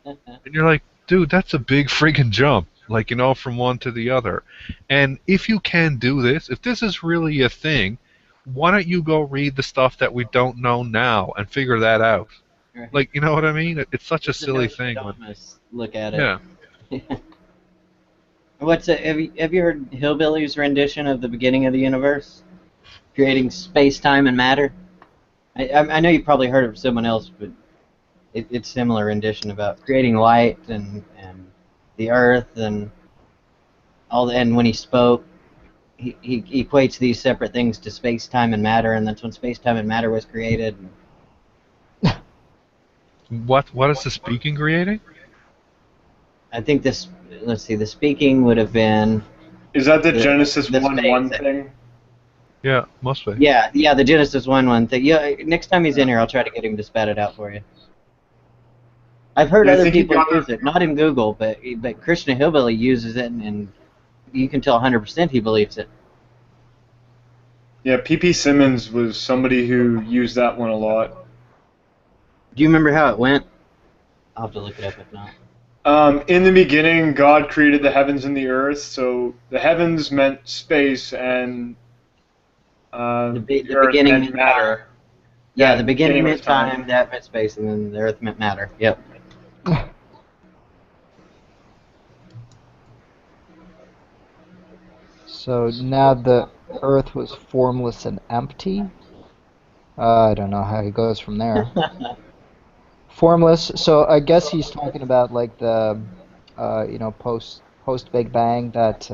And you're like, dude, that's a big friggin' jump, like, from one to the other. And if you can do this, if this is really a thing, why don't you go read the stuff that we don't know now and figure that out? Right. Like, you know what I mean? It's such a silly thing. Look at it. Yeah. Have you heard Hillbilly's rendition of the beginning of the universe, creating space, time, and matter? I know you probably heard it from someone else, but it's similar rendition about creating light and the earth and all. And when he spoke, he equates these separate things to space, time, and matter, and that's when space, time, and matter was created. What is the speaking creating? I think this. Let's see. The speaking would have been. Is that the Genesis 1:1 thing? Yeah, must be. Yeah, the Genesis 1:1 thing. Yeah, next time he's in here, I'll try to get him to spat it out for you. I've heard other people use it, not in Google, but Krishna Hillbilly uses it, and you can tell 100% he believes it. Yeah, P.P. Simmons was somebody who used that one a lot. Do you remember how it went? I'll have to look it up if not. In the beginning, God created the heavens and the earth, so the heavens meant space, and the earth beginning meant matter. Yeah, the beginning meant time, that meant space, and then the earth meant matter. Yep. So now the earth was formless and empty? I don't know how he goes from there. Formless, so I guess he's talking about like the, post Big Bang, that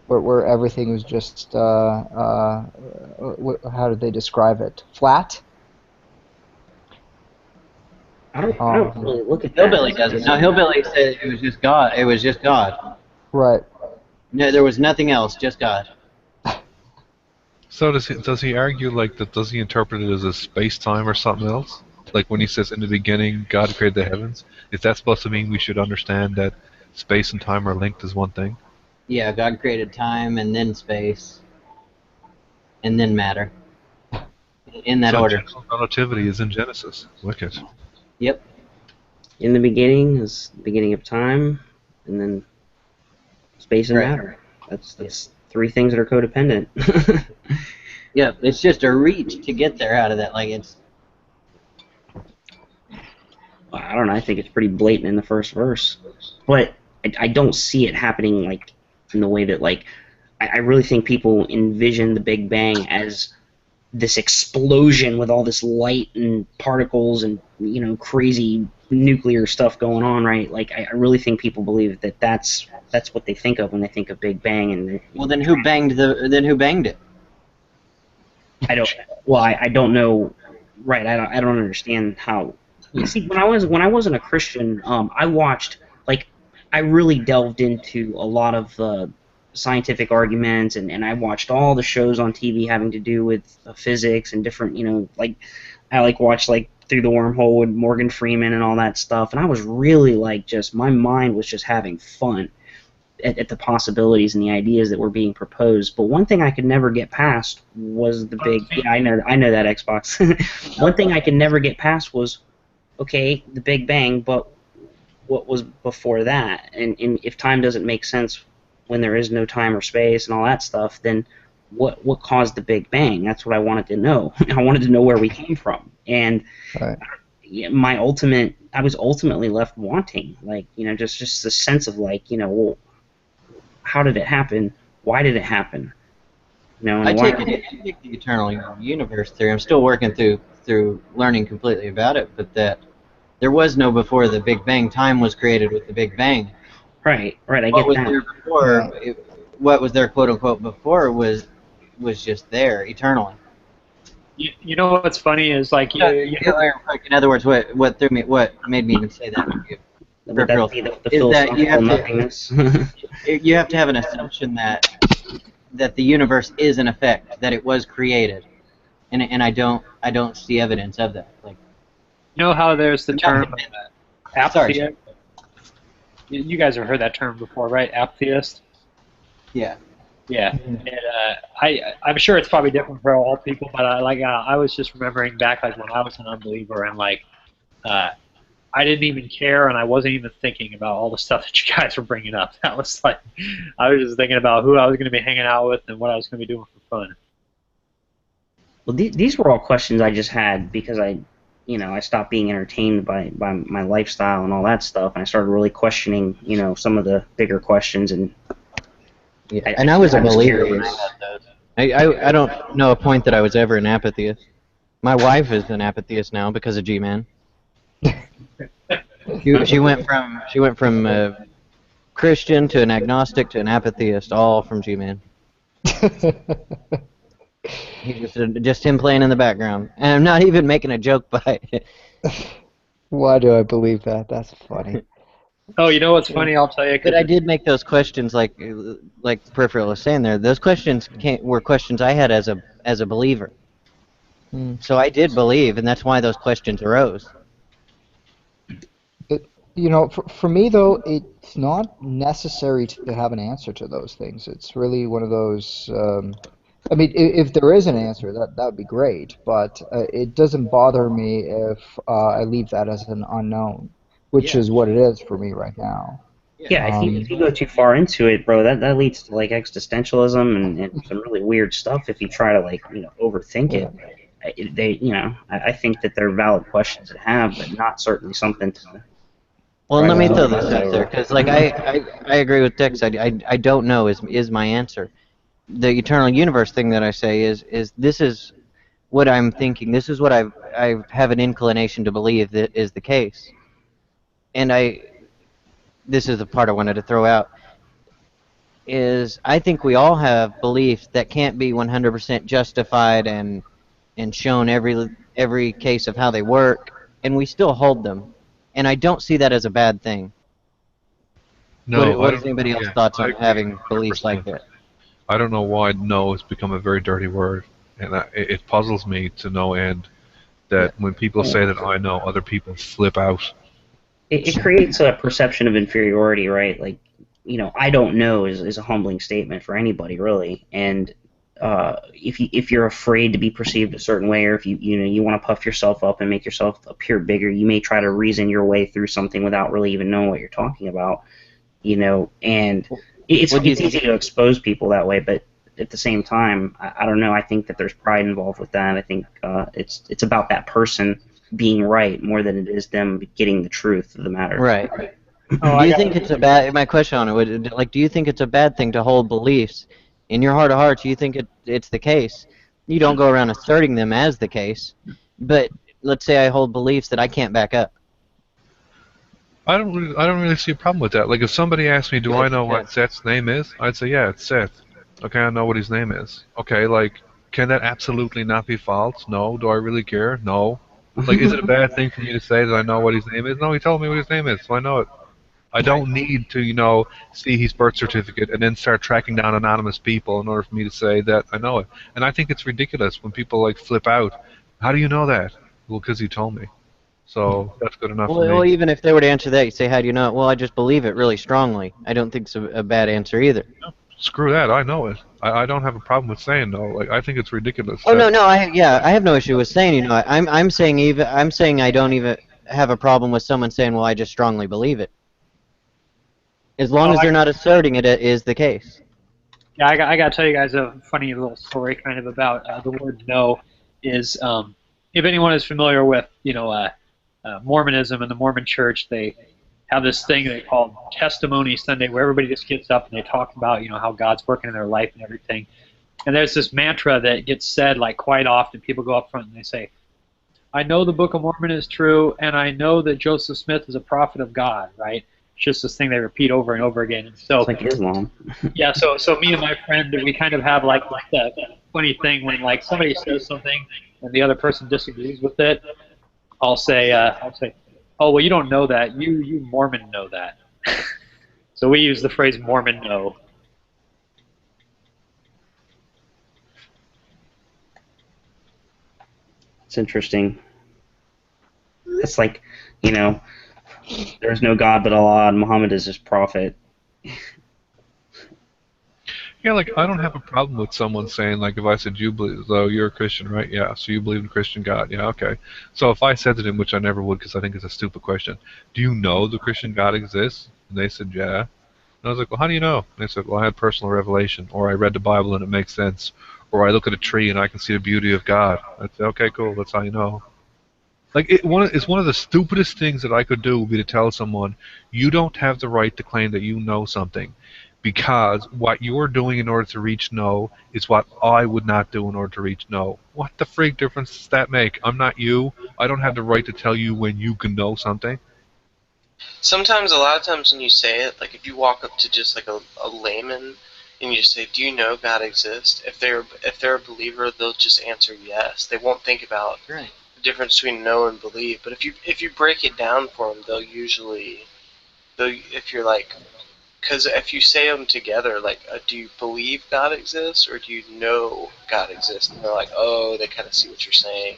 where everything was just, how did they describe it? Flat? I don't really look at that. Hillbilly doesn't. No, Hillbilly said it was just God. It was just God. Right. No, there was nothing else, just God. So does he argue like that? Does he interpret it as a space-time or something else? Like when he says in the beginning God created the heavens, is that supposed to mean we should understand that space and time are linked as one thing? Yeah, God created time and then space and then matter. In that order. General relativity is in Genesis. Wicked. Yep. In the beginning is the beginning of time, and then space and matter. That's three things that are codependent. Yeah, it's just a reach to get there out of that. Like it's. I don't know. I think it's pretty blatant in the first verse, but I don't see it happening like in the way that like I really think people envision the Big Bang as this explosion with all this light and particles and crazy nuclear stuff going on, right? Like I really think people believe that that's what they think of when they think of Big Bang. And Well, then who banged it? I don't know. Right, I don't understand how. You see, when I wasn't a Christian, I really delved into a lot of scientific arguments, and I watched all the shows on TV having to do with physics and different, I watched Through the Wormhole with Morgan Freeman and all that stuff, and I was really my mind was just having fun at the possibilities and the ideas that were being proposed. But one thing I could never get past was the big. Yeah, I know that Xbox. One thing I could never get past was, okay, the Big Bang, but what was before that? And if time doesn't make sense when there is no time or space and all that stuff, then what caused the Big Bang? That's what I wanted to know. I wanted to know where we came from. And Right. I was ultimately left wanting, just the sense of well, how did it happen? Why did it happen? I take the eternal universe theory. I'm still working through learning completely about it, but that there was no before the Big Bang. Time was created with the Big Bang. Right. I What get was that. there before? What was there, quote unquote, before was just there eternally. You know what's funny is in other words, what made me even say that? Would that be the is that philosophical you have nothingness? you have to have an assumption that the universe is an effect, that it was created, and I don't see evidence of that. You know how there's the term atheist? You guys have heard that term before, right? Atheist? Yeah. Yeah. And I'm sure it's probably different for all people, but I was just remembering back when I was an unbeliever and I didn't even care, and I wasn't even thinking about all the stuff that you guys were bringing up. That was I was just thinking about who I was going to be hanging out with and what I was going to be doing for fun. Well, these were all questions I just had because I stopped being entertained by my lifestyle and all that stuff, and I started really questioning, some of the bigger questions. And I was a believer. curious. I don't know a point that I was ever an apatheist. My wife is an apatheist now because of G-Man. She went from Christian to an agnostic to an apatheist, all from G-Man. Just him playing in the background, and I'm not even making a joke by it. Why do I believe that? That's funny. Oh, you know what's funny? I'll tell you. But I did make those questions, like Peripheral was saying there. Those questions were questions I had as a believer. So I did believe, and that's why those questions arose. For me though, it's not necessary to have an answer to those things. It's really one of those. If there is an answer, that would be great. But it doesn't bother me if I leave that as an unknown, which is what it is for me right now. Yeah, if you go too far into it, bro, that leads to existentialism and some really weird stuff. If you try to overthink it, I think that they're valid questions to have, but not certainly something to. Well, let me throw this out there, because I agree with Dix. I don't know is my answer. The eternal universe thing that I say is this is what I'm thinking. This is what I have an inclination to believe that is the case. And this is the part I wanted to throw out, is I think we all have beliefs that can't be 100% justified and shown every case of how they work, and we still hold them. And I don't see that as a bad thing. No, what is anybody else's thoughts on having beliefs like that? I don't know why no has become a very dirty word, and it puzzles me to no end that when people say that I know, other people flip out. It creates a perception of inferiority, right? I don't know is a humbling statement for anybody, really. And if you're afraid to be perceived a certain way, or if you want to puff yourself up and make yourself appear bigger, you may try to reason your way through something without really even knowing what you're talking about. And it's easy to expose people that way, but at the same time, I don't know. I think that there's pride involved with that. I think it's about that person being right more than it is them getting the truth of the matter. Right. Oh, Do you think it's a bad? My question on it would like, do you think it's a bad thing to hold beliefs in your heart of hearts? You think it's the case? You don't go around asserting them as the case, but let's say I hold beliefs that I can't back up. I don't really see a problem with that. Like if somebody asked me, do I know what Seth's name is? I'd say, yeah, it's Seth. Okay, I know what his name is. Okay, like, can that absolutely not be false? No. Do I really care? No. Like, is it a bad thing for me to say that I know what his name is? No, he told me what his name is, so I know it. I don't need to, see his birth certificate and then start tracking down anonymous people in order for me to say that I know it. And I think it's ridiculous when people, like, flip out. How do you know that? Well, because he told me. So that's good enough for me. Well, even if they were to answer that, you say, how do you know it? Well, I just believe it really strongly. I don't think it's a bad answer either. Screw that, I know it. I don't have a problem with saying no. Like I think it's ridiculous. Oh no, I have no issue with saying, I'm saying I don't even have a problem with someone saying, well, I just strongly believe it. As long as they're not asserting it is the case. Yeah, I got to tell you guys a funny little story kind of about the word no. Is if anyone is familiar with Mormonism and the Mormon Church, they have this thing they call Testimony Sunday, where everybody just gets up and they talk about how God's working in their life and everything. And there's this mantra that gets said like quite often. People go up front and they say, "I know the Book of Mormon is true, and I know that Joseph Smith is a prophet of God." Right? It's just this thing they repeat over and over again. And so it's like Islam. Yeah. So me and my friend, we kind of have like that funny thing when like somebody says something and the other person disagrees with it. I'll say, "Oh, well, you don't know that. You Mormon know that." So we use the phrase Mormon know. It's interesting. It's like, there's no God but Allah, and Muhammad is his prophet. Yeah, like I don't have a problem with someone saying, like, if I said, you believe, though you're a Christian, right? Yeah, so you believe in Christian God. Yeah, okay. So if I said to them, which I never would because I think it's a stupid question, do you know the Christian God exists? And they said, yeah. And I was like, well, how do you know? And they said, well, I had personal revelation, or I read the Bible and it makes sense, or I look at a tree and I can see the beauty of God. I'd say, okay, cool, that's how you know. Like, it's one of the stupidest things that I could do would be to tell someone, you don't have the right to claim that you know something, because what you're doing in order to reach no is what I would not do in order to reach no. What the freak difference does that make? I'm not you. I don't have the right to tell you when you can know something. Sometimes, a lot of times when you say it, like if you walk up to just like a layman and you just say, "Do you know God exists?" If they're a believer, they'll just answer yes. They won't think about the difference between know and believe. But if you break it down for them, if you're like, because if you say them together, like, do you believe God exists or do you know God exists? And they're like, oh, they kind of see what you're saying.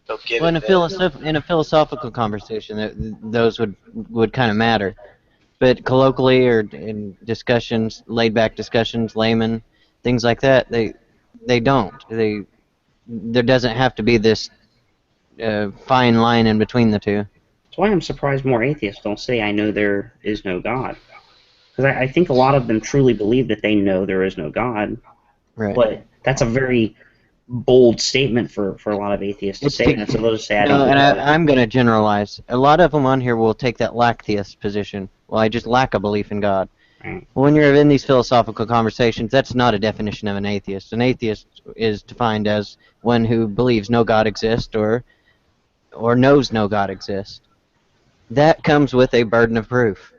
They'll get Well, it. in a philosophical conversation, those would kind of matter. But colloquially or in discussions, laid-back discussions, layman, things like that, they don't. There doesn't have to be this fine line in between the two. That's why I'm surprised more atheists don't say, "I know there is no God." Because I think a lot of them truly believe that they know there is no God. Right. But that's a very bold statement for a lot of atheists to say. So they'll just say, "I don't know." I'm going to generalize. A lot of them on here will take that lack-theist position. Well, I just lack a belief in God. Right. When you're in these philosophical conversations, that's not a definition of an atheist. An atheist is defined as one who believes no God exists or knows no God exists. That comes with a burden of proof.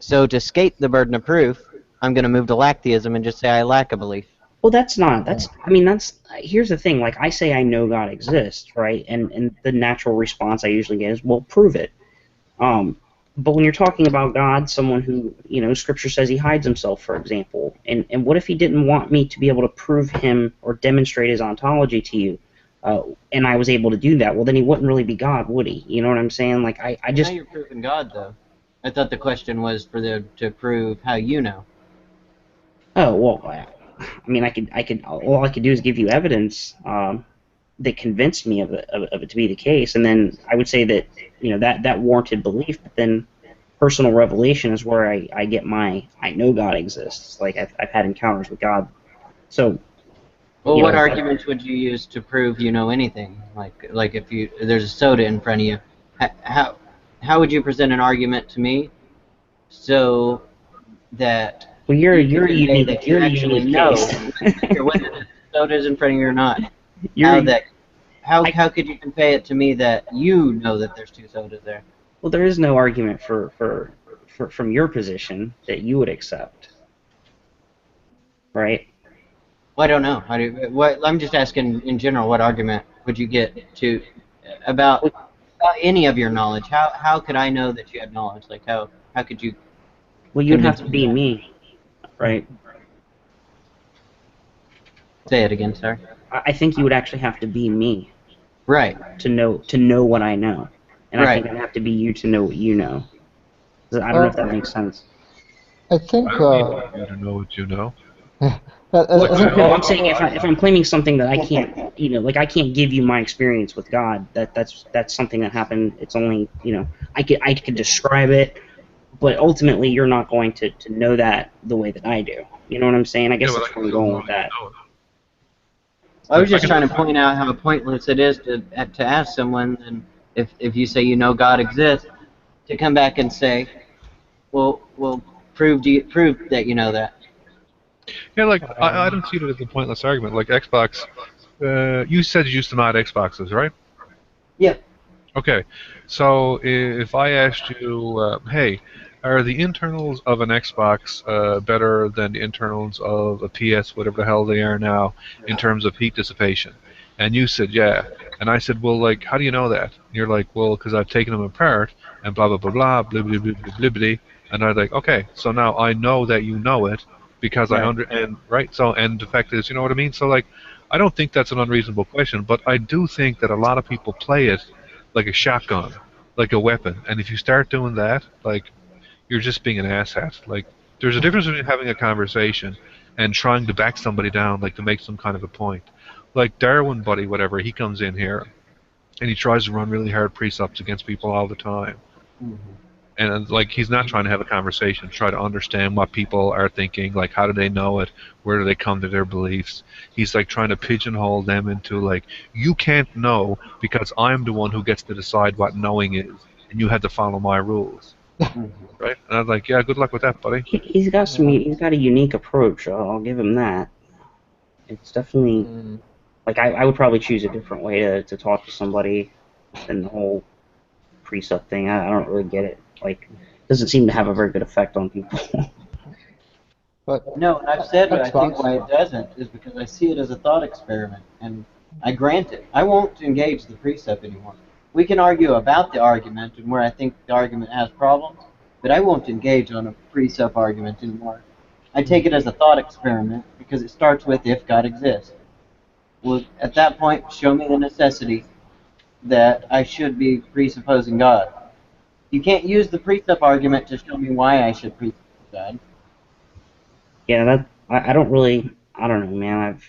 So to escape the burden of proof, I'm going to move to lack-theism and just say I lack a belief. Well, here's the thing, like, I say I know God exists, right? And the natural response I usually get is, well, prove it. But when you're talking about God, someone who, Scripture says he hides himself, for example, and what if he didn't want me to be able to prove him or demonstrate his ontology to you, and I was able to do that? Well, then he wouldn't really be God, would he? You know what I'm saying? Like, I just... Now you're proving God, though. I thought the question was for them to prove how you know. Oh, well, I mean, all I could do is give you evidence that convinced me of it to be the case, and then I would say that that warranted belief. But then personal revelation is where I get my I know God exists. Like I've had encounters with God. So Well, You what know, arguments would you use to prove you know anything? Like if there's a soda in front of you, how would you present an argument to me so that well, you're you could you're a convey unique that you're you a actually unique know case. whether the soda is in front of you or not? You're How could you convey it to me that you know that there's two sodas there? well, there is no argument for from your position that you would accept, right? Well, I don't know. I'm just asking in general. What argument would you get to about any of your knowledge? How could I know that you had knowledge? Like how could you? Well, you'd have convince to me be that? me, right? Say it again, sir. I think you would actually have to be me, right? To know what I know, and I think Right. I'd have to be you to know what you know. I don't know if that makes sense. I think. I don't need you to know what you know. No, I'm saying if I'm claiming something that I can't, like I can't give you my experience with God. That's something that happened. It's only, I could describe it, but ultimately you're not going to know that the way that I do. You know what I'm saying? I guess that's where I'm going with that. I was just trying to point out how pointless it is to ask someone, and if you say you know God exists, to come back and say, well, prove that you know that. Yeah, like I don't see it as a pointless argument. Like Xbox, you said you used to mod Xboxes, right? Yeah. Okay, so if I asked you, hey, are the internals of an Xbox better than the internals of a PS, whatever the hell they are now, in terms of heat dissipation? And you said, yeah. And I said, well, like, how do you know that? And you're like, well, because I've taken them apart, and blah, blah, blah, blah, blah, blah, blah, blah, blah. And I'm like, okay, so now I know that you know it, because I and the fact is, you know what I mean? So, like, I don't think that's an unreasonable question, but I do think that a lot of people play it like a shotgun, like a weapon. And if you start doing that, like, you're just being an asshat. Like, there's a difference between having a conversation and trying to back somebody down, like to make some kind of a point. Like Darwin, buddy, whatever, he comes in here and he tries to run really hard precepts against people all the time. And like, he's not trying to have a conversation, try to understand what people are thinking, like how do they know it, where do they come to their beliefs. He's like trying to pigeonhole them into like, you can't know because I'm the one who gets to decide what knowing is, and you have to follow my rules. Right? And I was like, yeah, good luck with that, buddy. He's got a unique approach. I'll give him that. It's definitely like I would probably choose a different way to talk to somebody than the whole precept thing. I don't really get it. Like, it doesn't seem to have a very good effect on people. But no, and I've said I think why it doesn't is because I see it as a thought experiment, and I grant it. I won't engage the precept anymore. We can argue about the argument and where I think the argument has problems, but I won't engage on a precept argument anymore. I take it as a thought experiment because it starts with if God exists. Well, at that point, show me the necessity that I should be presupposing God. You can't use the precept argument to show me why I should presuppose God. Yeah, I don't know, man.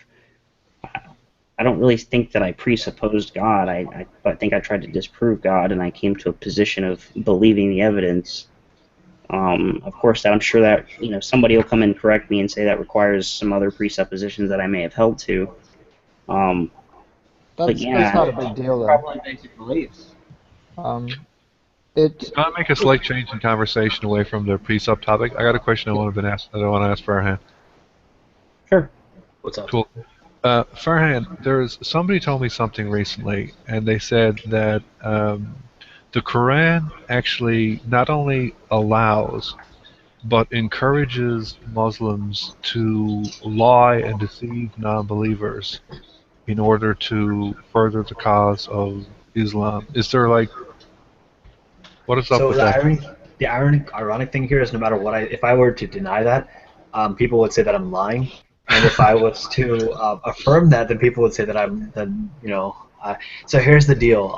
I don't really think that I presupposed God. I think I tried to disprove God, and I came to a position of believing the evidence. Of course, I'm sure that somebody will come and correct me and say that requires some other presuppositions that I may have held to. But yeah, that's not a big deal, though. Probably basic beliefs. Can I make a slight change in conversation away from the precept topic? I got a question I want to ask Farhan. Sure. What's up? Cool. Farhan, somebody told me something recently, and they said that the Quran actually not only allows but encourages Muslims to lie and deceive non-believers in order to further the cause of Islam. Is there what is up with that? The ironic thing here is no matter what if I were to deny that, people would say that I'm lying, and if I was to affirm that, then people would say that so here's the deal.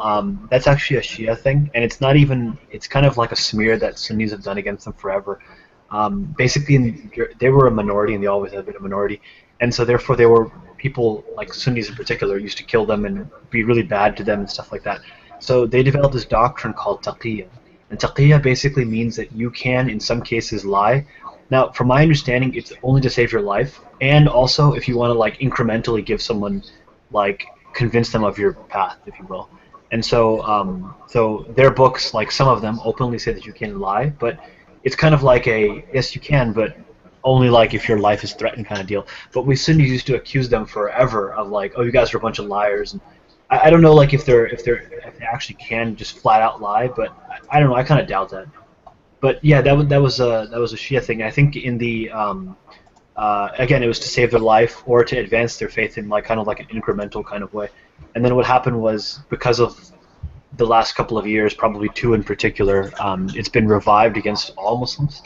That's actually a Shia thing, and it's not even. It's kind of like a smear that Sunnis have done against them forever. Basically, they were a minority, and they always have been a minority, and so therefore they were people like Sunnis in particular used to kill them and be really bad to them and stuff like that. So they developed this doctrine called taqiyya. And taqiyya basically means that you can, in some cases, lie, Now, from my understanding, it's only to save your life, and also if you want to like incrementally give someone, like convince them of your path, if you will. And so their books, like some of them, openly say that you can lie, but it's kind of like a yes, you can, but only like if your life is threatened kind of deal. But we certainly used to accuse them forever of like, oh, you guys are a bunch of liars. And I don't know like if they actually can just flat out lie, but I don't know. I kind of doubt that. But yeah, that was a Shia thing. I think in the again, it was to save their life or to advance their faith in like kind of like an incremental kind of way. And then what happened was, because of the last couple of years, probably 2 in particular, it's been revived against all Muslims.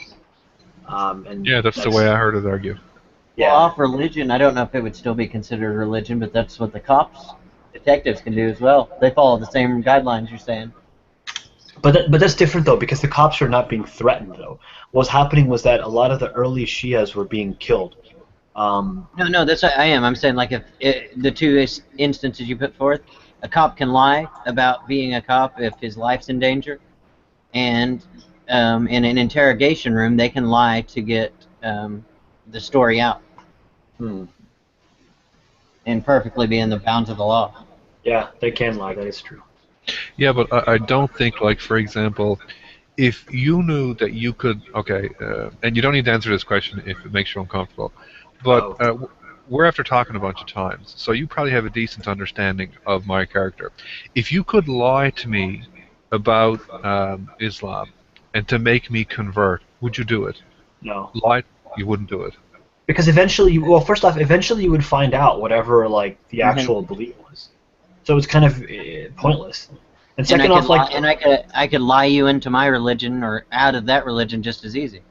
And Yeah, that's the way I heard it argued. Yeah. Well, off religion, I don't know if it would still be considered religion, but that's what the cops, detectives can do as well. They follow the same guidelines you're saying. But that's different though, because the cops are not being threatened though. What was happening was that a lot of the early Shias were being killed. No, that's what I am. I'm saying like if the 2 instances you put forth, a cop can lie about being a cop if his life's in danger, and in an interrogation room they can lie to get the story out. And perfectly be in the bounds of the law. Yeah, they can lie. That is true. Yeah, but I don't think, like, for example, if you knew that you could, okay, and you don't need to answer this question if it makes you uncomfortable, but we're after talking a bunch of times, so you probably have a decent understanding of my character. If you could lie to me about Islam and to make me convert, would you do it? No. Lie? You wouldn't do it. Because eventually, well, first off, eventually you would find out whatever like the actual belief was. So it's kind of pointless. And second off, like, and I could lie you into my religion or out of that religion just as easy.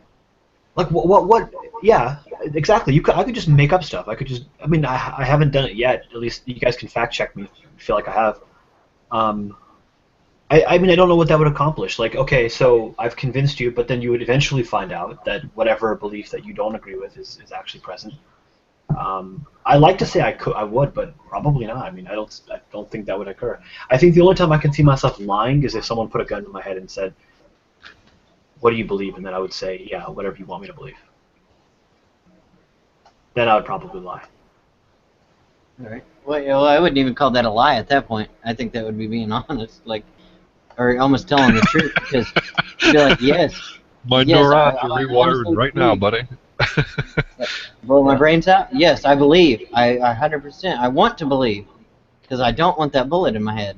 Like what? Yeah, exactly. I could just make up stuff. I could just. I mean, I haven't done it yet. At least you guys can fact check me if you feel like I have. I mean, I don't know what that would accomplish. Like, okay, so I've convinced you, but then you would eventually find out that whatever belief that you don't agree with is actually present. I like to say I would, but probably not. I mean, I don't think that would occur. I think the only time I can see myself lying is if someone put a gun to my head and said, "What do you believe?" And then I would say, "Yeah, whatever you want me to believe." Then I would probably lie. All right. Well, I wouldn't even call that a lie at that point. I think that would be being honest, like, or almost telling the truth, because you'd be like, "Yes." My yes, neurons are rewired right now, buddy. Blow my brains out? Yes, I believe. I 100%. I want to believe, because I don't want that bullet in my head.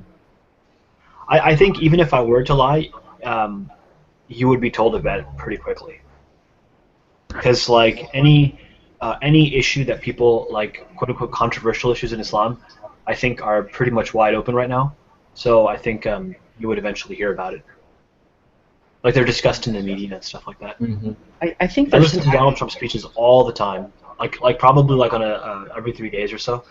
I think even if I were to lie, you would be told about it pretty quickly. Because like any issue that people like, quote unquote, controversial issues in Islam, I think are pretty much wide open right now. So I think you would eventually hear about it. Like they're discussed in the media and stuff like that. Mm-hmm. I think I listen to Donald Trump speeches all the time, like probably like on a every 3 days or so,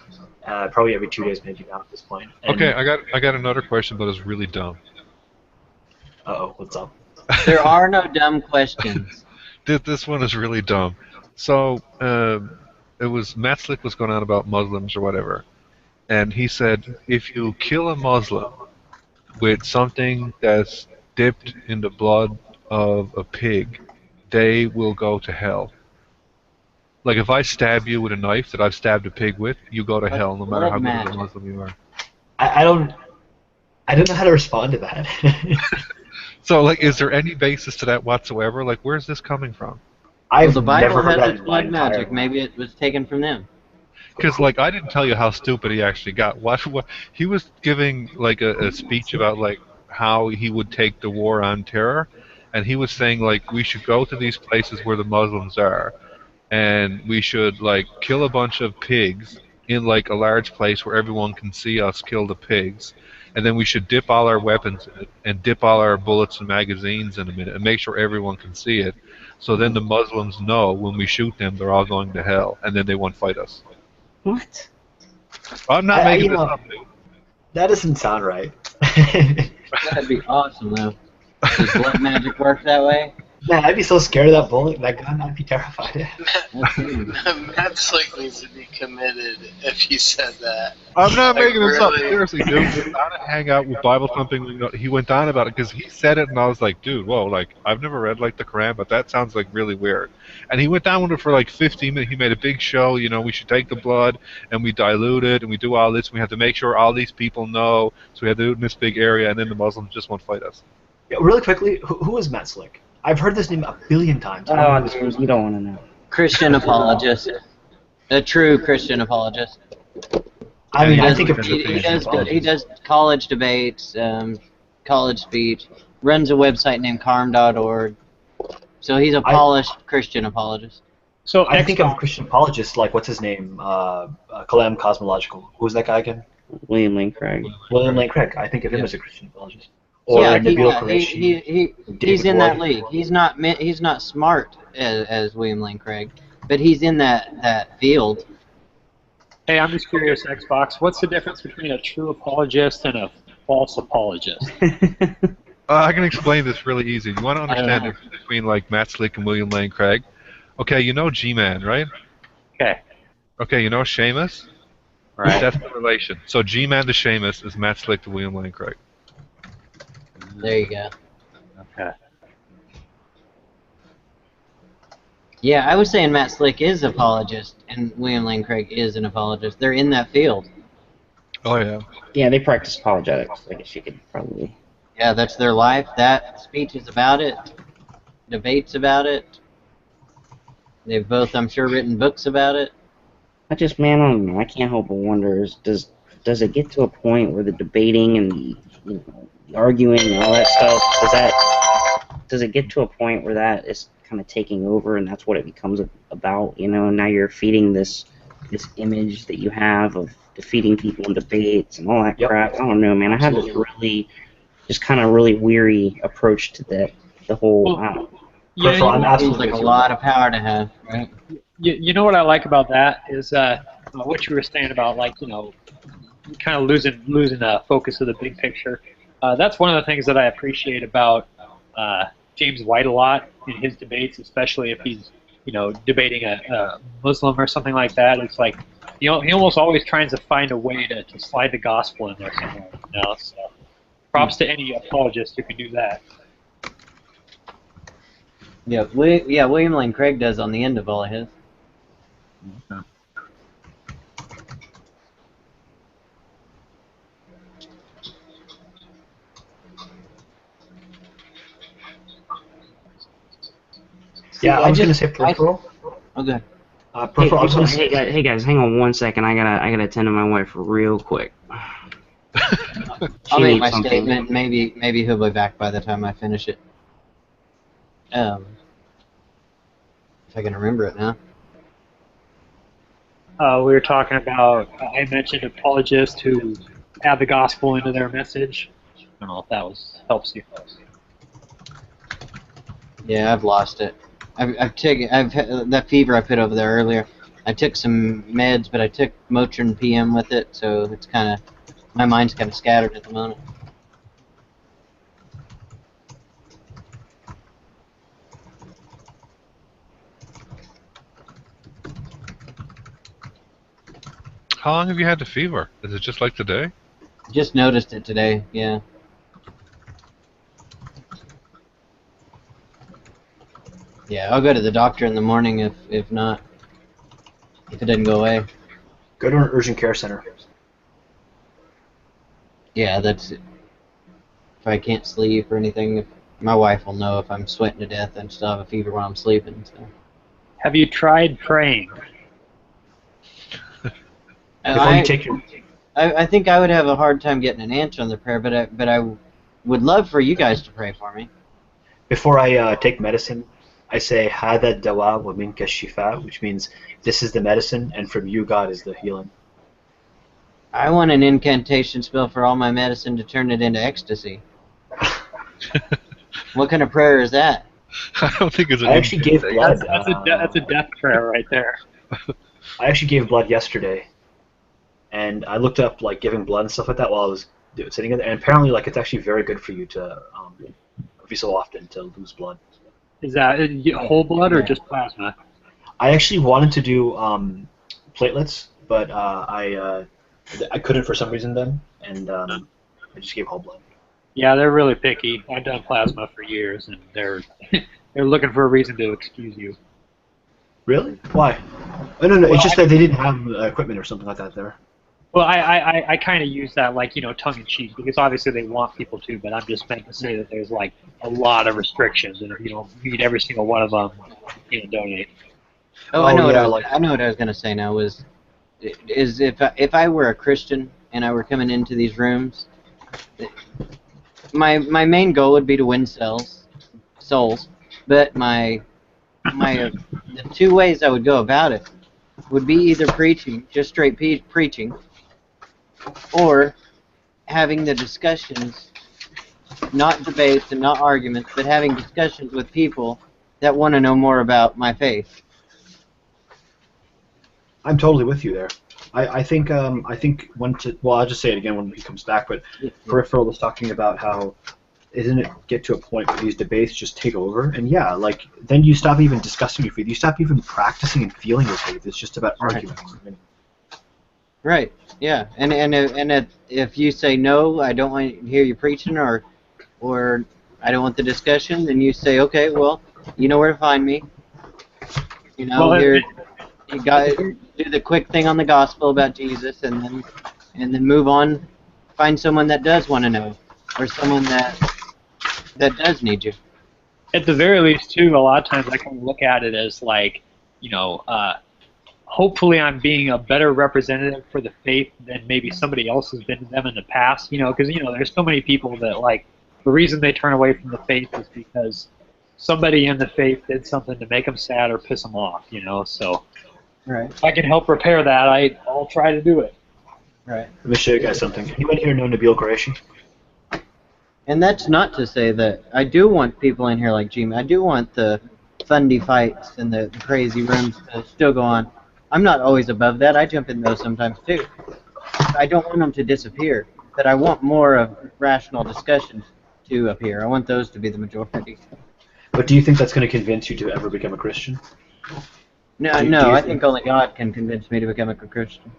probably every 2 days maybe now at this point. And, Okay, I got another question, but it's really dumb. Uh-oh, what's up? There are no dumb questions. This one is really dumb. So it was Matzlik was going on about Muslims or whatever, and he said if you kill a Muslim with something that's dipped in the blood of a pig, they will go to hell. Like if I stab you with a knife that I've stabbed a pig with, you go to hell no matter how good of a Muslim you are. I don't know how to respond to that. So like, is there any basis to that whatsoever? Like, where's this coming from? I've the Bible never heard has that its in my blood entire magic. life. Maybe it was taken from them. Because like I didn't tell you how stupid he actually got. What he was giving like a speech about like how he would take the war on terror, and he was saying like we should go to these places where the Muslims are, and we should like kill a bunch of pigs in like a large place where everyone can see us kill the pigs, and then we should dip all our weapons in it and dip all our bullets and magazines in a minute and make sure everyone can see it, so then the Muslims know when we shoot them they're all going to hell, and then they won't fight us. What? I'm not making this up, dude. That doesn't sound right. That'd be awesome, though. Does blood magic work that way? Man, I'd be so scared of that bullet, that gun. I'd be terrified. Matt Slick needs to be committed if he said that. I'm not Like, making this up. really? Seriously, dude. He went on a hangout with Bible thumping. He went on about it because he said it, and I was like, dude, whoa, like I've never read like the Quran, but that sounds like really weird. And he went down with it for like 15 minutes. He made a big show. We should take the blood and we dilute it and we do all this. We have to make sure all these people know. So we have to do it in this big area, and then the Muslims just won't fight us. Yeah, really quickly, who is Matt Slick? I've heard this name a billion times. Oh, dude, you don't want to know. Christian apologist. A true Christian apologist. I mean, he I does, think of he does college debates, college speech, runs a website named carm.org. So he's a polished Christian apologist. So I think of Christian apologists like, what's his name? Kalam Cosmological. Who's that guy again? William Lane Craig. William Lane Craig. I think of him as a Christian apologist. Or Nabil Qureshi. He's in that league. He's not smart as William Lane Craig, but he's in that field. Hey, I'm just curious, Xbox. What's the difference between a true apologist and a false apologist? I can explain this really easy. You want to understand the difference between like Matt Slick and William Lane Craig? Okay, you know G-Man, right? Okay. Okay, you know Seamus? Right. That's the relation. So G-Man to Seamus is Matt Slick to William Lane Craig. There you go. Okay. Yeah, I was saying Matt Slick is an apologist, and William Lane Craig is an apologist. They're in that field. Oh, yeah. Yeah, they practice apologetics. I guess you could probably... Yeah, that's their life. That speech is about it. Debates about it. They've both, I'm sure, written books about it. I just, man, I don't know. I can't help but wonder, does it get to a point where the debating and the arguing and all that stuff, does it get to a point where that is kind of taking over and that's what it becomes about, and now you're feeding this image that you have of defeating people in debates and all that crap. I don't know, man. I have this really, just kind of really weary approach to the whole, I don't know. Yeah, seems like a lot of power to have, right? You know what I like about that is what you were saying about, like, kind of losing focus of the big picture. That's one of the things that I appreciate about James White a lot in his debates, especially if he's debating a Muslim or something like that. It's like he almost always tries to find a way to slide the gospel in there somewhere. So props to any apologist who can do that. Yeah, William Lane Craig does on the end of all of his. Okay. Yeah, I was going to say peripheral. Okay. Peripheral. Hey guys, hang on 1 second. I gotta attend to my wife real quick. I'll make my statement. Maybe he'll be back by the time I finish it. If I can remember it now. We were talking about, I mentioned apologists who add the gospel into their message. I don't know if that helps you. Yeah, I've lost it. I've had that fever I put over there earlier. I took some meds, but I took Motrin PM with it, so it's kind of, my mind's kind of scattered at the moment. How long have you had the fever? Is it just like today? Just noticed it today, yeah. Yeah, I'll go to the doctor in the morning if it doesn't go away. Go to an urgent care center. Yeah, that's it. If I can't sleep or anything, my wife will know if I'm sweating to death and still have a fever while I'm sleeping. So. Have you tried praying? I think I would have a hard time getting an answer on the prayer, but I would love for you guys to pray for me. Before I take medicine, I say "Hada dawa wa minka shifa," which means this is the medicine, and from you, God, is the healing. I want an incantation spell for all my medicine to turn it into ecstasy. What kind of prayer is that? I don't think it's an I actually gave blood. That's a death prayer right there. I actually gave blood yesterday, and I looked up like giving blood and stuff like that while I was sitting there, and apparently like it's actually very good for you to every so often to lose blood. Is that whole blood or just plasma? I actually wanted to do platelets, but I couldn't for some reason then, and I just gave whole blood. Yeah, they're really picky. I've done plasma for years, and they're they're looking for a reason to excuse you. Really? Why? Oh, no, Well, it's just that they didn't have equipment or something like that there. Well, I kind of use that like, tongue in cheek, because obviously they want people to, but I'm just meant to say that there's like a lot of restrictions, and if you don't meet every single one of them, you can't donate. Oh, I know I know what I was gonna say now is if I were a Christian and I were coming into these rooms, my main goal would be to win souls, but the two ways I would go about it would be either preaching, just straight preaching, or having the discussions, not debates and not arguments, but having discussions with people that want to know more about my faith. I'm totally with you there. I think well, I'll just say it again when he comes back, but Peripheral was talking about how isn't it get to a point where these debates just take over, and yeah, like then you stop even discussing your faith, you stop even practicing and feeling your faith. It's just about arguing. Right. Yeah. And if you say no, I don't want to hear you preaching, or I don't want the discussion, then you say, okay, well, you know where to find me. You know, you got to do the quick thing on the gospel about Jesus, and then move on. Find someone that does want to know, or someone that does need you. At the very least, too, a lot of times I kind of look at it as like, hopefully I'm being a better representative for the faith than maybe somebody else has been to them in the past. Because there's so many people that like the reason they turn away from the faith is because somebody in the faith did something to make them sad or piss them off. So. Right. If I can help repair that, I'll try to do it. Right. Let me show you guys something. Anyone here know Nabil Qureshi? And that's not to say that I do want people in here like Jimmy. I do want the fundy fights and the crazy rooms to still go on. I'm not always above that. I jump in those sometimes too. I don't want them to disappear, but I want more of rational discussions to appear. I want those to be the majority. But do you think that's going to convince you to ever become a Christian? No, I think only God can convince me to become a Christian.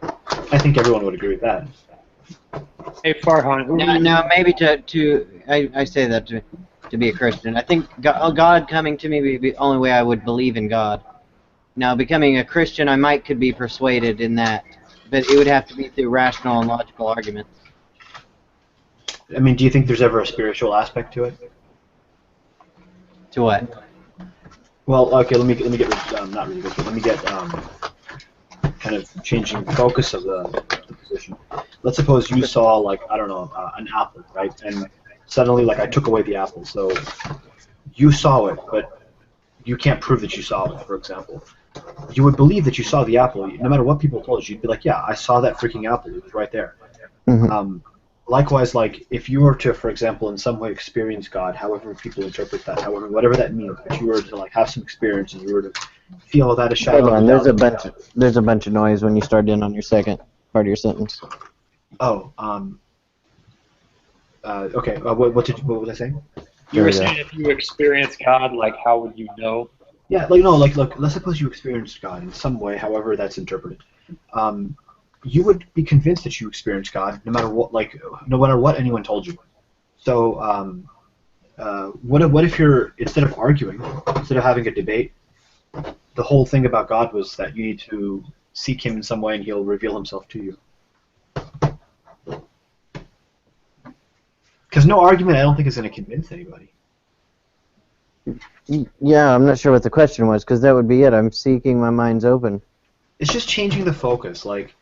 I think everyone would agree with that. Hey, Farhan. No, maybe I say that to be a Christian. I think God coming to me would be the only way I would believe in God. Now, becoming a Christian, I could be persuaded in that, but it would have to be through rational and logical arguments. I mean, do you think there's ever a spiritual aspect to it? To what? Well, okay, let me get not really good, but let me get kind of changing focus of the position. Let's suppose you saw like I don't know an apple, right? And suddenly like I took away the apple, so you saw it, but you can't prove that you saw it. For example, you would believe that you saw the apple, no matter what people told you. You'd be like, yeah, I saw that freaking apple. It was right there. Mm-hmm. Likewise, like if you were to, for example, in some way experience God, however people interpret that, however whatever that means, if you were to like have some experience and you were to feel without a shadow. Hold on, there's a bunch of noise when you start in on your second part of your sentence. Oh, okay. What was I saying? You were saying if you experience God, like how would you know? Yeah, like no, like look. Let's suppose you experienced God in some way, however that's interpreted. You would be convinced that you experienced God, no matter what anyone told you. So, what if you're instead of arguing, instead of having a debate, the whole thing about God was that you need to seek Him in some way, and He'll reveal Himself to you. Because no argument, I don't think, is going to convince anybody. Yeah, I'm not sure what the question was, because that would be it. I'm seeking my mind's open. It's just changing the focus, like.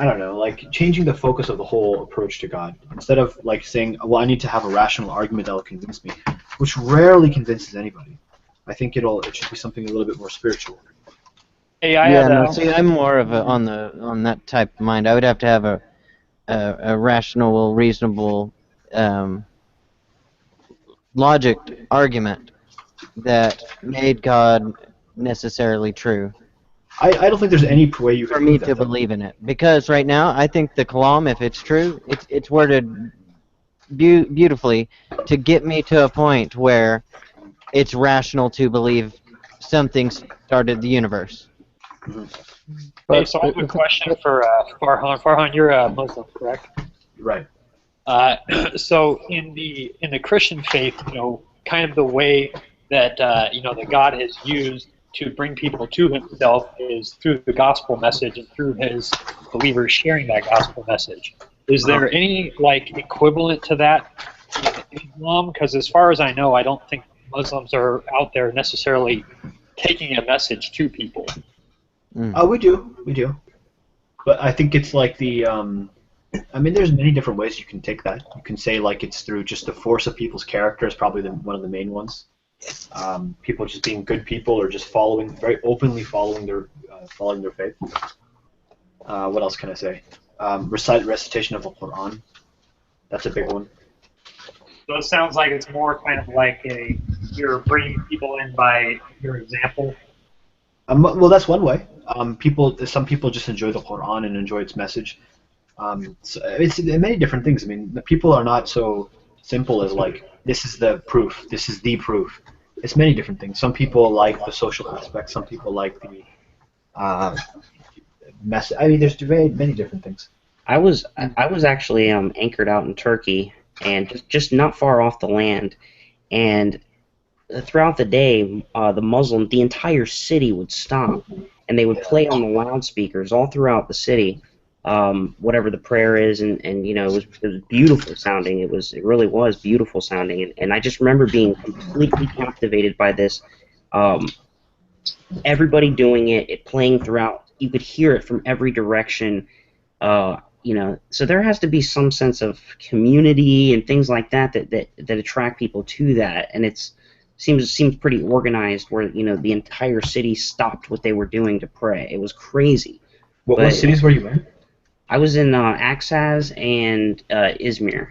I don't know, like changing the focus of the whole approach to God. Instead of like saying, well, I need to have a rational argument that will convince me, which rarely convinces anybody. I think it should be something a little bit more spiritual. Hey, see, I'm more of on that type of mind. I would have to have a rational, reasonable, logic argument that made God necessarily true. I don't think there's any way you for me to believe in it, because right now I think the Kalam, if it's true, it's worded beautifully to get me to a point where it's rational to believe something started the universe. Hey, so I have a question for Farhan. Farhan, you're a Muslim, correct? Right. So in the Christian faith, kind of the way that that God has used to bring people to Himself is through the gospel message and through His believers sharing that gospel message. Is there any equivalent to that in Islam? Because as far as I know, I don't think Muslims are out there necessarily taking a message to people. We do. But I think it's like the, I mean, there's many different ways you can take that. You can say like it's through just the force of people's character is probably one of the main ones. People just being good people or just very openly following their faith. What else can I say? Recitation of the Quran. That's a big one. So it sounds like it's more kind of like you're bringing people in by your example. Well, that's one way. Some people just enjoy the Quran and enjoy its message. So it's many different things. I mean, the people are not so simple as like this is the proof. This is the proof. It's many different things. Some people like the social aspect. Some people like the message. I mean, there's many different things. I was actually anchored out in Turkey, and just not far off the land, and throughout the day, the entire city would stop, and they would play on the loudspeakers all throughout the city, whatever the prayer is, and it was beautiful sounding. It really was beautiful sounding, and I just remember being completely captivated by this. Everybody doing it playing throughout. You could hear it from every direction. So there has to be some sense of community and things like that attract people to that, and it seems pretty organized. Where the entire city stopped what they were doing to pray. It was crazy. What cities were you in? I was in Aksaz and Izmir.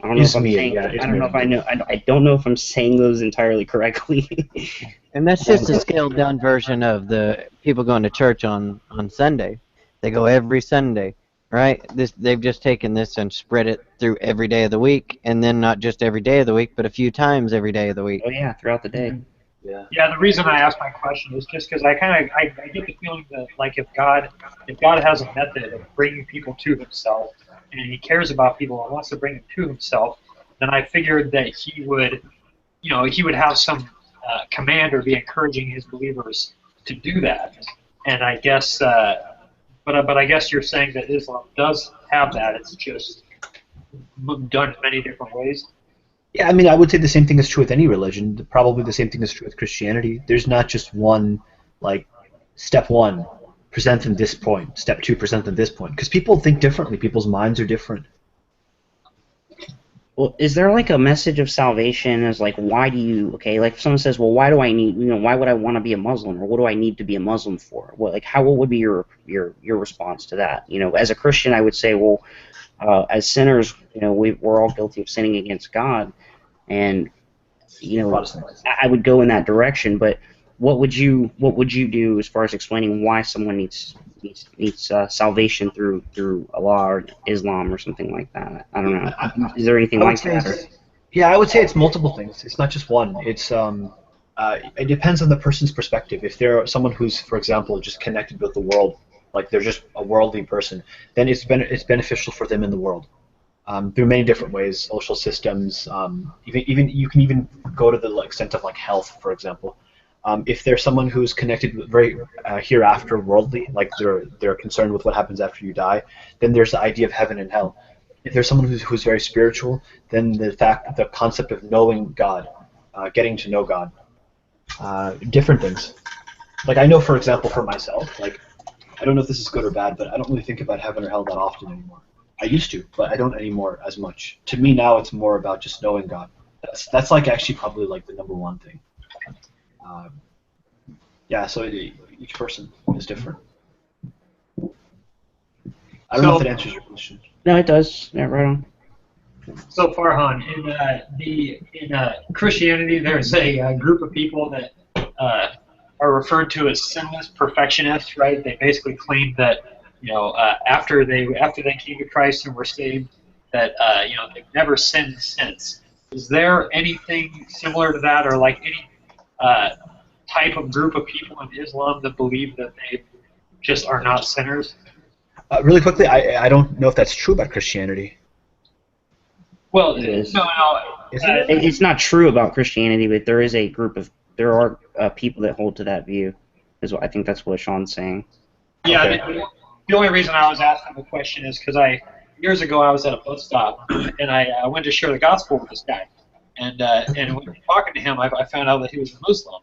I don't know if I'm saying. I don't know if I know. I don't know if I'm saying those entirely correctly. And that's just a scaled down version of the people going to church on Sunday. They go every Sunday, right? They've just taken this and spread it through every day of the week, and then not just every day of the week, but a few times every day of the week. Oh yeah, throughout the day. Yeah, the reason I asked my question is just because I get the feeling that if God has a method of bringing people to Himself, and He cares about people and wants to bring them to Himself, then I figured that He would have some command or be encouraging His believers to do that. And I guess, but I guess you're saying that Islam does have that. It's just done in many different ways. Yeah, I mean, I would say the same thing is true with any religion. Probably the same thing is true with Christianity. There's not just one, like, step one, present them this point, step two, present them this point. Because people think differently. People's minds are different. Well, is there like a message of salvation as like, why do you, like if someone says, well, why do I need, why would I want to be a Muslim, or what do I need to be a Muslim for? Well, like, what would be your response to that? As a Christian, I would say, well, as sinners, we're all guilty of sinning against God, and I would go in that direction. But what would you do as far as explaining why someone needs salvation through Allah or Islam or something like that? I don't know. Is there anything like that? Yeah, I would say it's multiple things. It's not just one. It's it depends on the person's perspective. If they're someone who's, for example, just connected with the world, like they're just a worldly person, then it's beneficial for them in the world. Through many different ways, social systems, even you can even go to the extent of like health, for example. If there's someone who's connected very hereafter worldly, like they're concerned with what happens after you die, then there's the idea of heaven and hell. If there's someone who's very spiritual, then the concept of knowing God, getting to know God, different things. Like I know, for example, for myself, like I don't know if this is good or bad, but I don't really think about heaven or hell that often anymore. I used to, but I don't anymore as much. To me now, it's more about just knowing God. That's like actually probably like the number one thing. Yeah, so each person is different. I don't know if that answers your question. No, it does. Yeah, right on. So Farhan, in Christianity, there's a group of people that are referred to as sinless perfectionists, right? They basically claim that after they came to Christ and were saved, that they've never sinned since. Is there anything similar to that, or like type of group of people in Islam that believe that they just are not sinners? Really quickly, I don't know if that's true about Christianity. Well, It is. no. It's not true about Christianity, but there is a group of people that hold to that view. I think that's what Sean's saying. Yeah, Okay. the only reason I was asking the question is because years ago I was at a bus stop and I went to share the gospel with this guy, and when talking to him, I found out that he was a Muslim,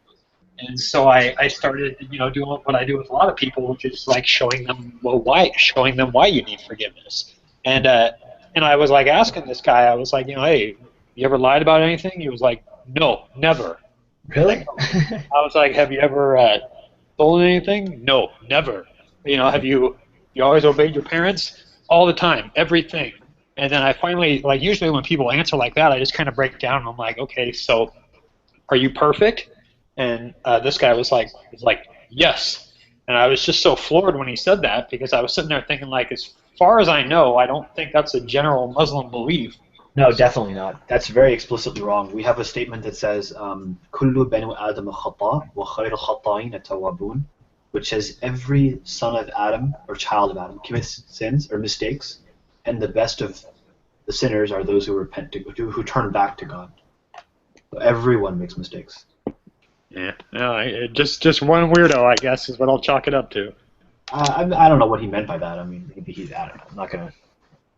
and so I started doing what I do with a lot of people, which is like showing them why you need forgiveness, and I was like asking this guy, I was like, hey, you ever lied about anything? He was like, no, never. Really? I was like, have you ever stolen anything? No, never. Have you always obeyed your parents? All the time, everything. And then I finally, usually when people answer like that, I just kind of break down and I'm like, okay, so are you perfect? And this guy was like, yes. And I was just so floored when he said that, because I was sitting there thinking, like, as far as I know, I don't think that's a general Muslim belief. No, definitely not. That's very explicitly wrong. We have a statement that says, "Kullu banu Adam khata wa khayru khata'in at-tawwabun," which says every son of Adam or child of Adam commits sins or mistakes, and the best of the sinners are those who repent, who turn back to God. So everyone makes mistakes. Yeah, no, just one weirdo, I guess, is what I'll chalk it up to. I don't know what he meant by that. I mean, maybe I don't know. I'm not going to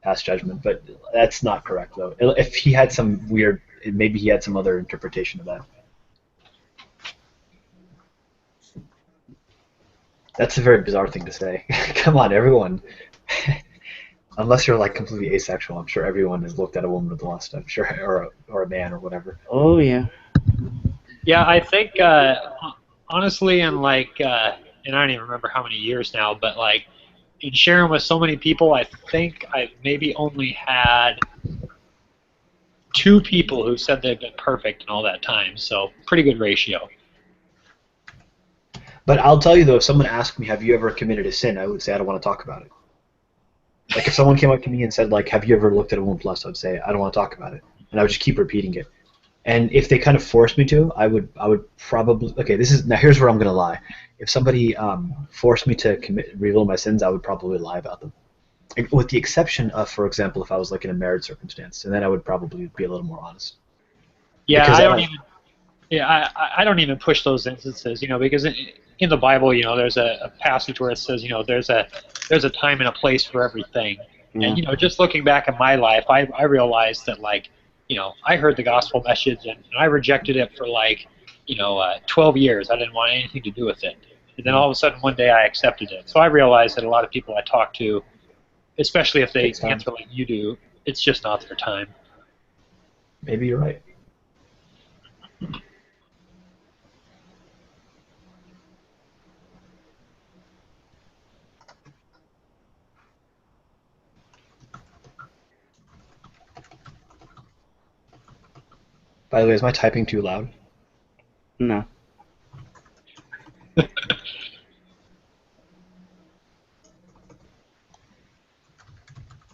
pass judgment, but that's not correct, though. If he had some weird, maybe he had some other interpretation of that. That's a very bizarre thing to say. Come on, everyone. Unless you're like completely asexual, I'm sure everyone has looked at a woman with lust. I'm sure, or a man or whatever. Oh yeah. Yeah, I think honestly, and and I don't even remember how many years now, but in sharing with so many people, I think I've maybe only had 2 people who said they've been perfect in all that time. So pretty good ratio. But I'll tell you though, if someone asked me, "Have you ever committed a sin?" I would say, "I don't want to talk about it." Like if someone came up to me and said, "Like, have you ever looked at a woman with lust?" I would say, "I don't want to talk about it," and I would just keep repeating it. And if they kind of forced me to, I would probably, okay, here's where I'm gonna lie. If somebody forced me to reveal my sins, I would probably lie about them. With the exception of, for example, if I was like in a married circumstance, and then I would probably be a little more honest. Yeah, Because I don't even push those instances, because in the Bible, there's a passage where it says, there's a time and a place for everything. Yeah. And just looking back at my life, I realized that I heard the gospel message and I rejected it for 12 years. I didn't want anything to do with it. And then all of a sudden one day I accepted it. So I realized that a lot of people I talk to, especially if they answer like you do, it's just not their time. Maybe you're right. By the way, is my typing too loud? No.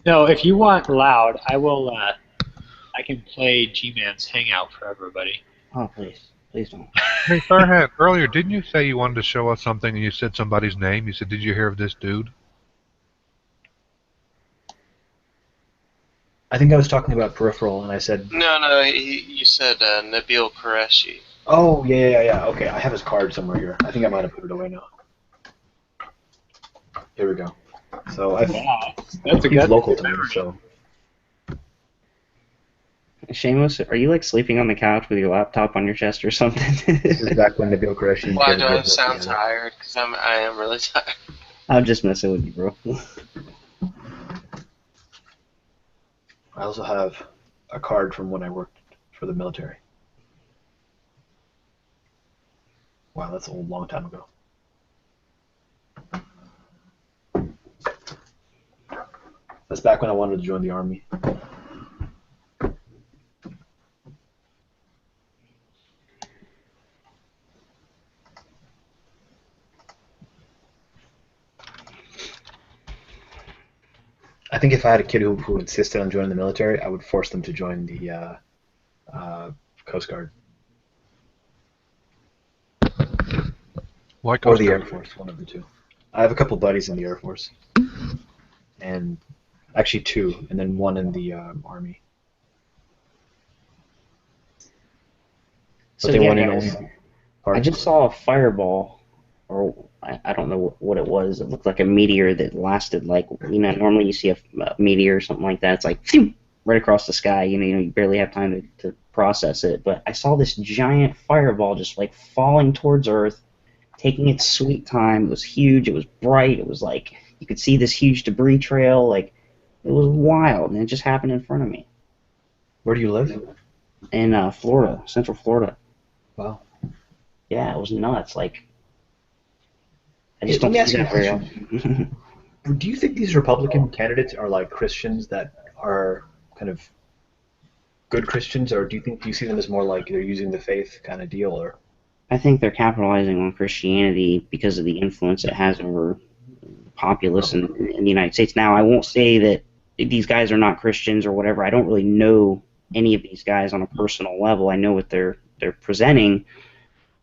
No, if you want loud, I will. I can play G-Man's Hangout for everybody. Oh, please don't. Hey, Farhan, earlier, didn't you say you wanted to show us something and you said somebody's name? You said, did you hear of this dude? I think I was talking about Peripheral, and I said... No, you said Nabil Qureshi. Oh, yeah. Okay, I have his card somewhere here. I think I might have put it away now. Here we go. So that's a he's good local to me, so... Seamus, are you like sleeping on the couch with your laptop on your chest or something? This is back when Nabil Qureshi... Why do I sound tired? Because I am really tired. I'm just messing with you, bro. I also have a card from when I worked for the military. Wow, that's a long time ago. That's back when I wanted to join the army. I think if I had a kid who insisted on joining the military, I would force them to join the Coast Guard. Why or Coast the Air Guard? Force, one of the two. I have a couple buddies in the Air Force, and actually two, and then one in the Army. So But they yeah, wanted guys, only. I Pardon? just saw a fireball, or I don't know what it was. It looked like a meteor that lasted like, normally you see a meteor or something like that. It's like phew, right across the sky. You barely have time to process it. But I saw this giant fireball just like falling towards Earth, taking its sweet time. It was huge. It was bright. It was like you could see this huge debris trail. Like it was wild, and it just happened in front of me. Where do you live? In Florida, Central Florida. Wow. Yeah, it was nuts. Like I Hey, just let don't me see ask you a that very question. often. Do you think these Republican candidates are like Christians that are kind of good Christians, or do you see them as more like they're using the faith kind of deal, or? I think they're capitalizing on Christianity because of the influence it has over the populace in the United States. Now, I won't say that these guys are not Christians or whatever. I don't really know any of these guys on a personal level. I know what they're presenting,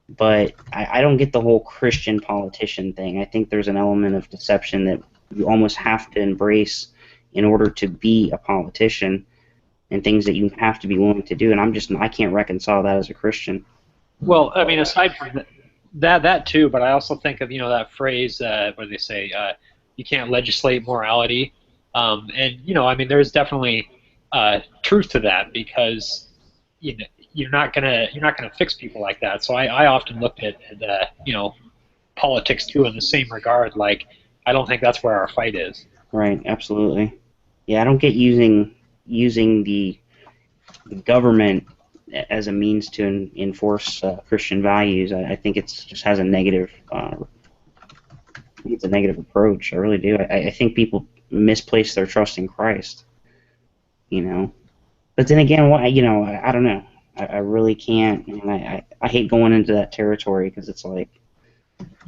but I don't get the whole Christian politician thing. I think there's an element of deception that you almost have to embrace in order to be a politician, and things that you have to be willing to do. And I can't reconcile that as a Christian. Well, I mean, aside from that too, but I also think of that phrase where they say you can't legislate morality, and I mean, there's definitely truth to that because you're not gonna fix people like that. So I often look at politics too in the same regard. Like I don't think that's where our fight is. Right, absolutely. Yeah, I don't get using the government as a means to enforce Christian values. I think it's just has a negative. It's a negative approach. I really do. I think people misplace their trust in Christ. But then again, I don't know. I really can't, and I hate going into that territory because it's like,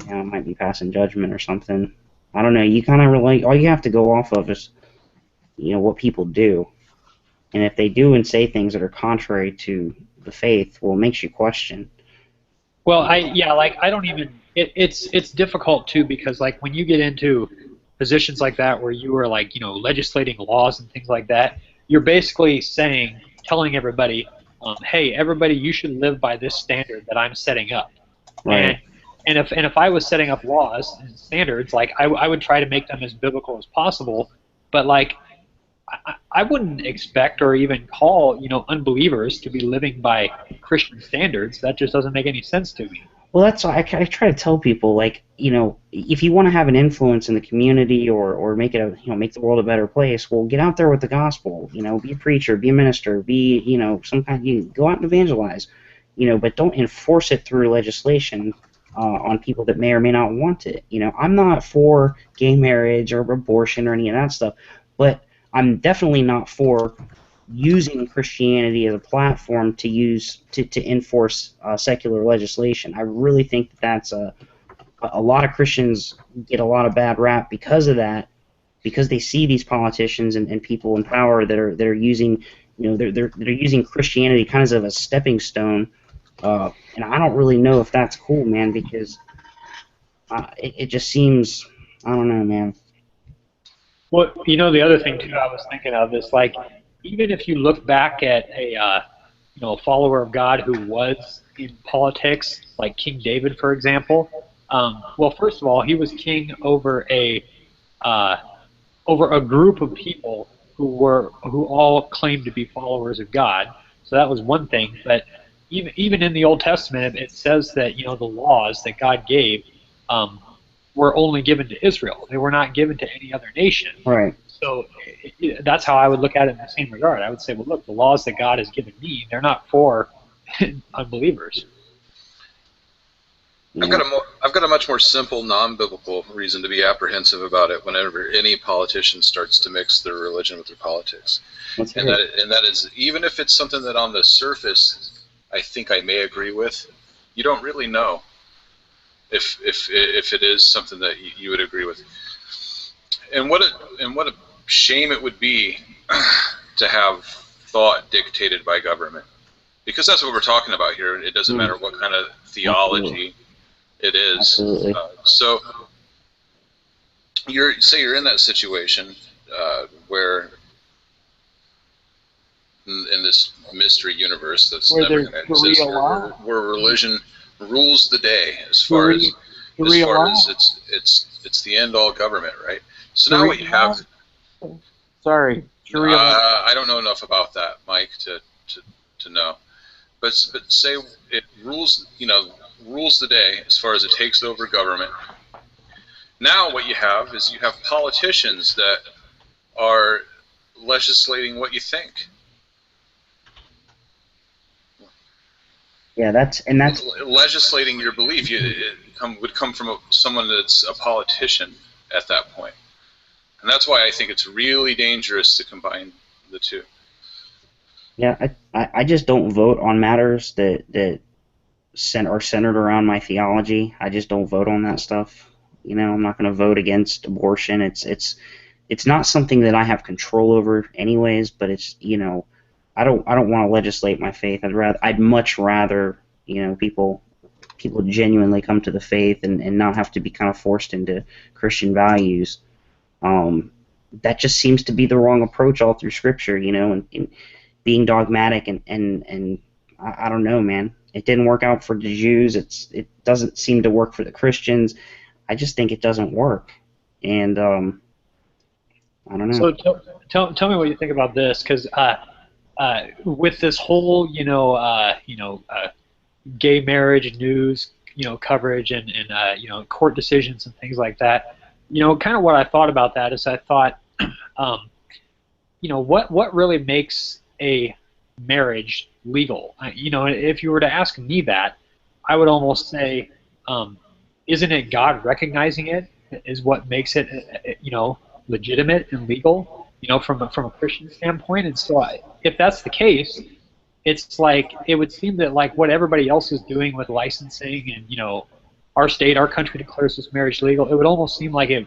I might be passing judgment or something. I don't know. You kind of really all you have to go off of is, what people do. And if they do and say things that are contrary to the faith, well, it makes you question. Well, I don't even. It's difficult too because like when you get into positions like that where you are like legislating laws and things like that, you're basically telling everybody, hey, everybody, you should live by this standard that I'm setting up. Right. And if I was setting up laws and standards, like I would try to make them as biblical as possible, but like I wouldn't expect or even call unbelievers to be living by Christian standards. That just doesn't make any sense to me. Well, that's why I try to tell people, like, if you want to have an influence in the community or make it make the world a better place, well, get out there with the gospel. Be a preacher, be a minister, be some kind. You go out and evangelize, but don't enforce it through legislation on people that may or may not want it. I'm not for gay marriage or abortion or any of that stuff, but I'm definitely not for using Christianity as a platform to enforce secular legislation. I really think that's a lot of Christians get a lot of bad rap because of that, because they see these politicians and people in power that are using they're using Christianity kind of as a stepping stone, and I don't really know if that's cool, man, because it just seems, I don't know, man. Well, the other thing too I was thinking of is like, even if you look back at a follower of God who was in politics, like King David, for example. Well, first of all, he was king over a group of people who all claimed to be followers of God. So that was one thing. But even in the Old Testament, it says that the laws that God gave were only given to Israel. They were not given to any other nation. Right. So that's how I would look at it in the same regard. I would say, well, look, the laws that God has given me, they're not for unbelievers. I've got a much more simple, non-biblical reason to be apprehensive about it whenever any politician starts to mix their religion with their politics. And that is, even if it's something that on the surface I think I may agree with, you don't really know if it is something that you would agree with. And what a shame it would be to have thought dictated by government, because that's what we're talking about here. It doesn't matter what kind of theology It is. Absolutely. So you're in that situation where in this mystery universe that's Where never there's going to exist, Sharia law. where religion rules the day as far as Sharia law. it's the end all government, right? So now what you Sharia have. law? Sorry, Sharia law. I don't know enough about that, Mike, to know. But say it rules the day as far as it takes over government. Now what you have is you have politicians that are legislating what you think. Yeah, that's legislating your belief. Would come from someone that's a politician at that point, and that's why I think it's really dangerous to combine the two. Yeah, I just don't vote on matters that are centered around my theology. I just don't vote on that stuff. I'm not going to vote against abortion. It's not something that I have control over, anyways. But it's I don't want to legislate my faith. I'd much rather people genuinely come to the faith and not have to be kind of forced into Christian values. That just seems to be the wrong approach all through Scripture, and being dogmatic and I don't know, man. It didn't work out for the Jews. It doesn't seem to work for the Christians. I just think it doesn't work, and I don't know. So tell me what you think about this, because with this whole gay marriage news coverage and court decisions and things like that, kind of what I thought about that is I thought what really makes a marriage legal? If you were to ask me that, I would almost say, isn't it God recognizing it is what makes it, legitimate and legal, from a Christian standpoint? And so, if that's the case, it's like it would seem that like what everybody else is doing with licensing and our country declares this marriage legal, it would almost seem like it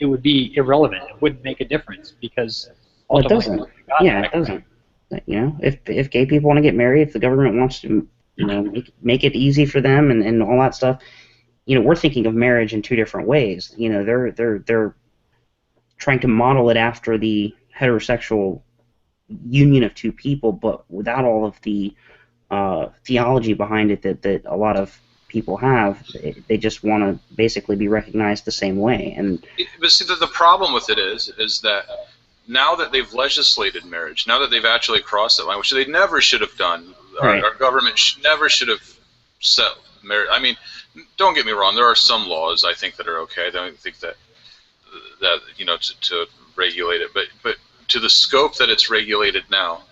would be irrelevant. It wouldn't make a difference because Well, it doesn't. Yeah, it doesn't. If gay people want to get married, if the government wants to, make it easy for them and all that stuff, we're thinking of marriage in two different ways. They're trying to model it after the heterosexual union of two people, but without all of the theology behind it that a lot of people have. They just want to basically be recognized the same way. But see, the problem with it is that now that they've legislated marriage, now that they've actually crossed that line, which they never should have done, right. Our government never should have set marriage. I mean, don't get me wrong. There are some laws I think that are okay. I don't think that to regulate it, but to the scope that it's regulated now,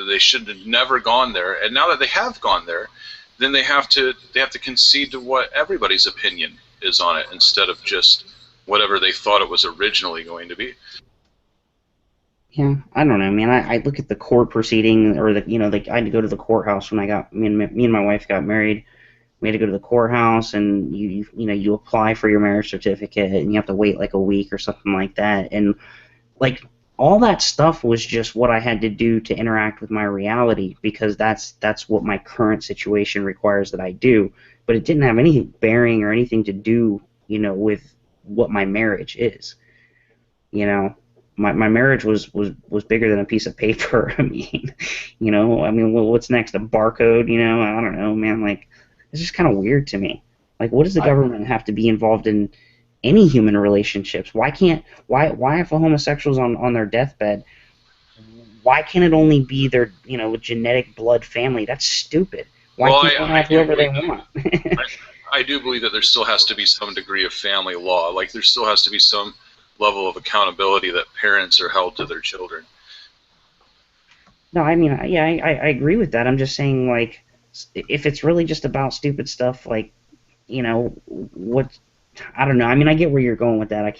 they should have never gone there. And now that they have gone there, then they have to concede to what everybody's opinion is on it instead of just whatever they thought it was originally going to be. Yeah, I don't know, man. I look at the court proceeding, or I had to go to the courthouse when I got me and my wife got married. We had to go to the courthouse, and you apply for your marriage certificate, and you have to wait like a week or something like that. And like all that stuff was just what I had to do to interact with my reality, because that's what my current situation requires that I do. But it didn't have any bearing or anything to do, with what my marriage is. My marriage was bigger than a piece of paper. I mean, what's next? A barcode? I don't know, man. Like, it's just kind of weird to me. Like, what does the government have to be involved in any human relationships? Why if a homosexual's on their deathbed, why can't it only be their genetic blood family? That's stupid. Why can't they have whoever they want? I do believe that there still has to be some degree of family law. Like, there still has to be some level of accountability that parents are held to their children. No, I mean, yeah, I agree with that. I'm just saying, like, if it's really just about stupid stuff, like, what, I don't know. I mean, I get where you're going with that. I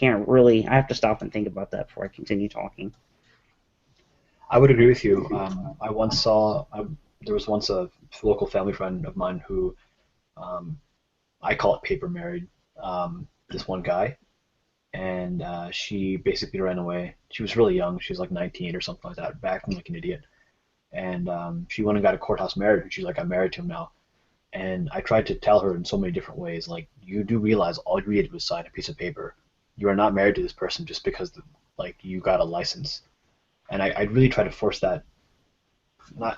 have to stop and think about that before I continue talking. I would agree with you. I once saw, there was once a local family friend of mine who, I call it paper married, this one guy. And she basically ran away. She was really young. She was like 19 or something like that, acting like an idiot. And she went and got a courthouse marriage, and she's like, I'm married to him now. And I tried to tell her in so many different ways, like, you do realize all you did was sign a piece of paper. You are not married to this person just because you got a license. And I'd really try to force that.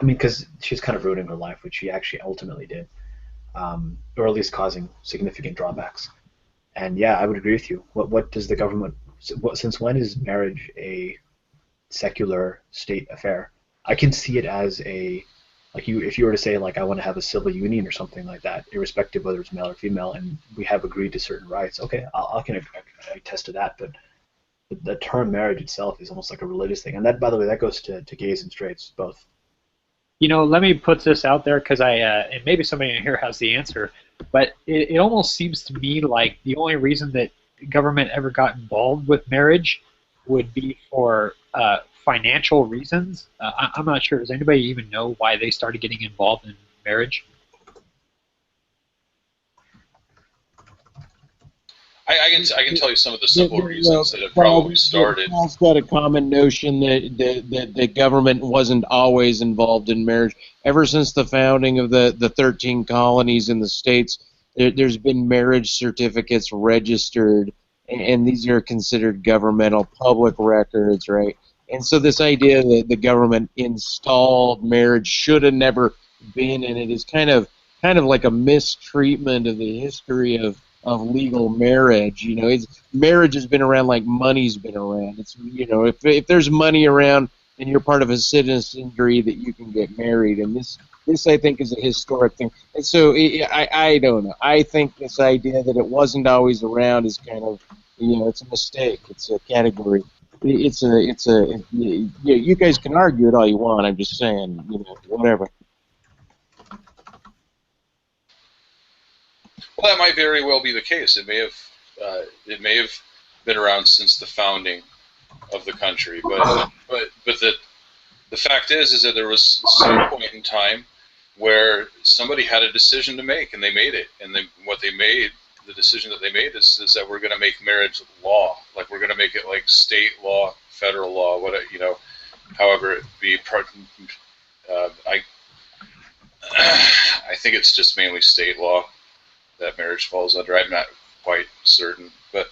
Because she's kind of ruining her life, which she actually ultimately did, or at least causing significant drawbacks. And yeah, I would agree with you. What does the government? Since when is marriage a secular state affair? I can see it as if you were to say I want to have a civil union or something like that, irrespective whether it's male or female, and we have agreed to certain rights. Okay, I can attest to that, but the term marriage itself is almost like a religious thing, and that, by the way, that goes to gays and straights both. Let me put this out there because and maybe somebody in here has the answer, but it almost seems to me like the only reason that government ever got involved with marriage would be for financial reasons. I'm not sure. Does anybody even know why they started getting involved in marriage? I can tell you some of the simple reasons that it probably started. Paul's got a common notion that the government wasn't always involved in marriage. Ever since the founding of the 13 colonies in the States, there's been marriage certificates registered, and these are considered governmental public records, right? And so this idea that the government installed marriage should have never been, and it is kind of like a mistreatment of the history of legal marriage. Marriage has been around like money's been around. It's if there's money around, then you're part of a citizenry that you can get married, and this I think is a historic thing. And so I don't know. I think this idea that it wasn't always around is kind of it's a mistake. It's a category. You guys can argue it all you want. I'm just saying, whatever. Well, that might very well be the case. It may have been around since the founding of the country, but the fact is that there was some point in time where somebody had a decision to make, and they made it. And the decision that they made is that we're going to make marriage law. Like, we're going to make it like state law, federal law, however it be. I think it's just mainly state law that marriage falls under. I'm not quite certain, but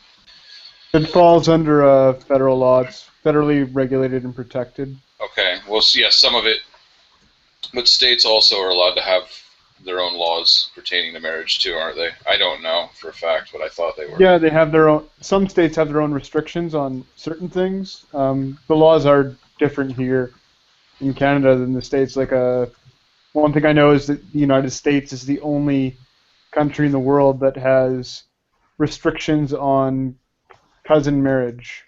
it falls under federal law. It's federally regulated and protected. Okay, well, yeah, some of it, but states also are allowed to have their own laws pertaining to marriage too, aren't they? I don't know for a fact, but I thought they were. Yeah, they have their own. Some states have their own restrictions on certain things. The laws are different here in Canada than the States. One thing I know is that the United States is the only country in the world that has restrictions on cousin marriage.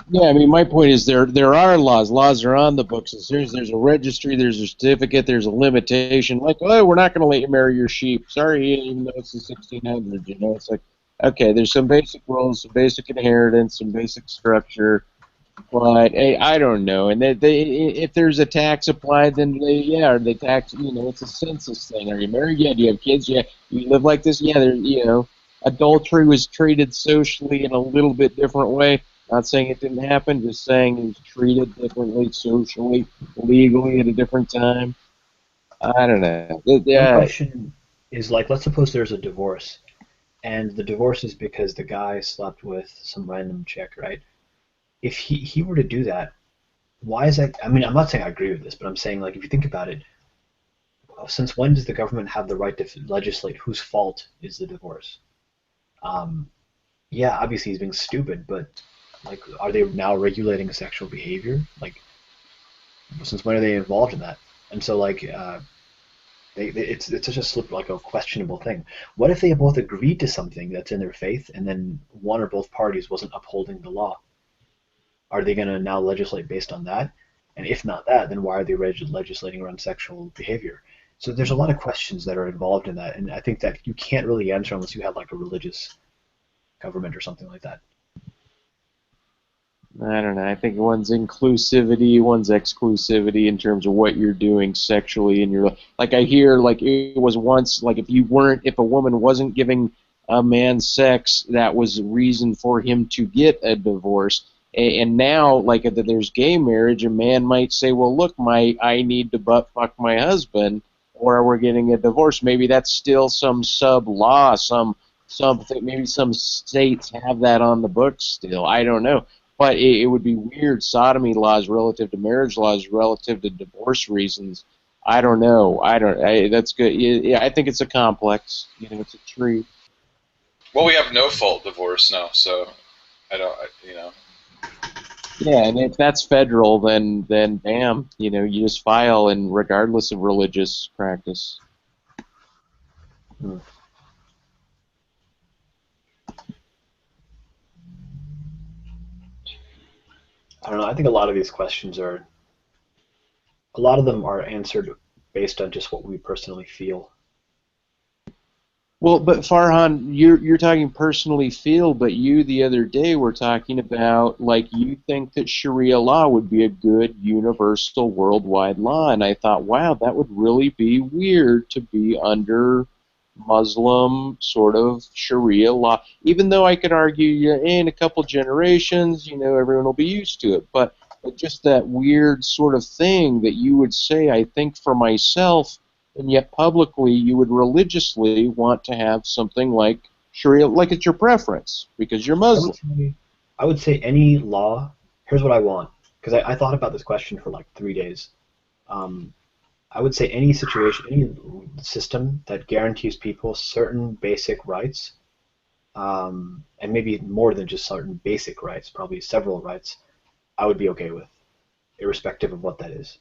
Yeah, I mean, my point is there are laws. Laws are on the books. As soon as there's a registry, there's a certificate, there's a limitation. Like, oh, we're not going to let you marry your sheep. Sorry, even though it's the 1600s. It's like, okay, there's some basic rules, some basic inheritance, some basic structure. But hey, I don't know. And if there's a tax applied, then they tax. It's a census thing. Are you married? Yeah. Do you have kids? Yeah. You live like this? Yeah. Adultery was treated socially in a little bit different way. Not saying it didn't happen, just saying it was treated differently socially, legally at a different time. I don't know. One question is, let's suppose there's a divorce, and the divorce is because the guy slept with some random chick, right? If he were to do that, why is that? I mean, I'm not saying I agree with this, but I'm saying, if you think about it, since when does the government have the right to legislate whose fault is the divorce? Yeah, obviously he's being stupid, but are they now regulating sexual behavior? Since when are they involved in that? And so, it's such a questionable thing. What if they both agreed to something that's in their faith, and then one or both parties wasn't upholding the law? Are they going to now legislate based on that? And if not that, then why are they legislating around sexual behavior? So there's a lot of questions that are involved in that, and I think that you can't really answer unless you have a religious government or something like that. I don't know. I think one's inclusivity, one's exclusivity in terms of what you're doing sexually in your life. I hear it was once if a woman wasn't giving a man sex, that was a reason for him to get a divorce. And now, like, if there's gay marriage, a man might say, well, look, I need to butt fuck my husband, or we're getting a divorce. Maybe that's still some sub-law, something. Maybe some states have that on the books still. I don't know. But it would be weird, sodomy laws relative to marriage laws, relative to divorce reasons. I don't know. That's good. Yeah, I think it's a complex. It's a tree. Well, we have no fault divorce now, so Yeah, and if that's federal, then damn, you just file, and regardless of religious practice. I don't know. I think a lot of these questions a lot of them are answered based on just what we personally feel. Well, but Farhan, you're talking personally feel, but you the other day were talking about, like, you think that Sharia law would be a good universal worldwide law, and I thought, wow, that would really be weird to be under Muslim sort of Sharia law, even though I could argue in a couple generations, everyone will be used to it, but just that weird sort of thing that you would say, I think for myself, and yet publicly you would religiously want to have something like Sharia, like it's your preference, because you're Muslim. I would say any law, here's what I want, because I thought about this question for like 3 days. I would say any situation, any system that guarantees people certain basic rights, and maybe more than just certain basic rights, probably several rights, I would be okay with, irrespective of what that is.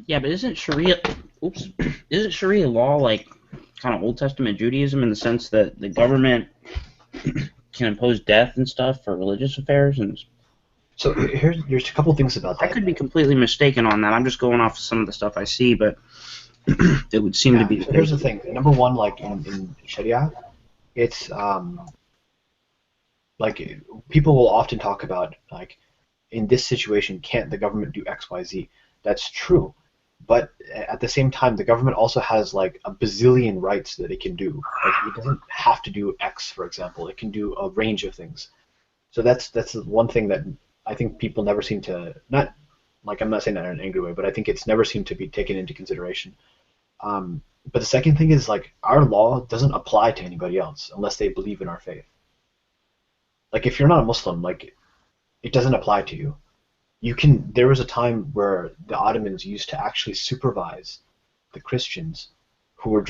Yeah, but isn't Sharia law like kind of Old Testament Judaism in the sense that the government can impose death and stuff for religious affairs? And so there's a couple things about that. I could be completely mistaken on that. I'm just going off some of the stuff I see, but it would seem to be. So here's the thing. Number one, like in Sharia, it's like people will often talk about, like, in this situation, can't the government do X, Y, Z? That's true. But at the same time, the government also has like a bazillion rights that it can do. Like, it doesn't have to do X, for example. It can do a range of things. So that's one thing that I think people never seem to, not like, I'm not saying that in an angry way, but I think it's never seemed to be taken into consideration. But the second thing is, like, our law doesn't apply to anybody else unless they believe in our faith. Like, if you're not a Muslim, like, it doesn't apply to you. There was a time where the Ottomans used to actually supervise the Christians who were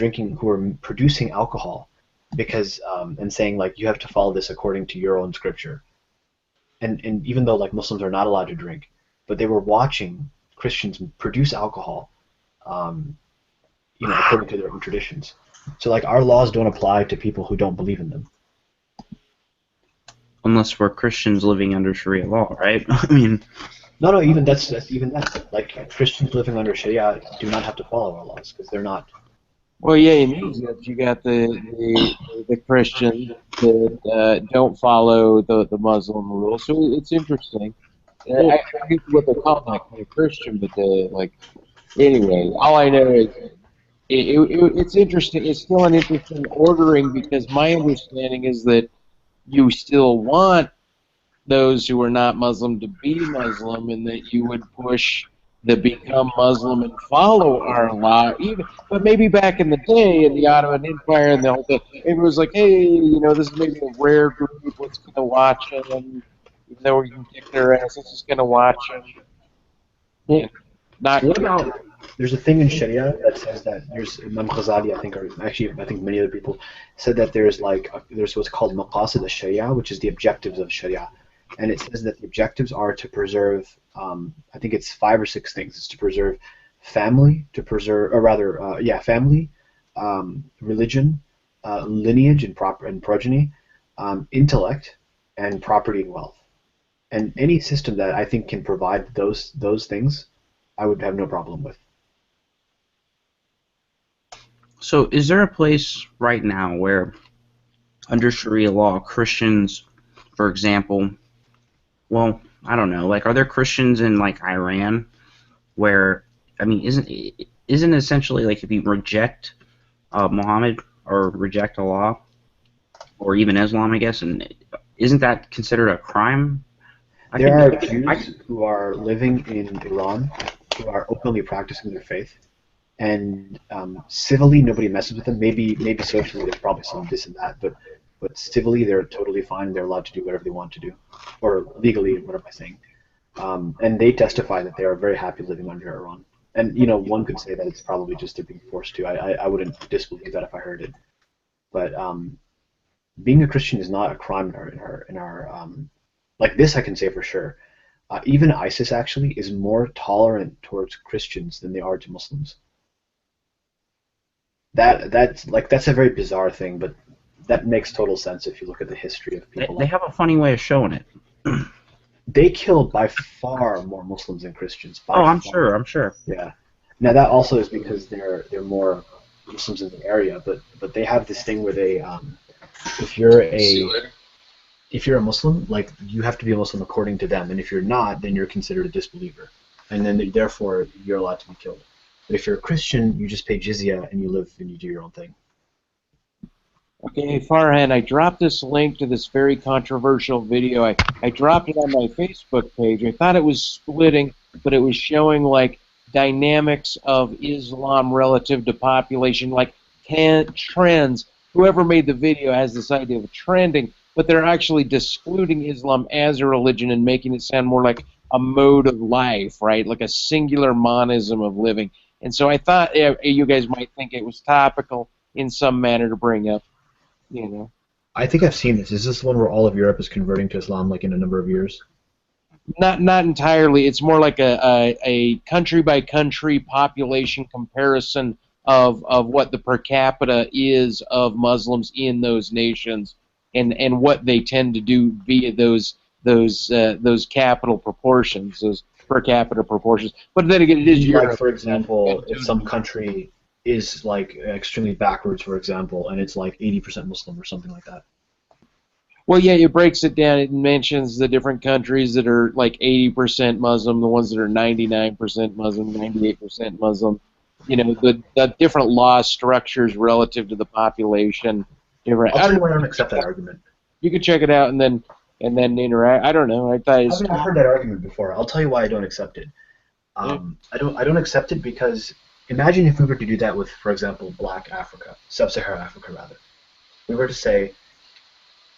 producing alcohol, because and saying, like, you have to follow this according to your own scripture. And even though, like, Muslims are not allowed to drink, but they were watching Christians produce alcohol, according to their own traditions. So, like, our laws don't apply to people who don't believe in them. Unless we're Christians living under Sharia law, right? I mean. No, even that's like, Christians living under Sharia do not have to follow our laws because they're not. Well, yeah, in Egypt you got the Christians that don't follow the Muslim rules, so it's interesting. I forget what they're called, like a Christian, but anyway, all I know is it's interesting. It's still an interesting ordering, because my understanding is that you still want those who are not Muslim to be Muslim, and that you would push the become Muslim and follow our law. But maybe back in the day, in the Ottoman Empire and the whole thing, it was like, hey, this is maybe a rare group. Let's going to watch them, even though we can kick their ass. Let's just going to watch them. Yeah. What about? There's a thing in Sharia that says that there's Imam Ghazali, I think, or actually I think many other people said that there's what's called maqasid al-Sharia, which is the objectives of Sharia. And it says that the objectives are to preserve, I think it's 5 or 6 things. It's to preserve family, family, religion, lineage and progeny, intellect, and property and wealth. And any system that I think can provide those things, I would have no problem with. So is there a place right now where, under Sharia law, Christians, for example, well, I don't know, like, are there Christians in, like, Iran where, I mean, isn't essentially, like, if you reject Muhammad or reject Allah, or even Islam, I guess, and isn't that considered a crime? There are Jews who are living in Iran who are openly practicing their faith, and civilly nobody messes with them. Maybe socially there's probably some this and that, but civilly they're totally fine. They're allowed to do whatever they want to do, or legally, what am I saying? And they testify that they are very happy living under Iran. And one could say that it's probably just they're being forced to. I wouldn't disbelieve that if I heard it. But being a Christian is not a crime in our like this I can say for sure. Even ISIS actually is more tolerant towards Christians than they are to Muslims. That's a very bizarre thing, but that makes total sense if you look at the history of people. They have a funny way of showing it. They kill by far more Muslims than Christians. I'm sure. Yeah. Now that also is because they're more Muslims in the area, but they have this thing where they if you're a Muslim, like you have to be a Muslim according to them, and if you're not, then you're considered a disbeliever, and then therefore you're allowed to be killed. But if you're a Christian, you just pay jizya and you live and you do your own thing. Okay, Farhan, I dropped this link to this very controversial video. I dropped it on my Facebook page. I thought it was splitting, but it was showing like dynamics of Islam relative to population, like trends. Whoever made the video has this idea of trending, but they're actually discluding Islam as a religion and making it sound more like a mode of life, right? Like a singular monism of living. And so I thought you guys might think it was topical in some manner to bring up. I think I've seen this. Is this one where all of Europe is converting to Islam like in a number of years? Not entirely. It's more like a country by country population comparison of what the per capita is of Muslims in those nations and what they tend to do via those capital proportions, those per capita proportions. But then again, it is Europe. Like, for example, if some country is like extremely backwards, for example, and it's like 80% Muslim or something like that. Well, yeah, it breaks it down. It mentions the different countries that are like 80% Muslim, the ones that are 99% Muslim, 98% Muslim. The different law structures relative to the population. I'll tell you why I don't accept that argument. You could check it out and then interact. I don't know. I've heard that argument before. I'll tell you why I don't accept it. I don't accept it because imagine if we were to do that with, for example, Black Africa, Sub-Saharan Africa rather. We were to say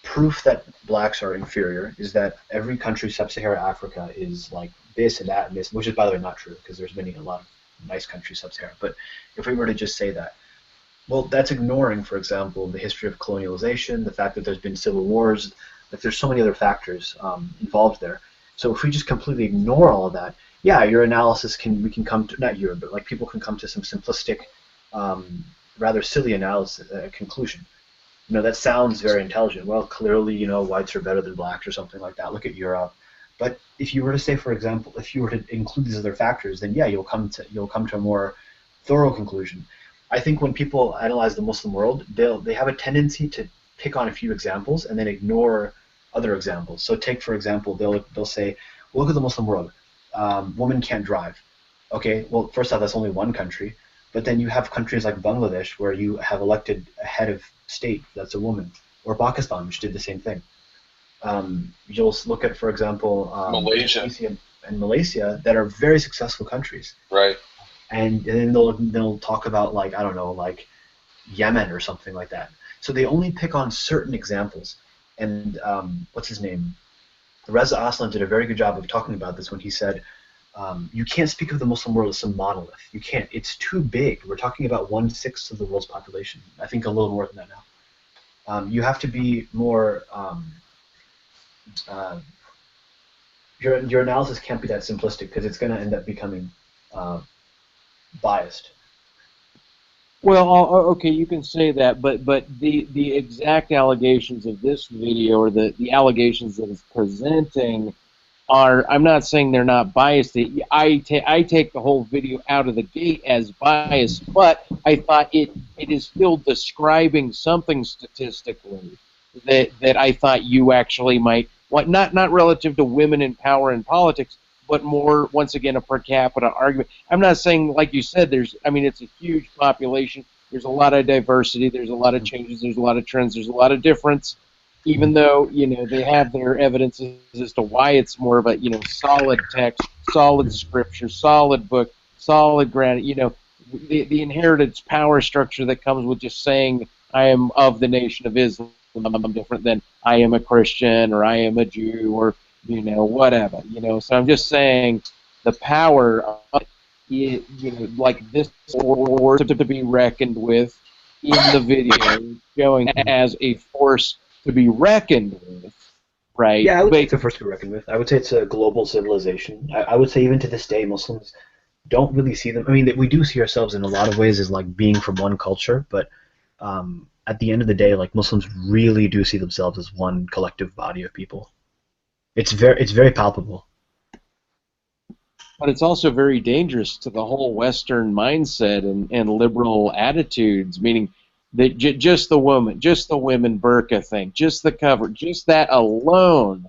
proof that blacks are inferior is that every country Sub-Saharan Africa is like this and that and this, which is by the way not true because there's a lot of nice countries Sub-Saharan. But if we were to just say that, well, that's ignoring, for example, the history of colonialization, the fact that there's been civil wars, that there's so many other factors involved there. So if we just completely ignore all of that, yeah, your analysis we can come to, not your, but like people can come to some simplistic, rather silly analysis conclusion. That sounds very intelligent. Well, clearly, whites are better than blacks or something like that. Look at Europe. But if you were to say, for example, if you were to include these other factors, then yeah, you'll come to a more thorough conclusion. I think when people analyze the Muslim world, they have a tendency to pick on a few examples and then ignore other examples. So take, for example, they'll say, well, look at the Muslim world. Women can't drive. Okay, well, first off, that's only one country. But then you have countries like Bangladesh where you have elected a head of state that's a woman, or Pakistan, which did the same thing. You'll look at, for example, Malaysia and Malaysia that are very successful countries. Right. And then they'll talk about like Yemen or something like that. So they only pick on certain examples. And what's his name? Reza Aslan did a very good job of talking about this when he said, you can't speak of the Muslim world as some monolith. You can't. It's too big. We're talking about 1/6 of the world's population. I think a little more than that now. You have to be more. Your analysis can't be that simplistic because it's going to end up becoming biased. Well, okay, you can say that, but the exact allegations of this video, or the allegations that it's presenting, I'm not saying they're not biased. I take the whole video out of the gate as biased, but I thought it is still describing something statistically that I thought you actually might want, not relative to women in power and politics, but more, once again, a per capita argument. I'm not saying, like you said, it's a huge population. There's a lot of diversity. There's a lot of changes. There's a lot of trends. There's a lot of difference. even though they have their evidences as to why it's more of a solid text, solid scripture, solid book, solid ground. The inheritance power structure that comes with just saying I am of the nation of Islam. I'm different than I am a Christian or I am a Jew or whatever. So I'm just saying the power of like this force to be reckoned with in the video, showing as a force to be reckoned with, right? Yeah, I would say it's a force to be reckoned with. I would say it's a global civilization. I would say even to this day, Muslims don't really see them. I mean, we do see ourselves in a lot of ways as like being from one culture, but at the end of the day, like Muslims really do see themselves as one collective body of people. It's very palpable. But it's also very dangerous to the whole Western mindset and liberal attitudes, meaning that just the women burqa thing, just the cover, just that alone,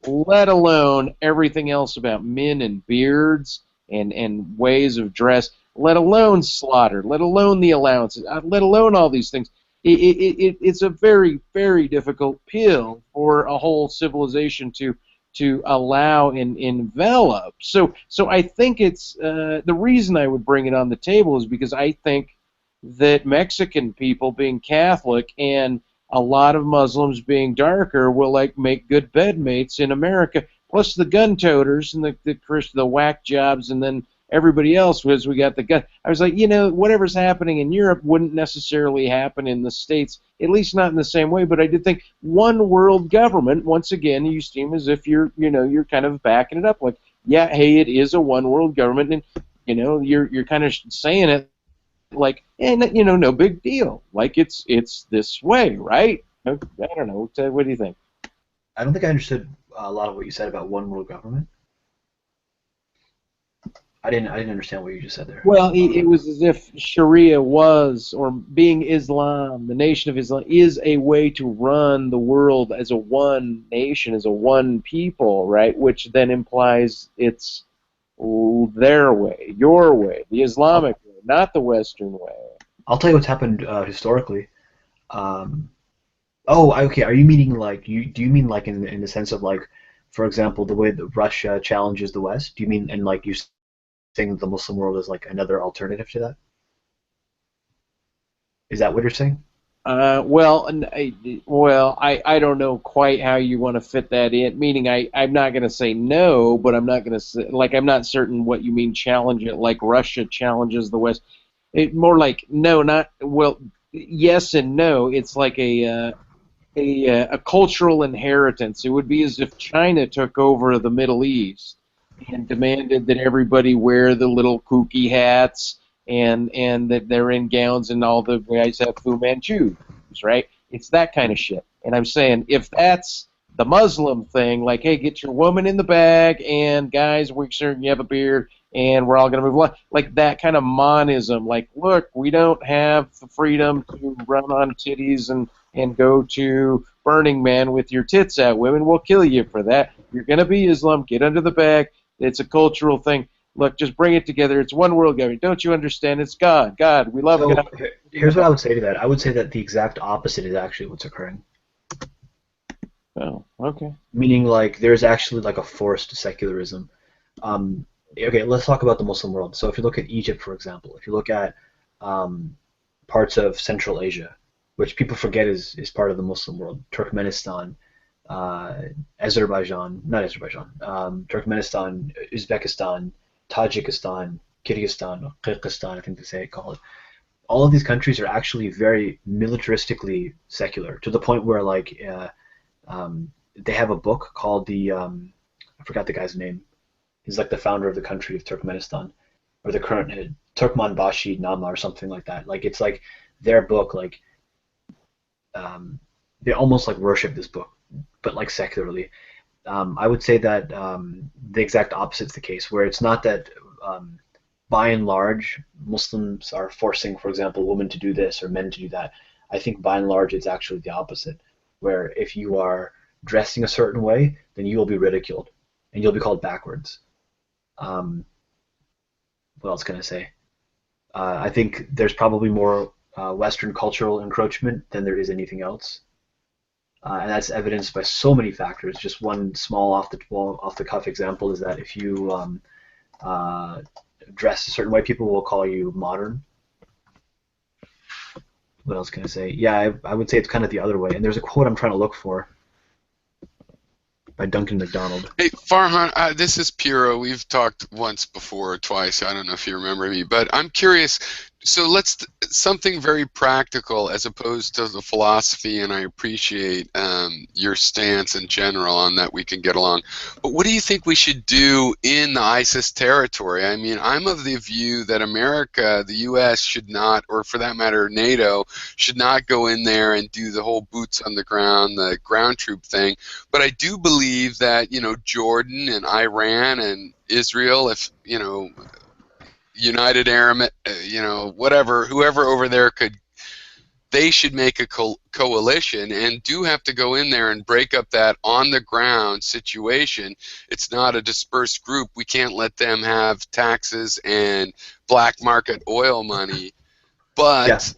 let alone everything else about men and beards and ways of dress, let alone slaughter, let alone the allowances, let alone all these things. It's a very, very difficult pill for a whole civilization to allow and envelop. So I think it's the reason I would bring it on the table is because I think that Mexican people being Catholic and a lot of Muslims being darker will make good bedmates in America. Plus the gun toters and the whack jobs and then everybody else was we got the gun. I was like, whatever's happening in Europe wouldn't necessarily happen in the States, at least not in the same way. But I did think one world government. Once again, you seem as if you're kind of backing it up, like, yeah, hey, it is a one world government, and you're kind of saying it like, no big deal, like it's this way, right? I don't know. What do you think? I don't think I understood a lot of what you said about one world government. I didn't understand what you just said there. Well, it was as if Sharia was, or being Islam, the nation of Islam, is a way to run the world as a one nation, as a one people, right? Which then implies it's their way, your way, the Islamic way, not the Western way. I'll tell you what's happened historically. Okay. Are you meaning like do you mean like in the sense of like, for example, the way that Russia challenges the West? Do you mean and like you saying the Muslim world is like another alternative to that? Is that what you're saying? Well, I don't know quite how you want to fit that in. Meaning, I'm not going to say no, but I'm not going to say I'm not certain what you mean. Challenge it like Russia challenges the West. More like no, not well. Yes and no. It's like a cultural inheritance. It would be as if China took over the Middle East and demanded that everybody wear the little kooky hats and that they're in gowns and all the guys have Fu Manchus, right? It's that kind of shit. And I'm saying if that's the Muslim thing, like, hey, get your woman in the bag and guys, we're certain you have a beard and we're all going to move on. Like that kind of monism, like, look, we don't have the freedom to run on titties and go to Burning Man with your tits out. Women will kill you for that. You're going to be Islam. Get under the bag. It's a cultural thing. Look, just bring it together. It's one world government. Don't you understand? It's God. God. We love God. Here's what I would say to that. I would say that the exact opposite is actually what's occurring. Oh, okay. Meaning, like, there's actually like a forced secularism. Okay, let's talk about the Muslim world. So if you look at Egypt, for example, if you look at parts of Central Asia, which people forget is part of the Muslim world, Turkmenistan, Turkmenistan, Uzbekistan, Tajikistan, Kyrgyzstan, I think they call it. All of these countries are actually very militaristically secular, to the point where like they have a book called the I forgot the guy's name. He's like the founder of the country of Turkmenistan, or the current head, Turkmenbashi Nama or something like that. Like it's like their book, like they almost like worship this book, but like secularly. I would say that the exact opposite is the case, where it's not that by and large Muslims are forcing, for example, women to do this or men to do that. I think by and large it's actually the opposite, where if you are dressing a certain way, then you will be ridiculed and you'll be called backwards. What else can I say? I think there's probably more Western cultural encroachment than there is anything else. and that's evidenced by so many factors. Just one small off the cuff example is that if you dress a certain way, people will call you modern. What else can I say? Yeah, I would say it's kind of the other way. And there's a quote I'm trying to look for by Duncan MacDonald. Hey, Farhan, this is Piro. We've talked once before or twice. I don't know if you remember me, but I'm curious. So something very practical as opposed to the philosophy, and I appreciate your stance in general on that. We can get along. But what do you think we should do in the ISIS territory? I mean, I'm of the view that America, the U.S., should not, or for that matter, NATO, should not go in there and do the whole boots on the ground, the ground troop thing. But I do believe that, Jordan and Iran and Israel, if, United Arab, whoever over there they should make a coalition and do have to go in there and break up that on-the-ground situation. It's not a dispersed group. We can't let them have taxes and black market oil money. But,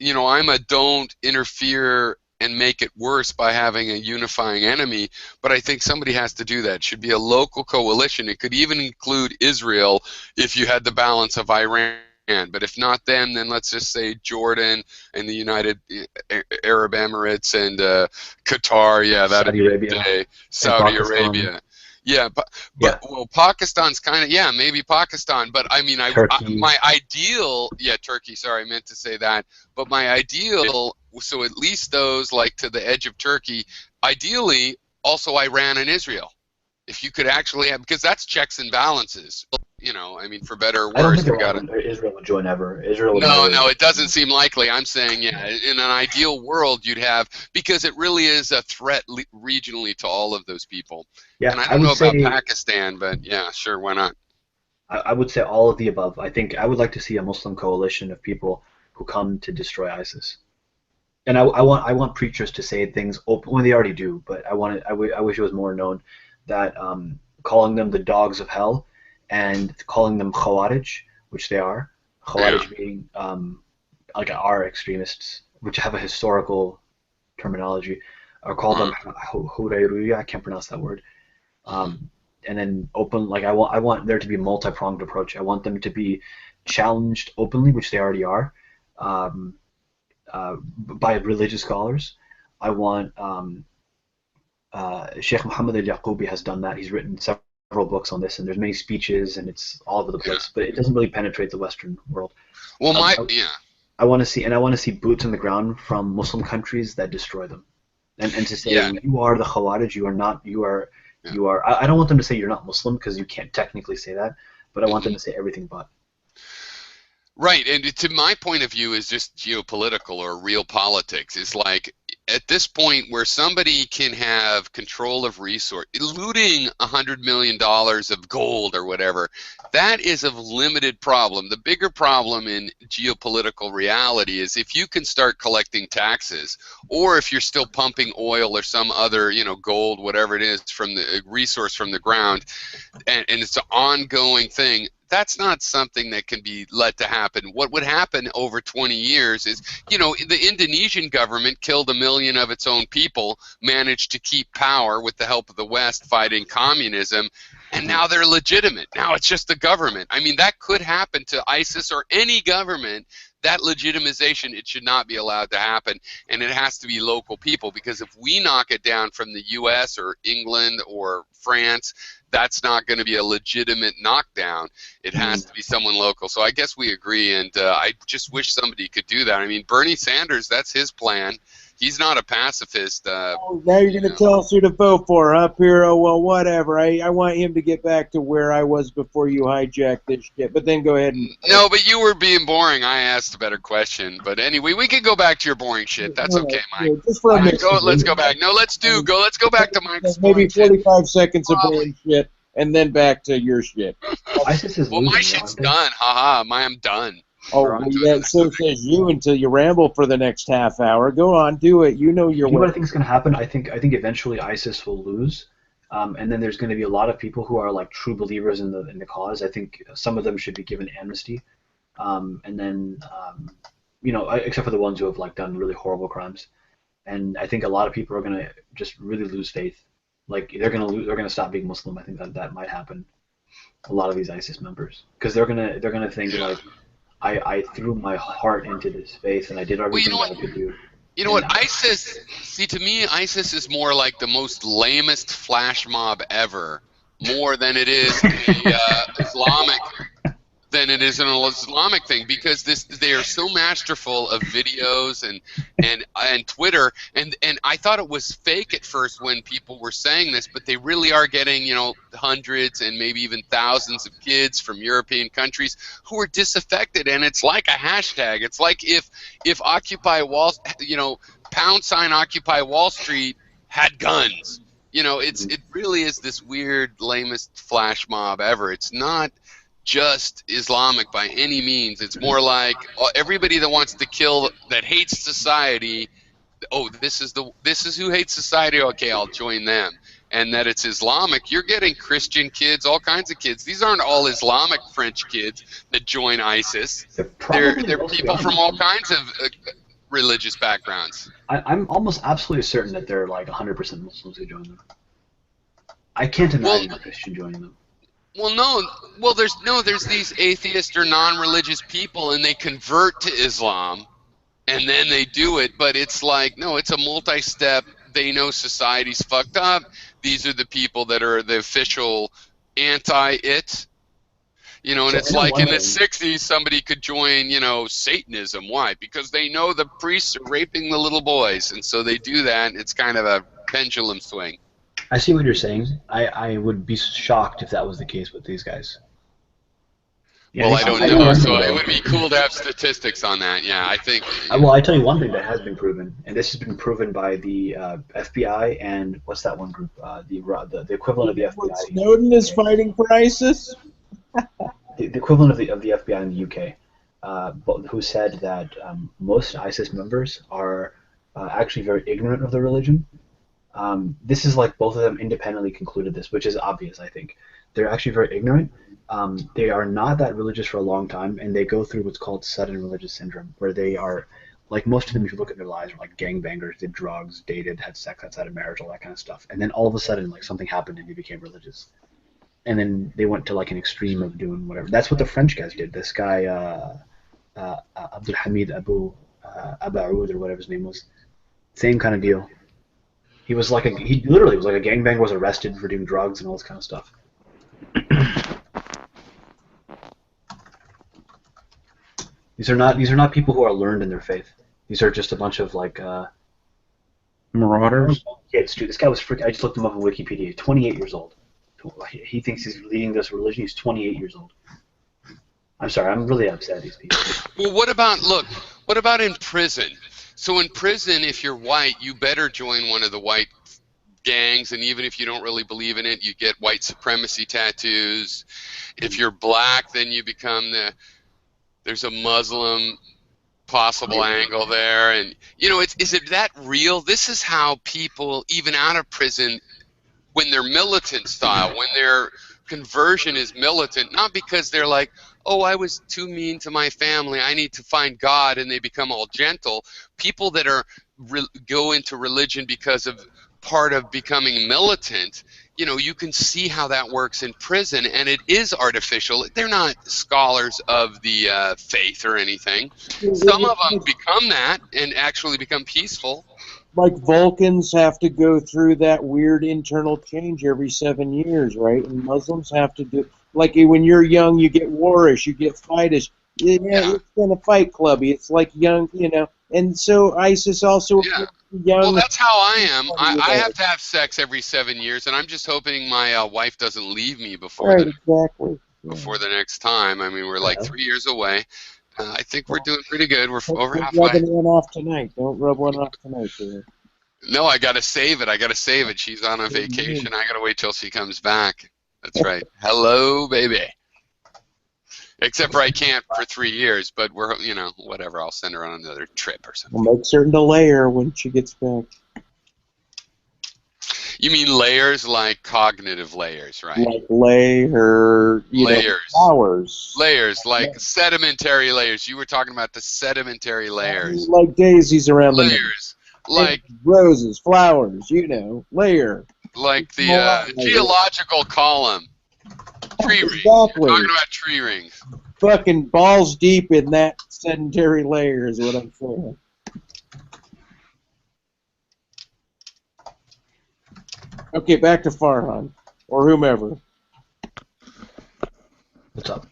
I'm a don't interfere and make it worse by having a unifying enemy, but I think somebody has to do that. It should be a local coalition. It could even include Israel if you had the balance of Iran. But if not them, then let's just say Jordan and the United Arab Emirates and Qatar. Yeah, that'd be a day. Saudi Arabia. Yeah, but well, Pakistan's kind of, maybe Pakistan. But I mean, my ideal, Turkey. Sorry, I meant to say that. But my ideal, so at least those like to the edge of Turkey. Ideally, also Iran and Israel. If you could actually have, because that's checks and balances. I mean, for better or worse, you got it. Israel would join ever. Israel would No, it doesn't seem likely. I'm saying, in an ideal world, you'd have, because it really is a threat regionally to all of those people. Yeah, and I don't know about Pakistan, but yeah, sure, why not? I would say all of the above. I think I would like to see a Muslim coalition of people who come to destroy ISIS. And I want preachers to say things openly. They already do, but I wish it was more known that calling them the dogs of hell and calling them Khawarij, which they are. Khawarij being are extremists, which have a historical terminology, or call them Hurayruya. I can't pronounce that word. And then open, I want there to be a multi-pronged approach. I want them to be challenged openly, which they already are, by religious scholars. I want Sheikh Muhammad al-Yaqubi has done that. He's written several books on this, and there's many speeches, and it's all over the place. But it doesn't really penetrate the Western world. Well, I want to see boots on the ground from Muslim countries that destroy them, and to say you are the Khawarij, you are not, you are. I don't want them to say you're not Muslim, because you can't technically say that, but I want them to say everything but. Right, and to my point of view is just geopolitical or real politics. It's like at this point where somebody can have control of resource, looting $100 million of gold or whatever, that is a limited problem. The bigger problem in geopolitical reality is if you can start collecting taxes, or if you're still pumping oil or some other, gold, whatever it is, from the resource from the ground, and it's an ongoing thing. That's not something that can be let to happen. What would happen over 20 years is, the Indonesian government killed 1 million of its own people, managed to keep power with the help of the West fighting communism, and now they're legitimate. Now it's just the government. I mean, that could happen to ISIS or any government. That legitimization, it should not be allowed to happen, and it has to be local people, because if we knock it down from the U.S. or England or France, that's not going to be a legitimate knockdown. It has to be someone local. So I guess we agree, and I just wish somebody could do that. I mean, Bernie Sanders, that's his plan. He's not a pacifist. Now you're going to tell us who to vote for, huh, Piro? Well, whatever. I want him to get back to where I was before you hijacked this shit. But then go ahead and... No, but you were being boring. I asked a better question. But anyway, we can go back to your boring shit. That's okay, Mike. Just for a minute. Let's go back. No, let's go back to Mike's maybe 45 seconds of boring shit, and then back to your shit. Well, my shit's done. Haha, I'm done. Oh, well, yeah, so says you until you ramble for the next half hour. Go on, do it. You know your way. What I think is going to happen, I think eventually ISIS will lose, and then there's going to be a lot of people who are like true believers in the cause. I think some of them should be given amnesty, and then except for the ones who have done really horrible crimes. and I think a lot of people are gonna just really lose faith. Like they're gonna stop being Muslim. I think that might happen. A lot of these ISIS members, because they're gonna think like, I threw my heart into this faith and I did everything that I could do. You know what, ISIS, see, to me, ISIS is more like the most lamest flash mob ever, more than it is Islamic, than it is an Islamic thing, because they are so masterful of videos and Twitter, and I thought it was fake at first when people were saying this, but they really are getting, you know, hundreds and maybe even thousands of kids from European countries who are disaffected, and it's like a hashtag. It's like if Occupy Wall, you know, # Occupy Wall Street had guns. You know, it really is this weird, lamest flash mob ever. It's not just Islamic by any means. It's more like everybody that wants to kill, that hates society. Oh, this is who hates society. Okay, I'll join them. And that it's Islamic. You're getting Christian kids, all kinds of kids. These aren't all Islamic French kids that join ISIS. They're people from all kinds of religious backgrounds. I'm almost absolutely certain that they're like 100% Muslims who join them. I can't imagine a Christian joining them. Well, no. There's these atheist or non-religious people, and they convert to Islam, and then they do it. But it's like, no, it's a multi-step. They know society's fucked up. These are the people that are the official anti-it. You know, and it's like in the 60s, somebody could join, you know, Satanism. Why? Because they know the priests are raping the little boys, and so they do that, and it's kind of a pendulum swing. I see what you're saying. I would be shocked if that was the case with these guys. Yeah, well, I don't know, so it would be cool to have statistics on that. Yeah, I think. Well, I tell you one thing that has been proven, and this has been proven by the FBI and what's that one group? The equivalent of the FBI. Snowden is fighting for ISIS. The equivalent of the FBI in the UK, who said that most ISIS members are actually very ignorant of the religion. This is like both of them independently concluded this, which is obvious, I think. They're actually very ignorant. They are not that religious for a long time, and they go through what's called sudden religious syndrome, where they are, like most of them, if you look at their lives, are like gangbangers, did drugs, dated, had sex outside of marriage, all that kind of stuff. And then all of a sudden, like something happened and they became religious. And then they went to like an extreme of doing whatever. That's what the French guys did. This guy, Abdul Hamid Abu Aoud, or whatever his name was, same kind of deal. He literally was like a gangbanger, was arrested for doing drugs and all this kind of stuff. These are not people who are learned in their faith. These are just a bunch of like marauders. Kids, dude. This guy was freaking. I just looked him up on Wikipedia. 28 years old. He thinks he's leading this religion. He's 28 years old. I'm sorry. I'm really upset at these people. Well, what about in prison? So in prison, if you're white, you better join one of the white gangs, and even if you don't really believe in it, you get white supremacy tattoos. If you're black, then you become there's a Muslim possible angle there, and you know, is it that real? This is how people, even out of prison, when they're militant style, when their conversion is militant, not because they're like, oh, I was too mean to my family, I need to find God, and they become all gentle. People that are go into religion because of part of becoming militant, you know, you can see how that works in prison, and it is artificial. They're not scholars of the faith or anything. Some of them become that and actually become peaceful. Like Vulcans have to go through that weird internal change every 7 years, right? And Muslims have to do, like when you're young, you get warish, you get fightish. Yeah, it's in a fight clubby. It's like young, you know. And so ISIS also young. Well, that's how I am. I have to have sex every 7 years, and I'm just hoping my wife doesn't leave me before before the next time. I mean, we're like 3 years away. I think we're doing pretty good. We're over halfway. Rubbing one off tonight. Don't rub one off tonight, dear. No, I gotta save it. She's on a vacation. I gotta wait till she comes back. That's right. Hello, baby. Except for I can't for 3 years, but we're, you know, whatever. I'll send her on another trip or something. We'll make certain to layer when she gets back. You mean layers like cognitive layers, right? Like layers. Layers, like sedimentary layers. You were talking about the sedimentary layers. Like daisies around the layers. Like roses, flowers, layer. like the geological column. Tree rings. Exactly. Talking about tree rings. Fucking balls deep in that sedentary layer is what I'm saying. Okay, back to Farhan, or whomever. What's up?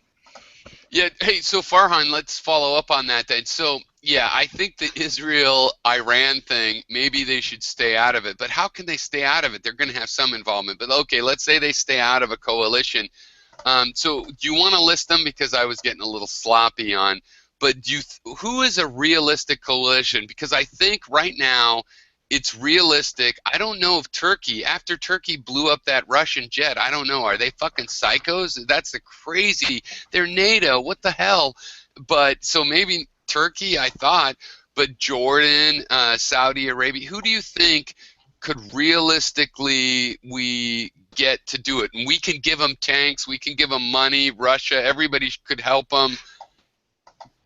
Yeah, hey, so Farhan, let's follow up on that then. So, yeah, I think the Israel-Iran thing, maybe they should stay out of it. But how can they stay out of it? They're going to have some involvement. But, okay, let's say they stay out of a coalition. So do you want to list them? Because I was getting a little sloppy on. But who is a realistic coalition? Because I think right now it's realistic. I don't know if Turkey, after Turkey blew up that Russian jet, I don't know. Are they fucking psychos? That's the crazy. They're NATO. What the hell? But so maybe Turkey, I thought. But Jordan, Saudi Arabia, who do you think could realistically we get to do it? And we can give them tanks. We can give them money. Russia, everybody could help them.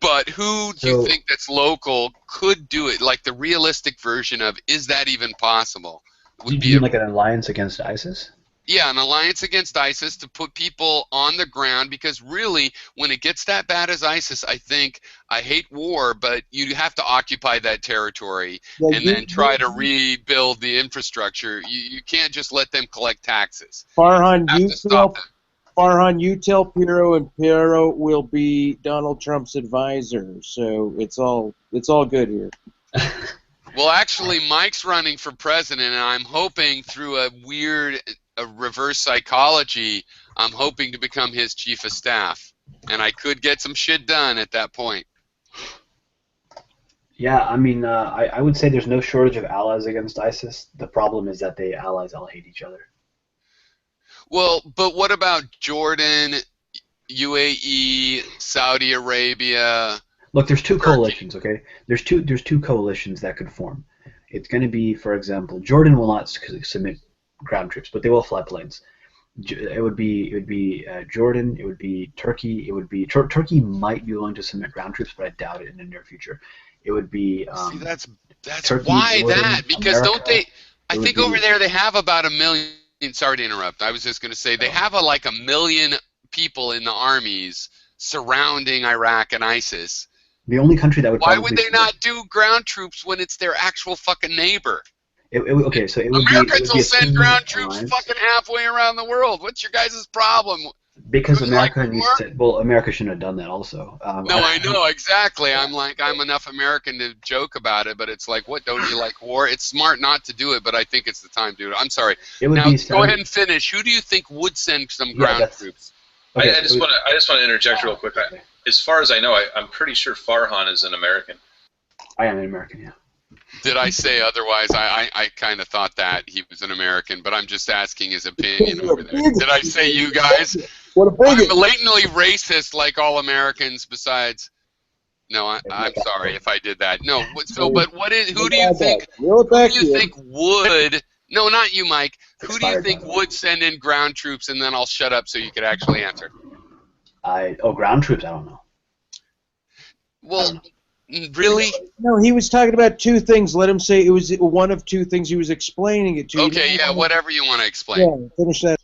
But who do you think that's local could do it? Like the realistic version of, is that even possible? Do you mean like an alliance against ISIS? Yeah, an alliance against ISIS to put people on the ground, because really, when it gets that bad as ISIS, I think, I hate war, but you have to occupy that territory and then try to rebuild the infrastructure. You can't just let them collect taxes. Farhan, you tell Pirro, and Pirro will be Donald Trump's advisor. So it's all good here. Well, actually, Mike's running for president, and I'm hoping through a reverse psychology, I'm hoping to become his chief of staff. And I could get some shit done at that point. Yeah, I mean, I would say there's no shortage of allies against ISIS. The problem is that the allies all hate each other. Well, but what about Jordan, UAE, Saudi Arabia? Look, there's two coalitions, okay? There's two coalitions that could form. It's going to be, for example, Jordan will not submit ground troops, but they will fly planes. It would be Jordan. It would be Turkey. It would be Turkey might be willing to submit ground troops, but I doubt it in the near future. It would be. See, that's Turkey, why Jordan, that, because America, don't they? I think over there they have about 1 million. Sorry to interrupt. I was just going to say they have like 1 million people in the armies surrounding Iraq and ISIS. The only country that would. Why would they not do ground troops when it's their actual fucking neighbor? Okay, so it would Americans be will send ground troops fucking halfway around the world. What's your guys' problem? Because America needs to. Well, America shouldn't have done that. Also. No, I know exactly. I'm enough American to joke about it, but it's like, what? Don't you like war? It's smart not to do it, but I think it's the time to do it. I'm sorry. Now go ahead and finish. Who do you think would send some ground troops? Okay, I just want to interject real quick. As far as I know, I'm pretty sure Farhan is an American. I am an American, yeah. Did I say otherwise? I kind of thought that he was an American, but I'm just asking his opinion over there. Did I say you guys? I'm blatantly racist like all Americans besides... No, I'm sorry if I did that. No, so, but who do you think would... No, not you, Mike. Who do you think would send in ground troops, and then I'll shut up so you could actually answer? Ground troops? I don't know. Well... Really? No, he was talking about two things. Let him say it was one of two things. He was explaining it to you. Okay, yeah, whatever you want to explain. Yeah, finish that.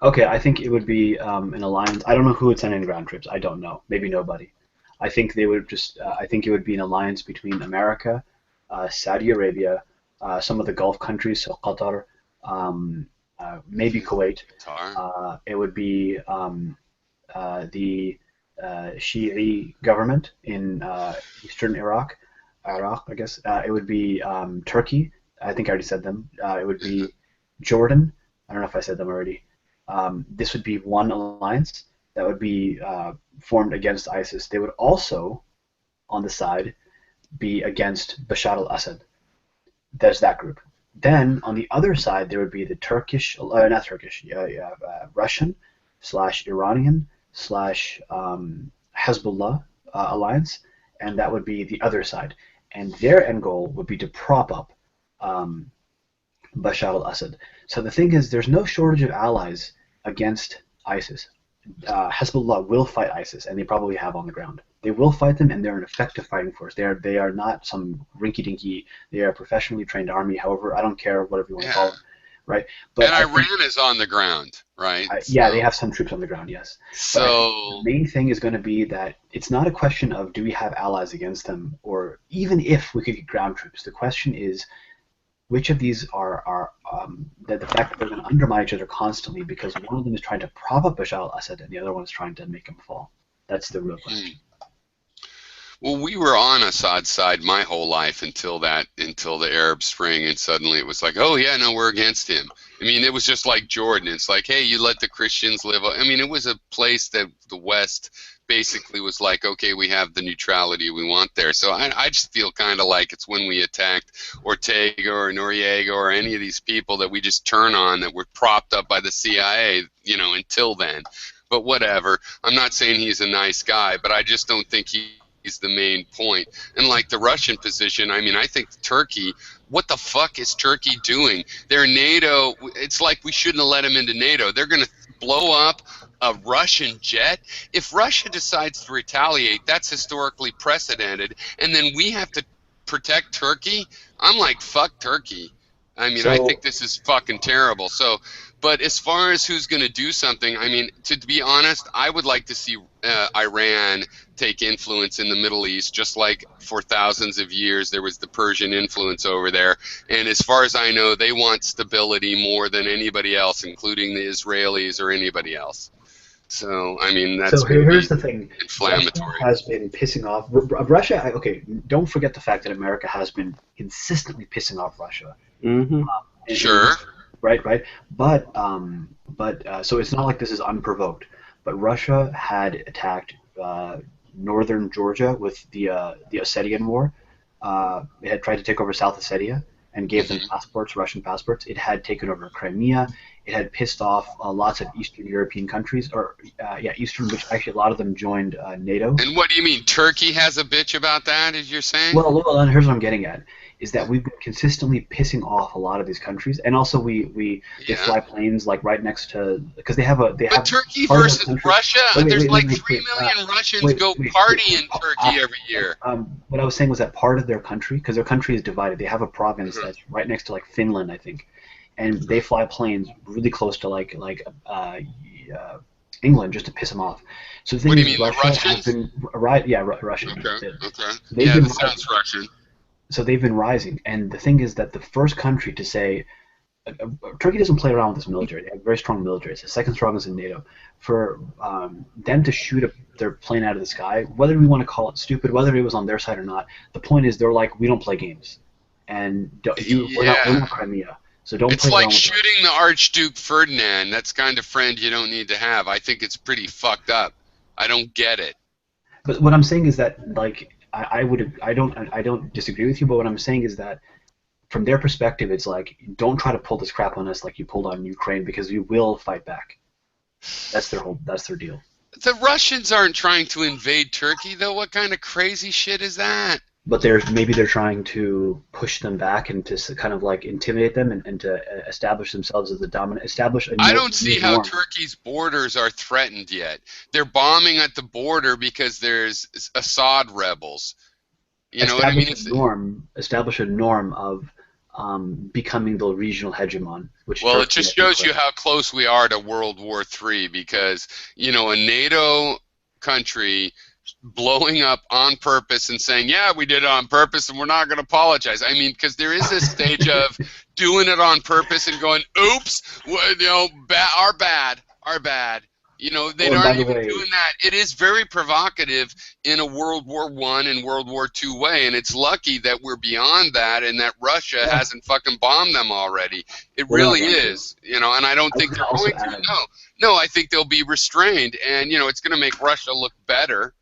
Okay, I think it would be an alliance. I don't know who would send in ground troops. I don't know. Maybe nobody. I think they would just. I think it would be an alliance between America, Saudi Arabia, some of the Gulf countries, so Qatar, maybe Kuwait. It would be the Shi'i government in eastern Iraq, I guess. It would be Turkey. I think I already said them. It would be Jordan. I don't know if I said them already. This would be one alliance that would be formed against ISIS. They would also, on the side, be against Bashar al-Assad. There's that group. Then, on the other side, there would be the Russian/Iranian Hezbollah alliance, and that would be the other side. And their end goal would be to prop up Bashar al-Assad. So the thing is, there's no shortage of allies against ISIS. Hezbollah will fight ISIS, and they probably have on the ground. They will fight them, and they're an effective fighting force. They are not some rinky-dinky. They are a professionally trained army. However, I don't care whatever you want to call them, right? But and Iran is on the ground, right? Yeah, they have some troops on the ground, yes. But I think the main thing is going to be that it's not a question of do we have allies against them, or even if we could get ground troops. The question is which of these are the fact that they're going to undermine each other constantly because one of them is trying to prop up Bashar al-Assad and the other one is trying to make him fall. That's the real question. Well, we were on Assad's side my whole life until the Arab Spring, and suddenly it was like, oh yeah, no, we're against him. I mean, it was just like Jordan. It's like, hey, you let the Christians live. I mean, it was a place that the West basically was like, okay, we have the neutrality we want there. So I just feel kind of like it's when we attacked Ortega or Noriega or any of these people that we just turn on, that we're propped up by the CIA, you know, until then. But whatever. I'm not saying he's a nice guy, but I just don't think he's the main point. And like the Russian position, I mean, I think Turkey, what the fuck is Turkey doing? They're NATO. It's like we shouldn't have let them into NATO. They're going to blow up a Russian jet. If Russia decides to retaliate, that's historically precedented, and then we have to protect Turkey. I'm like, fuck Turkey. I mean, I think this is fucking terrible. So, but as far as who's going to do something, I mean, to be honest, I would like to see Iran take influence in the Middle East, just like for thousands of years there was the Persian influence over there. And as far as I know, they want stability more than anybody else, including the Israelis or anybody else. So, I mean, that's here's the thing. Inflammatory. Russia has been pissing off Russia. Okay, don't forget the fact that America has been consistently pissing off Russia. Mm-hmm. Sure. Right. But so it's not like this is unprovoked. But Russia had attacked northern Georgia with the Ossetian War. It had tried to take over South Ossetia and gave them passports, Russian passports. It had taken over Crimea. It had pissed off lots of Eastern European countries, Eastern, which actually a lot of them joined NATO. And what do you mean? Turkey has a bitch about that, as you're saying? Well, and here's what I'm getting at, is that we've been consistently pissing off a lot of these countries, and also they fly planes like right next to, because they have. But Turkey versus Russia, there's like 3 million Russians go party in Turkey every year. What I was saying was that part of their country, because their country is divided, they have a province that's right next to like Finland, I think. And they fly planes really close to like England just to piss them off. So the thing is, Russia has been Russian. Okay. That sounds Russian. So they've been rising, and the thing is that the first country to say Turkey doesn't play around with its military. They have a very strong military. It's the second strongest in NATO. For them to shoot their plane out of the sky, whether we want to call it stupid, whether it was on their side or not, the point is they're like, we don't play games, and we're not Crimea. So don't. It's like shooting the Archduke Ferdinand. That's the kind of friend you don't need to have. I think it's pretty fucked up. I don't get it. But what I'm saying is that, like, I don't disagree with you. But what I'm saying is that, from their perspective, it's like, don't try to pull this crap on us like you pulled on Ukraine, because we will fight back. That's their deal. The Russians aren't trying to invade Turkey, though. What kind of crazy shit is that? But maybe they're trying to push them back and to kind of like intimidate them and to establish themselves as the dominant. I don't see how Turkey's borders are threatened yet. They're bombing at the border because there's Assad rebels. You know what I mean? Establish a norm of becoming the regional hegemon. It just shows you how close we are to World War III, because a NATO country blowing up on purpose and saying, yeah, we did it on purpose and we're not going to apologize. I mean, because there is this stage of doing it on purpose and going, oops, our bad. They aren't even doing that. It is very provocative in a World War I and World War II way, and it's lucky that we're beyond that and that Russia hasn't fucking bombed them already. It really is, and I don't think they're going to. No, I think they'll be restrained, and, it's going to make Russia look better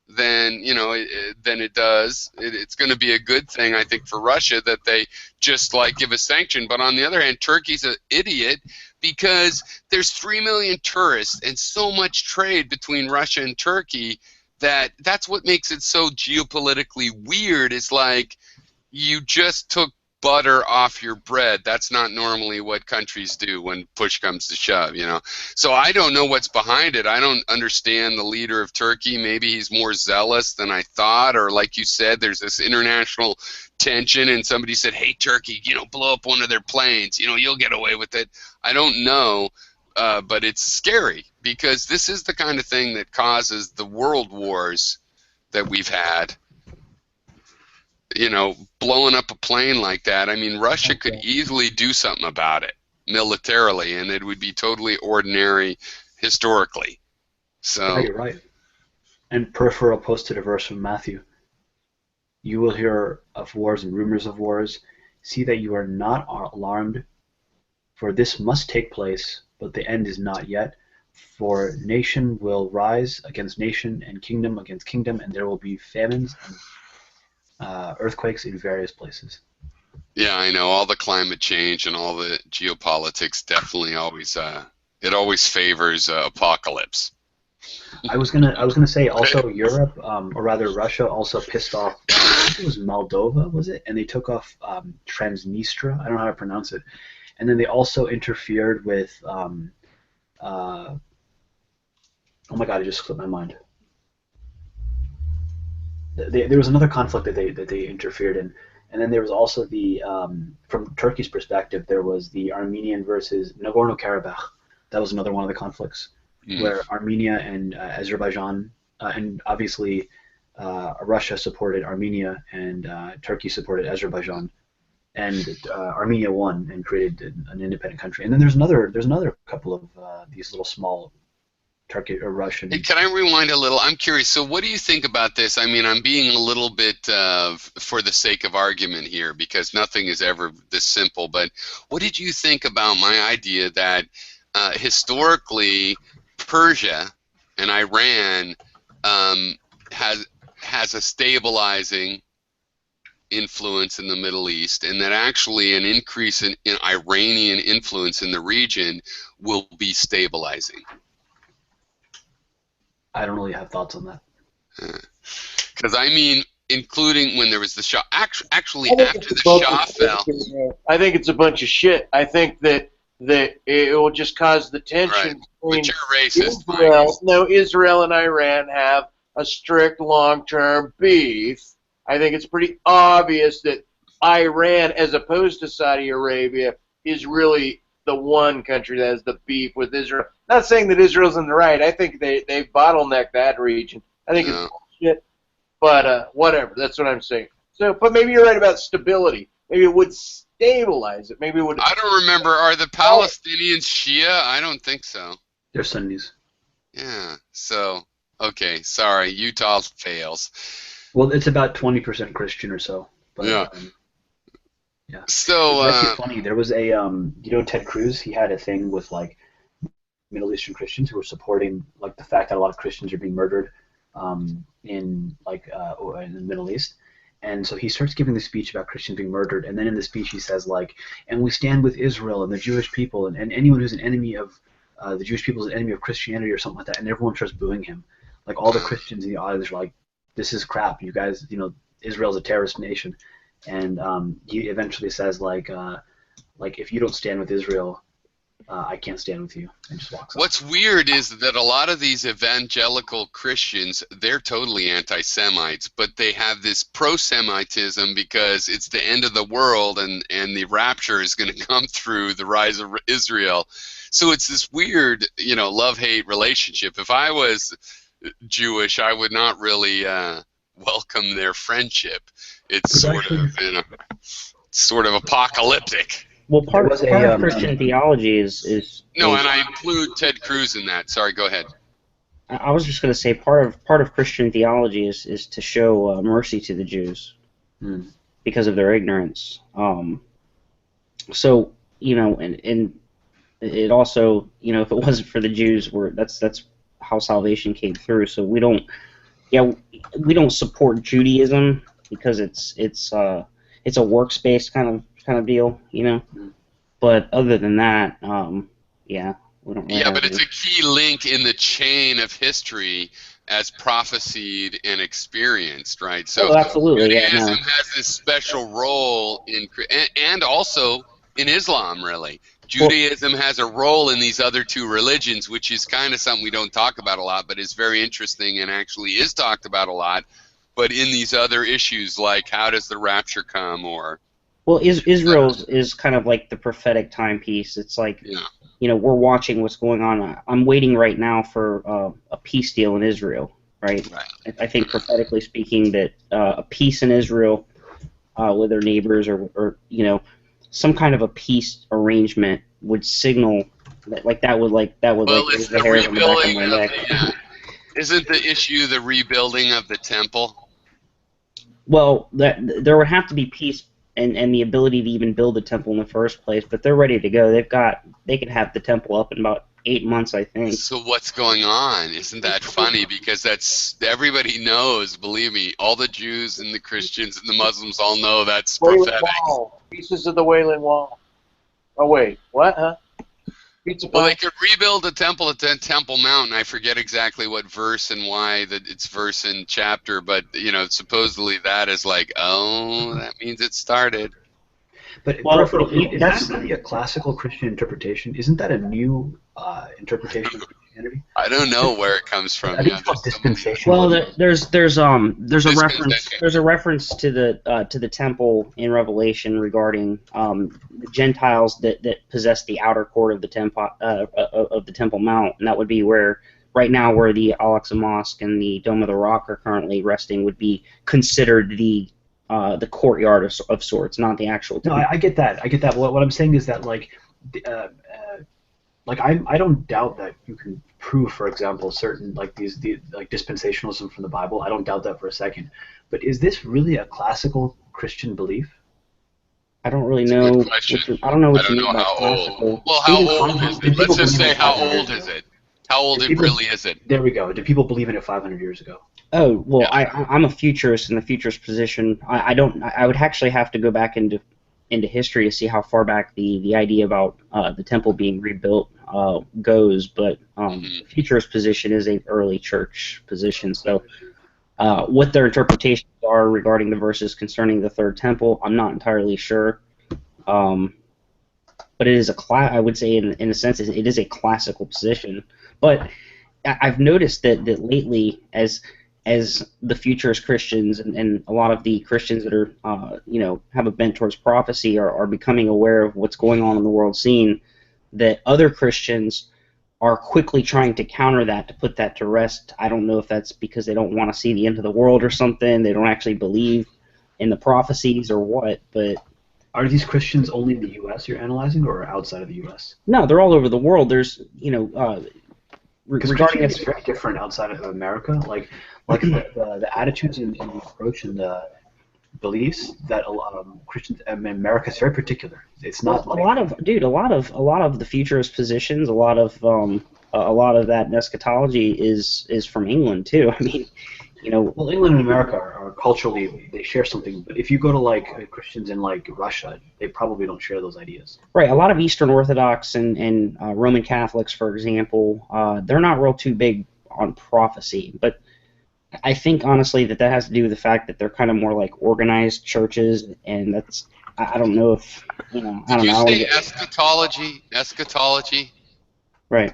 than it does. It's going to be a good thing, I think, for Russia that they just give a sanction. But on the other hand, Turkey's an idiot, because there's 3 million tourists and so much trade between Russia and Turkey that's what makes it so geopolitically weird. It's like you just took butter off your bread. That's not normally what countries do when push comes to shove, you know. So I don't know what's behind it. I don't understand the leader of Turkey. Maybe he's more zealous than I thought, or like you said, there's this international tension and somebody said, hey, Turkey, you know, blow up one of their planes, you know, you'll get away with it. I don't know, but it's scary because this is the kind of thing that causes the world wars that we've had. You know, blowing up a plane like that. I mean, Russia could easily do something about it militarily, and it would be totally ordinary historically. So yeah, you're right. And peripheral posted a verse from Matthew. You will hear of wars and rumors of wars. See that you are not alarmed, for this must take place, but the end is not yet. For nation will rise against nation, and kingdom against kingdom, and there will be famines and earthquakes in various places. Yeah, I know. All the climate change and all the geopolitics definitely always it always favors apocalypse. I was gonna say also Europe, or rather Russia, also pissed off. I think it was Moldova, was it? And they took off Transnistria. I don't know how to pronounce it. And then they also interfered with. Oh my God! It just slipped my mind. There was another conflict that they interfered in, and then there was also the from Turkey's perspective, there was the Armenian versus Nagorno-Karabakh. That was another one of the conflicts where Armenia and Azerbaijan, and obviously Russia supported Armenia and Turkey supported Azerbaijan, and Armenia won and created an independent country. And then there's another couple of these little small Turkish or Russian. Hey, can I rewind a little? I'm curious. So what do you think about this? I mean, I'm being a little bit for the sake of argument here because nothing is ever this simple. But what did you think about my idea that historically Persia and Iran has a stabilizing influence in the Middle East, and that actually an increase in Iranian influence in the region will be stabilizing? I don't really have thoughts on that. Because I mean, including when there was the Shah. Actually, after the Shah fell, I think it's a bunch of shit. I think that it will just cause the tension between but you're racist, Israel. No, Israel and Iran have a strict long-term beef. I think it's pretty obvious that Iran, as opposed to Saudi Arabia, is really the one country that has the beef with Israel. Not saying that Israel's in the right. I think they've bottlenecked that region. I think it's bullshit. But whatever. That's what I'm saying. So, but maybe you're right about stability. Maybe it would stabilize it. Maybe it would. I don't remember. Are the Palestinians Shia? I don't think so. They're Sunnis. Yeah. So, okay. Sorry. Utah fails. Well, it's about 20% Christian or so. But, yeah. Yeah. So it's actually funny. There was a you know, Ted Cruz. He had a thing with like Middle Eastern Christians who were supporting like the fact that a lot of Christians are being murdered in the Middle East. And so he starts giving the speech about Christians being murdered, and then in the speech he says like, and we stand with Israel and the Jewish people, and anyone who's an enemy of the Jewish people is an enemy of Christianity or something like that, and everyone starts booing him. Like all the Christians in the audience are like, this is crap. You guys, you know, Israel's a terrorist nation. And he eventually says like if you don't stand with Israel, I can't stand with you, and just walks off. What's weird is that a lot of these evangelical Christians, they're totally anti-Semites, but they have this pro-Semitism because it's the end of the world and the rapture is going to come through the rise of Israel. So it's this weird, you know, love-hate relationship. If I was Jewish, I would not really welcome their friendship. It's sort of, you know, sort of apocalyptic. Well, part of Christian theology is no, and I include Ted Cruz in that. Sorry, go ahead. I was just going to say part of Christian theology is to show mercy to the Jews because of their ignorance. So you know, and it also, you know, if it wasn't for the Jews, that's how salvation came through. So we don't support Judaism because it's a works-based kind of deal, you know. But other than that, we don't. Really but it's a key link in the chain of history as prophesied and experienced, right? So absolutely, yeah, no. Judaism has this special role in, and also in Islam, really. Judaism has a role in these other two religions, which is kind of something we don't talk about a lot, but is very interesting and actually is talked about a lot. But in these other issues, like how does the rapture come, or well, Israel is kind of like the prophetic timepiece. It's like, you know, we're watching what's going on. I'm waiting right now for a peace deal in Israel, right? I think prophetically speaking that a peace in Israel with their neighbors, or you know, some kind of a peace arrangement would signal that, raise the hairs on the back of my neck. Isn't the issue the rebuilding of the temple? Well, there would have to be peace and the ability to even build the temple in the first place, but they're ready to go. They can have the temple up in about 8 months, I think. So what's going on? Isn't that funny? Because that's, everybody knows, believe me, all the Jews and the Christians and the Muslims all know that's prophetic. Wall. Pieces of the Wailing Wall. Oh wait, what? Huh? Well, they could rebuild a temple at Temple Mount. I forget exactly what verse and why it's verse and chapter, but you know, supposedly that is like, oh, that means it started. But is that really a classical Christian interpretation? Isn't that a new interpretation of Christianity? I don't know where it comes from. I think it's called dispensationalism. Well, there's a reference to the temple in Revelation regarding the Gentiles that possess the outer court of the Temple Mount, and that would be where right now where the Al-Aqsa Mosque and the Dome of the Rock are currently resting would be considered the courtyard of sorts, not the actual temple. No, I get that. What I'm saying is that I don't doubt that you can prove, for example, certain like dispensationalism from the Bible. I don't doubt that for a second. But is this really a classical Christian belief? I don't really know. I don't know what you mean by how classical. old. Well, how old is it? Let's just say how old is it? How old really is it? There we go. Did people believe in it 500 years ago? Oh well, I'm a futurist in the futurist position. I would actually have to go back into history to see how far back the idea about the temple being rebuilt goes. But the futurist position is an early church position. So what their interpretations are regarding the verses concerning the third temple, I'm not entirely sure. But it is I would say in a sense it is a classical position. But I've noticed that lately, as the futurist Christians and a lot of the Christians that are have a bent towards prophecy are becoming aware of what's going on in the world scene, that other Christians are quickly trying to counter that, to put that to rest. I don't know if that's because they don't want to see the end of the world or something. They don't actually believe in the prophecies or what, but... Are these Christians only in the U.S. you're analyzing, or outside of the U.S.? No, they're all over the world. There's, because Christianity is very different outside of America. Like the attitudes and the approach and the beliefs that Christians in America is very particular. It's not a lot of the futurist positions. A lot of that eschatology is from England too. I mean, Well, England and America are culturally, they share something. But if you go to Christians in Russia, they probably don't share those ideas. Right. A lot of Eastern Orthodox and Roman Catholics, for example, they're not real too big on prophecy. But I think honestly that has to do with the fact that they're kind of more like organized churches, and that's I don't know if I don't know. Did you say eschatology? Eschatology. Right.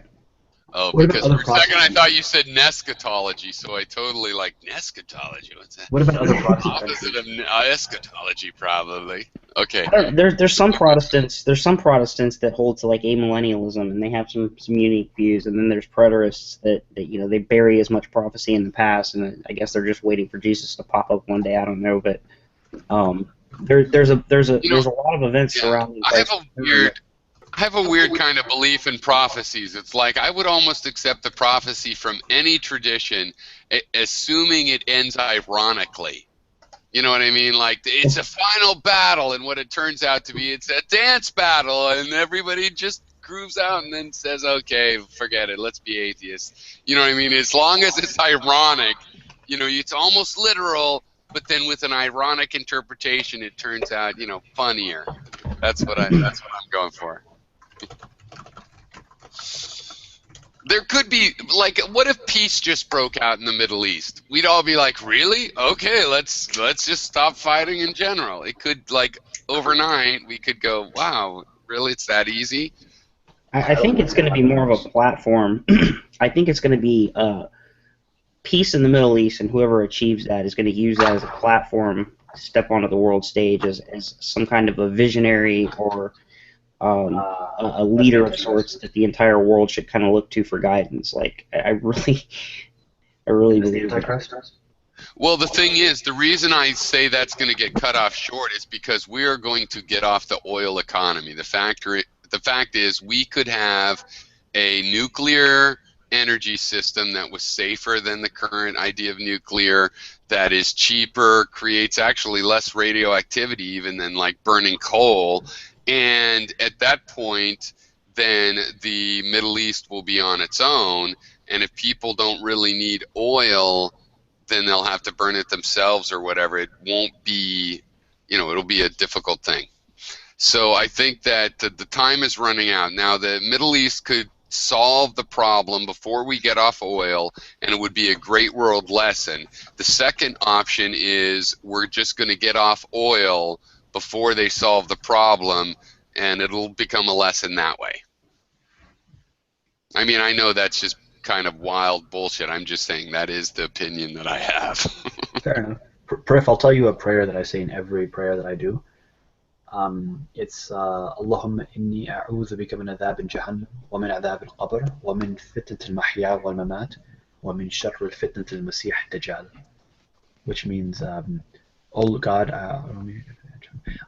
Oh, because for a second I thought you said neschatology, so I totally neschatology. What's that? What about other Protestant opposite of eschatology, probably. Okay. There's some Protestants. There's some Protestants that hold to amillennialism, and they have some unique views. And then there's preterists that they bury as much prophecy in the past, and I guess they're just waiting for Jesus to pop up one day. I don't know, but there's a lot of events surrounding. I have a weird kind of belief in prophecies. It's like I would almost accept the prophecy from any tradition, assuming it ends ironically. You know what I mean? Like, it's a final battle, and what it turns out to be, it's a dance battle, and everybody just grooves out and then says, okay, forget it, let's be atheists. You know what I mean? As long as it's ironic, it's almost literal, but then with an ironic interpretation, it turns out, funnier. That's what I'm going for. There could be, like, what if peace just broke out in the Middle East? We'd all be like, really? Okay, let's just stop fighting in general. It could, like, overnight, we could go, wow, really, it's that easy? I think it's going to be more of a platform. I think it's going to be peace in the Middle East, and whoever achieves that is going to use that as a platform to step onto the world stage as some kind of a visionary or a leader of sorts that the entire world should kind of look to for guidance. Like, I really believe that. Well, the thing is, the reason I say that's going to get cut off short is because we are going to get off the oil economy. The fact is, we could have a nuclear energy system that was safer than the current idea of nuclear, that is cheaper, creates actually less radioactivity even than like burning coal. And at that point, then the Middle East will be on its own. And if people don't really need oil, then they'll have to burn it themselves or whatever. It won't be, it'll be a difficult thing. So I think that the time is running out. Now, the Middle East could solve the problem before we get off oil, and it would be a great world lesson. The second option is we're just going to get off oil before they solve the problem, and it'll become a lesson that way. I mean, I know that's just kind of wild bullshit. I'm just saying that is the opinion that I have. Fair enough. Prif, I'll tell you a prayer that I say in every prayer that I do. It's Allahumma inni a'udhu bika min adhab jahannam wa min adhab al-qabr wa min fitnat al-mahya wal-mamat wa min sharr al-fitnat al-masih ad-dajjal, which means, oh God,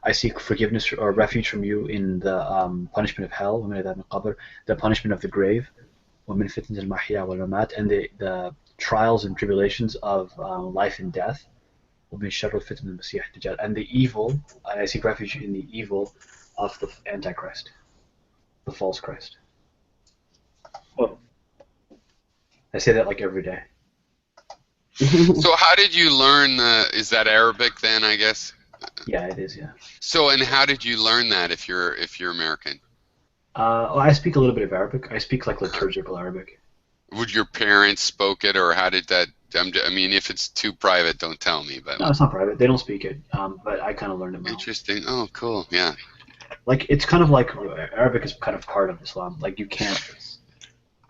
I seek forgiveness or refuge from you in the punishment of hell, wa min adhab al-qabr, the punishment of the grave, wa min fitnat al-mahya wal-mamat, and the trials and tribulations of life and death. And the evil, I seek refuge in the evil of the Antichrist, the false Christ. Oh. I say that like every day. So how did you learn is that Arabic then, I guess? Yeah, it is, yeah. So, and how did you learn that if you're American? Well, I speak a little bit of Arabic. I speak like liturgical Arabic. Would your parents spoke it, or how did that? I mean, if it's too private, don't tell me. But no, it's not private. They don't speak it, but I kind of learned it myself. Interesting. Oh, cool. Yeah. Like, it's kind of like Arabic is kind of part of Islam. Like, you can't.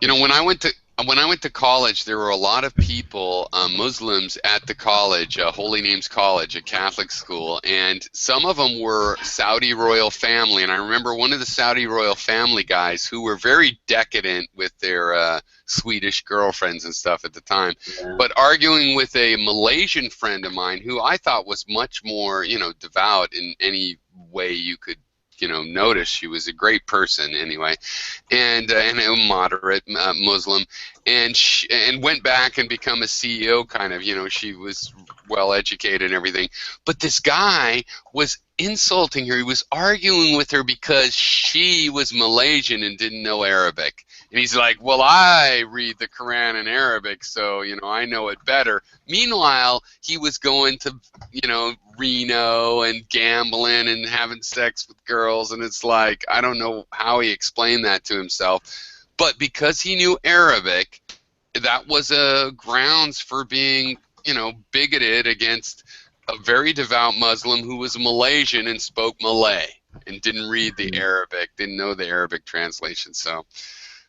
When I went to college, there were a lot of people, Muslims at the college, Holy Names College, a Catholic school, and some of them were Saudi royal family. And I remember one of the Saudi royal family guys who were very decadent with their Swedish girlfriends and stuff at the time, but arguing with a Malaysian friend of mine who I thought was much more, devout in any way you could notice. She was a great person anyway, and a moderate Muslim, and went back and become a CEO kind of. She was well educated and everything, but this guy was insulting her. He was arguing with her because she was Malaysian and didn't know Arabic. And he's like, well, I read the Quran in Arabic, so, I know it better. Meanwhile, he was going to, Reno and gambling and having sex with girls, and it's like, I don't know how he explained that to himself. But because he knew Arabic, that was a grounds for being, bigoted against a very devout Muslim who was Malaysian and spoke Malay and didn't read the Arabic, didn't know the Arabic translation. So,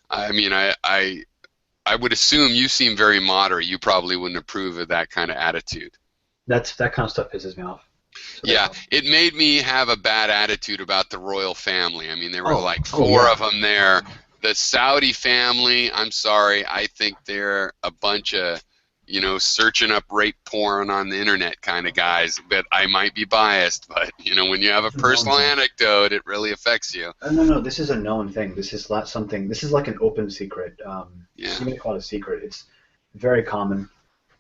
I mean, I would assume you seem very moderate. You probably wouldn't approve of that kind of attitude. That kind of stuff pisses me off. So yeah, it made me have a bad attitude about the royal family. I mean, there were four of them there. The Saudi family, I'm sorry, I think they're a bunch of, searching up rape porn on the internet kind of guys. But I might be biased, but, when you have a personal anecdote, it really affects you. No, this is a known thing. This is not something, this is like an open secret. You may call it a secret. It's very common.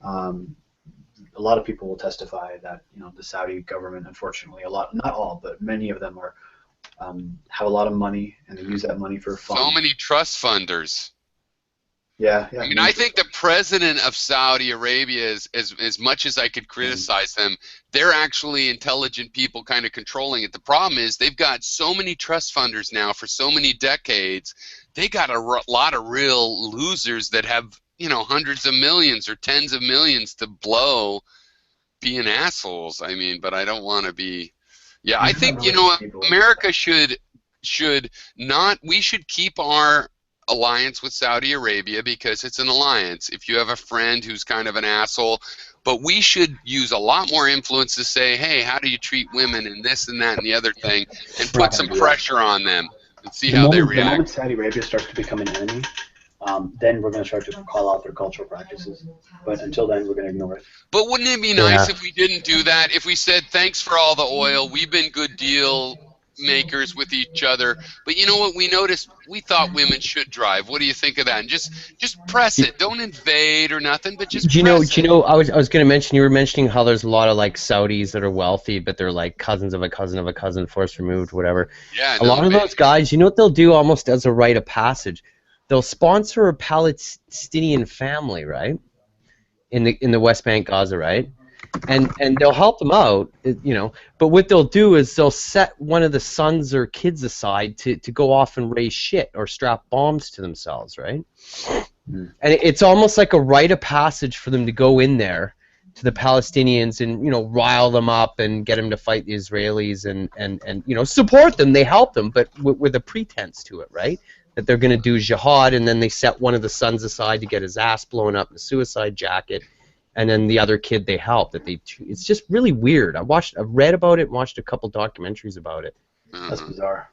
A lot of people will testify that, the Saudi government, unfortunately, not all, but many of them are, have a lot of money, and they use that money for fun. So many trust funders. Yeah. I mean, I think the president of Saudi Arabia, as much as I could criticize them, they're actually intelligent people kind of controlling it. The problem is they've got so many trust funders now for so many decades. They got a lot of real losers that have, you know, hundreds of millions or tens of millions to blow being assholes. I mean, but I don't want to be. Yeah, I think, you know, America should not. We should keep our alliance with Saudi Arabia because it's an alliance. If you have a friend who's kind of an asshole, but we should use a lot more influence to say, hey, how do you treat women and this and that and the other thing, and put some pressure on them and see how they react. The moment Saudi Arabia starts to become an enemy, then we're going to start to call out their cultural practices. But until then, we're going to ignore it. But wouldn't it be nice if we didn't do that? If we said, thanks for all the oil, we've been good deal makers with each other, but you know what, we noticed we thought women should drive. What do you think of that? And just press it. Don't invade or nothing, but just do you know I was going to mention, you were mentioning how there's a lot of like Saudis that are wealthy, but they're like cousins of a cousin, forced removed, whatever. Yeah, a lot of those guys, you know what they'll do almost as a rite of passage? They'll sponsor a Palestinian family, right? In the West Bank, Gaza, right? And they'll help them out, you know. But what they'll do is they'll set one of the sons or kids aside to go off and raise shit or strap bombs to themselves, right? And it's almost like a rite of passage for them to go in there to the Palestinians and, you know, rile them up and get them to fight the Israelis and you know, support them. They help them, but with a pretense to it, right? That they're going to do jihad, and then they set one of the sons aside to get his ass blown up in a suicide jacket. And then the other kid they help. It's just really weird. I've read about it, and watched a couple documentaries about it. That's bizarre.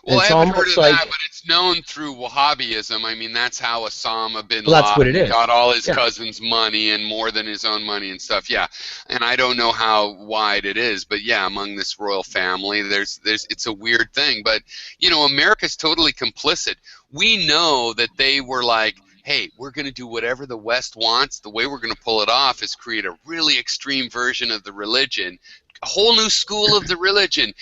Well, I haven't heard of that, but it's known through Wahhabism. I mean, that's how Osama bin Laden got all his cousins' money and more than his own money and stuff. Yeah, and I don't know how wide it is, but yeah, among this royal family, it's a weird thing. But you know, America's totally complicit. We know that they were like, hey, we're going to do whatever the West wants. The way we're going to pull it off is create a really extreme version of the religion, a whole new school of the religion.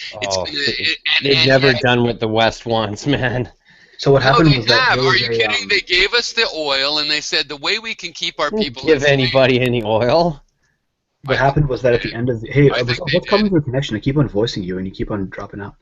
They've never done what the West wants, man. So what happened was that... Are you kidding? They gave us the oil, and they said the way we can keep our people... Give anybody any oil? What happened was that at the end of the... Hey, what's coming through connection? I keep on voicing you, and you keep on dropping out.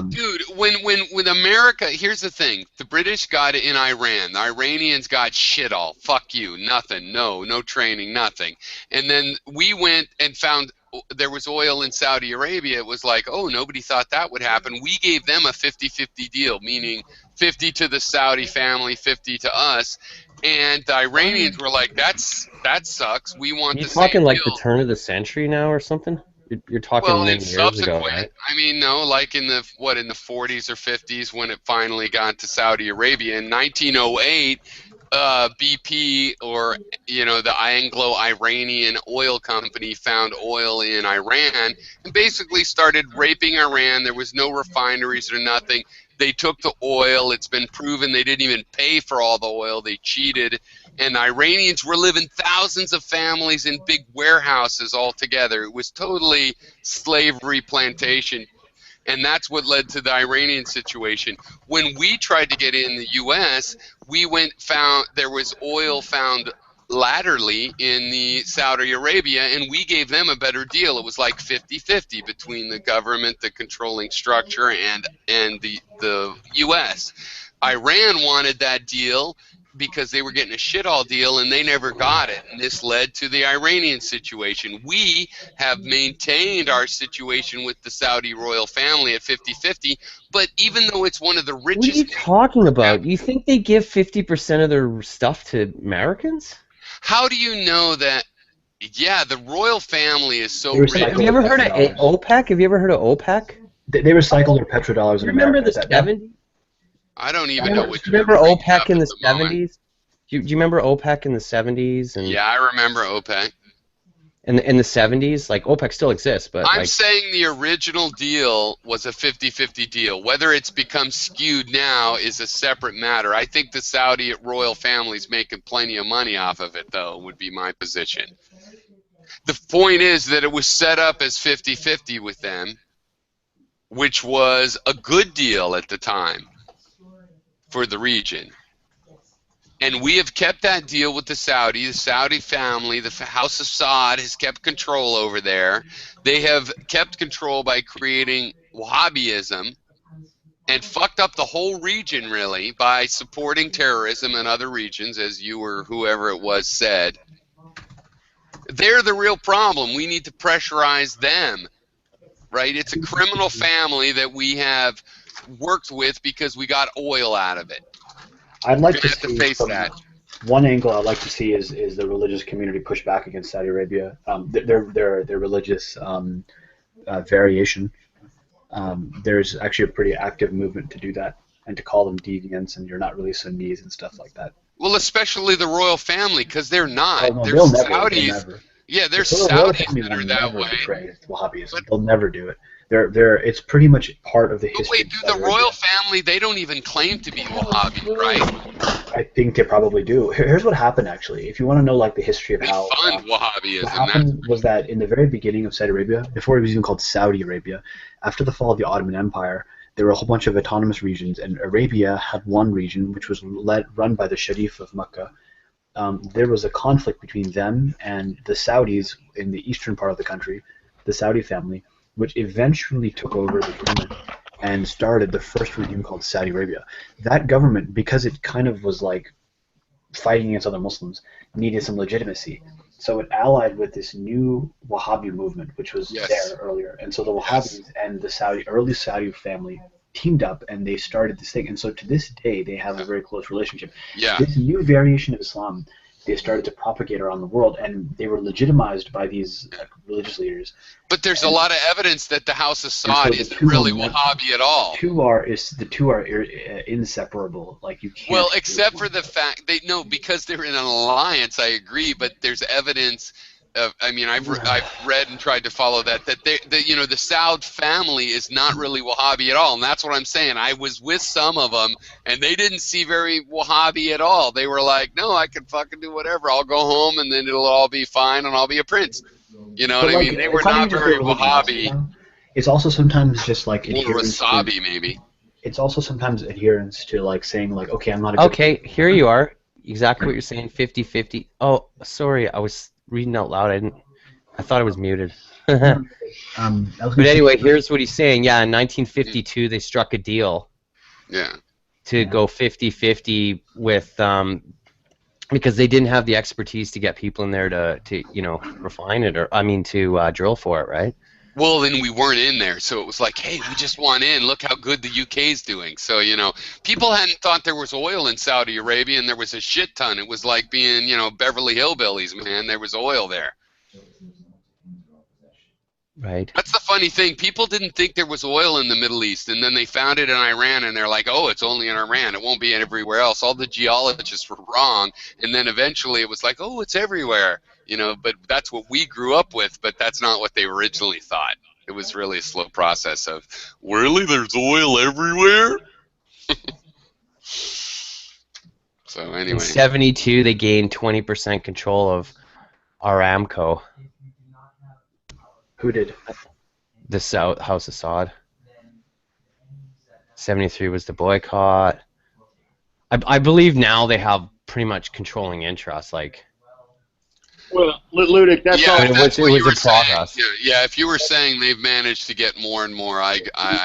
Dude, when America, here's the thing: the British got it in Iran, the Iranians got shit all. Fuck you, nothing, no training, nothing. And then we went and found there was oil in Saudi Arabia. It was like, oh, nobody thought that would happen. We gave them a 50-50 deal, meaning 50 to the Saudi family, 50 to us. And the Iranians were like, that sucks. We want the same deal. You're talking like the turn of the century now or something? You're talking many years ago, right? I mean, no, like in the 40s or 50s when it finally got to Saudi Arabia. In 1908, BP, or you know, the Anglo-Iranian oil company, found oil in Iran and basically started raping Iran. There was no refineries or nothing. They took the oil. It's been proven they didn't even pay for all the oil. They cheated. And the Iranians were living thousands of families in big warehouses all together. It was totally slavery plantation. And that's what led to the Iranian situation. When we tried to get in the U.S., there was oil found laterally in the Saudi Arabia, and we gave them a better deal. It was like 50-50 between the government, the controlling structure, and the U.S. Iran wanted that deal because they were getting a shit-all deal, and they never got it. And this led to the Iranian situation. We have maintained our situation with the Saudi royal family at 50-50, but even though it's one of the richest... What are you talking about? You think they give 50% of their stuff to Americans? How do you know that? Yeah, the royal family is so rich. Have you ever heard of OPEC? Have you ever heard of OPEC? They recycle their petrodollars in America. Remember the 70s? I don't even know what. Do you remember OPEC in the 70s? Do you remember OPEC in the 70s? Yeah, I remember OPEC. In the 70s, like OPEC still exists, but I'm saying the original deal was a 50-50 deal. Whether it's become skewed now is a separate matter. I think the Saudi royal family's making plenty of money off of it, though, would be my position. The point is that it was set up as 50-50 with them, which was a good deal at the time for the region. And we have kept that deal with the Saudi family, the House of Saud has kept control over there. They have kept control by creating Wahhabism and fucked up the whole region, really, by supporting terrorism in other regions, as you or whoever it was said. They're the real problem. We need to pressurize them, right? It's a criminal family that we have worked with because we got oil out of it. I'd like We're to gonna have see to face from that. one angle. I'd like to see is the religious community push back against Saudi Arabia. Their religious variation. There's actually a pretty active movement to do that and to call them deviants and you're not really Sunnis and stuff like that. Well, especially the royal family, because they're not. Oh no, They're they'll never. Saudis. They'll never. Yeah, they're The royal Saudis family that will are that never way. betray Wahhabism. They'll never do it. They're. It's pretty much part of the But history. wait, do the royal family, they don't even claim to be Wahhabi, right? I think they probably do. Here's what happened actually. If you want to know like the history of how Fund Wahhabism. what happened was that in the very beginning of Saudi Arabia, before it was even called Saudi Arabia, after the fall of the Ottoman Empire, there were a whole bunch of autonomous regions, and Arabia had one region which was run by the Sharif of Mecca. There was a conflict between them and the Saudis in the eastern part of the country, the Saudi family, which eventually took over the kingdom and started the first regime called Saudi Arabia. That government, because it kind of was like fighting against other Muslims, needed some legitimacy. So it allied with this new Wahhabi movement, which was there earlier. And so the Wahhabis and the early Saudi family teamed up and they started this thing. And so to this day, they have a very close relationship. Yeah. This new variation of Islam, they started to propagate around the world, and they were legitimized by these religious leaders. But there's a lot of evidence that the House of And so Saud the isn't two really are- Wahhabi at all. The two are inseparable. Like you can't. Well, except for the fact because they're in an alliance. I agree, but there's evidence. I mean, I've read and tried to follow that the Saud family is not really Wahhabi at all, and that's what I'm saying. I was with some of them, and they didn't see very Wahhabi at all. They were like, "No, I can fucking do whatever. I'll go home, and then it'll all be fine, and I'll be a prince." You know what I mean? They were not very Wahhabi. It's also sometimes just like Or adherence. Wasabi, maybe. It's also sometimes adherence to like saying like, okay, I'm not a good Okay, here you are. Exactly what you're saying, 50-50. Oh, sorry, I was reading out loud. I thought I was muted. But anyway, here's what he's saying. Yeah, in 1952, they struck a deal. Yeah. To go 50-50 with because they didn't have the expertise to get people in there to refine it to drill for it, right? Well, then we weren't in there, so it was like, hey, we just want in. Look how good the UK's doing. So, people hadn't thought there was oil in Saudi Arabia, and there was a shit ton. It was like being, Beverly Hillbillies, man. There was oil there. Right. That's the funny thing. People didn't think there was oil in the Middle East, and then they found it in Iran, and they're like, oh, it's only in Iran. It won't be everywhere else. All the geologists were wrong, and then eventually it was like, oh, it's everywhere. But that's what we grew up with, but that's not what they originally thought. It was really a slow process of, really, there's oil everywhere? So anyway. In 72, they gained 20% control of Aramco. Who did? The House of Saud. 73 was the boycott. I believe now they have pretty much controlling interest, like. Well, Ludic, that's all. It was in progress. Yeah, if you were saying they've managed to get more and more, I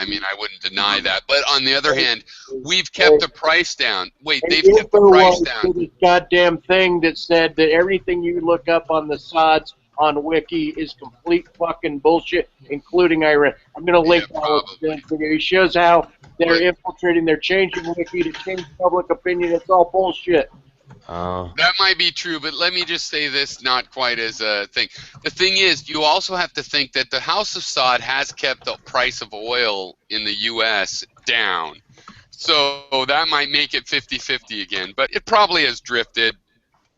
mean, I wouldn't deny that. But on the other hand, we've kept the price down. Wait, they've kept the price down. This goddamn thing that said that everything you look up on the Sods on Wiki is complete fucking bullshit, including Iran. I'm going to link all of them for you. It shows how they're infiltrating, they're changing Wiki to change public opinion. It's all bullshit. That might be true, but let me just say this, not quite as a thing. The thing is, you also have to think that the House of Saud has kept the price of oil in the U.S. down. So that might make it 50-50 again, but it probably has drifted.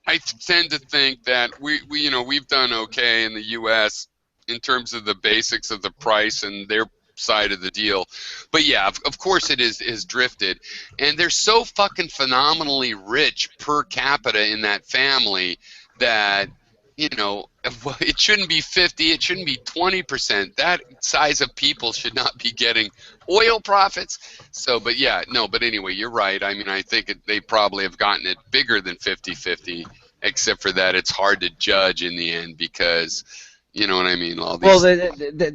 I tend to think that we've done okay in the U.S. in terms of the basics of the price and their side of the deal. But yeah, of course it is drifted. And they're so fucking phenomenally rich per capita in that family that you know, it shouldn't be 50, it shouldn't be 20%. That size of people should not be getting oil profits. So, but yeah, no, but anyway, you're right. I mean, I think they probably have gotten it bigger than 50-50, except for that it's hard to judge in the end because, you know what I mean? All these. Well,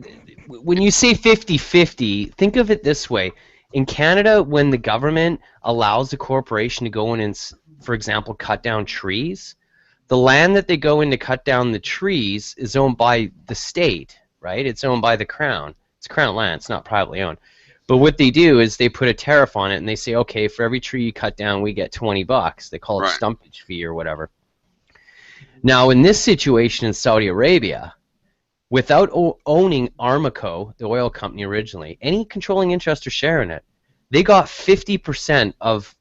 when you say 50-50, think of it this way. In Canada, when the government allows a corporation to go in and, for example, cut down trees, the land that they go in to cut down the trees is owned by the state, right? It's owned by the Crown. It's Crown land. It's not privately owned. But what they do is they put a tariff on it, and they say, okay, for every tree you cut down, we get $20. They call it stumpage fee or whatever. Now, in this situation in Saudi Arabia, without owning Aramco, the oil company originally, any controlling interest or share in it, they got 50% of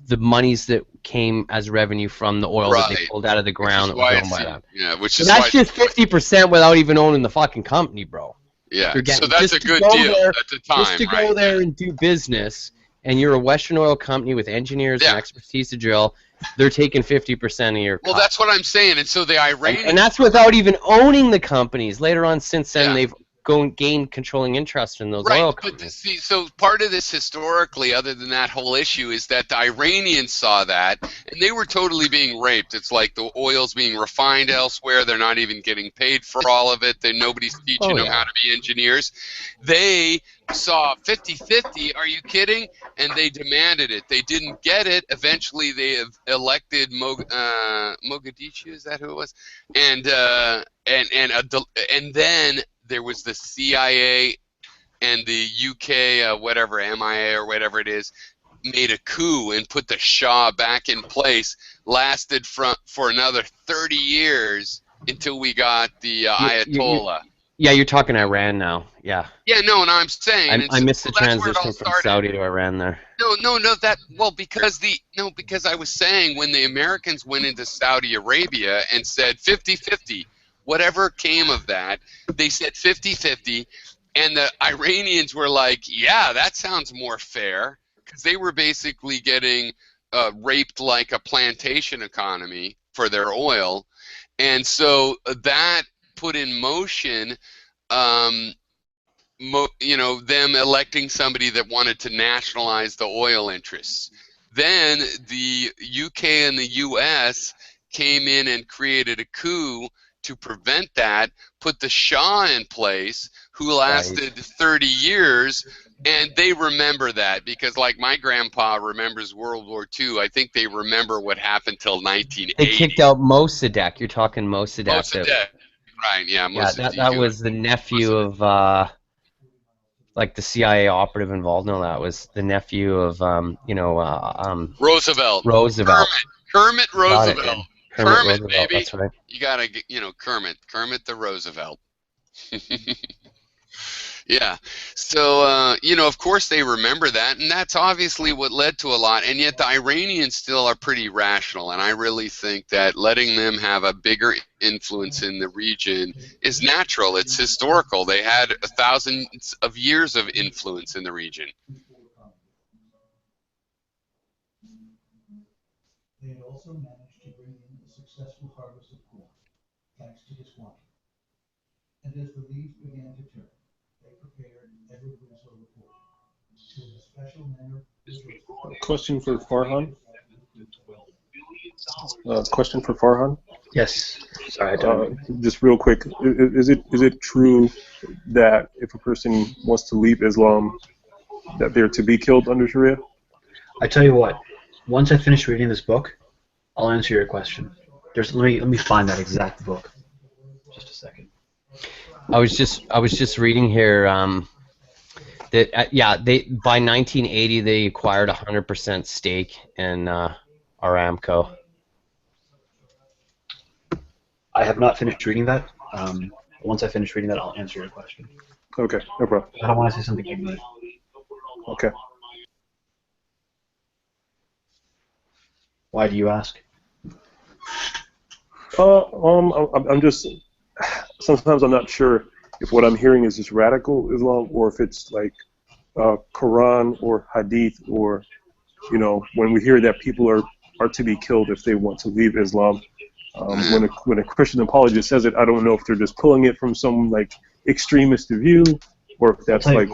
the monies that came as revenue from the oil that they pulled out of the ground that was owned by them. Yeah, which So is that's just 50% without even owning the fucking company, bro. Yeah, Again, so that's a good deal at the time, just to go there and do business, and you're a Western oil company with engineers and expertise to drill, they're taking 50% of your Well, that's what I'm saying, and so the Iranians... And that's without even owning the companies. Later on, since then, they've gained controlling interest in those oil companies. But see, so part of this historically, other than that whole issue, is that the Iranians saw that, and they were totally being raped. It's like the oil's being refined elsewhere. They're not even getting paid for all of it. Nobody's teaching them how to be engineers. They saw 50-50, are you kidding? And they demanded it. They didn't get it. Eventually, they have elected Mogadishu, is that who it was? And then there was the CIA and the UK, whatever, MIA or whatever it is, made a coup and put the Shah back in place, lasted for another 30 years until we got the Ayatollah. Yeah, you're talking Iran now. Yeah. Yeah, no, and I'm saying... I missed the transition from Saudi to Iran there. Because I was saying when the Americans went into Saudi Arabia and said 50-50, whatever came of that, they said 50-50, and the Iranians were like, yeah, that sounds more fair, because they were basically getting raped like a plantation economy for their oil, and so that put in motion them electing somebody that wanted to nationalize the oil interests. Then the UK and the US came in and created a coup to prevent that, put the Shah in place, who lasted 30 years, and they remember that because, like, my grandpa remembers World War II. I think they remember what happened till 1980. They kicked out Mossadegh. You're talking Mossadegh. Right, yeah. That was the nephew of, like, the CIA operative involved. No, that was the nephew of, Roosevelt. Kermit Roosevelt. Kermit, baby. That's right. You gotta get, Kermit the Roosevelt. Yeah. So, of course they remember that, and that's obviously what led to a lot, and yet the Iranians still are pretty rational, and I really think that letting them have a bigger influence in the region is natural. It's historical. They had thousands of years of influence in the region. They had also managed to bring in a successful harvest of corn, thanks to this quantity. And as the leaves began to turn, they prepared evergreens for report. To a special manner. Question for Farhan. Question for Farhan. Yes. Sorry, I don't. Just real quick, is it true that if a person wants to leave Islam, that they're to be killed under Sharia? I tell you what. Once I finish reading this book, I'll answer your question. Let me find that exact book. Just a second. I was just reading here that by 1980 they acquired 100% stake in Aramco. I have not finished reading that. Once I finish reading that, I'll answer your question. Okay, no problem. I don't want to say something ignorant. Okay. Why do you ask? I'm just, sometimes I'm not sure if what I'm hearing is just radical Islam or if it's like Quran or Hadith, or, when we hear that people are to be killed if they want to leave Islam. When a Christian apologist says it, I don't know if they're just pulling it from some like extremist view, or if that's like.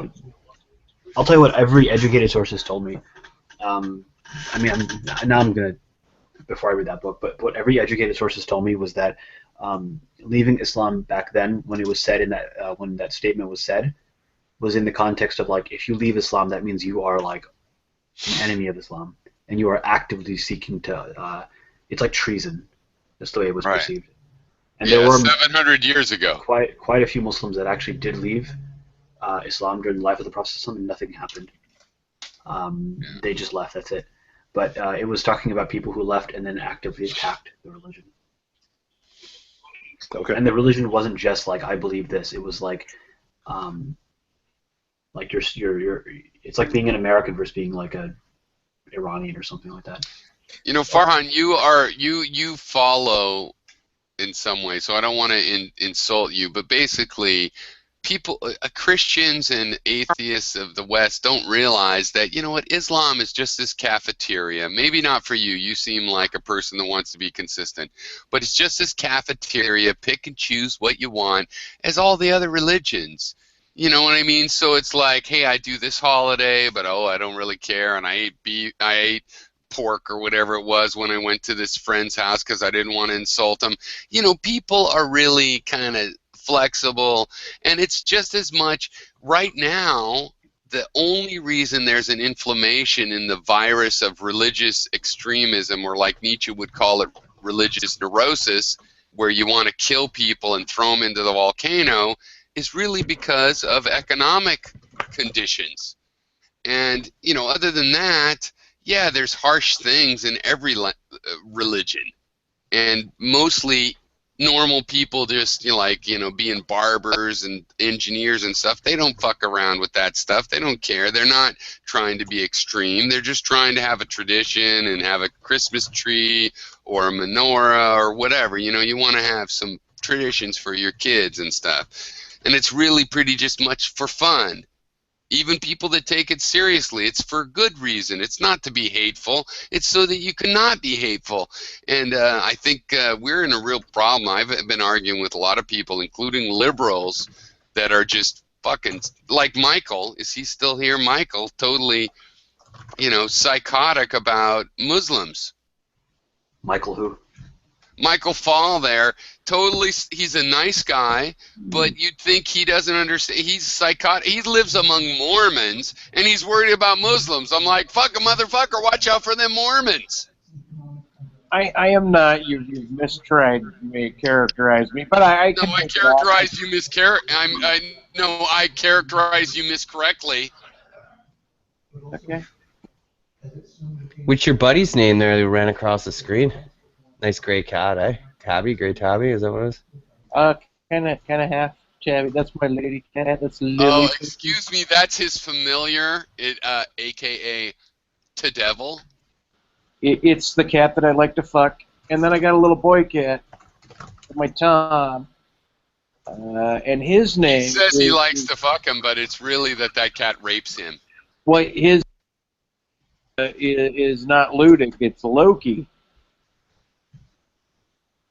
I'll tell you what every educated source has told me. Before I read that book, but what every educated source has told me was that leaving Islam back then, when it was said in that when that statement was said, was in the context of like, if you leave Islam, that means you are like an enemy of Islam, and you are actively seeking to. It's like treason. That's the way it was perceived. And there were 700 years ago. Quite a few Muslims that actually did leave Islam during the life of the Prophet, and nothing happened. They just left. That's it. But it was talking about people who left and then actively attacked the religion. Okay. And the religion wasn't just like, I believe this. It was like you're it's like being an American versus being like a Iranian or something like that. You know, Farhan, you follow in some way, so I don't want to insult you, but basically, people, Christians and atheists of the West don't realize that, you know what, Islam is just this cafeteria. Maybe not for you. You seem like a person that wants to be consistent. But it's just this cafeteria, pick and choose what you want, as all the other religions. You know what I mean? So it's like, hey, I do this holiday, but I don't really care, and I ate pork or whatever it was when I went to this friend's house because I didn't want to insult them. You know, people are really kind of flexible, and it's just as much right now. The only reason there's an inflammation in the virus of religious extremism, or like Nietzsche would call it, religious neurosis, where you want to kill people and throw them into the volcano, is really because of economic conditions. And, you know, other than that, yeah, there's harsh things in every religion, and mostly normal people just, being barbers and engineers and stuff, they don't fuck around with that stuff. They don't care. They're not trying to be extreme. They're just trying to have a tradition and have a Christmas tree or a menorah or whatever. You know, you want to have some traditions for your kids and stuff. And it's really pretty just much for fun. Even people that take it seriously, it's for good reason. It's not to be hateful. It's so that you cannot be hateful. And I think we're in a real problem. I've been arguing with a lot of people, including liberals, that are just fucking, like Michael. Is he still here? Michael, totally, psychotic about Muslims. Michael who? Michael Fall there, totally, he's a nice guy, but you'd think he doesn't understand. He's psychotic. He lives among Mormons, and he's worried about Muslims. I'm like, fuck a motherfucker, watch out for them Mormons. I am not. You've mistried me, characterized me, but I characterized you I characterized you miscorrectly. Okay. What's your buddy's name there who ran across the screen? Nice gray cat, eh? Tabby, gray tabby, is that what it is? Kind of half tabby. That's my lady cat. That's Lily. Oh, excuse me, that's his familiar, aka to devil. It's the cat that I like to fuck, and then I got a little boy cat, my Tom, and his name. He says he likes to fuck him, but it's really that cat rapes him. Well, his is not Ludic, it's Loki.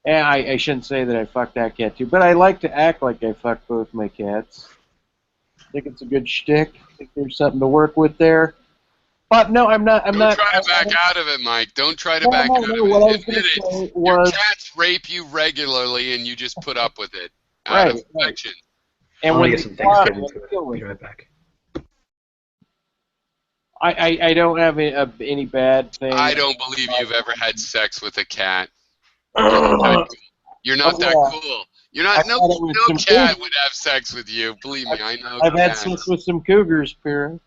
Yeah, I shouldn't say that I fucked that cat too, but I like to act like I fucked both my cats. I think it's a good shtick. I think there's something to work with there. But no, I'm not. Don't try to back out of it, Mike. Don't try to back out of it. Admit it. Your cats rape you regularly, and you just put up with it out of affection. And when get some Thanksgiving to be right back. I don't have any bad thing. I don't believe you've ever had sex with a cat. You're not that cool. You're not. No cat would have sex with you. Believe me, I know. I've had sex with some cougars, Pierre.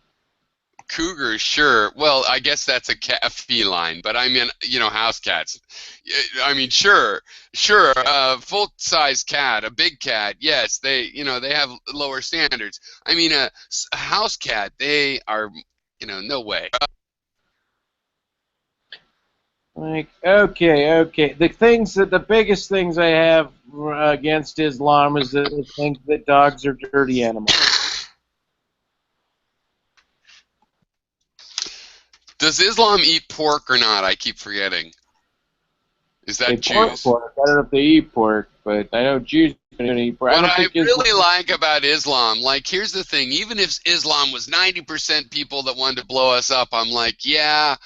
Cougars, sure. Well, I guess that's a feline, but I mean, house cats. I mean, sure. Full-size cat, a big cat. Yes, they have lower standards. I mean, a house cat, they are, no way. Like, okay. The biggest things I have against Islam is that I think that dogs are dirty animals. Does Islam eat pork or not? I keep forgetting. Is They that pork Jews? pork. I don't know if they eat pork, but I know Jews don't eat pork. What I don't I think really Islam. like about Islam, like, here's the thing: even if Islam was 90% people that wanted to blow us up, I'm like, yeah,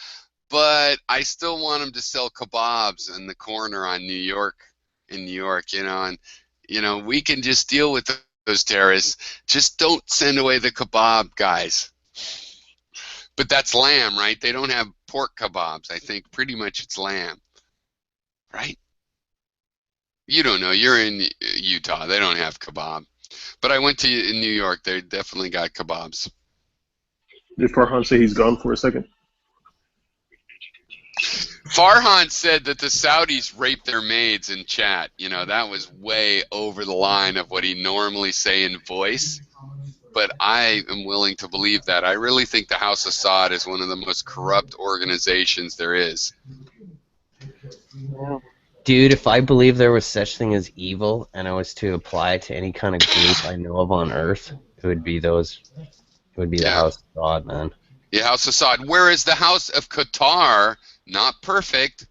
but I still want them to sell kebabs in the corner on New York, in New York, and we can just deal with those terrorists. Just don't send away the kebab guys. But that's lamb, right? They don't have pork kebabs. I think pretty much it's lamb, right? You don't know. You're in Utah. They don't have kebab. But I went to in New York. They definitely got kebabs. Did Farhan say he's gone for a second? Farhan said that the Saudis raped their maids in chat. That was way over the line of what he normally say in voice. But I am willing to believe that. I really think the House of Saud is one of the most corrupt organizations there is. Dude, if I believe there was such thing as evil and I was to apply it to any kind of group I know of on Earth, it would be those. It would be the House of God, man. Yeah, House of Saud. Whereas the House of Qatar, not perfect,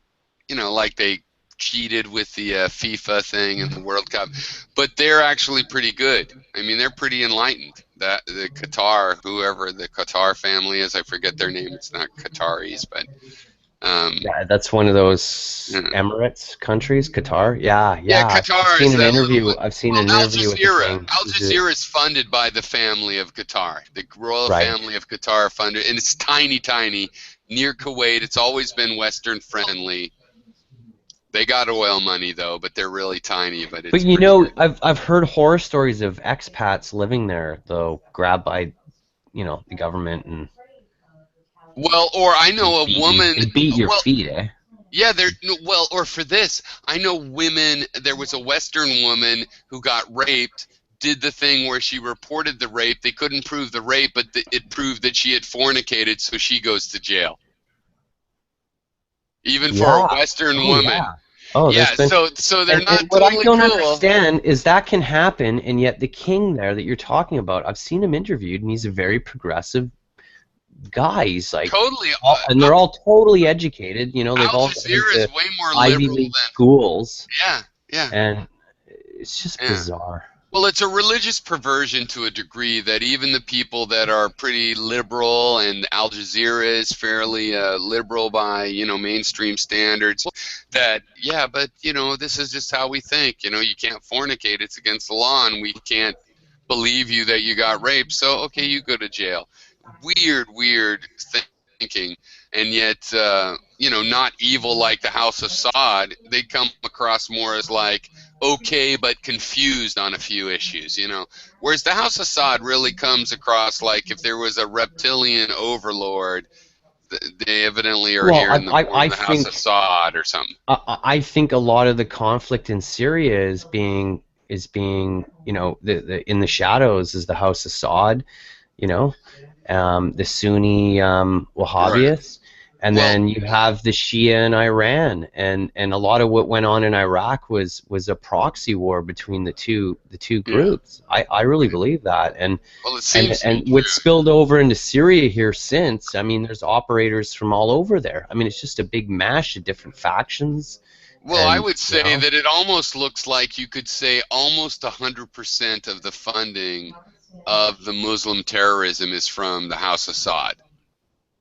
like they cheated with the FIFA thing and the World Cup, but they're actually pretty good. I mean, they're pretty enlightened. That the Qatar, whoever the Qatar family is, I forget their name. It's not Qataris, but yeah, that's one of those Emirates countries, Qatar. Yeah. Qatar I've seen is an that interview. little, I've seen well, an Al interview with the Jazeera. king. Al Jazeera is funded by the family of Qatar. The royal Right. family of Qatar funded, and it's tiny, near Kuwait. It's always been Western friendly. They got oil money though, but they're really tiny. But it's I've heard horror stories of expats living there though, grabbed by, the government and. Well, or I know a woman. They beat your feet, eh? Yeah, or for this, I know women. There was a Western woman who got raped. Did the thing where she reported the rape. They couldn't prove the rape, but it proved that she had fornicated, so she goes to jail. Even for a Western woman. Yeah. Oh, yeah. So they're not and what totally I don't cool. understand is that can happen, and yet the king there that you're talking about, I've seen him interviewed, and he's a very progressive guy. He's like totally, and they're all totally educated. They've all Al Jazeera is way more Ivy liberal League than schools. Yeah. And it's just bizarre. Well, it's a religious perversion to a degree that even the people that are pretty liberal, and Al Jazeera is fairly liberal by, mainstream standards, that, but, this is just how we think. You can't fornicate. It's against the law, and we can't believe you that you got raped, so, okay, you go to jail. Weird thinking. And yet, not evil like the House of Saud. They come across more as like, okay, but confused on a few issues, Whereas the House of Saud really comes across like if there was a reptilian overlord, they evidently are here in the form of the House of Saud or something. I think a lot of the conflict in Syria is being in the shadows is the House of Saud, the Sunni Wahhabis. And then you have the Shia in Iran, and a lot of what went on in Iraq was a proxy war between the two groups. I really believe that, and what's spilled over into Syria here since. I mean, there's operators from all over there. I mean, it's just a big mash of different factions. Well, I would say that it almost looks like you could say almost 100% of the funding of the Muslim terrorism is from the House of Saud.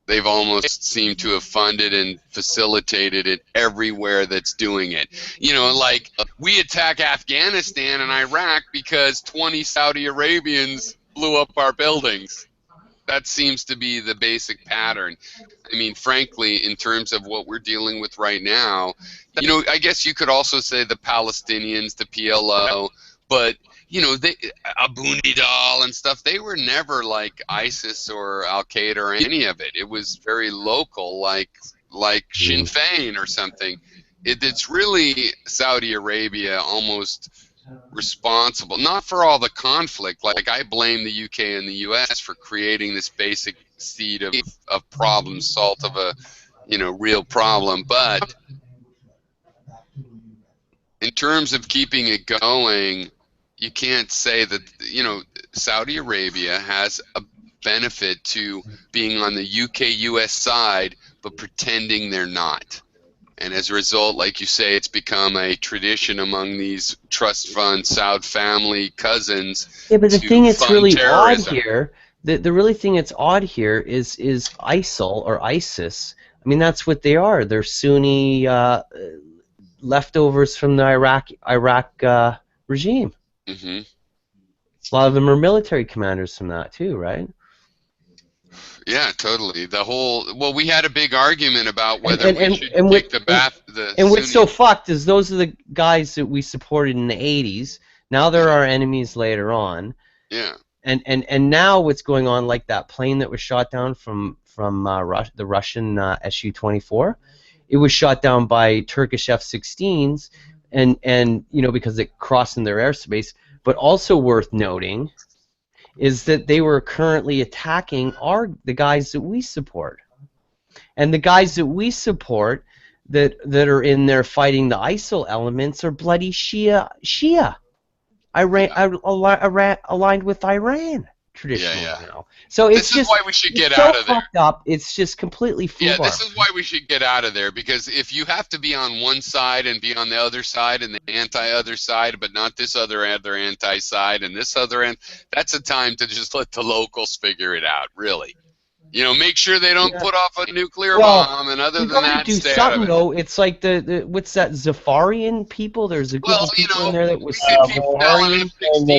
They've almost seemed to have funded and facilitated it everywhere that's doing it. Like we attack Afghanistan and Iraq because 20 Saudi Arabians blew up our buildings. That seems to be the basic pattern. I mean, frankly, in terms of what we're dealing with right now, I guess you could also say the Palestinians, the PLO, but Abu Nidal and stuff, they were never like ISIS or Al-Qaeda or any of it. It was very local, like Sinn Féin or something. It's really Saudi Arabia almost responsible, not for all the conflict. Like I blame the UK and the US for creating this basic seed of problem, salt of a real problem, but in terms of keeping it going, you can't say that, Saudi Arabia has a benefit to being on the UK-US side, but pretending they're not. And as a result, like you say, it's become a tradition among these trust fund, Saud family cousins. Yeah, but the to thing that's fund really terrorism. odd here, the really thing that's odd here is ISIL or ISIS. I mean, that's what they are. They're Sunni leftovers from the Iraq regime. Mm-hmm. A lot of them are military commanders from that too, right? Yeah, totally. The whole we had a big argument about whether And we should and take what the bath. The and what's Sunni- so fucked is those are the guys that we supported in the 80s. Now they're our enemies later on. Yeah. And now what's going on, like that plane that was shot down from the Russian Su-24, it was shot down by Turkish F-16s, and you know, because it crossed in their airspace. But also worth noting is that they were currently attacking the guys that we support, and the guys that we support that are in there fighting the ISIL elements are bloody Shia. Aligned with Iran traditionally now. So it's This is why we should get so out of there. fucked up. It's just completely Yeah, foobar. this is why we should get out of there, because if you have to be on one side and be on the other side and the anti-other side, but not this other anti-side and this other end, that's a time to just let the locals figure it out, really. You know, make sure they don't put off a nuclear bomb, and other than that, do stay out something of it. though. It's like the what's that Zafarian people? There's a group of people in there that was Zafarian,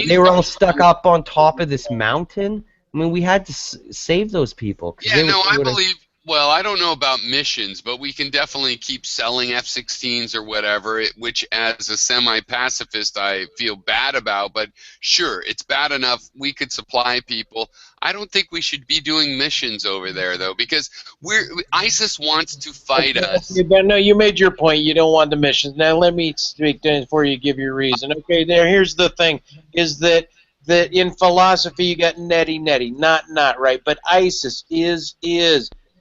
they were all stuck up on top of this mountain. I mean, we had to save those people. Yeah, no, I believe. Well, I don't know about missions, but we can definitely keep selling F-16s or whatever, which as a semi-pacifist I feel bad about, but sure, it's bad enough we could supply people. I don't think we should be doing missions over there, though, because ISIS wants to fight us. No, you made your point. You don't want the missions. Now let me speak before you give your reason. Okay, here's the thing, is that in philosophy you got netty, not right, but ISIS is.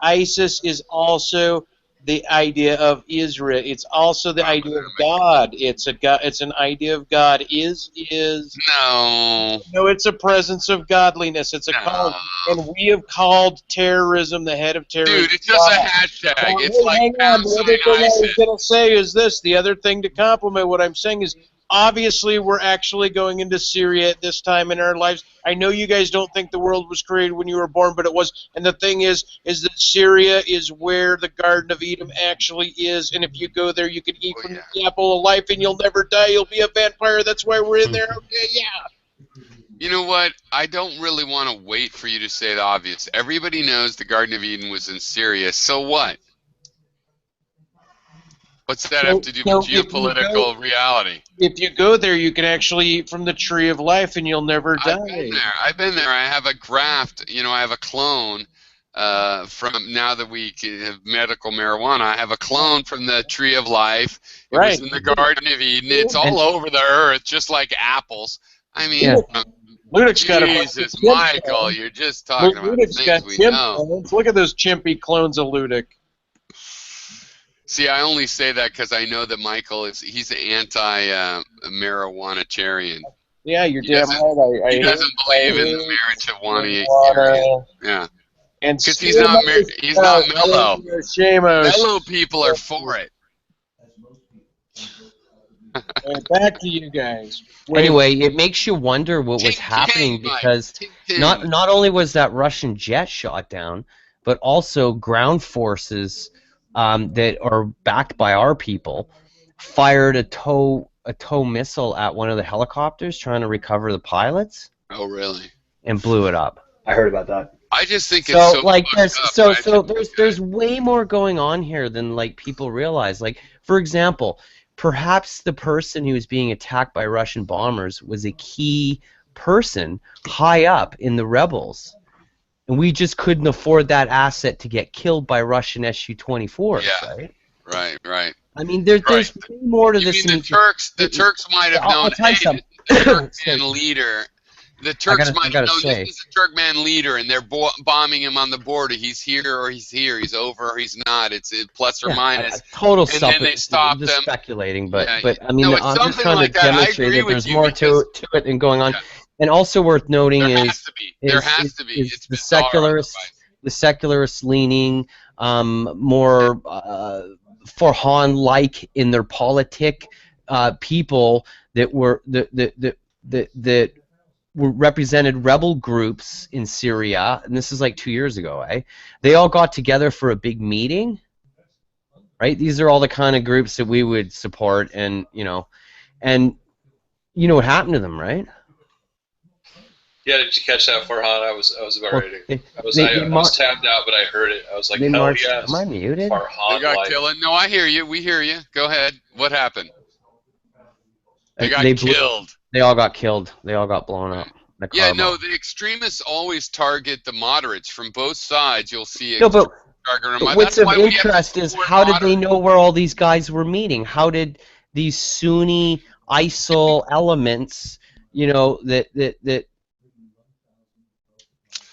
ISIS is also the idea of Israel. It's also the idea of God. It's an idea of God. No, it's a presence of godliness. It's a call, and we have called terrorism the head of terrorism. Dude, it's just a hashtag. It's like hang on. The other thing I was ISIS. going to say is this. The other thing to compliment what I'm saying is, obviously, we're actually going into Syria at this time in our lives. I know you guys don't think the world was created when you were born, but it was. And the thing is that Syria is where the Garden of Eden actually is. And if you go there, you can eat from the apple of life, and you'll never die. You'll be a vampire. That's why we're in there. Okay, yeah. You know what? I don't really want to wait for you to say the obvious. Everybody knows the Garden of Eden was in Syria. So what? What's that have to do with geopolitical reality? If you go there, you can actually eat from the tree of life, and you'll never die. I've been there. I have a graft. You know, I have a clone from now that we have medical marijuana. I have a clone from the tree of life. It was in the Garden of Eden. It's all over the earth, just like apples. I mean, Ludic's got Jesus, Michael, you're just talking about things we know. Look at those chimpy clones of Ludic. See, I only say that because I know that Michael he's an anti-marijuana-tarian. Yeah, you're damn right. He doesn't believe in the marijuana. Yeah. Because he's not mellow. Mellow people are for it. Back to you guys. Anyway, it makes you wonder what was happening, because not only was that Russian jet shot down, but also ground forces that are backed by our people fired a tow missile at one of the helicopters trying to recover the pilots. Oh, really? And blew it up. I heard about that. I just think it's so like fucked there's way more going on here than like people realize. Like, for example, perhaps the person who was being attacked by Russian bombers was a key person high up in the rebels. And we just couldn't afford that asset to get killed by Russian Su-24s, right? Right. I mean, there's way more to this. The Turks might have known. The Turkman leader. The Turks might have known this is a Turkman leader, and they're bombing him on the border. He's here or he's here. He's over or he's not. It's plus or minus. Total and then they stop them. Speculating, but I mean, I'm just trying to demonstrate that there's more to it than going on. And also worth noting there has to be. It's the secularist leaning, more Farhan-like in their politic people that were that were represented rebel groups in Syria, and this is like 2 years ago, eh? They all got together for a big meeting, right? These are all the kind of groups that we would support, and you know what happened to them, right? Yeah, did you catch that, Farhan? I was about Well, ready to. I was tabbed out, but I heard it. I was like, they hell marched. yes. Am I muted? Farhan, They got like, killed. No, I hear you. We hear you. Go ahead. What happened? They got They killed. They all got killed. They all got blown up. The Yeah, car no, bomb. the extremists always target the moderates from both sides. You'll see. No, but But what's of interest is how did they know where all these guys were meeting? How did these Sunni ISIL elements, that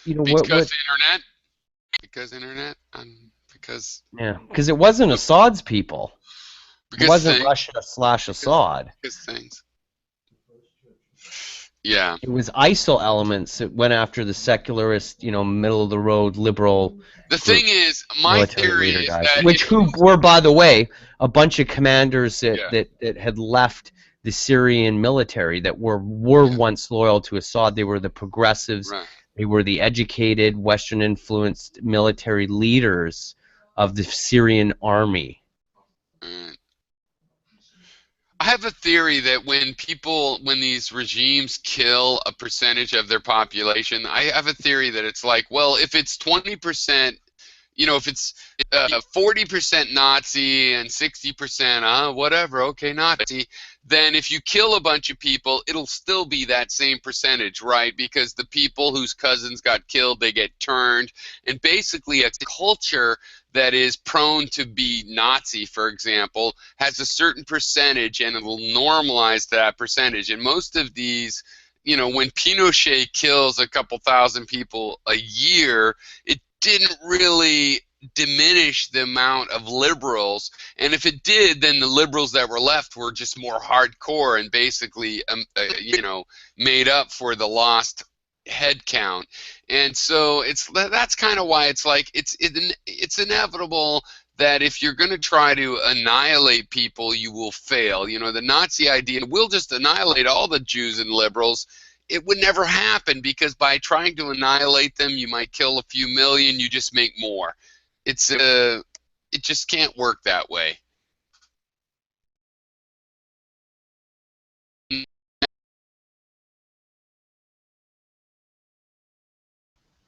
Because what internet. Because internet. Because. yeah, because it wasn't Assad's people. It Because wasn't things. Russia/Assad. Because things. Yeah. It was ISIL elements that went after the secularist, middle of the road liberal. The thing is, my theory is that who were, by the way, a bunch of commanders that had left the Syrian military that were once loyal to Assad. They were the progressives. Right. They were the educated, Western-influenced military leaders of the Syrian army. I have a theory that when these regimes kill a percentage of their population, I have a theory that it's like, well, if it's 20%, if it's 40% Nazi and 60% whatever, okay, Nazi, then if you kill a bunch of people, it'll still be that same percentage, right? Because the people whose cousins got killed, they get turned, and basically a culture that is prone to be Nazi, for example, has a certain percentage, and it will normalize that percentage. And most of these, when Pinochet kills a couple thousand people a year, it didn't really diminish the amount of liberals, and if it did, then the liberals that were left were just more hardcore and basically made up for the lost head count. And so that's kind of why it's like it's inevitable that if you're going to try to annihilate people, you will fail. The Nazi idea, we'll just annihilate all the Jews and liberals. It would never happen, because by trying to annihilate them, you might kill a few million, you just make more. It just can't work that way.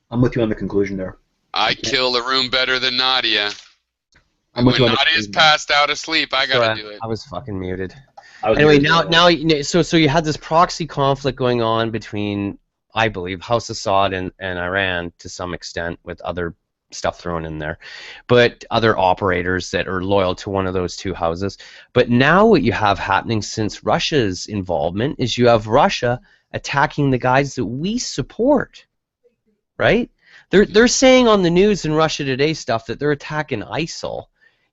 I'm with you on the conclusion there. I kill the room better than Nadia. I'm with you on the Nadia's passed out asleep, I gotta do it. I was fucking muted. Anyway, so you had this proxy conflict going on between, I believe, House Assad and Iran to some extent, with other stuff thrown in there, but other operators that are loyal to one of those two houses. But now what you have happening since Russia's involvement is you have Russia attacking the guys that we support, right? They're saying on the news in Russia Today stuff that they're attacking ISIL.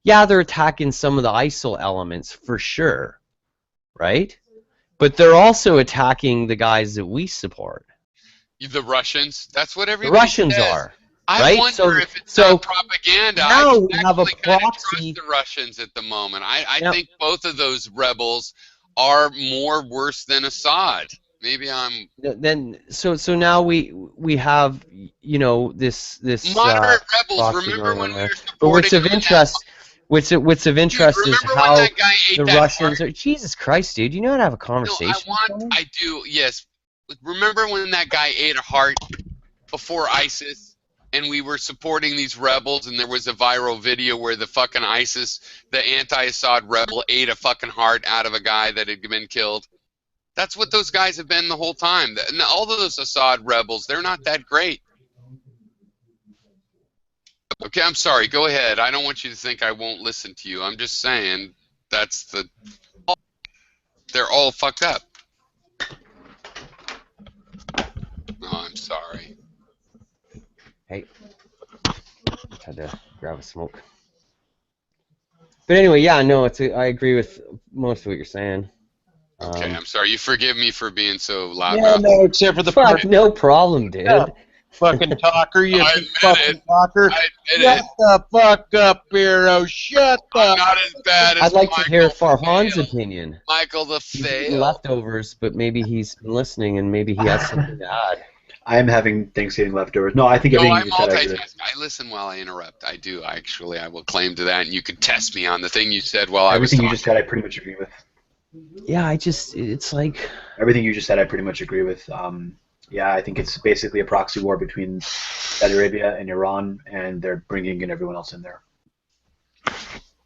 Yeah, they're attacking some of the ISIL elements for sure, right? But they're also attacking the guys that we support. The Russians? That's what everybody The Russians says. are. I right? wonder if it's propaganda. Now I we have a actually kind of proxy. trust the Russians at the moment. I think both of those rebels are more worse than Assad. Maybe I'm. Then so now we have this moderate rebels. proxy Remember going when on we there. were But what's supporting of interest? What's of interest is remember when how that guy ate the that Russians are. Jesus Christ, dude! You know how to have a conversation. I do. Yes. Remember when that guy ate a heart before ISIS, and we were supporting these rebels, and there was a viral video where the fucking ISIS, the anti-Assad rebel, ate a fucking heart out of a guy that had been killed. That's what those guys have been the whole time. And all of those Assad rebels, they're not that great. Okay, I'm sorry. Go ahead. I don't want you to think I won't listen to you. I'm just saying they're all fucked up. Oh, I'm sorry. Hey, just had to grab a smoke. But anyway, yeah, no, I agree with most of what you're saying. Okay, I'm sorry. You forgive me for being so loud. Yeah, no, except for the part. No problem, dude. Yeah. fucking talker, you I big admit fucking talker. I admit Shut it. the fuck up, Hero. Shut the I'm not as bad as I'd like to hear Michael Farhan's Fail. opinion. Michael the He's eating Fail. leftovers, but maybe he's been listening and maybe he has something to add. I am having Thanksgiving leftovers. No, I think No, everything I you just said, I agree. multitask. I listen while I interrupt. I do, actually. I will claim to that, and you can test me on the thing you said while I was Everything you talking. just said, I pretty much agree with. Yeah, it's like... Everything you just said, I pretty much agree with. Yeah, I think it's basically a proxy war between Saudi Arabia and Iran, and they're bringing in everyone else in there.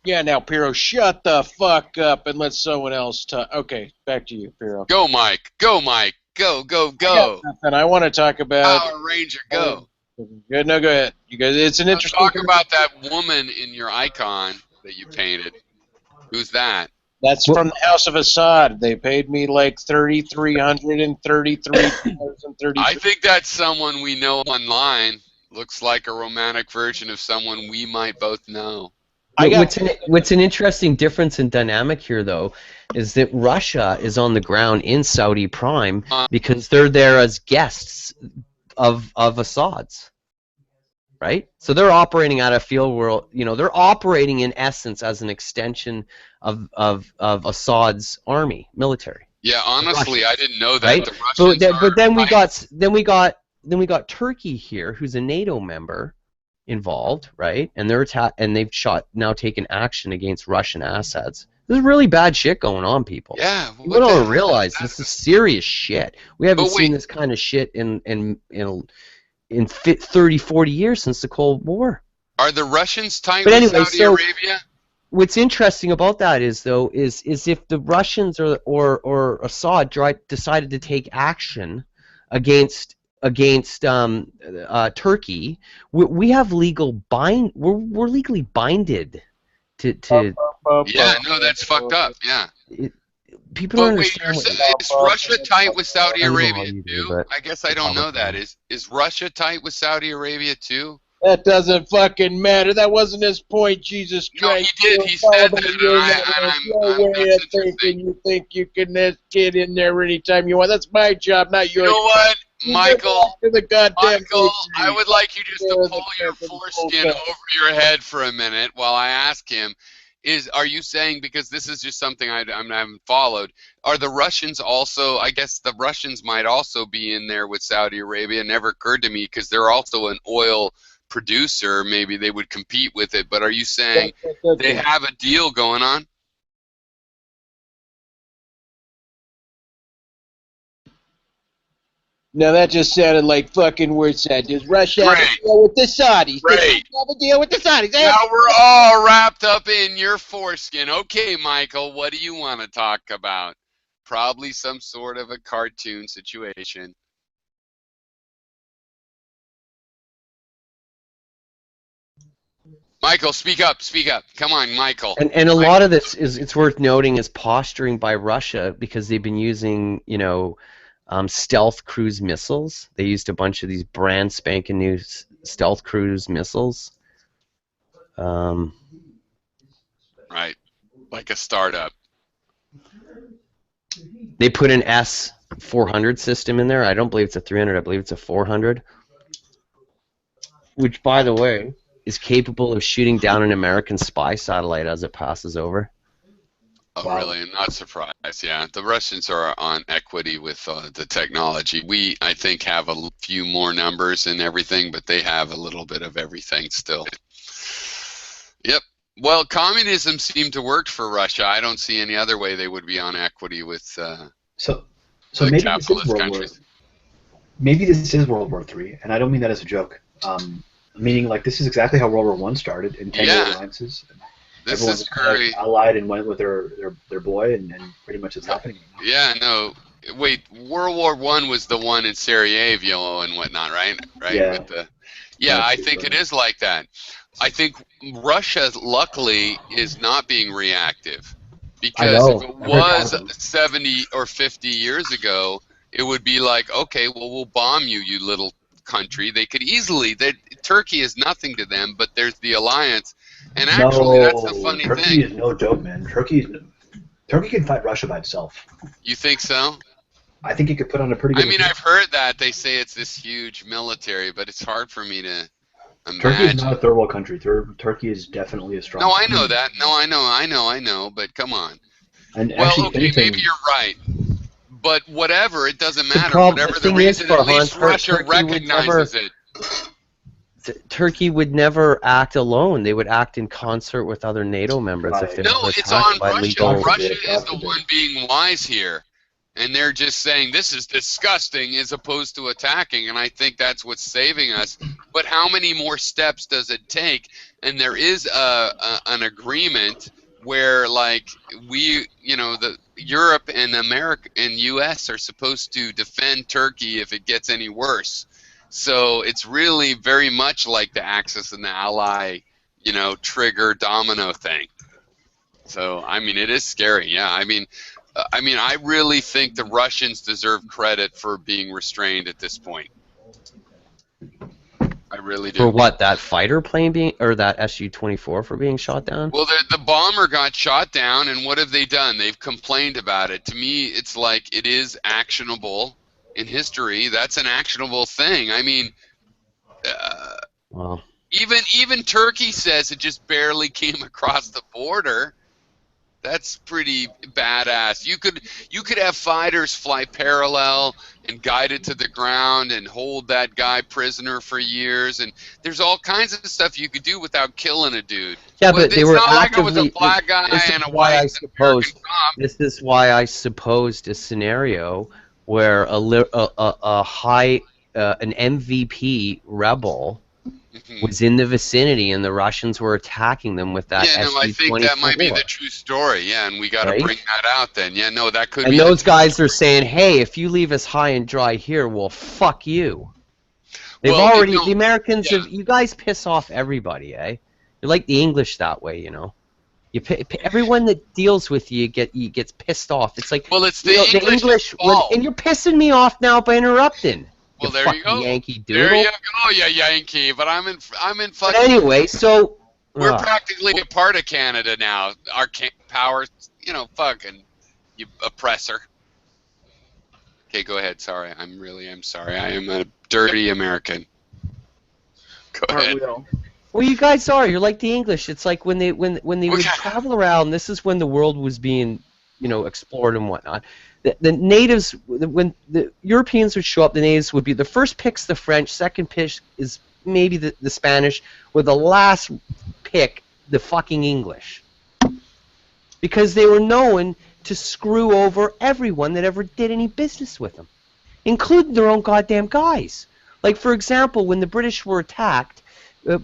Yeah, now, Piro, shut the fuck up and let someone else talk. Okay, back to you, Piro. Go, Mike. Go, Mike. Go, go, go. And I want to talk about... Power Ranger, go. Good, no, go ahead. You guys, it's an interesting... Talk about that woman in your icon that you painted. Who's that? That's from the House of Assad. They paid me like $3,333.30. I think that's someone we know online. Looks like a romantic version of someone we might both know. What's an interesting difference in dynamic here, though, is that Russia is on the ground in Saudi Prime because they're there as guests of Assad's, right? So they're operating out of field where, you know, they're operating in essence as an extension of Assad's army, military. Yeah, honestly, I didn't know that. Right? The Russians But then we got Turkey here, who's a NATO member, involved, right? And they've now taken action against Russian assets. There's really bad shit going on, people. Yeah, people don't realize this is serious shit. We haven't seen this kind of shit in 30, 40 years since the Cold War. Are the Russians tight But with anyway, Saudi so Arabia? what's interesting about that is if the Russians or Assad decided to take action against Turkey, we have we're legally binded to Yeah, no, that's fucked up. Yeah. People don't understand. Is Russia tight with Saudi I don't know Arabia how you do, too? but I guess I don't know that. Is Russia tight with Saudi Arabia too? That doesn't fucking matter. That wasn't his point, Jesus Christ. No, he did. He said that, no way of thinking. You think you can get in there anytime you want. That's my job, not yours. You know what, Michael? Michael, I would like you just to pull your foreskin over your head for a minute while I ask him. Are you saying, because this is just something I haven't followed, are the Russians also, I guess the Russians might also be in there with Saudi Arabia? It never occurred to me because they're also an oil producer. Maybe they would compete with it, but are you saying they have a deal going on? Now that just sounded like fucking words. Does Russia have a deal with the Saudis? Great. Have a deal with the Saudis. Now we're all wrapped up in your foreskin. Okay, Michael, what do you want to talk about? Probably some sort of a cartoon situation. Michael, speak up, speak up. Come on, Michael. And a lot of this it's worth noting is posturing by Russia because they've been using, you know, stealth cruise missiles. They used a bunch of these brand spanking new stealth cruise missiles. Right, like a startup. They put an S-400 system in there. I don't believe it's a 300. I believe it's a 400. Which, by the way, is capable of shooting down an American spy satellite as it passes over. Oh, wow. Really? I'm not surprised. Yeah, the Russians are on equity with the technology. We, I think, have a few more numbers and everything, but they have a little bit of everything still. Yep. Well, communism seemed to work for Russia. I don't see any other way they would be on equity with so maybe capitalist countries. Maybe this is World War III, and I don't mean that as a joke. Meaning, like, this is exactly how World War I started in 10-year alliances. This Everyone's is great. Allied and went with their boy, and pretty much it's happening. Yeah, no. Wait, World War I was the one in Sarajevo and whatnot, right? Right. Yeah. I think it is like that. I think Russia, luckily, is not being reactive, because if it was 70 or 50 years ago, it would be like, okay, well, we'll bomb you, you little country. They could easily. Turkey is nothing to them, but there's the alliance. And actually, that's the funny Turkey thing. Is no joke, man. Turkey can fight Russia by itself. You think so? I think you could put on a pretty good. I mean, I've heard that they say it's this huge military, but it's hard for me to imagine. Turkey is not a third world country. Turkey is definitely a strong. No, I know that. No, I know. But come on. And well, actually, okay, anything, maybe you're right. But whatever, it doesn't matter. problem- Whatever the the thing is, reason, at Farhan, least Russia Turkey would recognizes never- it. Turkey would never act alone. They would act in concert with other NATO members if they No, were it's attacked on by Russia. legal. Russia is the one being wise here. And they're just saying this is disgusting as opposed to attacking. And I think that's what's saving us. But how many more steps does it take? And there is an agreement where, like, we, the Europe and America and U.S. are supposed to defend Turkey if it gets any worse. So it's really very much like the Axis and the Ally, trigger domino thing. So, I mean, it is scary. Yeah, I mean, I really think the Russians deserve credit for being restrained at this point. I really do. For what? That fighter plane being, or that Su-24 for being shot down? Well, the bomber got shot down, and what have they done? They've complained about it. To me, it's like it is actionable in history. That's an actionable thing. I mean, Well, even Turkey says it just barely came across the border. That's pretty badass. You could have fighters fly parallel and guide it to the ground and hold that guy prisoner for years, and there's all kinds of stuff you could do without killing a dude. yeah, but they it's were not actively. like it was a black guy this is and a why I white suppose. This is why I supposed a scenario where a high an MVP rebel was in the vicinity and the Russians were attacking them with that Yeah, no, I think Su-24. that might be the true story. Yeah, and we got to Right? bring that out then. Yeah, no, that could And be. those guys are saying, "Hey, if you leave us high and dry here, well, fuck you." They've Well, already. no, The Americans have. You guys piss off everybody, eh? You're like the English that way, You everyone that deals with you gets pissed off. It's like, well, it's the English fault. and you're pissing me off now by interrupting. Well, you there you fucking go. Yankee doodle. There you go, you Yankee. But I'm in But fucking. anyway, so We're practically a part of Canada now. Our power, fucking you oppressor. Okay, go ahead. Sorry, I'm sorry. I am a dirty American. Go ahead. Well, you guys are. You're like the English. It's like when they would travel around. This is when the world was being, explored and whatnot. The natives, when the Europeans would show up, the natives would be the first pick's the French, second pick is maybe the Spanish, with the last pick the fucking English, because they were known to screw over everyone that ever did any business with them, including their own goddamn guys. Like, for example, when the British were attacked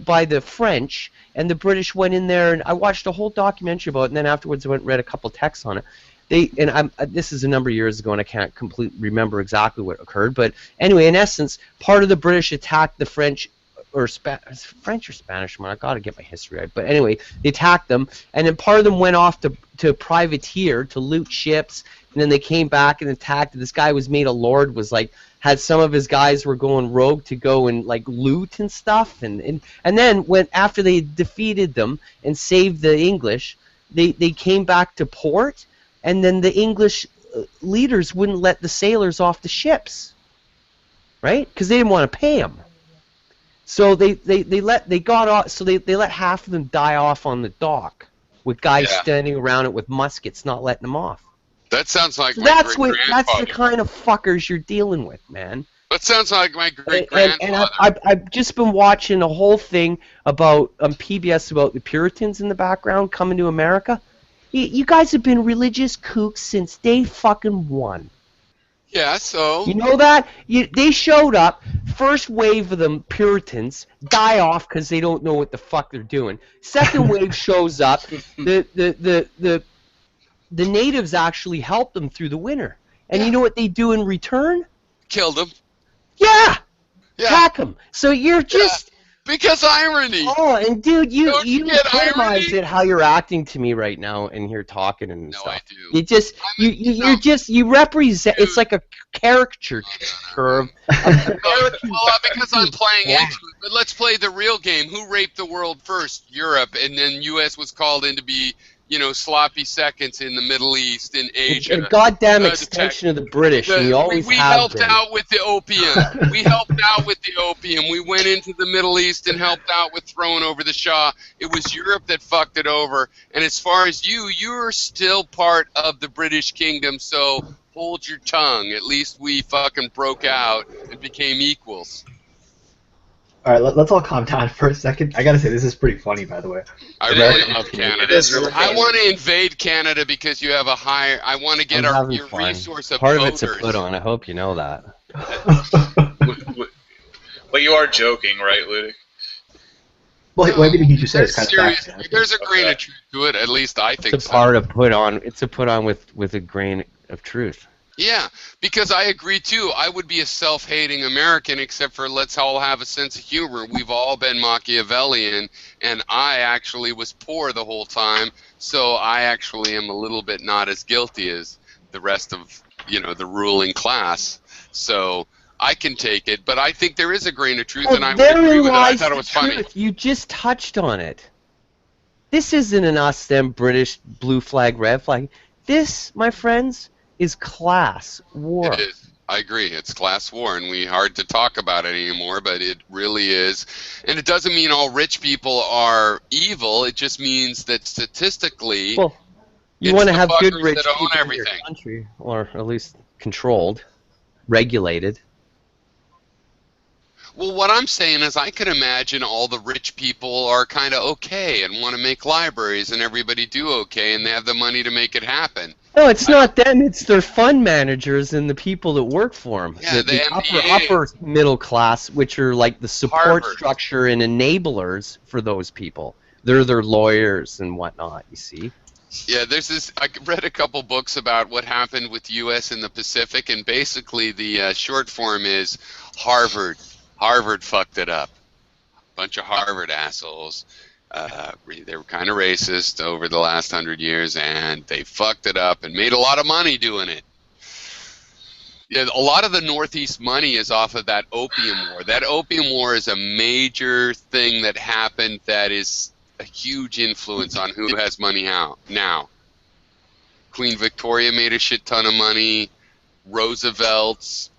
by the French, and the British went in there, and I watched a whole documentary about it, and then afterwards I went and read a couple texts on it. This is a number of years ago, and I can't completely remember exactly what occurred, but anyway, in essence, part of the British attacked the French, or French or Spanish, I gotta get my history right, but anyway, they attacked them, and then part of them went off to privateer, to loot ships, and then they came back and attacked, and this guy was made a lord, had some of his guys were going rogue to go and loot and stuff, and then after they defeated them and saved the English, they came back to port, and then the English leaders wouldn't let the sailors off the ships, right? Because they didn't want to pay them. So they let half of them die off on the dock, with guys standing around it with muskets, not letting them off. That sounds like So my that's great-grandfather. the kind of fuckers you're dealing with, man. That sounds like my great-grandfather. And I've just been watching a whole thing about PBS about the Puritans in the background coming to America. You guys have been religious kooks since day fucking one. Yeah, so. You know that? They showed up, first wave of them Puritans die off because they don't know what the fuck they're doing. Second wave shows up, the natives actually help them through the winter. And you know what they do in return? Killed them. Yeah! Attack them. So you're just... Because irony. Oh, and dude, you get epitomize irony? it how you're acting to me right now and you're talking and stuff. I do. You represent. It's like a caricature curve. Well, because I'm playing into it. But let's play the real game. Who raped the world first? Europe, and then U.S. was called in to be sloppy seconds in the Middle East, in Asia. A goddamn extension of the British, and you always we have helped been. out with the opium. We helped out with the opium. We went into the Middle East and helped out with throwing over the Shah. It was Europe that fucked it over. And as far as you're still part of the British kingdom, so hold your tongue. At least we fucking broke out and became equals. All right, let's all calm down for a second. I gotta say, this is pretty funny, by the way. I really love Canada. I want to invade Canada because you have a higher. I want to get your resource of Part voters. of it's a put on. I hope you know that. But you are joking, right, Ludic? Well, everything he just said is kind of serious. facts. There's a grain of truth to it. At least I think It's a so. part of put on. It's a put on with a grain of truth. Yeah, because I agree too. I would be a self-hating American, except for let's all have a sense of humor. We've all been Machiavellian, and I actually was poor the whole time, so I actually am a little bit not as guilty as the rest of, the ruling class. So I can take it, but I think there is a grain of truth, and I would agree with it. I thought it was funny. You just touched on it. This isn't an us, them, British, blue flag, red flag. This, my friends, is class war. It is. I agree. It's class war, and we hard to talk about it anymore, but it really is. And it doesn't mean all rich people are evil. It just means that statistically, You want to have good fuckers rich that own people in your everything. country, or at least controlled, regulated. Well, what I'm saying is I could imagine all the rich people are kind of okay and want to make libraries and everybody do okay and they have the money to make it happen. No, it's not them. It's their fund managers and the people that work for them. Yeah, the MBA. upper middle class, which are like the support structure and enablers for those people. They're their lawyers and whatnot, you see. Yeah, there's this. I read a couple books about what happened with the U.S. in the Pacific, and basically the short form is Harvard. Harvard fucked it up. Bunch of Harvard assholes. They were kind of racist over the last 100 years, and they fucked it up and made a lot of money doing it. Yeah, a lot of the Northeast money is off of that opium war. That opium war is a major thing that happened that is a huge influence on who has money now. Queen Victoria made a shit ton of money. Roosevelt's,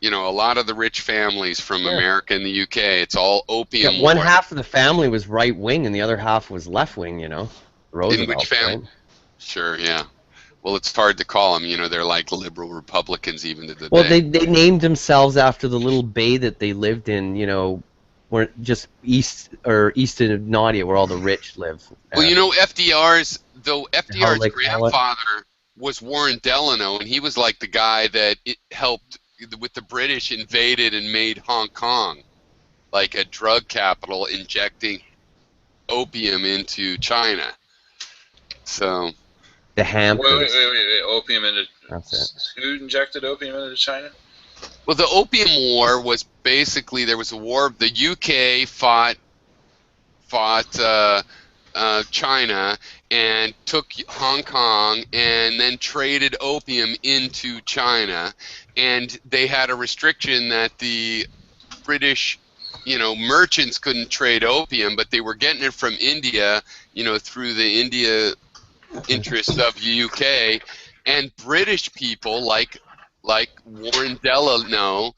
a lot of the rich families from America and the UK, it's all opium war. One half of the family was right wing and the other half was left wing, Roosevelt. In which family? Right? Sure, yeah. Well, it's hard to call them, they're like liberal Republicans even to the day. Well, they named themselves after the little bay that they lived in, where just east of Nadia, where all the rich live. Well, FDR's grandfather was Warren Delano, and he was like the guy that helped with the British invaded and made Hong Kong like a drug capital, injecting opium into China. So the Hamptons. Wait, opium into. That's it. Who injected opium into China? Well, the Opium War was basically there was a war. The UK fought China and took Hong Kong and then traded opium into China, and they had a restriction that the British, merchants couldn't trade opium, but they were getting it from India, through the India interests of the UK, and British people like Warren Delano,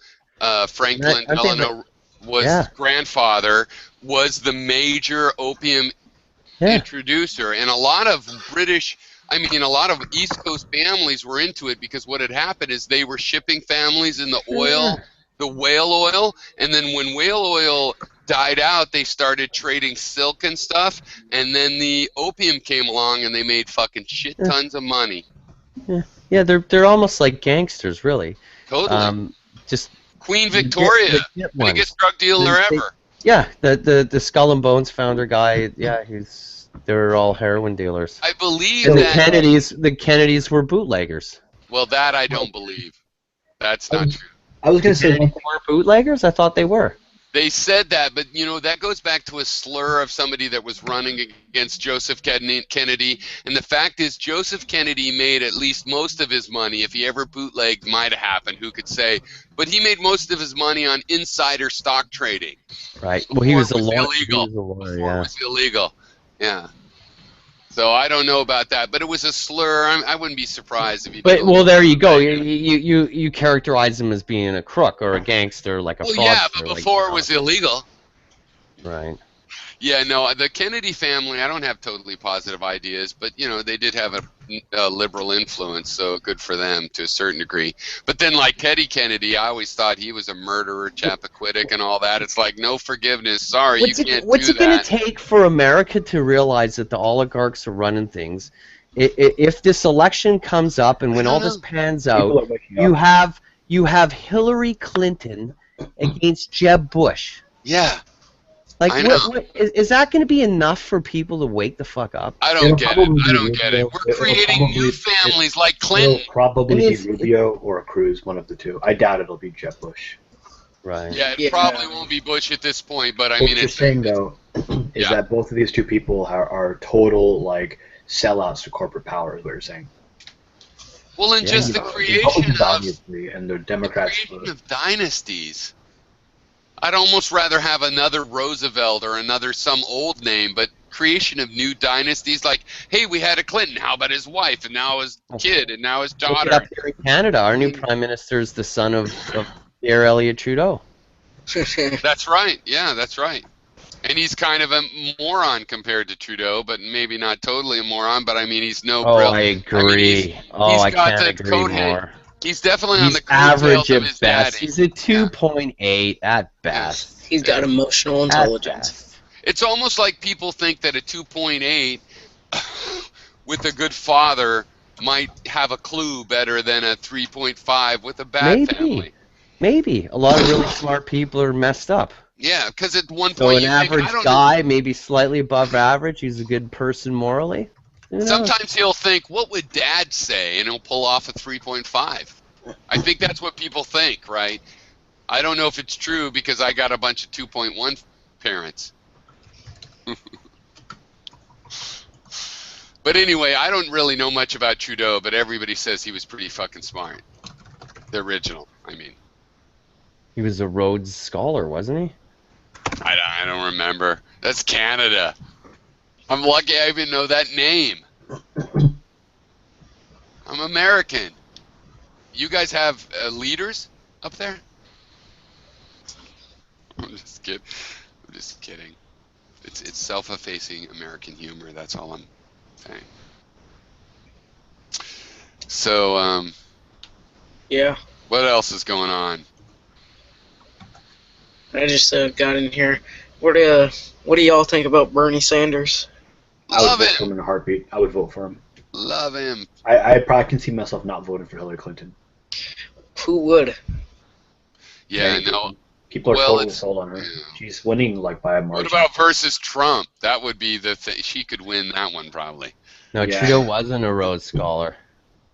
Franklin Delano was grandfather, was the major opium introducer, and a lot of East Coast families were into it because what had happened is they were shipping families in the oil, the whale oil, and then when whale oil died out, they started trading silk and stuff, and then the opium came along and they made fucking shit tons of money. Yeah, they're almost like gangsters, really. Totally. Just Queen Victoria, biggest drug dealer ever. Yeah, the Skull and Bones founder guy. Yeah, they're all heroin dealers. I believe and that the Kennedys were bootleggers. Well, that I don't believe. That's not true. I was going to say they weren't bootleggers. I thought they were. They said that, but that goes back to a slur of somebody that was running against Joseph Kennedy. And the fact is, Joseph Kennedy made at least most of his money. If he ever bootlegged, might have happened. Who could say? But he made most of his money on insider stock trading. Right. Well, he was a lawyer. Illegal. He was a lawyer. Before it was illegal. Yeah. So I don't know about that, but it was a slur. I wouldn't be surprised if he. But well, there you go. You characterize him as being a crook or a gangster, like a fraudster. Yeah, but before it was illegal. Right. Yeah, no, the Kennedy family, I don't have totally positive ideas, but, you know, they did have a liberal influence, so good for them to a certain degree. But then, like Teddy Kennedy, I always thought he was a murderer, Chappaquiddick, and all that. It's like, no forgiveness. Sorry, you can't do that. What's it going to take for America to realize that the oligarchs are running things? If this election comes up and when all this pans out, you have Hillary Clinton against Jeb Bush. Yeah. Like, is that going to be enough for people to wake the fuck up? I don't get it. I don't get it. We're creating new families like Clinton. It'll probably be Rubio or Cruz, one of the two. I doubt it'll be Jeb Bush. Right. Yeah, it probably won't be Bush at this point, but I mean, what you're saying though is that both of these two people are total like sellouts to corporate power. Is what you're saying. Well, and just the creation Republicans, of obviously, and the Democrats. of dynasties. I'd almost rather have another Roosevelt or another some old name, but creation of new dynasties. Like, hey, we had a Clinton. How about his wife, and now his kid, and now his daughter? Look it up here in Canada. Our new prime minister is the son of Pierre Elliott Trudeau. That's right. Yeah, that's right. And he's kind of a moron compared to Trudeau, but maybe not totally a moron. But I mean, he's no. Oh, I agree. I can't agree more. He's definitely on the average of at his best. daddy. He's a 2.8 at best. He's got emotional intelligence. It's almost like people think that a 2.8 with a good father might have a clue better than a 3.5 with a bad family. Maybe. A lot of really smart people are messed up. Yeah, because at one So point an you average think, guy, maybe slightly above average, he's a good person morally. Who knows? Sometimes he'll think, what would Dad say? And he'll pull off a 3.5. I think that's what people think, right? I don't know if it's true because I got a bunch of 2.1 parents. But anyway, I don't really know much about Trudeau, but everybody says he was pretty fucking smart. The original, I mean. He was a Rhodes Scholar, wasn't he? I don't remember. That's Canada. I'm lucky I even know that name. I'm American. You guys have leaders up there? I'm just kidding. It's self-effacing American humor. That's all I'm saying. So, yeah. What else is going on? I just got in here. What do y'all think about Bernie Sanders? I would vote for him in a heartbeat. I would vote for him. Love him. I probably can see myself not voting for Hillary Clinton. Who would? Yeah, no. People are totally sold on her. Yeah. She's winning like by a margin. What about versus Trump? That would be the thing. She could win that one probably. No, Trudeau wasn't a Rhodes Scholar.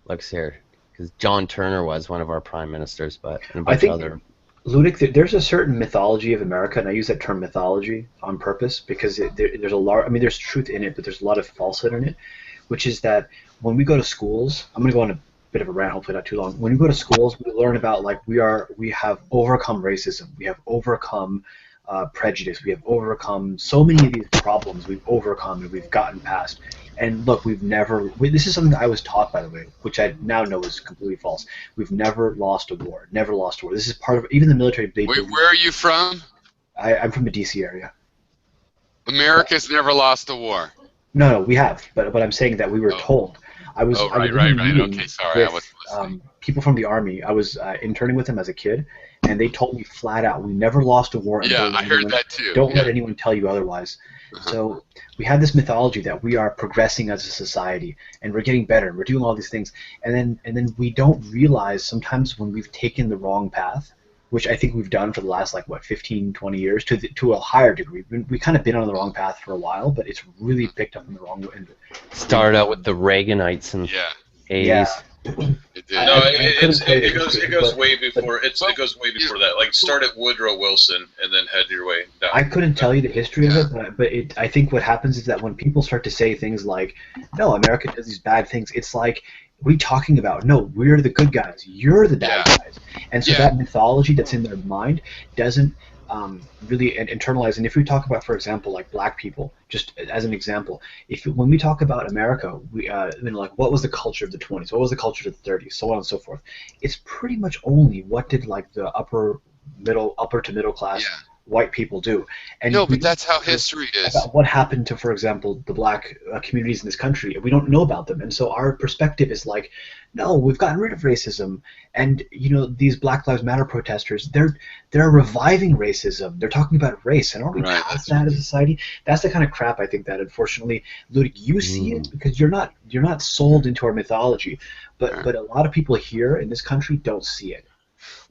Looks here, because John Turner was one of our prime ministers, but and a bunch of other. Ludic, there's a certain mythology of America, and I use that term mythology on purpose because there's a lot. I mean, there's truth in it, but there's a lot of falsehood in it, which is that when we go to schools, I'm going to go on a bit of a rant, hopefully not too long. When we go to schools, we learn about like we have overcome racism, we have overcome prejudice, we have overcome so many of these problems. We've overcome and we've gotten past. And look, this is something that I was taught, by the way, which I now know is completely false. We've never lost a war. Never lost a war. This is part of, even the military. Wait, where are you from? I'm from the D.C. area. America's never lost a war. No, we have. But I'm saying that we were told. I was right. Okay, sorry. I was people from the Army. I was interning with them as a kid, and they told me flat out, we never lost a war. Yeah, I heard that too. Don't let anyone tell you otherwise. So we have this mythology that we are progressing as a society and we're getting better and we're doing all these things, and then we don't realize sometimes when we've taken the wrong path, which I think we've done for the last 15, 20 years to a higher degree. We kind of been on the wrong path for a while, but it's really picked up in the wrong way. Started out with the Reaganites and 80s. Yeah. It goes way before that. Like start at Woodrow Wilson and then head your way down. I couldn't tell you the history of it, but I think what happens is that when people start to say things like, "No, America does these bad things," it's like, what are you talking about? No, we're the good guys. You're the bad guys. And so that mythology that's in their mind doesn't really internalize. And if we talk about, for example, like black people, just as an example, when we talk about America, we like what was the culture of the 20s, what was the culture of the 30s, so on and so forth. It's pretty much only what did like the upper to middle class white people do. And no, but that's how history is. About what happened to, for example, the black communities in this country. We don't know about them, and so our perspective is like, no, we've gotten rid of racism, and these Black Lives Matter protesters, they're reviving racism. They're talking about race, and aren't we past that as a society? That's the kind of crap I think that, unfortunately, Ludwig, you see it because you're not sold into our mythology, but a lot of people here in this country don't see it.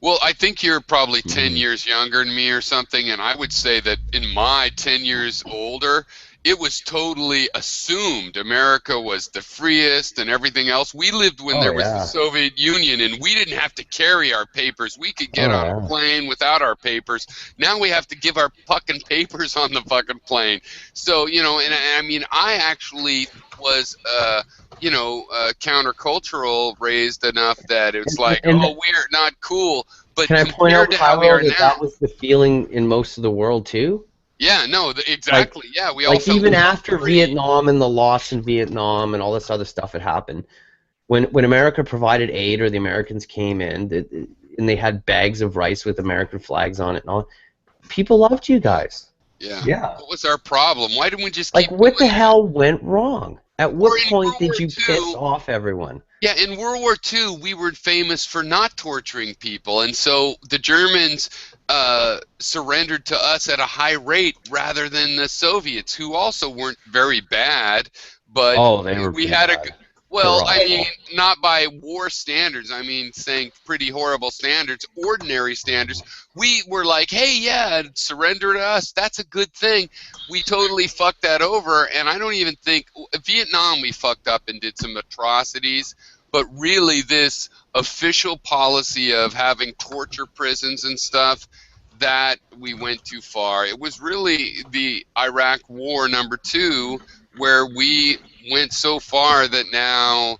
Well, I think you're probably 10 years younger than me or something, and I would say that in my 10 years older, it was totally assumed America was the freest and everything else. We lived when there was the Soviet Union, and we didn't have to carry our papers. We could get on a plane without our papers. Now we have to give our fucking papers on the fucking plane. So, and I mean, I actually was countercultural, raised enough that it's like, we're not cool. But can I point out, Kyle, that was the feeling in most of the world too? Yeah, no, exactly. Yeah, we all like even after Vietnam and the loss in Vietnam and all this other stuff had happened, when America provided aid or the Americans came in and they had bags of rice with American flags on it and all, people loved you guys. Yeah. What was our problem? Why didn't we just keep what the hell went wrong? At what point did you piss off everyone? Yeah, in World War II, we were famous for not torturing people, and so the Germans surrendered to us at a high rate rather than the Soviets, who also weren't very bad, but we had a well, I mean, not by war standards. I mean, saying pretty horrible standards, ordinary standards. We were like, hey, yeah, surrender to us. That's a good thing. We totally fucked that over, and I don't even think Vietnam we fucked up and did some atrocities, but really this official policy of having torture prisons and stuff, that we went too far. It was really the Iraq War #2 where we went so far that now,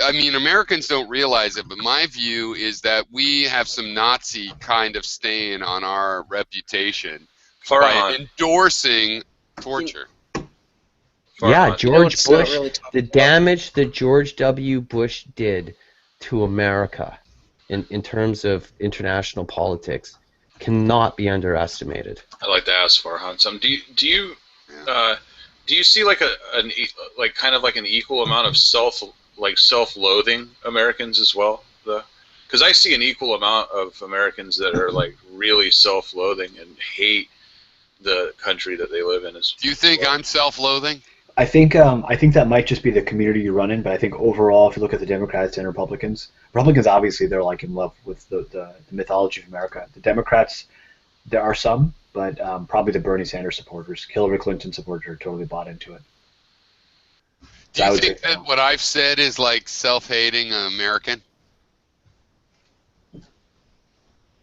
I mean, Americans don't realize it, but my view is that we have some Nazi kind of stain on our reputation by endorsing torture. Yeah, George Bush, the damage that George W. Bush did to America in terms of international politics cannot be underestimated. I'd like to ask Farhan something. Do you see like an equal amount of self-loathing Americans as well? Because I see an equal amount of Americans that are like really self-loathing and hate the country that they live in. Do you think I'm self-loathing? I think that might just be the community you run in, but I think overall, if you look at the Democrats and Republicans obviously they're like in love with the mythology of America. The Democrats, there are some, but probably the Bernie Sanders supporters, Hillary Clinton supporters are totally bought into it. Do you think that what I've said is like self-hating American?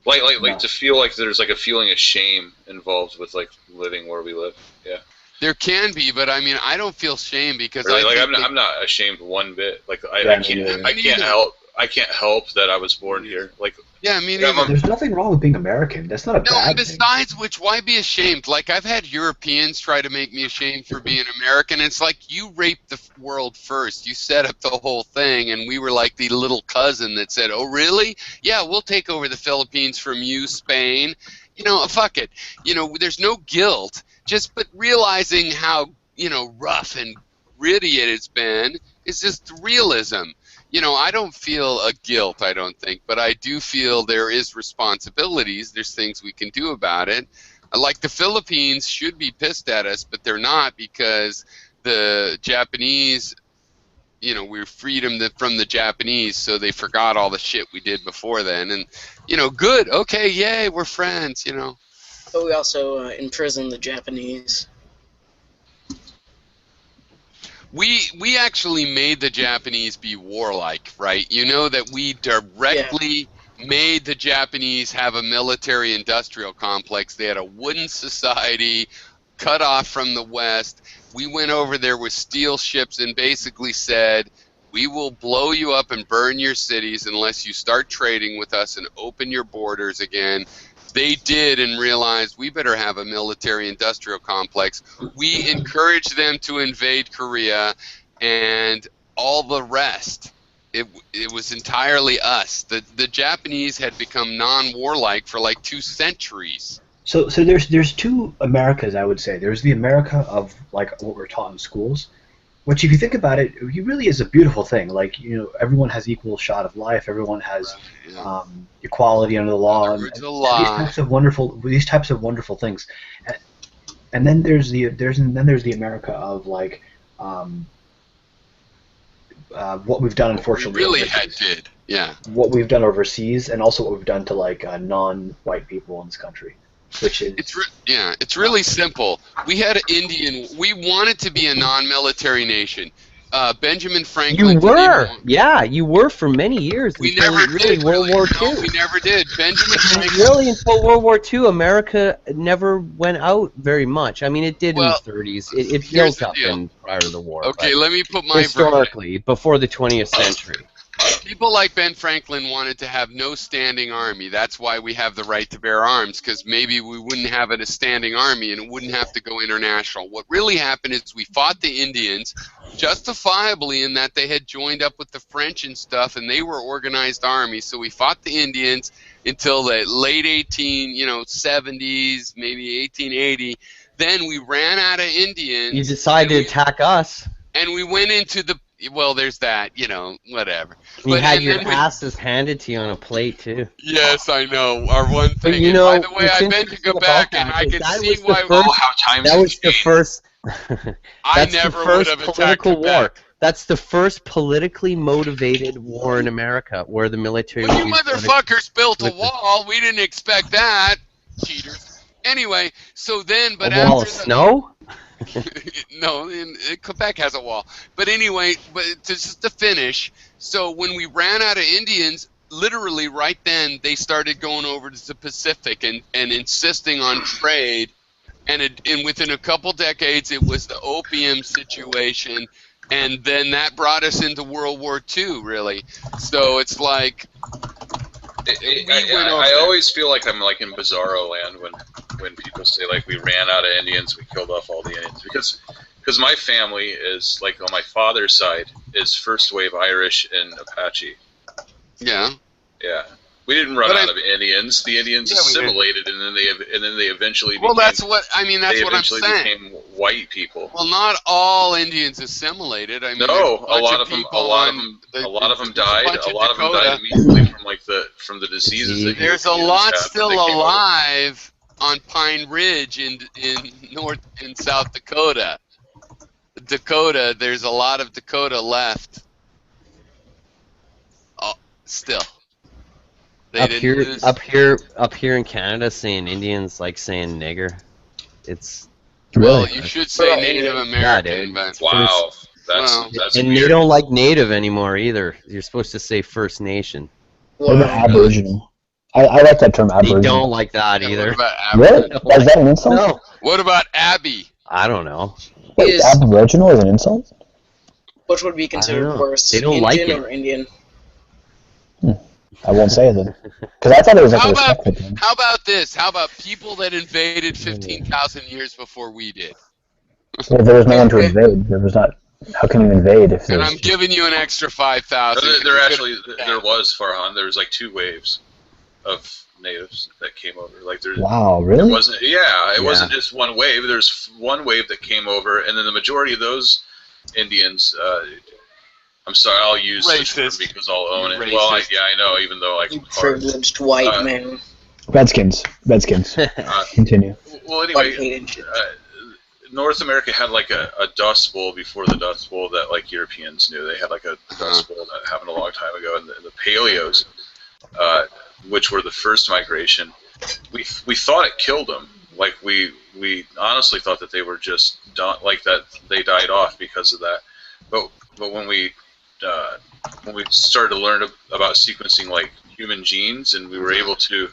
Like to feel like there's like a feeling of shame involved with like living where we live. Yeah. There can be, but I mean, I don't feel shame because I'm not ashamed one bit. Like I can't help that I was born here. Like yeah, I mean, there's nothing wrong with being American. That's not a bad thing. Besides which, why be ashamed? Like I've had Europeans try to make me ashamed for being American. It's like you raped the world first. You set up the whole thing, and we were like the little cousin that said, "Oh, really? Yeah, we'll take over the Philippines from you, Spain." Fuck it. There's no guilt. But realizing how, rough and gritty it has been is just realism. I don't feel a guilt, I don't think, but I do feel there is responsibilities. There's things we can do about it. Like the Philippines should be pissed at us, but they're not because the Japanese, we freed them from the Japanese, so they forgot all the shit we did before then. And, good, okay, yay, we're friends, But we also imprisoned the Japanese. We actually made the Japanese be warlike, right? You know that we directly made the Japanese have a military-industrial complex. They had a wooden society cut off from the West. We went over there with steel ships and basically said, we will blow you up and burn your cities unless you start trading with us and open your borders again. they did and realized we better have a military-industrial complex. We encouraged them to invade Korea, and all the rest. It was entirely us. The Japanese had become non-warlike for like 2 centuries. So there's two Americas, I would say. There's the America of like what we're taught in schools, which if you think about it, it really is a beautiful thing. Like, you know, everyone has equal shot of life. Everyone has equality under the law, and these types of wonderful things. And then there's the America of like what we've done, unfortunately. What we've done overseas, and also what we've done to like non-white people in this country. Which is it's really simple. We had an Indian. We wanted to be a non-military nation. Benjamin Franklin. You were, you were for many years. We never did. World War II. No, we never did. Benjamin Franklin. Really, until World War II, America never went out very much. I mean, it did in the 30s. It built up prior to the war. Okay, let me put my historically before the 20th century. People like Ben Franklin wanted to have no standing army. That's why we have the right to bear arms, because maybe we wouldn't have a standing army and it wouldn't have to go international. What really happened is we fought the Indians, justifiably in that they had joined up with the French and stuff, and they were organized armies. So we fought the Indians until the late 70s, maybe 1880. Then we ran out of Indians. You decided to attack us. And we went into the... Well, there's that, whatever. You had your asses handed to you on a plate, too. Yes, I know. Our one thing. But, by the way, I've been to Quebec, and I can see why... how times that was the first... I never would have attacked Quebec. That's the first politically motivated war in America, where the military... Well, you motherfuckers built a wall. We didn't expect that. Cheaters. Anyway, so then... But a wall of snow? No, Quebec has a wall. But anyway, just to finish, so when we ran out of Indians, literally right then they started going over to the Pacific and insisting on trade, and within a couple decades it was the opium situation, and then that brought us into World War II, really. So it's like... I always feel like I'm like in Bizarro land when people say like we ran out of Indians, we killed off all the Indians, because my family is like on my father's side is first wave Irish and Apache. Yeah. Yeah. We didn't run out of Indians. The Indians assimilated, and then they eventually became, that's what I'm saying. Became white people. Well, not all Indians assimilated. I mean, no, a lot of them died. A lot of them died immediately from the diseases. That There's a lot still alive on Pine Ridge in South Dakota. There's a lot of Dakota left. Still. Up here in Canada, saying Indians like saying nigger. It's well, you should say Native American. But wow, that's and weird. They don't like Native anymore either. You're supposed to say First Nation. What about Aboriginal? I like that term, Aboriginal. They don't like that either. Really? Is that an insult? No. What about Abby? I don't know. Wait, Aboriginal is an insult? Which would be considered worse, they don't Indian like it. or Indian? I won't say it then, because I thought it was like a respectful thing. How about this? How about people that invaded 15,000 years before we did? Well, there was no one to invade. There was not. How can you invade if there's... And I'm giving you an extra 5,000. There was, Farhan. There was like 2 waves of natives that came over. Like wow, really? It wasn't just one wave. There's one wave that came over, and then the majority of those Indians. I'm sorry, I'll use this term because I'll own it. Well, I know, even though you privileged white man. Redskins. Continue. Well, anyway, North America had like a Dust Bowl before the Dust Bowl that like Europeans knew. They had like a Dust Bowl that happened a long time ago, and the Paleos, which were the first migration, we thought it killed them. Like we honestly thought that they were just done, like that they died off because of that. But when we started to learn about sequencing like human genes, and we were able to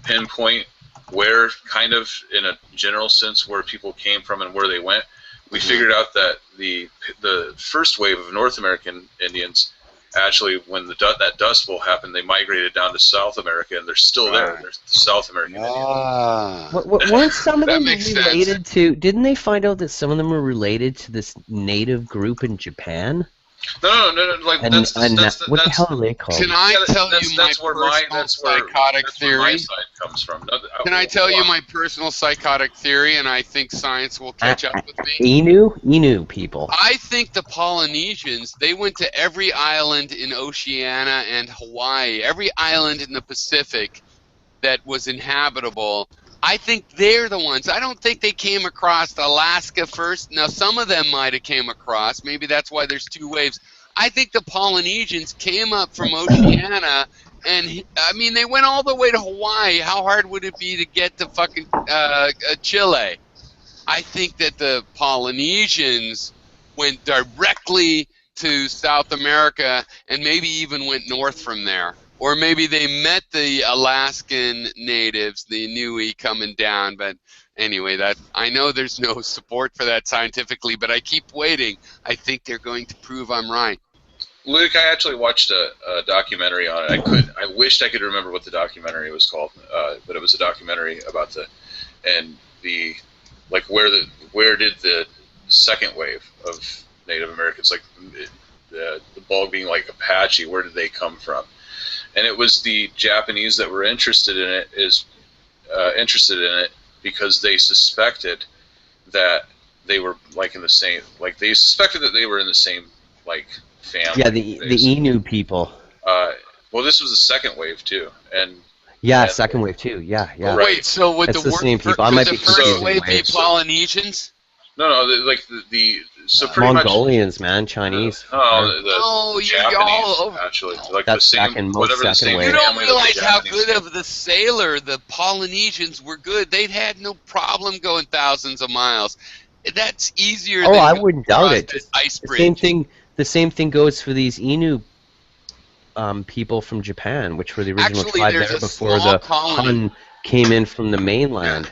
pinpoint where, kind of in a general sense, where people came from and where they went, we figured out that the first wave of North American Indians actually, when that Dust Bowl happened, they migrated down to South America, and they're still there. They're South American Indians. Weren't some of That them makes sense. related to? Didn't they find out that some of them were related to this native group in Japan? No. Like And, that's what the hell are they called? Can I tell you my personal psychotic where my theory? side comes from. Can I tell you my personal psychotic theory, and I think science will catch up with me? Inu people. I think the Polynesians, they went to every island in Oceania and Hawaii, every island in the Pacific that was inhabitable. I think they're the ones. I don't think they came across Alaska first. Now, some of them might have came across. Maybe that's why there's two waves. I think the Polynesians came up from Oceania, and, I mean, they went all the way to Hawaii. How hard would it be to get to fucking Chile? I think that the Polynesians went directly to South America and maybe even went north from there. Or maybe they met the Alaskan natives, the Inuit coming down. But anyway, I know there's no support for that scientifically, but I keep waiting. I think they're going to prove I'm right. Luke, I actually watched a documentary on it. I wished I could remember what the documentary was called, but it was a documentary about where did the second wave of Native Americans, like the bulk being like Apache, where did they come from? And it was the Japanese that were interested in it because they suspected that they were like in the same, like they suspected that they were in the same like family. Yeah, the Inu people. Well, this was the second wave too, and second wave too. Yeah. Wait, so would it's the same people. I might be first wave be Polynesians? No, so pretty Mongolians, man, Chinese. The Japanese, actually, like that's the same, whatever the same. You don't realize how good of the sailor the Polynesians were good. They'd had no problem going thousands of miles. That's easier. Oh, than I wouldn't doubt it. Ice bridge. The same thing goes for these Inu people from Japan, which were the original tribe there before the Han came in from the mainland.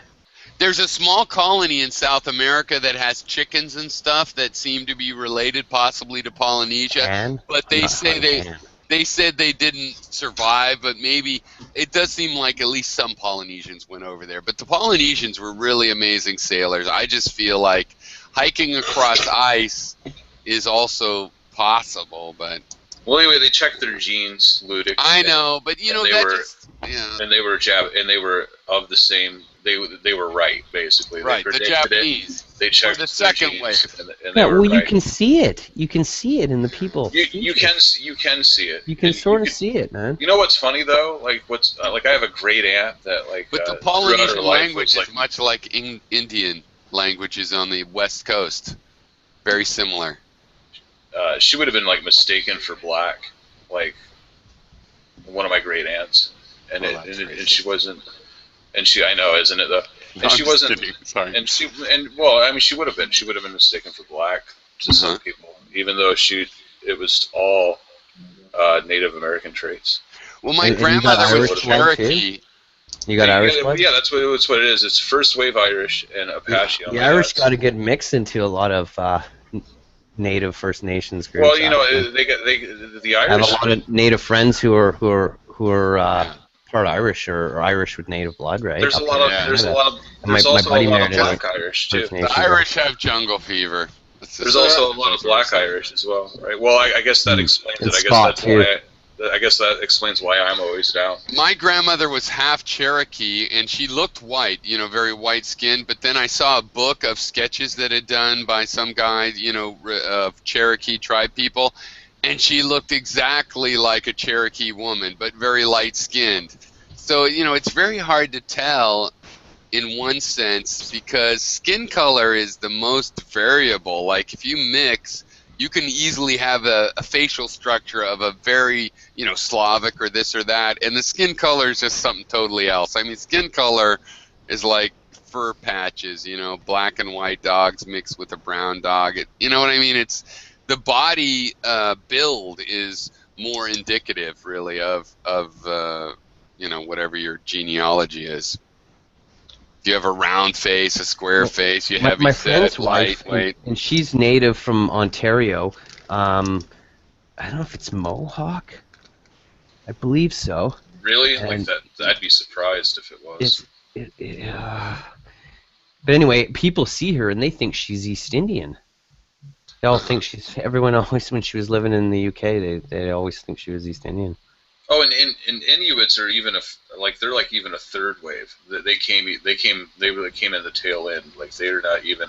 There's a small colony in South America that has chickens and stuff that seem to be related possibly to Polynesia, but they said they didn't survive, but maybe it does seem like at least some Polynesians went over there. But the Polynesians were really amazing sailors. I just feel like hiking across ice is also possible, but well, anyway, they checked their genes, Ludic. I know, but you know and they were of the same. They were right, basically. Right, they the Japanese. They checked the second wave. And they were right. You can see it. You can see it in the people. You can see it. You can sort of see it, man. You know what's funny though? Like I have a great aunt that But the Polynesian language is much like Indian languages on the West Coast. Very similar. She would have been like mistaken for black, like one of my great aunts, and she wasn't. And I know, isn't it though? And she wasn't. Sorry. And she would have been. She would have been mistaken for black to some people, even though it was all Native American traits. Well, my grandmother was Cherokee. You got Irish blood? Yeah, that's what it is. It's first wave Irish and Apache. The Irish got to get mixed into a lot of Native First Nations groups. Well, you know, the Irish I have a lot of Native friends who are part Irish or Irish with Native blood, right? There's also a lot of black Irish too. The Irish have jungle fever. There's also a lot of black Irish as well, right? Well, I guess that explains it. I guess that explains why I'm always down. My grandmother was half Cherokee, and she looked white, you know, very white skinned. But then I saw a book of sketches that had done by some guy, you know, of Cherokee tribe people, and she looked exactly like a Cherokee woman, but very light skinned. So, you know, it's very hard to tell in one sense because skin color is the most variable. Like if you mix, you can easily have a facial structure of a very, you know, Slavic or this or that, and the skin color is just something totally else. I mean, skin color is like fur patches, you know, black and white dogs mixed with a brown dog. You know what I mean? It's the body build is more indicative, really, of you know, whatever your genealogy is. If you have a round face, a square face, you have my friend's wife, and she's native from Ontario. I don't know if it's Mohawk. I believe so. Really? And Like that? I'd be surprised if it was. But anyway, people see her and they think she's East Indian. They all think she's. Everyone always, when she was living in the UK, they always think she was East Indian. Oh, and Inuits are even they're like even a third wave. They really came in the tail end. Like they're not even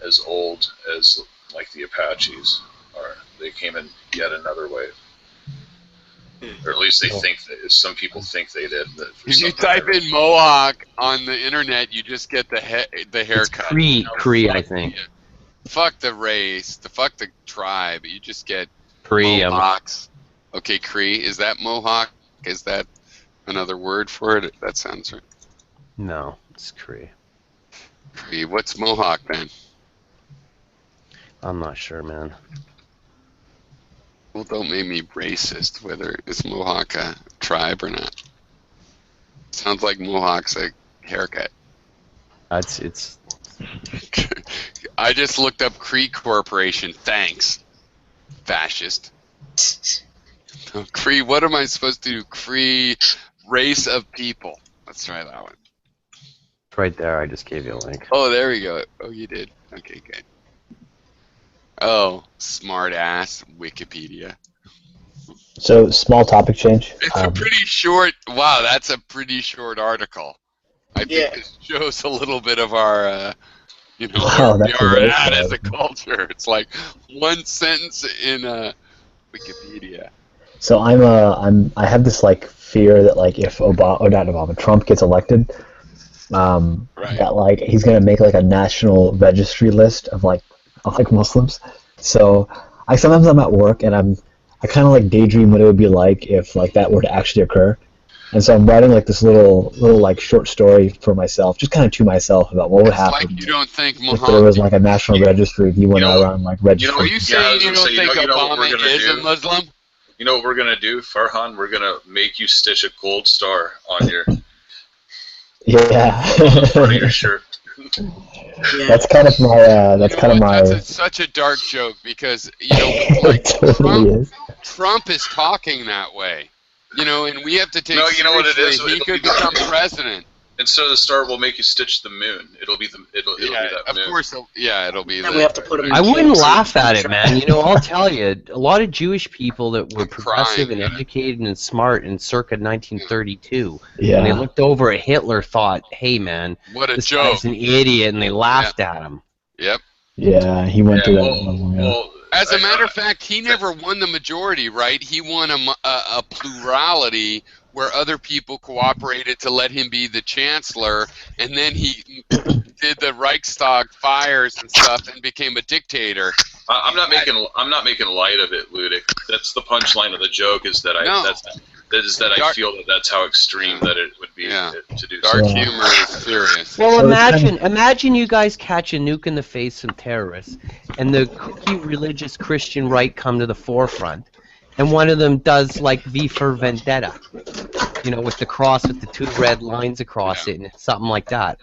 as old as like the Apaches are. They came in yet another wave, or at least they think that. Some people think they did. If you type in Mohawk on the internet, you just get the haircut. Cree, I think. Fuck the race, fuck the tribe. You just get Cree. Mohawks. Okay, Cree. Is that Mohawk? Is that another word for it? That sounds right. No, it's Cree. Cree. What's Mohawk then? I'm not sure, man. Well, don't make me racist. Whether is Mohawk a tribe or not? Sounds like Mohawk's a haircut. It's. I just looked up Cree Corporation. Thanks, fascist. Cree. What am I supposed to do? Cree race of people. Let's try that one. Right there. I just gave you a link. Oh, there we go. Oh, you did. Okay, good. Oh, smart ass Wikipedia. So, small topic change. It's a pretty short. Wow, that's a pretty short article. I think this shows a little bit of our, where we are at as a culture. It's like one sentence in Wikipedia. So I have this like fear that like if Trump gets elected, that like he's gonna make like a national registry list of like Muslims. So sometimes I'm at work and I kind of like daydream what it would be like if like that were to actually occur. And so I'm writing like this little like short story for myself, just kind of to myself about what would happen Like you don't think if there was like a national registry if you went around like registering. Are you saying you don't think Obama is a Muslim? You know what we're gonna do, Farhan? We're gonna make you stitch a gold star on your front of your shirt. That's kind of my That's such a dark joke because like Trump is talking that way, and we have to take. No, you know what it is. He could become president. Instead of the star, we'll make you stitch the moon. It'll be it'll be that of moon. course. It'll be. And we have to put him. I wouldn't laugh at it, man. I'll tell you, a lot of Jewish people that were progressive and educated and smart in circa 1932, when they looked over at Hitler, thought, "Hey, man, what a this joke! guy's an idiot," and they laughed at him. Yep. Yeah, he went through that. As a matter of fact, he never won the majority, right? He won a plurality where other people cooperated to let him be the chancellor, and then he did the Reichstag fires and stuff and became a dictator. I'm not making light of it, Ludic. That's the punchline of the joke. Is that I feel that that's how extreme that it would be to do. Dark humor is serious. Well, imagine you guys catch a nuke in the face of terrorists, and the kooky religious Christian right come to the forefront, and one of them does like V for Vendetta, with the cross with the two red lines across it, and something like that.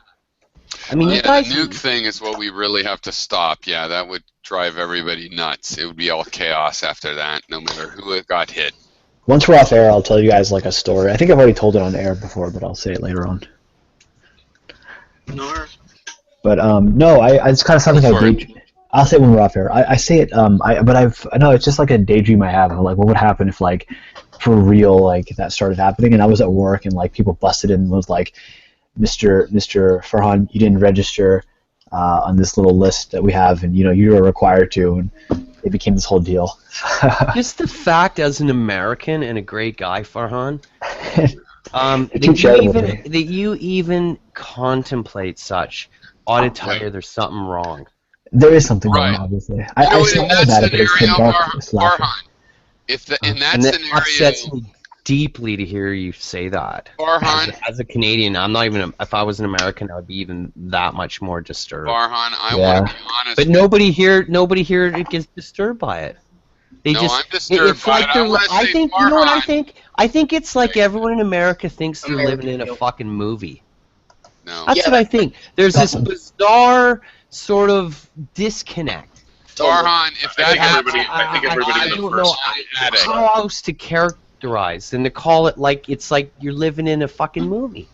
I mean, you guys. The nuke thing is what we really have to stop. Yeah, that would drive everybody nuts. It would be all chaos after that, no matter who got hit. Once we're off air, I'll tell you guys like a story. I think I've already told it on air before, but I'll say it later on. But no, it's kind of something I'll say it when we're off air. I say it. I know it's just like a daydream I have of like what would happen if like for real like that started happening, and I was at work and like people busted in and was like, Mr. Farhan, you didn't register on this little list that we have, and you were required to, and it became this whole deal. Just the fact, as an American and a great guy, Farhan, that you even contemplate such, ought to tell you there's something wrong. There is something wrong, obviously. I say all about it, but it's been dark. Farhan, in that scenario, upsets me deeply to hear you say that. Farhan, as a Canadian, I'm not even. If I was an American, I would be even that much more disturbed. Farhan, I want to be honest. But nobody here gets disturbed by it. I'm disturbed by it. I think you know what I think. I think it's like everyone in America thinks they're living in a fucking movie. No. That's what I think. There's this bizarre sort of disconnect Farhan, if that happens, I think everybody I in the don't first know how else to characterize and to call it like it's like you're living in a fucking movie.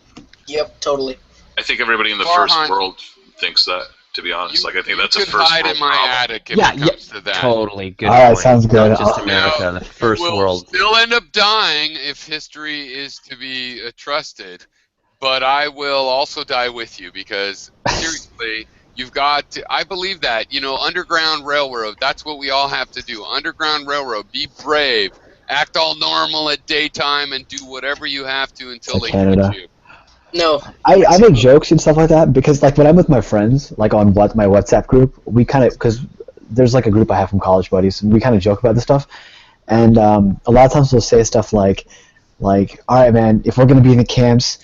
Yep, totally. I think everybody in the Farhan, first world thinks that. To be honest, like I think that's a could first hide world in my problem. attic if it comes to that. Totally good. All right, point. sounds good. Not just America, the first We'll world. still end up dying if history is to be trusted, but I will also die with you because seriously, you've got to. I believe that Underground Railroad. That's what we all have to do. Underground Railroad. Be brave. Act all normal at daytime and do whatever you have to until they Canada. catch you. No. I make jokes and stuff like that because like when I'm with my friends, like on my WhatsApp group, we kind of, because there's like a group I have from college buddies, and we kind of joke about this stuff, and a lot of times we'll say stuff like, all right, man, if we're gonna be in the camps,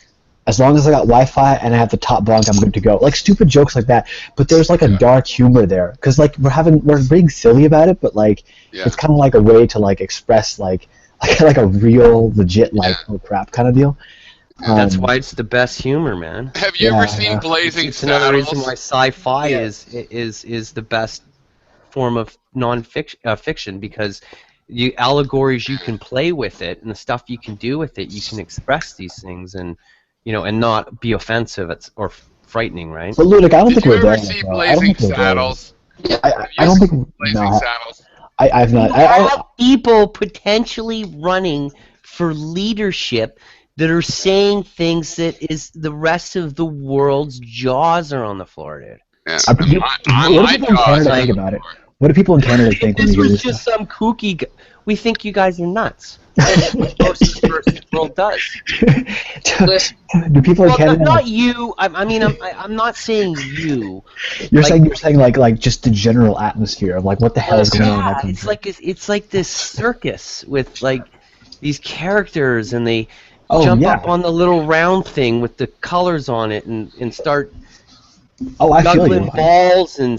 as long as I got Wi-Fi and I have the top bunk, I'm good to go. Like stupid jokes like that, but there's like a dark humor there because like we're being silly about it, but like it's kind of like a way to like express like a real legit like oh crap kind of deal. That's why it's the best humor, man. Have you ever seen Blazing It's another Saddles? reason why sci-fi is the best form of fiction because allegories you can play with it and the stuff you can do with it, you can express these things and and not be offensive or frightening, right? But Ludic, I don't think we're there. Did you ever see Blazing Saddles? I don't think Blazing Saddles. I've not. You have people potentially running for leadership that are saying things that is the rest of the world's jaws are on the floor, dude. Yeah. What do people in Canada think about it? What do people in Canada think when This they hear was this? just some kooky. We think you guys are nuts. That's what most of the first world does. Do people in Well, Canada? not you. I'm not saying you. You're saying like just the general atmosphere of like what the hell is going on in that country? It's like this circus with like these characters and they Oh, jump yeah. up on the little round thing with the colors on it and start I feel juggling you. balls and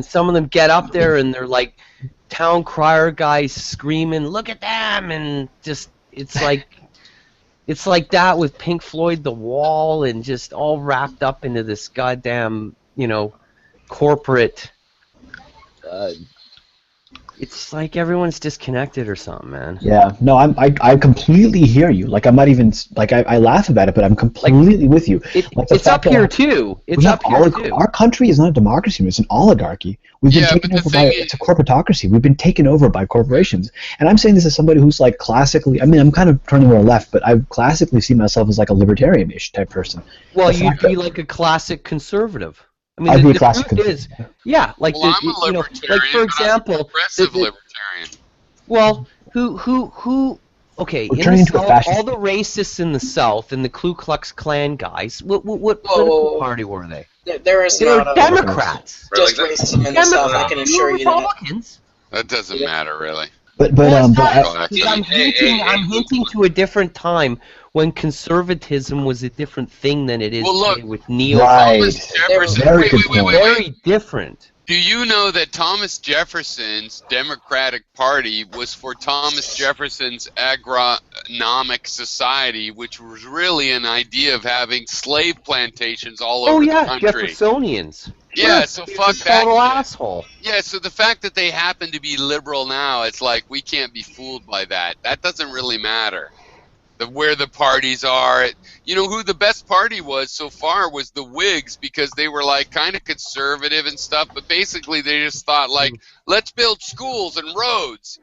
some of them get up there and they're like town crier guys screaming, "Look at them!" and just it's like that with Pink Floyd, The Wall, and just all wrapped up into this goddamn corporate. It's like everyone's disconnected or something, man. Yeah, no, I completely hear you. Like I'm not even like I laugh about it, but I'm completely with you. Like, It's up here too. It's up here too. Our country is not a democracy; it's an oligarchy. We've been taken over by it's a corporatocracy. We've been taken over by corporations. And I'm saying this as somebody who's like classically. I mean, I'm kind of turning more left, but I classically see myself as like a libertarian-ish type person. Well, you'd be like a classic conservative. I mean, I'd be a the classic truth is, yeah, like Well, I'm a libertarian, like for example, Progressive libertarian. well, who? Okay, We're in turning the into a South, fascist. all the racists in the South and the Ku Klux Klan guys. What political party were they? There is They were not a Democrats. just racism in the South. I can assure you that. Republicans. That doesn't matter really. I'm hinting to a different time when conservatism was a different thing than it is Well, look, today with neo. Thomas Jefferson. Very good point. Very different. Do you know that Thomas Jefferson's Democratic Party was for Thomas Jefferson's agronomic society, which was really an idea of having slave plantations all over the country? Jeffersonians. Yeah, so fuck that. Total asshole. Yeah, so the fact that they happen to be liberal now, it's like we can't be fooled by that. That doesn't really matter. Where the parties are. You know who the best party was so far was the Whigs, because they were like kind of conservative and stuff, but basically they just thought like, let's build schools and roads,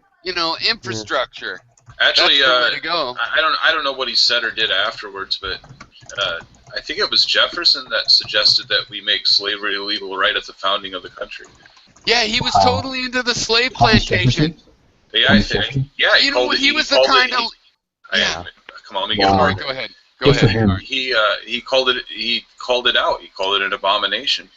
infrastructure. Actually, That's the way to go. I don't know what he said or did afterwards, but I think it was Jefferson that suggested that we make slavery illegal right at the founding of the country. Yeah, he was totally into the slave plantation. Yeah, he was the kind of. Yeah. Come on, let me get Sorry, go ahead. Go ahead. He called it out. He called it an abomination.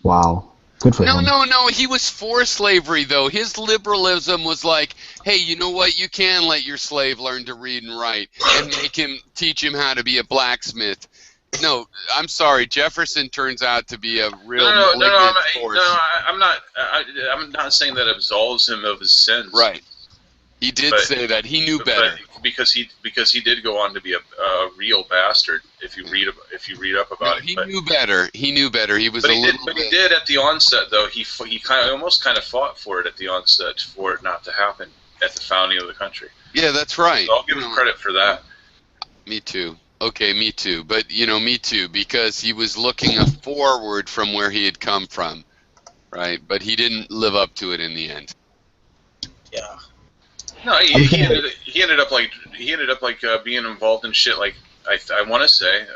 Wow. Good for him. No. He was for slavery, though. His liberalism was like, hey, you know what? You can let your slave learn to read and write and teach him how to be a blacksmith. No, I'm sorry. Jefferson turns out to be a real malignant force. I'm not saying that absolves him of his sins. Right. He did say that. He knew better. because he did go on to be a real bastard. If you read up about it, he knew better. He knew better. He was he did at the onset though. He almost kind of fought for it at the onset for it not to happen at the founding of the country. Yeah, that's right. So I'll give him credit for that. Me too. Okay, me too. But me too, because he was looking forward from where he had come from, right? But he didn't live up to it in the end. Yeah. No, he ended up being involved in shit like I want to say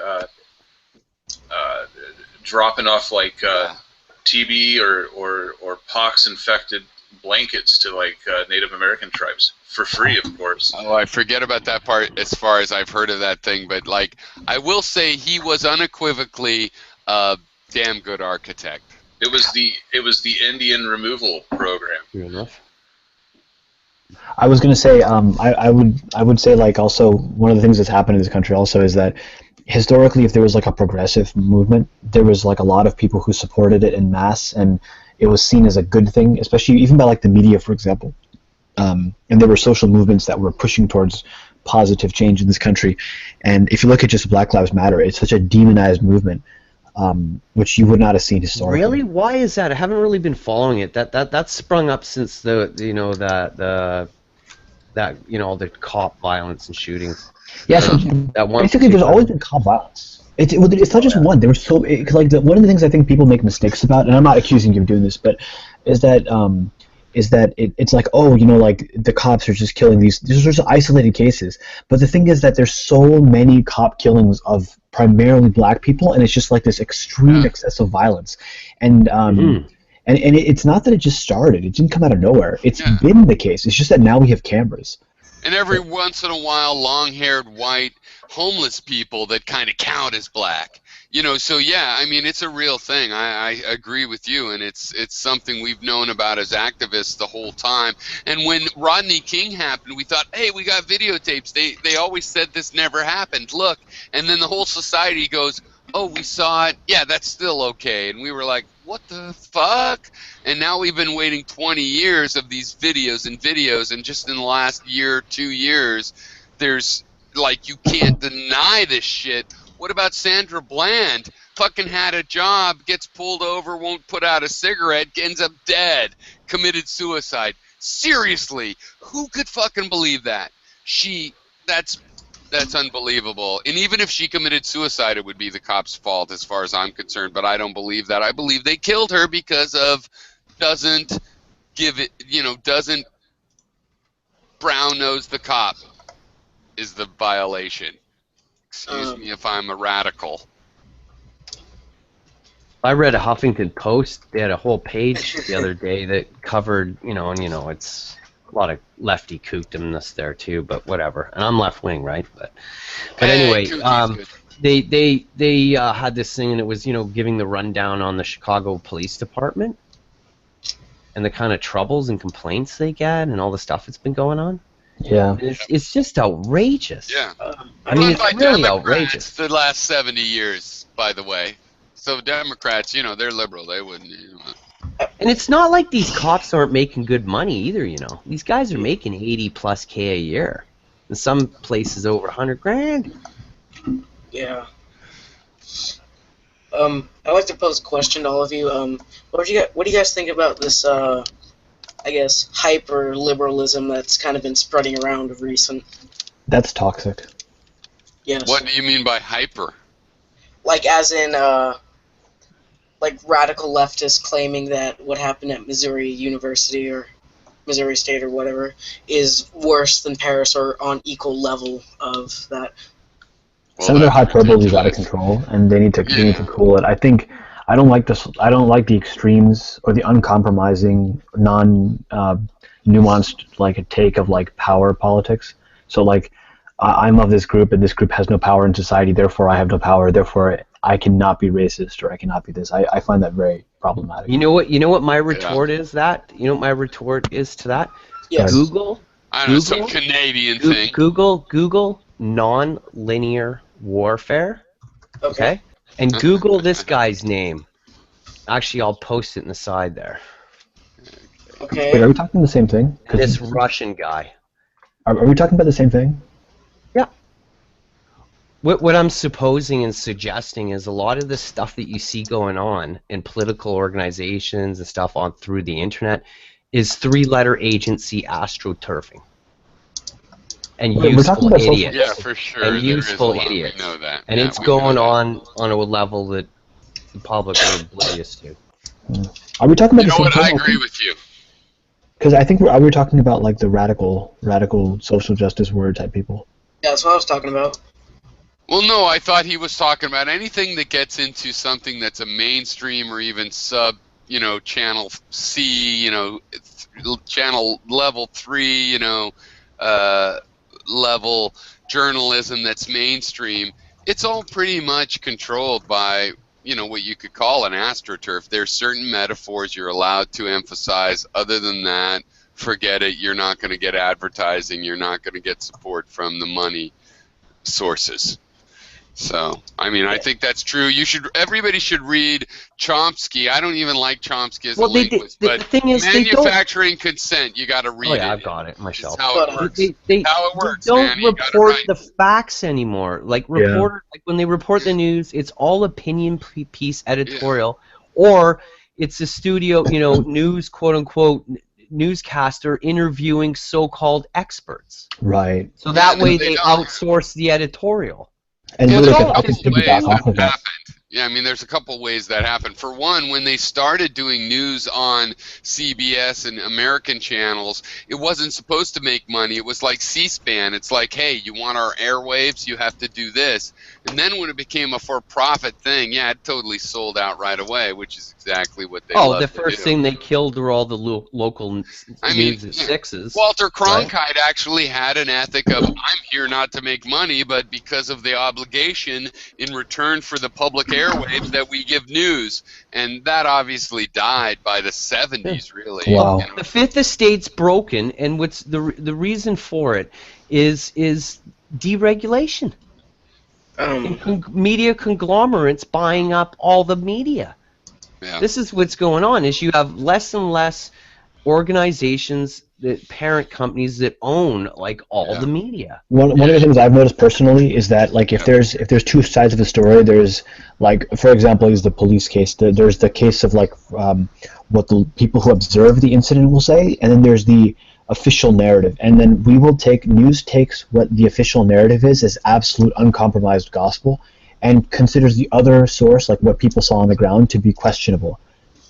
dropping off like TB or pox infected blankets to like Native American tribes for free, of course. Oh, I forget about that part as far as I've heard of that thing, but like I will say he was unequivocally a damn good architect. It was the Indian removal program. Fair enough. I was going to say, I would say like also one of the things that's happened in this country also is that historically, if there was like a progressive movement, there was like a lot of people who supported it in mass, and it was seen as a good thing, especially even by like the media, for example. And there were social movements that were pushing towards positive change in this country. And if you look at just Black Lives Matter, it's such a demonized movement, which you would not have seen historically. Really? Why is that? I haven't really been following it. That sprung up since the cop violence and shootings. Yeah, so basically there's always been cop violence. It's not just one. There was one of the things I think people make mistakes about, and I'm not accusing you of doing this, but is that it's like, oh, like the cops are just killing these are just isolated cases. But the thing is that there's so many cop killings of primarily black people, and it's just like this extreme excessive violence. And and it's not that it just started. It didn't come out of nowhere. It's been the case. It's just that now we have cameras. And every once in a while, long-haired, white, homeless people that kind of count as black. So yeah, I mean, it's a real thing. I agree with you, and it's something we've known about as activists the whole time. And when Rodney King happened, we thought, hey, we got videotapes. They always said this never happened. Look. And then the whole society goes, oh, we saw it. Yeah, that's still okay. And we were like, what the fuck? And now we've been waiting 20 years of these videos, and just in the last year, 2 years, there's, like, you can't deny this shit. What about Sandra Bland? Fucking had a job, gets pulled over, won't put out a cigarette, ends up dead, committed suicide. Seriously, who could fucking believe that? That's unbelievable. And even if she committed suicide, it would be the cops' fault as far as I'm concerned, but I don't believe that. I believe they killed her because of doesn't brown-nose the cop is the violation. Excuse me if I'm a radical. I read a Huffington Post. They had a whole page the other day that covered, it's a lot of lefty kookdomness there too, but whatever. And I'm left wing, right? But anyway, they had this thing, and it was giving the rundown on the Chicago Police Department and the kind of troubles and complaints they get and all the stuff that's been going on. Yeah, it's just outrageous. Yeah, I mean, it's really outrageous. The last 70 years, by the way. So Democrats, they're liberal. They wouldn't. And it's not like these cops aren't making good money either. These guys are making 80+ K a year. In some places, over 100 grand. Yeah. I'd like to pose a question to all of you. What do you guys think about this? I guess hyper liberalism that's kind of been spreading around of recent. That's toxic. Yes. What do you mean by hyper? Like as in like radical leftists claiming that what happened at Missouri University or Missouri State or whatever is worse than Paris or on equal level of that. Some of their hyperbole is out of control, and they need to cool it. I don't like this. I don't like the extremes or the uncompromising, nuanced like a take of like power politics. So like, I'm of this group, and this group has no power in society. Therefore, I have no power. Therefore, I cannot be racist, or I cannot be this. I find that very problematic. You know what my retort is? That you know what my retort is to that? Yes. Google. I don't know, some Canadian thing. Google non-linear warfare. Okay. And Google this guy's name. Actually, I'll post it in the side there. Okay. Wait, are we talking the same thing? This Russian guy. Are we talking about the same thing? What I'm supposing and suggesting is a lot of the stuff that you see going on in political organizations and stuff on through the internet is three-letter agency astroturfing. And We're talking useful about social idiots. Yeah, for sure. And There is a useful lot. idiots. We know that. And Yeah, it's we know going that. on a level that the public are oblivious to. Are we talking about You the know same what? I thing? agree with you. Because I think we're talking about like the radical social justice word type people. Yeah, that's what I was talking about. Well, no, I thought he was talking about anything that gets into something that's a mainstream or even sub, channel C, channel level 3, level journalism that's mainstream. It's all pretty much controlled by, what you could call an astroturf. There's certain metaphors you're allowed to emphasize. Other than that, forget it. You're not going to get advertising. You're not going to get support from the money sources. So, I think that's true. Everybody should read Chomsky. I don't even like Chomsky as a linguist, but the thing is, manufacturing consent, you got to read Oh yeah, it. I've got it myself. It's how it works. They don't man. report the facts anymore. Like when they report the news, it's all opinion piece editorial, or it's a studio, news quote unquote newscaster interviewing so-called experts. Right. So that way they outsource the editorial. And Yeah, really there's can a couple piggyback ways off of that that. happened. Yeah, there's a couple ways that happened. For one, when they started doing news on CBS and American channels, it wasn't supposed to make money. It was like C-SPAN. It's like, hey, you want our airwaves? You have to do this. And then when it became a for-profit thing, yeah, it totally sold out right away, which is exactly what they love the to first do. thing they killed were all the local news at sixes. Walter right? Cronkite actually had an ethic of, I'm here not to make money, but because of the obligation in return for the public airwaves that we give news. And that obviously died by the 70s, really. Wow. The Fifth Estate's broken, and what's the reason for it is deregulation. Media conglomerates buying up all the media. Yeah. This is what's going on. Is you have less and less organizations, that parent companies that own all the media. One of the things I've noticed personally is that if there's two sides of a story, there's for example, is the police case. There's the case of what the people who observe the incident will say, and then there's the official narrative, and then news takes what the official narrative is as absolute uncompromised gospel, and considers the other source, like what people saw on the ground, to be questionable.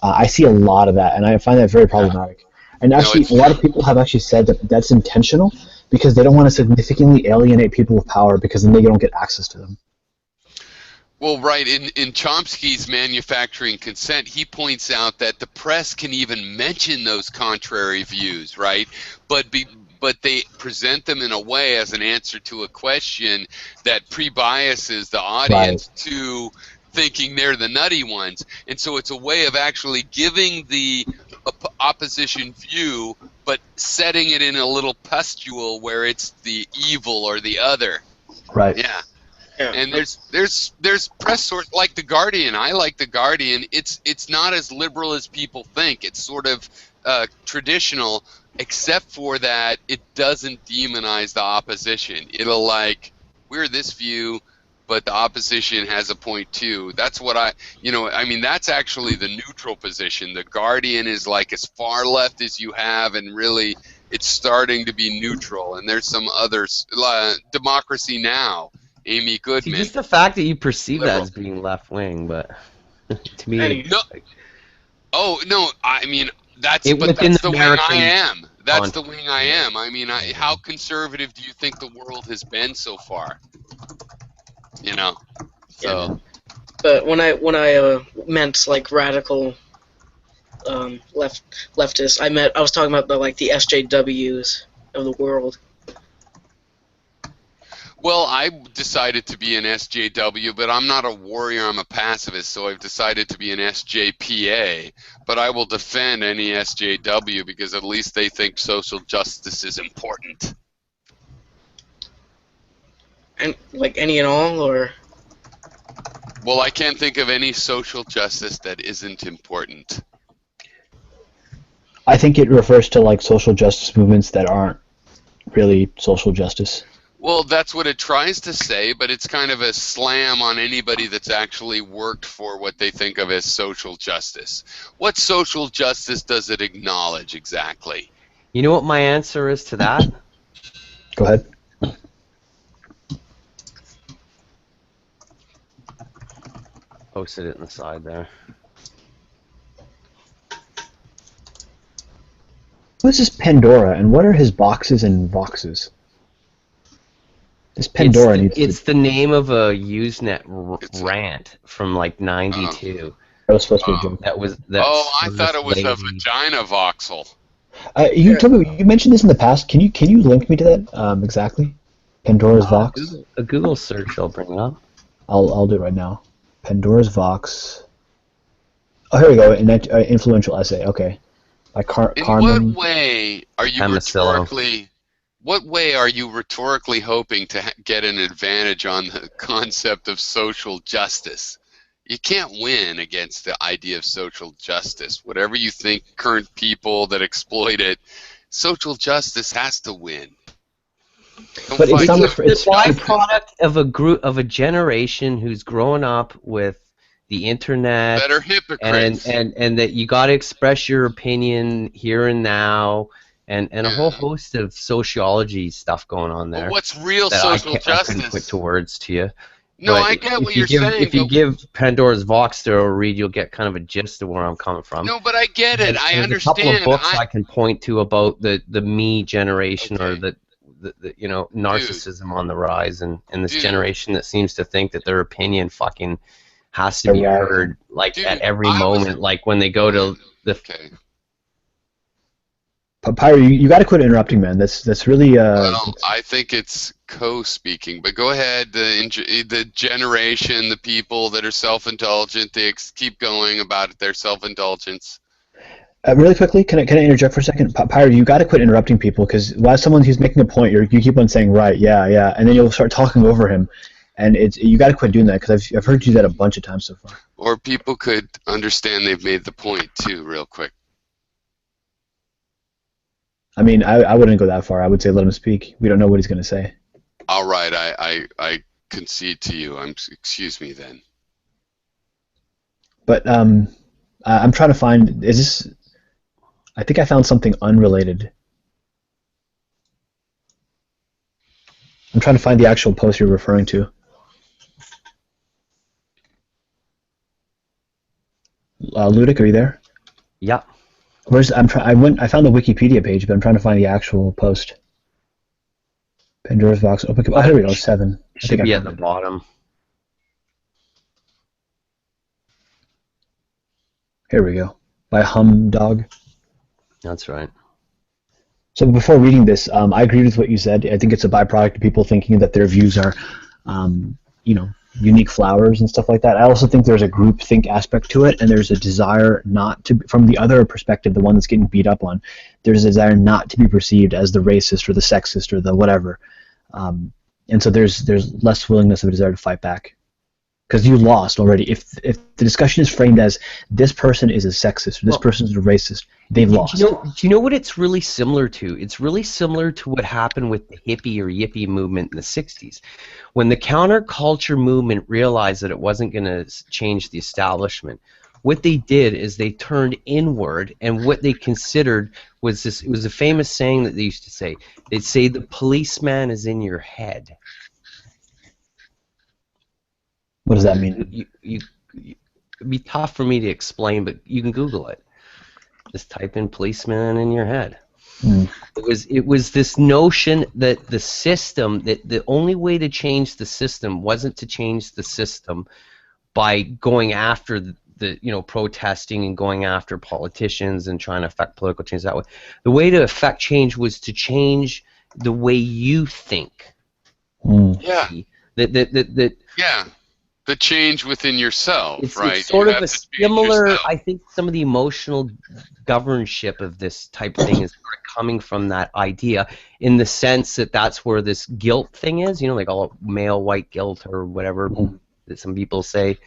I see a lot of that, and I find that very problematic. And actually, a lot of people have actually said that that's intentional because they don't want to significantly alienate people with power because then they don't get access to them. Well, right. In Chomsky's Manufacturing Consent, he points out that the press can even mention those contrary views, right? But they present them in a way as an answer to a question that pre-biases the audience to thinking they're the nutty ones. And so it's a way of actually giving the opposition view, but setting it in a little pustule where it's the evil or the other. Right. Yeah. And there's press sources like The Guardian. I like The Guardian. It's not as liberal as people think. It's sort of traditional, except for that it doesn't demonize the opposition. It'll we're this view, but the opposition has a point too. That's what that's actually the neutral position. The Guardian is as far left as you have, and really it's starting to be neutral. And there's some others, Democracy Now!, Amy Goodman. See, just the fact that you perceive that as being left wing, but to me, no. Oh no, that's It the within wing American I am. That's context. the wing I am. How conservative do you think the world has been so far? So. But when I meant radical leftist, I was talking about the SJWs of the world. Well, I decided to be an SJW, but I'm not a warrior, I'm a pacifist, so I've decided to be an SJPA. But I will defend any SJW because at least they think social justice is important. And any and all, or? Well, I can't think of any social justice that isn't important. I think it refers to social justice movements that aren't really social justice. Well, that's what it tries to say, but it's kind of a slam on anybody that's actually worked for what they think of as social justice. What social justice does it acknowledge exactly? You know what my answer is to that? Go ahead. Posted it in the side there. This is Pandora, and what are his boxes and voxes? This Pandora needs It's the name of a Usenet rant from like '92. That was supposed to be a joke. I thought it was a vagina voxel. You told me, you mentioned this in the past. Can you link me to that exactly? Pandora's Vox. A Google search, I'll bring it up. I'll do it right now. Pandora's Vox. Oh, here we go. An influential essay. Okay. By Carmen. What way are you rhetorically? What way are you rhetorically hoping to get an advantage on the concept of social justice? You can't win against the idea of social justice. Whatever you think, current people that exploit it, social justice has to win. But it's the byproduct of a generation who's grown up with the internet. Better hypocrites. And that you got to express your opinion here and now. And a whole host of sociology stuff going on there. Well, what's real social justice? I couldn't put to words to you. No, But I get what you're saying. saying. If you give Pandora's Vox to a read, you'll get kind of a gist of where I'm coming from. No, but I get it. I There's understand. a couple of books I can point to about the me generation or the narcissism on the rise and this generation that seems to think that their opinion fucking has to be heard at every moment, like when they go to the. Pyro, you got to quit interrupting, man. That's really. Well, I think it's co-speaking, but go ahead. The generation, the people that are self-indulgent, they keep going about their self-indulgence. Really quickly, can I interject for a second? Pyro, you got to quit interrupting people because while someone who's making a point, you keep on saying right, yeah, and then you'll start talking over him, and you got to quit doing that because I've heard you do that a bunch of times so far. Or people could understand they've made the point too, real quick. I mean, I wouldn't go that far. I would say let him speak. We don't know what he's going to say. All right, I concede to you. Excuse me then. But I'm trying to find. Is this? I think I found something unrelated. I'm trying to find the actual post you're referring to. Ludic, are you there? Yeah. I found the Wikipedia page, but I'm trying to find the actual post. Pandora's Box. Oh, here we go. 7. Should be at the bottom. Here we go. By Humdog. That's right. So before reading this, I agreed with what you said. I think it's a byproduct of people thinking that their views are, unique flowers and stuff like that. I also think there's a groupthink aspect to it, and there's a desire not to, from the other perspective, the one that's getting beat up on, there's a desire not to be perceived as the racist or the sexist or the whatever. And so there's less willingness of a desire to fight back. Because you lost already. If the discussion is framed as this person is a sexist or this person is a racist, they've lost. Do you know what it's really similar to? It's really similar to what happened with the hippie or yippie movement in the 60s. When the counterculture movement realized that it wasn't going to change the establishment, what they did is they turned inward, and what they considered was this. It was a famous saying that they used to say. They'd say, the policeman is in your head. What does that mean? It'd be tough for me to explain, but you can Google it. Just type in policeman in your head. It was this notion that the system, that the only way to change the system wasn't to change the system by going after the protesting and going after politicians and trying to affect political change that way. The way to affect change was to change the way you think. Yeah. Yeah. The change within yourself, right? It's sort of a similar, I think some of the emotional governorship of this type of thing is sort of coming from that idea, in the sense that that's where this guilt thing is, like all male white guilt or whatever that some people say.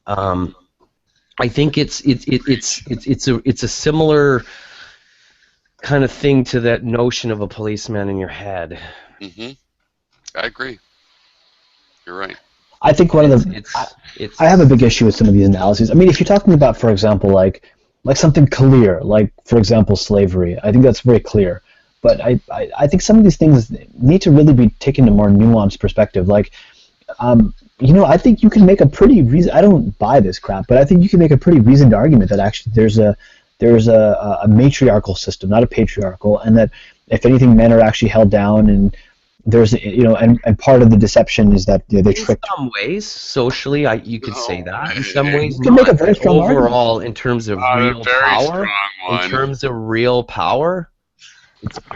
I think it's a similar kind of thing to that notion of a policeman in your head. Mm-hmm. I agree. You're right. I think one of the I have a big issue with some of these analyses. I mean, if you're talking about, for example, like something clear, like for example, slavery, I think that's very clear. But I think some of these things need to really be taken in a more nuanced perspective. Like, you know, I think you can make a pretty I don't buy this crap, but I think you can make a pretty reasoned argument that actually there's a matriarchal system, not a patriarchal, and that if anything, men are actually held down, and there's, you know, and part of the deception is that, you know, they trick. In some ways, socially, you could say that. In some ways, you can make a very strong overall, argument. in terms of real power, in terms of real power.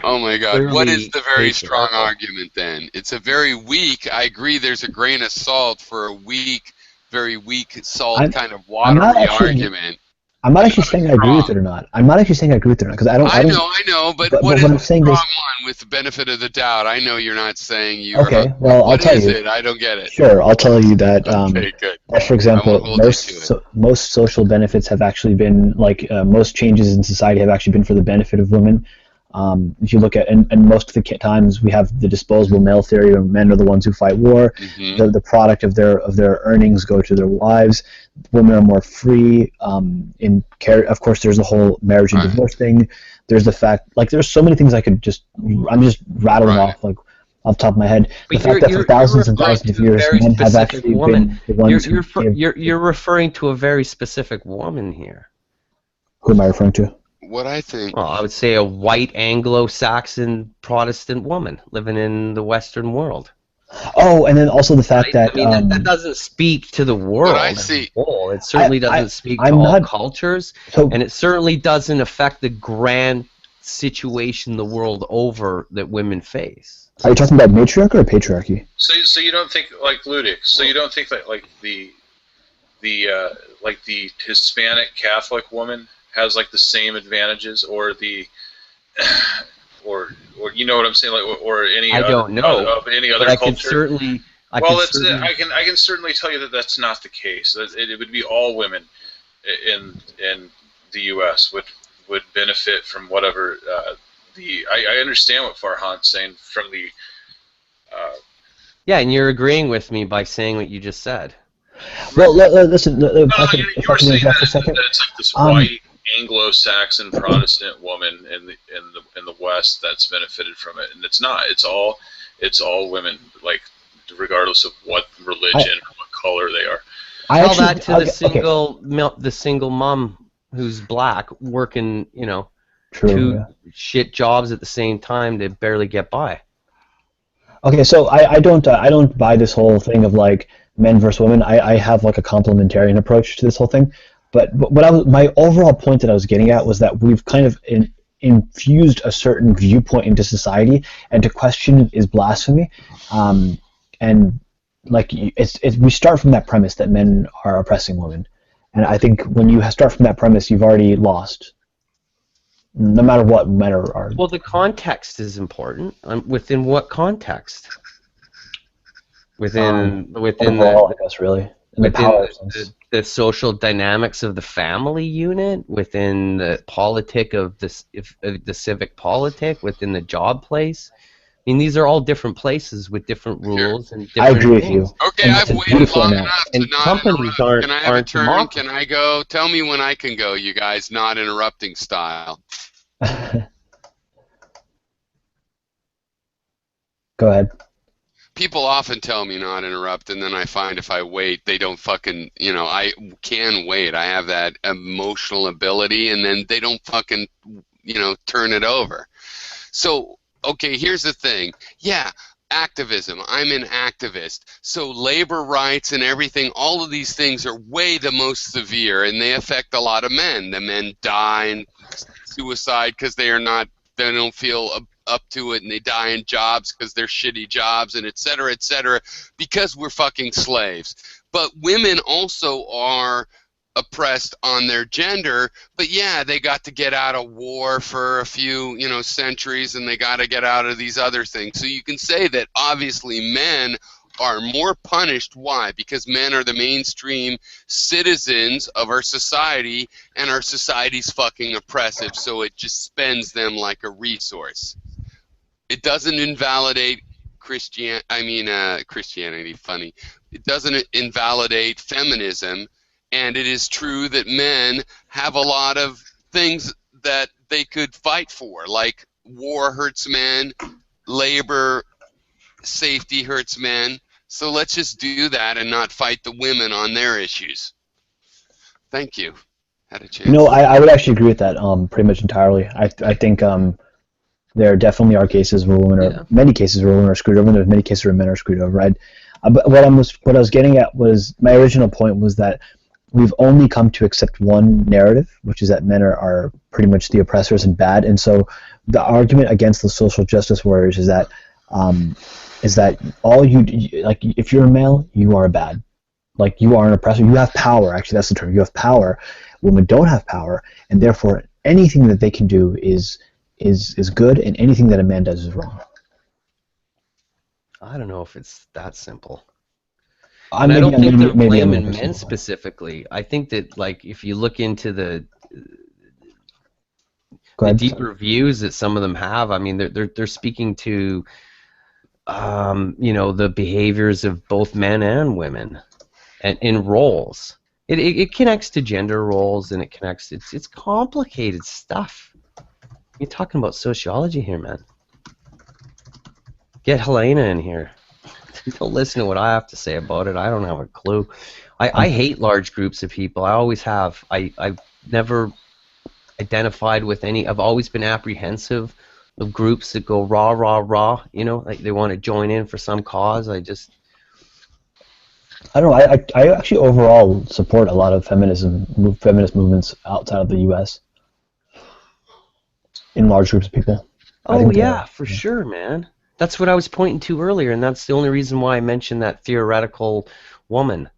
Oh my God! What is the very strong patriarchal. argument then? It's a very weak. I agree. There's a grain of salt for a weak, very weak salt kind of watery argument. I'm not actually saying I agree with it or not. I'm not actually saying I agree with it or not, because I don't. I know, but what is what I'm the saying strong is, one with the benefit of the doubt? I know you're not saying you. Okay, well, I'll tell you. What is it? I don't get it. Sure, I'll tell you that. Okay, good. That, for example, most social benefits have actually been, like, most changes in society have actually been for the benefit of women. If you look at, and most of the times we have the disposable male theory, where men are the ones who fight war. Mm-hmm. The product of their earnings go to their wives. Women are more free in care. Of course, there's the whole marriage and divorce thing. There's the fact, like, there's so many things I'm just rattling off, like, off the top of my head. But the fact that for thousands and thousands of years, men have actually been the ones who you're referring to a very specific woman here. Who am I referring to? What I think. Well, I would say a white Anglo-Saxon Protestant woman living in the Western world. Oh, and then also the fact that, I mean, that doesn't speak to the world as a whole. It certainly doesn't speak to all cultures, and it certainly doesn't affect the grand situation the world over that women face. Are you talking about matriarchy or patriarchy? So you don't think, like, Ludic? So you don't think that, like, the Hispanic Catholic woman has, like, the same advantages, or or you know what I'm saying, like, or any I don't know of any other but culture? I can certainly tell you that that's not the case. That it would be all women in the U.S. would benefit from whatever I understand what Farhan's saying from the. Yeah, and you're agreeing with me by saying what you just said. Well, listen. You were saying that it's like this white Anglo-Saxon Protestant woman in the West that's benefited from it, and it's not. It's all women, like, regardless of what religion or what color they are. Tell that to the single mom who's black working, you know, two shit jobs at the same time to barely get by. Okay, so I don't buy this whole thing of, like, men versus women. I have, like, a complementarian approach to this whole thing. But my overall point that I was getting at was that we've kind of infused a certain viewpoint into society, and to question it is blasphemy. And, like, we start from that premise that men are oppressing women, and I think when you start from that premise, you've already lost. No matter what men are. Well, the context is important. Within what context? Within overall, I guess, really. The social dynamics of the family unit, within the politic of the civic politic, within the job place. I mean, these are all different places with different rules and different I agree things. with you. Okay, I've waited long enough to and not companies interrupt. Can I have a aren't turn? democracy. Can I go? Tell me when I can go, you guys. Not interrupting style. Go ahead. People often tell me not interrupt, and then I find if I wait, they don't fucking, you know, I can wait. I have that emotional ability, and then they don't fucking, you know, turn it over. So, okay, here's the thing. Yeah, activism. I'm an activist. So labor rights and everything, all of these things are way the most severe, and they affect a lot of men. The men die in suicide because they don't feel up to it, and they die in jobs because they're shitty jobs, and et cetera, because we're fucking slaves. But women also are oppressed on their gender, but yeah, they got to get out of war for a few, you know, centuries, and they got to get out of these other things. So you can say that obviously men are more punished. Why? Because men are the mainstream citizens of our society, and our society's fucking oppressive, so it just spends them like a resource. It doesn't invalidate Christianity, funny. It doesn't invalidate feminism, and it is true that men have a lot of things that they could fight for, like war hurts men, labor safety hurts men. So let's just do that and not fight the women on their issues. Thank you. Had a chance. No, I would actually agree with that pretty much entirely. I think there definitely are cases where women are, many cases where women are screwed over, and there's many cases where men are screwed over, right? But what I was getting at was, my original point was that we've only come to accept one narrative, which is that men are pretty much the oppressors and bad. And so the argument against the social justice warriors is that all you, like, if you're a male, you are bad. Like, you are an oppressor. You have power. Actually, that's the term. You have power. Women don't have power, and therefore anything that they can do is good, and anything that a man does is wrong. I don't know if it's that simple. I don't think they're maybe I'm blaming men oversimplifying. specifically. I think that, like, if you look into the Go ahead. deeper views that some of them have, I mean, they're speaking to, you know, the behaviors of both men and women, and in roles. It connects to gender roles, and it connects. It's complicated stuff. You're talking about sociology here, man. Get Helena in here. Don't listen to what I have to say about it. I don't have a clue. I hate large groups of people. I always have. I've never identified with any. I've always been apprehensive of groups that go rah, rah, rah. You know, like they want to join in for some cause. I don't know. I actually overall support a lot of feminist movements outside of the U.S. in large groups of people. Oh yeah, for sure, man. That's what I was pointing to earlier, and that's the only reason why I mentioned that theoretical woman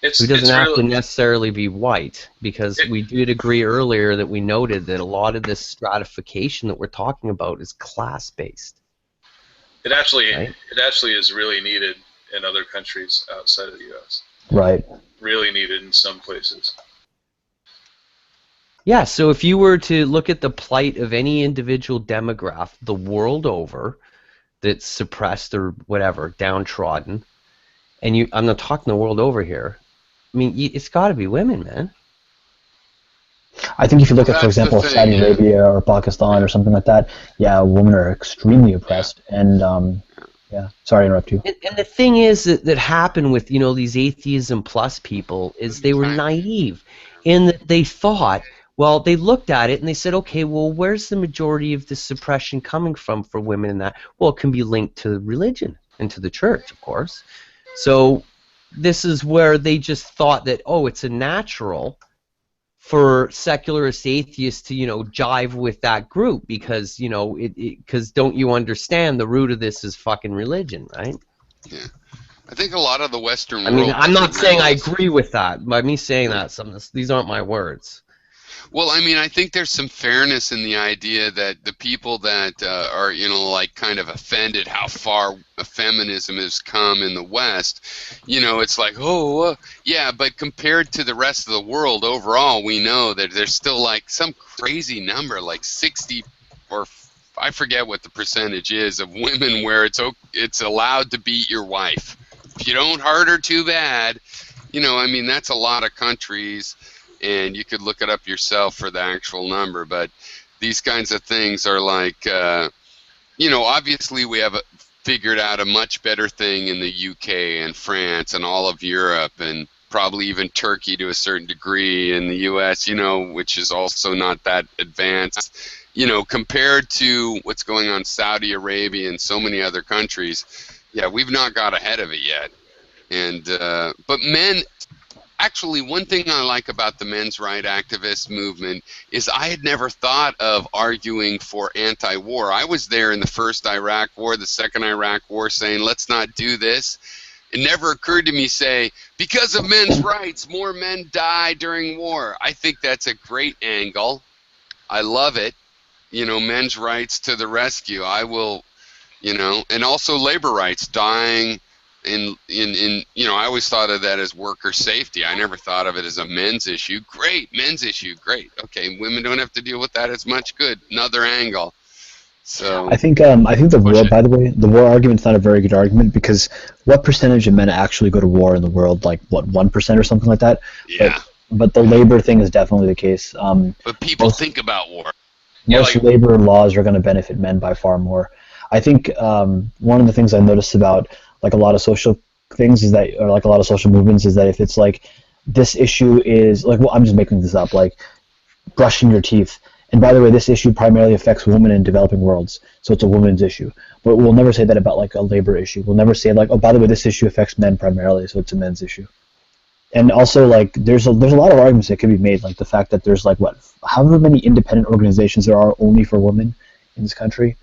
who doesn't have to necessarily be white, because we did agree earlier that we noted that a lot of this stratification that we're talking about is class-based. It actually is really needed in other countries outside of the U.S. Right. Really needed in some places. Yeah, so if you were to look at the plight of any individual demographic the world over that's suppressed or whatever, downtrodden, and I'm not talking the world over here, I mean, it's got to be women, man. I think if you look at, for example, Saudi Arabia or Pakistan or something like that, yeah, women are extremely oppressed, and yeah, sorry to interrupt you. And the thing is that happened with, you know, these atheism plus people is they were naive in that they thought, well, they looked at it and they said, okay, well, where's the majority of the suppression coming from for women in that? Well, it can be linked to religion and to the church, of course. So this is where they just thought that, oh, it's a natural for secularist atheists to, you know, jive with that group because, you know, because don't you understand the root of this is fucking religion, right? Yeah. I think a lot of the Western world... I mean, I'm not saying I agree with that. By me saying that, these aren't my words. Well, I mean, I think there's some fairness in the idea that the people that are, you know, like kind of offended how far feminism has come in the West, you know, it's like, oh, yeah, but compared to the rest of the world overall, we know that there's still like some crazy number, like 60 or I forget what the percentage is of women where it's allowed to beat your wife. If you don't hurt her too bad, you know, I mean, that's a lot of countries. And you could look it up yourself for the actual number, but these kinds of things are like, you know, obviously we have figured out a much better thing in the UK and France and all of Europe and probably even Turkey to a certain degree in the US, you know, which is also not that advanced, you know, compared to what's going on in Saudi Arabia and so many other countries. Yeah, we've not got ahead of it yet. And but men... Actually, one thing I like about the men's rights activist movement is I had never thought of arguing for anti-war. I was there in the first Iraq War, the second Iraq War, saying, let's not do this. It never occurred to me say, because of men's rights, more men die during war. I think that's a great angle. I love it. You know, men's rights to the rescue. I will, you know, and also labor rights, dying... In you know, I always thought of that as worker safety. I never thought of it as a men's issue. Great, men's issue, great. Okay, women don't have to deal with that as much. Good, another angle. So I think the war. By the way, the war argument's not a very good argument because what percentage of men actually go to war in the world? Like what 1% or something like that. Yeah. But the labor thing is definitely the case. But people think about war. Most labor laws are going to benefit men by far more. I think one of the things I noticed about like a lot of social things is that, or like a lot of social movements, is that if it's like this issue is like, well, I'm just making this up, like brushing your teeth. And by the way, this issue primarily affects women in developing worlds, so it's a women's issue. But we'll never say that about like a labor issue. We'll never say like, oh, by the way, this issue affects men primarily, so it's a men's issue. And also, like, there's a lot of arguments that could be made, like the fact that there's like however many independent organizations there are only for women in this country.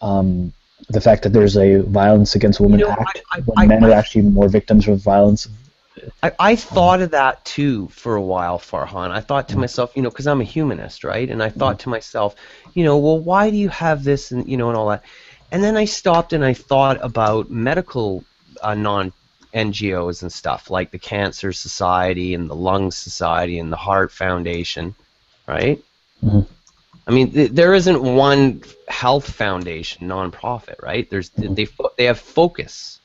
The fact that there's a Violence Against Women Act, when men are actually more victims of violence. I thought of that too for a while, Farhan. I thought to myself, because I'm a humanist, right? And I thought to myself, well, why do you have this, and and all that. And then I stopped and I thought about medical non-NGOs and stuff, like the Cancer Society and the Lung Society and the Heart Foundation, right? Mm-hmm. I mean, there isn't one health foundation nonprofit, right? They have focus.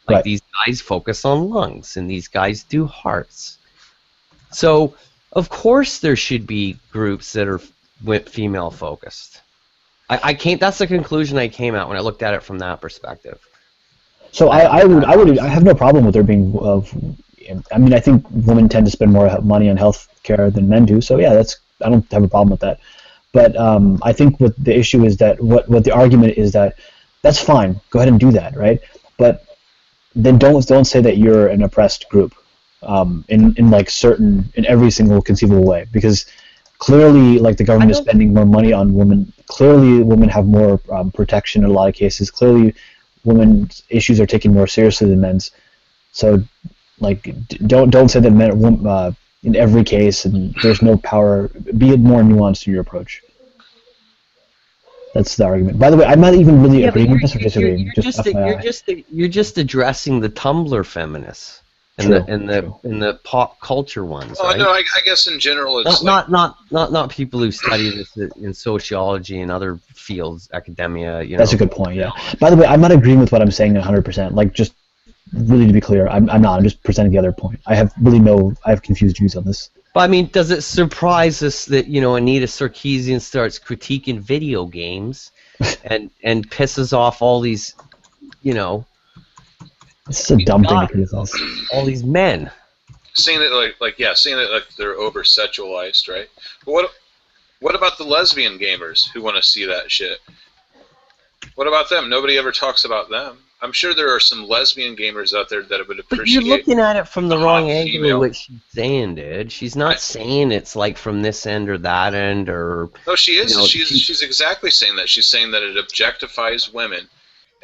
Like right. These guys focus on lungs, and these guys do hearts. So, of course, there should be groups that are female focused. I came. That's the conclusion I came at when I looked at it from that perspective. So I have no problem with there being. I mean, I think women tend to spend more money on health care than men do. So yeah, I don't have a problem with that. But I think what the issue is that what the argument is that's fine. Go ahead and do that, right? But then don't say that you're an oppressed group in every single conceivable way, because clearly, like, the government is spending more money on women. Clearly, women have more protection in a lot of cases. Clearly, women's issues are taken more seriously than men's. So, like, don't say that men in every case, and there's no power. Be more nuanced in your approach. That's the argument. By the way, I'm not even really agreeing with this or disagreeing. You're just addressing the Tumblr feminists and the pop culture ones, right? No, I guess in general it's not people who study this in sociology and other fields, academia. That's a good point. Yeah. By the way, I'm not agreeing with what I'm saying 100%. Like, just really to be clear, I'm not. I'm just presenting the other point. I have confused views on this. But I mean, does it surprise us that Anita Sarkeesian starts critiquing video games and pisses off all these, It's a dumb thing to criticize. All these men. Saying that like they're over sexualized, right? But what about the lesbian gamers who want to see that shit? What about them? Nobody ever talks about them. I'm sure there are some lesbian gamers out there that would appreciate. But you're looking at it from the wrong angle of what she's saying, dude. She's not saying it's like from this end or that end or. No, she is. She's exactly saying that. She's saying that it objectifies women,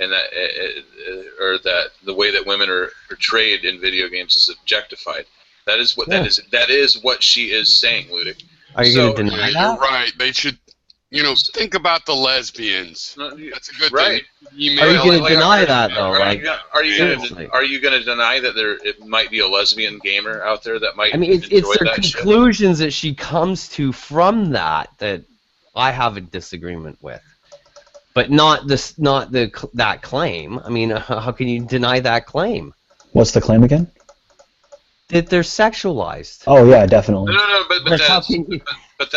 and that the way that women are portrayed in video games is objectitified. That is what that is what she is saying, Ludic. Are you going to deny that? You're right. They should. Think about the lesbians. That's a good thing. Are you going to deny that though? Are you going to deny that it might be a lesbian gamer out there that might? I mean, it's the conclusions that she comes to from that I have a disagreement with, but not that claim. I mean, how can you deny that claim? What's the claim again? That they're sexualized. Oh yeah, definitely. No, but that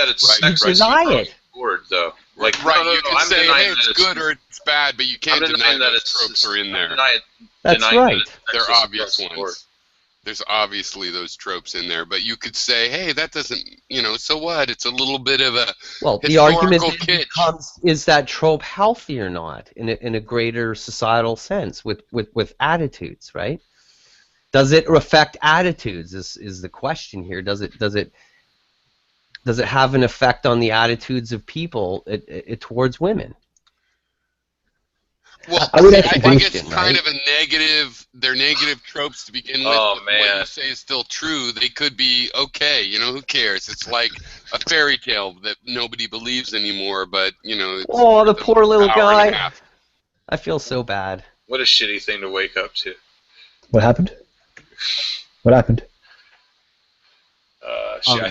it's sexualized. You deny it. Board, though. Like, you can say, hey, it's good or it's bad, but you can't deny that those tropes are in there. That's right. They're obvious ones. There's obviously those tropes in there, but you could say, hey, that doesn't, so what? It's a little bit of a the argument becomes, is that trope healthy or not in a greater societal sense with attitudes, right? Does it affect attitudes is the question here. Does it have an effect on the attitudes of people towards women? Well, I think it's kind of a negative. They're negative tropes to begin with. Oh, but man. what you say is still true. They could be okay. Who cares? It's like a fairy tale that nobody believes anymore. But it's the poor little guy. I feel so bad. What a shitty thing to wake up to. What happened? What happened?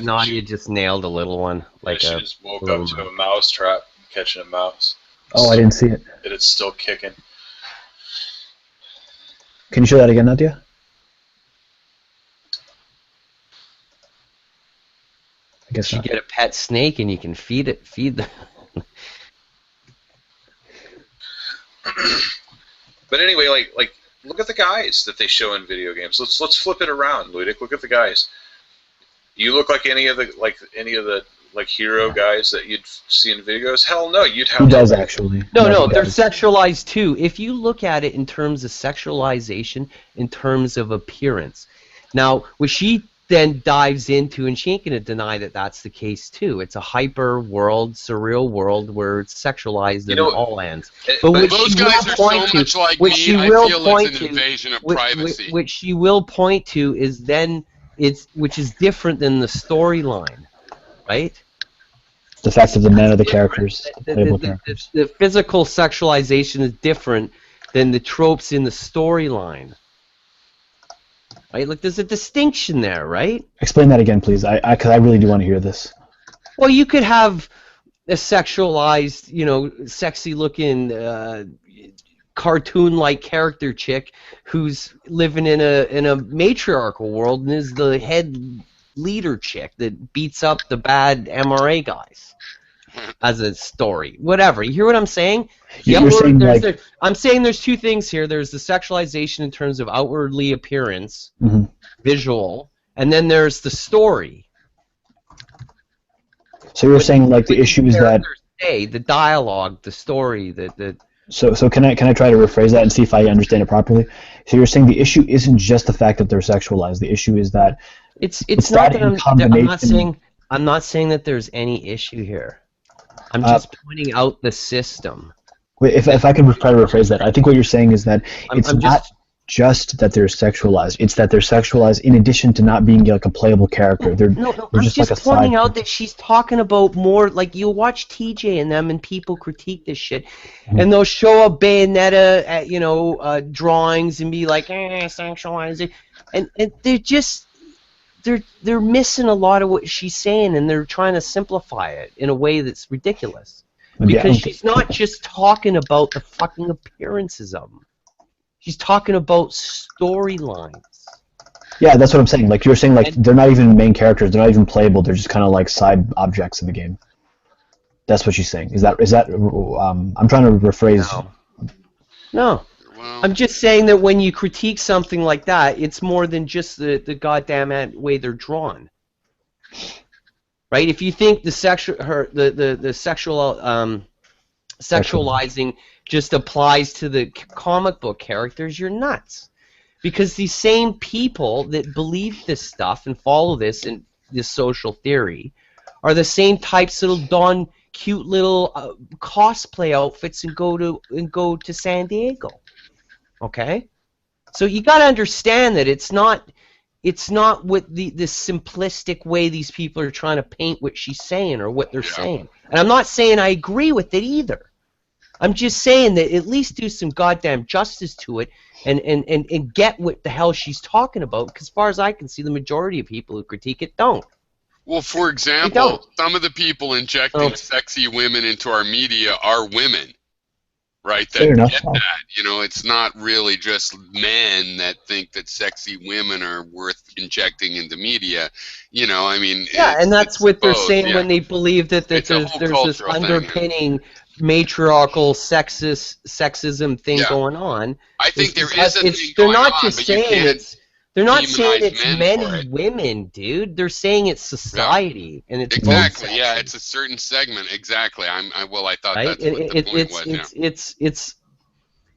Nadia just nailed a little one. She just woke up to a mouse trap catching a mouse. Oh, I didn't see it. That it's still kicking. Can you show that again, Nadia? I guess you not. get a pet snake and you can feed the. But anyway, like look at the guys that they show in video games. Let's flip it around, Ludic. Look at the guys. You look like any of the hero guys that you'd see in videos? Hell no, you'd have. Who does actually? No, they're sexualized too. If you look at it in terms of sexualization, in terms of appearance, now what she then dives into, and she ain't gonna deny that that's the case too. It's a hyper world, surreal world where it's sexualized in all ends. But those guys are so much like me. I feel it's an invasion of privacy. Which she will point to is then which is different than the storyline, right? The fact that the men are the characters, the playable characters. The physical sexualization is different than the tropes in the storyline. Right? Like there's a distinction there, right? Explain that again, please. Because I really do want to hear this. Well, you could have a sexualized, sexy-looking, cartoon-like character chick who's living in a matriarchal world and is the head leader chick that beats up the bad MRA guys as a story. Whatever. You hear what I'm saying? You're saying I'm saying there's two things here. There's the sexualization in terms of outwardly appearance, visual, and then there's the story. So you're saying like the issue is that the dialogue, the story, the So can I try to rephrase that and see if I understand it properly? So you're saying the issue isn't just the fact that they're sexualized. The issue is that it's not that I'm not saying that there's any issue here. I'm just pointing out the system. Wait, if I can try to rephrase that, I think what you're saying is that it's not just that they're sexualized. It's that they're sexualized in addition to not being like a playable character. They're I'm just just like a pointing side. out that she's talking about more like you'll watch TJ and them and people critique this shit, and they'll show up Bayonetta at drawings and be like sexualizing, and they're just they're missing a lot of what she's saying, and they're trying to simplify it in a way that's ridiculous because she's not just talking about the fucking appearances of them. She's talking about storylines. Yeah, that's what I'm saying. Like you're saying, like they're not even main characters. They're not even playable. They're just kind of like side objects in the game. That's what she's saying. Is that? I'm trying to rephrase. No. I'm just saying that when you critique something like that, it's more than just the goddamn way they're drawn. Right? If you think the sexualizing just applies to the comic book characters, you're nuts. Because these same people that believe this stuff and follow this and this social theory are the same types that'll don cute little cosplay outfits and go to San Diego. Okay? So you got to understand that it's not what this simplistic way these people are trying to paint what she's saying or what they're saying. And I'm not saying I agree with it either. I'm just saying that at least do some goddamn justice to it and get what the hell she's talking about, because as far as I can see, the majority of people who critique it don't. Well, for example, some of the people injecting sexy women into our media are women, right? That get that. It's not really just men that think that sexy women are worth injecting into media. Yeah, and that's what they're saying when they believe that there's this underpinning matriarchal sexism thing going on. I think there is a thing they're going not on, just but saying they're not saying it's men many women, dude. They're saying it's society and it's exactly. both Yeah, it's a certain segment. Exactly. I thought right? that's what the point was.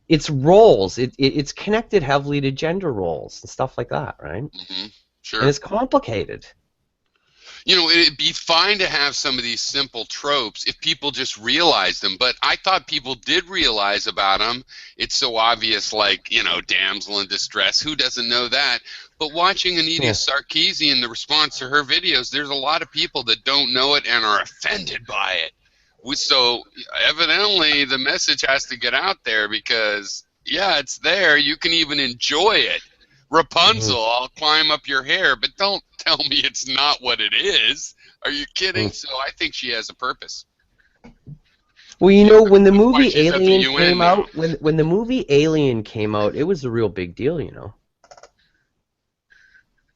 It's roles. It's connected heavily to gender roles and stuff like that, right? Sure. And it's complicated. It'd be fine to have some of these simple tropes if people just realized them, but I thought people did realize about them. It's so obvious, like, damsel in distress. Who doesn't know that? But watching Anita Sarkeesian, the response to her videos, there's a lot of people that don't know it and are offended by it. So evidently the message has to get out there because, it's there. You can even enjoy it. Rapunzel, I'll climb up your hair, but don't tell me it's not what it is. Are you kidding? So I think she has a purpose. Well, you know, when the movie she's at the Alien UN came now. out, when the movie Alien came out, it was a real big deal, you know.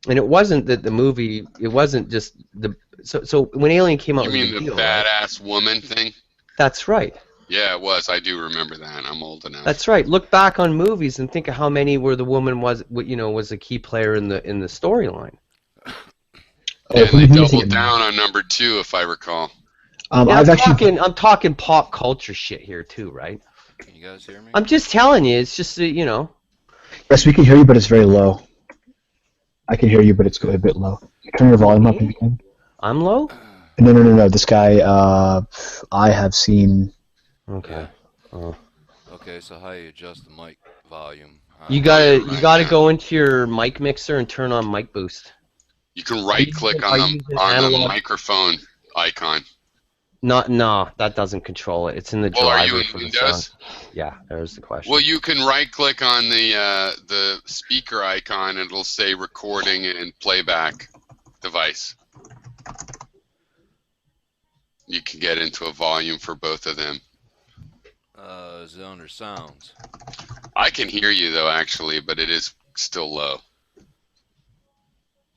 And it wasn't that the movie, it wasn't just the so when Alien came out, You it was a mean big the deal, right? badass woman thing? That's right. Yeah, it was. I do remember that. I'm old enough. That's right. Look back on movies and think of how many where the woman was, you know, was a key player in the storyline. And they doubled down on number 2, if I recall. Yeah, I'm talking pop culture shit here too, right? Can you guys hear me? I'm just telling you, it's just you know. Yes, we can hear you, but it's very low. I can hear you, but it's a bit low. Turn your volume up if you can. I'm low? No. This guy, I have seen. Okay. Oh. Okay, so how you adjust the mic volume? You gotta go into your mic mixer and turn on mic boost. You can right-click on the microphone icon. No, that doesn't control it. It's in the driver. Well, are you in for the Windows? sound. Yeah, there's the question. Well, you can right-click on the speaker icon, and it'll say recording and playback device. You can get into a volume for both of them. Is it under sounds? I can hear you though, actually, but it is still low.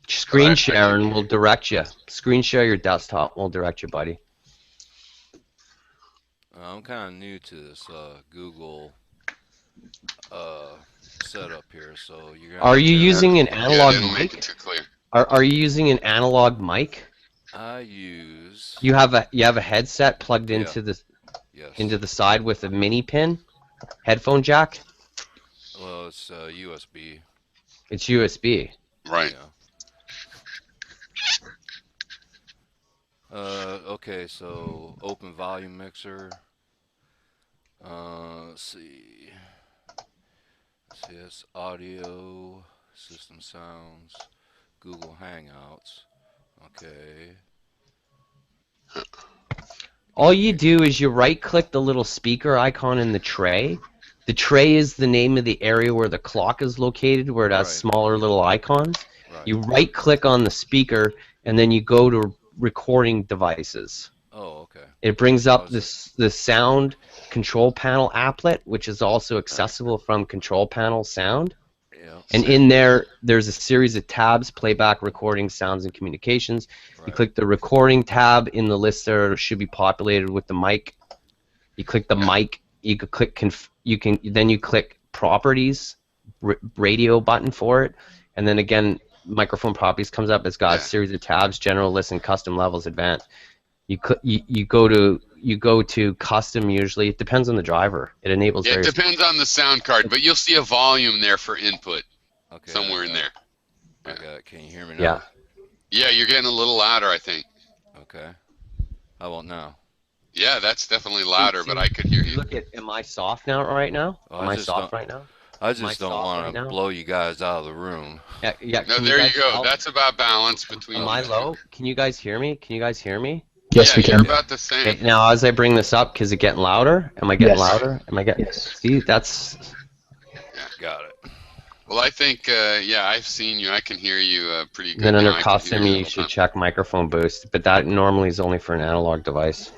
Screen share and we'll direct you. Screen share your desktop. We'll direct you, buddy. I'm kind of new to this Google setup here, so you're gonna Are you using an Yeah, analog didn't make it mic? too clear. Are you using an analog mic? I use. You have a headset plugged into the side with a mini pin, headphone jack. Well, it's USB. It's USB. Right. Okay, so open volume mixer. Let's see. It's audio, system sounds, Google Hangouts. Okay. All you do is you right-click the little speaker icon in the tray. The tray is the name of the area where the clock is located, where it has smaller little icons. You right-click on the speaker, and then you go to recording devices. Oh, okay. It brings up the sound control panel applet, which is also accessible from control panel sound. Yeah. And in there's a series of tabs: playback, recording, sounds, and communications. You click the recording tab in the list there. It should be populated with the mic. You click the mic. You could click then you click properties, radio button for it, and then again microphone properties comes up. It's got a series of tabs: general, listen, custom, levels, advanced. You go to custom. Usually, it depends on the driver. It enables. It depends on the sound card, but you'll see a volume there for input. Okay, somewhere in there. Okay, can you hear me now? Yeah. Yeah, you're getting a little louder, I think. Okay. How about now? Yeah, that's definitely louder, but I could hear you. Look at, am I soft now right now? Am I soft right now? I just don't want to blow you guys out of the room. Yeah. No, there you go. That's about balance between. Am I low? Can you guys hear me? Can you guys hear me? Yes, we can. You're about the same. Okay, now, as I bring this up, is it getting louder? Am I getting louder? Am I getting? Yes. See, that's. Yeah, got it. Well, I think, I've seen you. I can hear you pretty good. Then under now. custom, you should check microphone boost, but that normally is only for an analog device.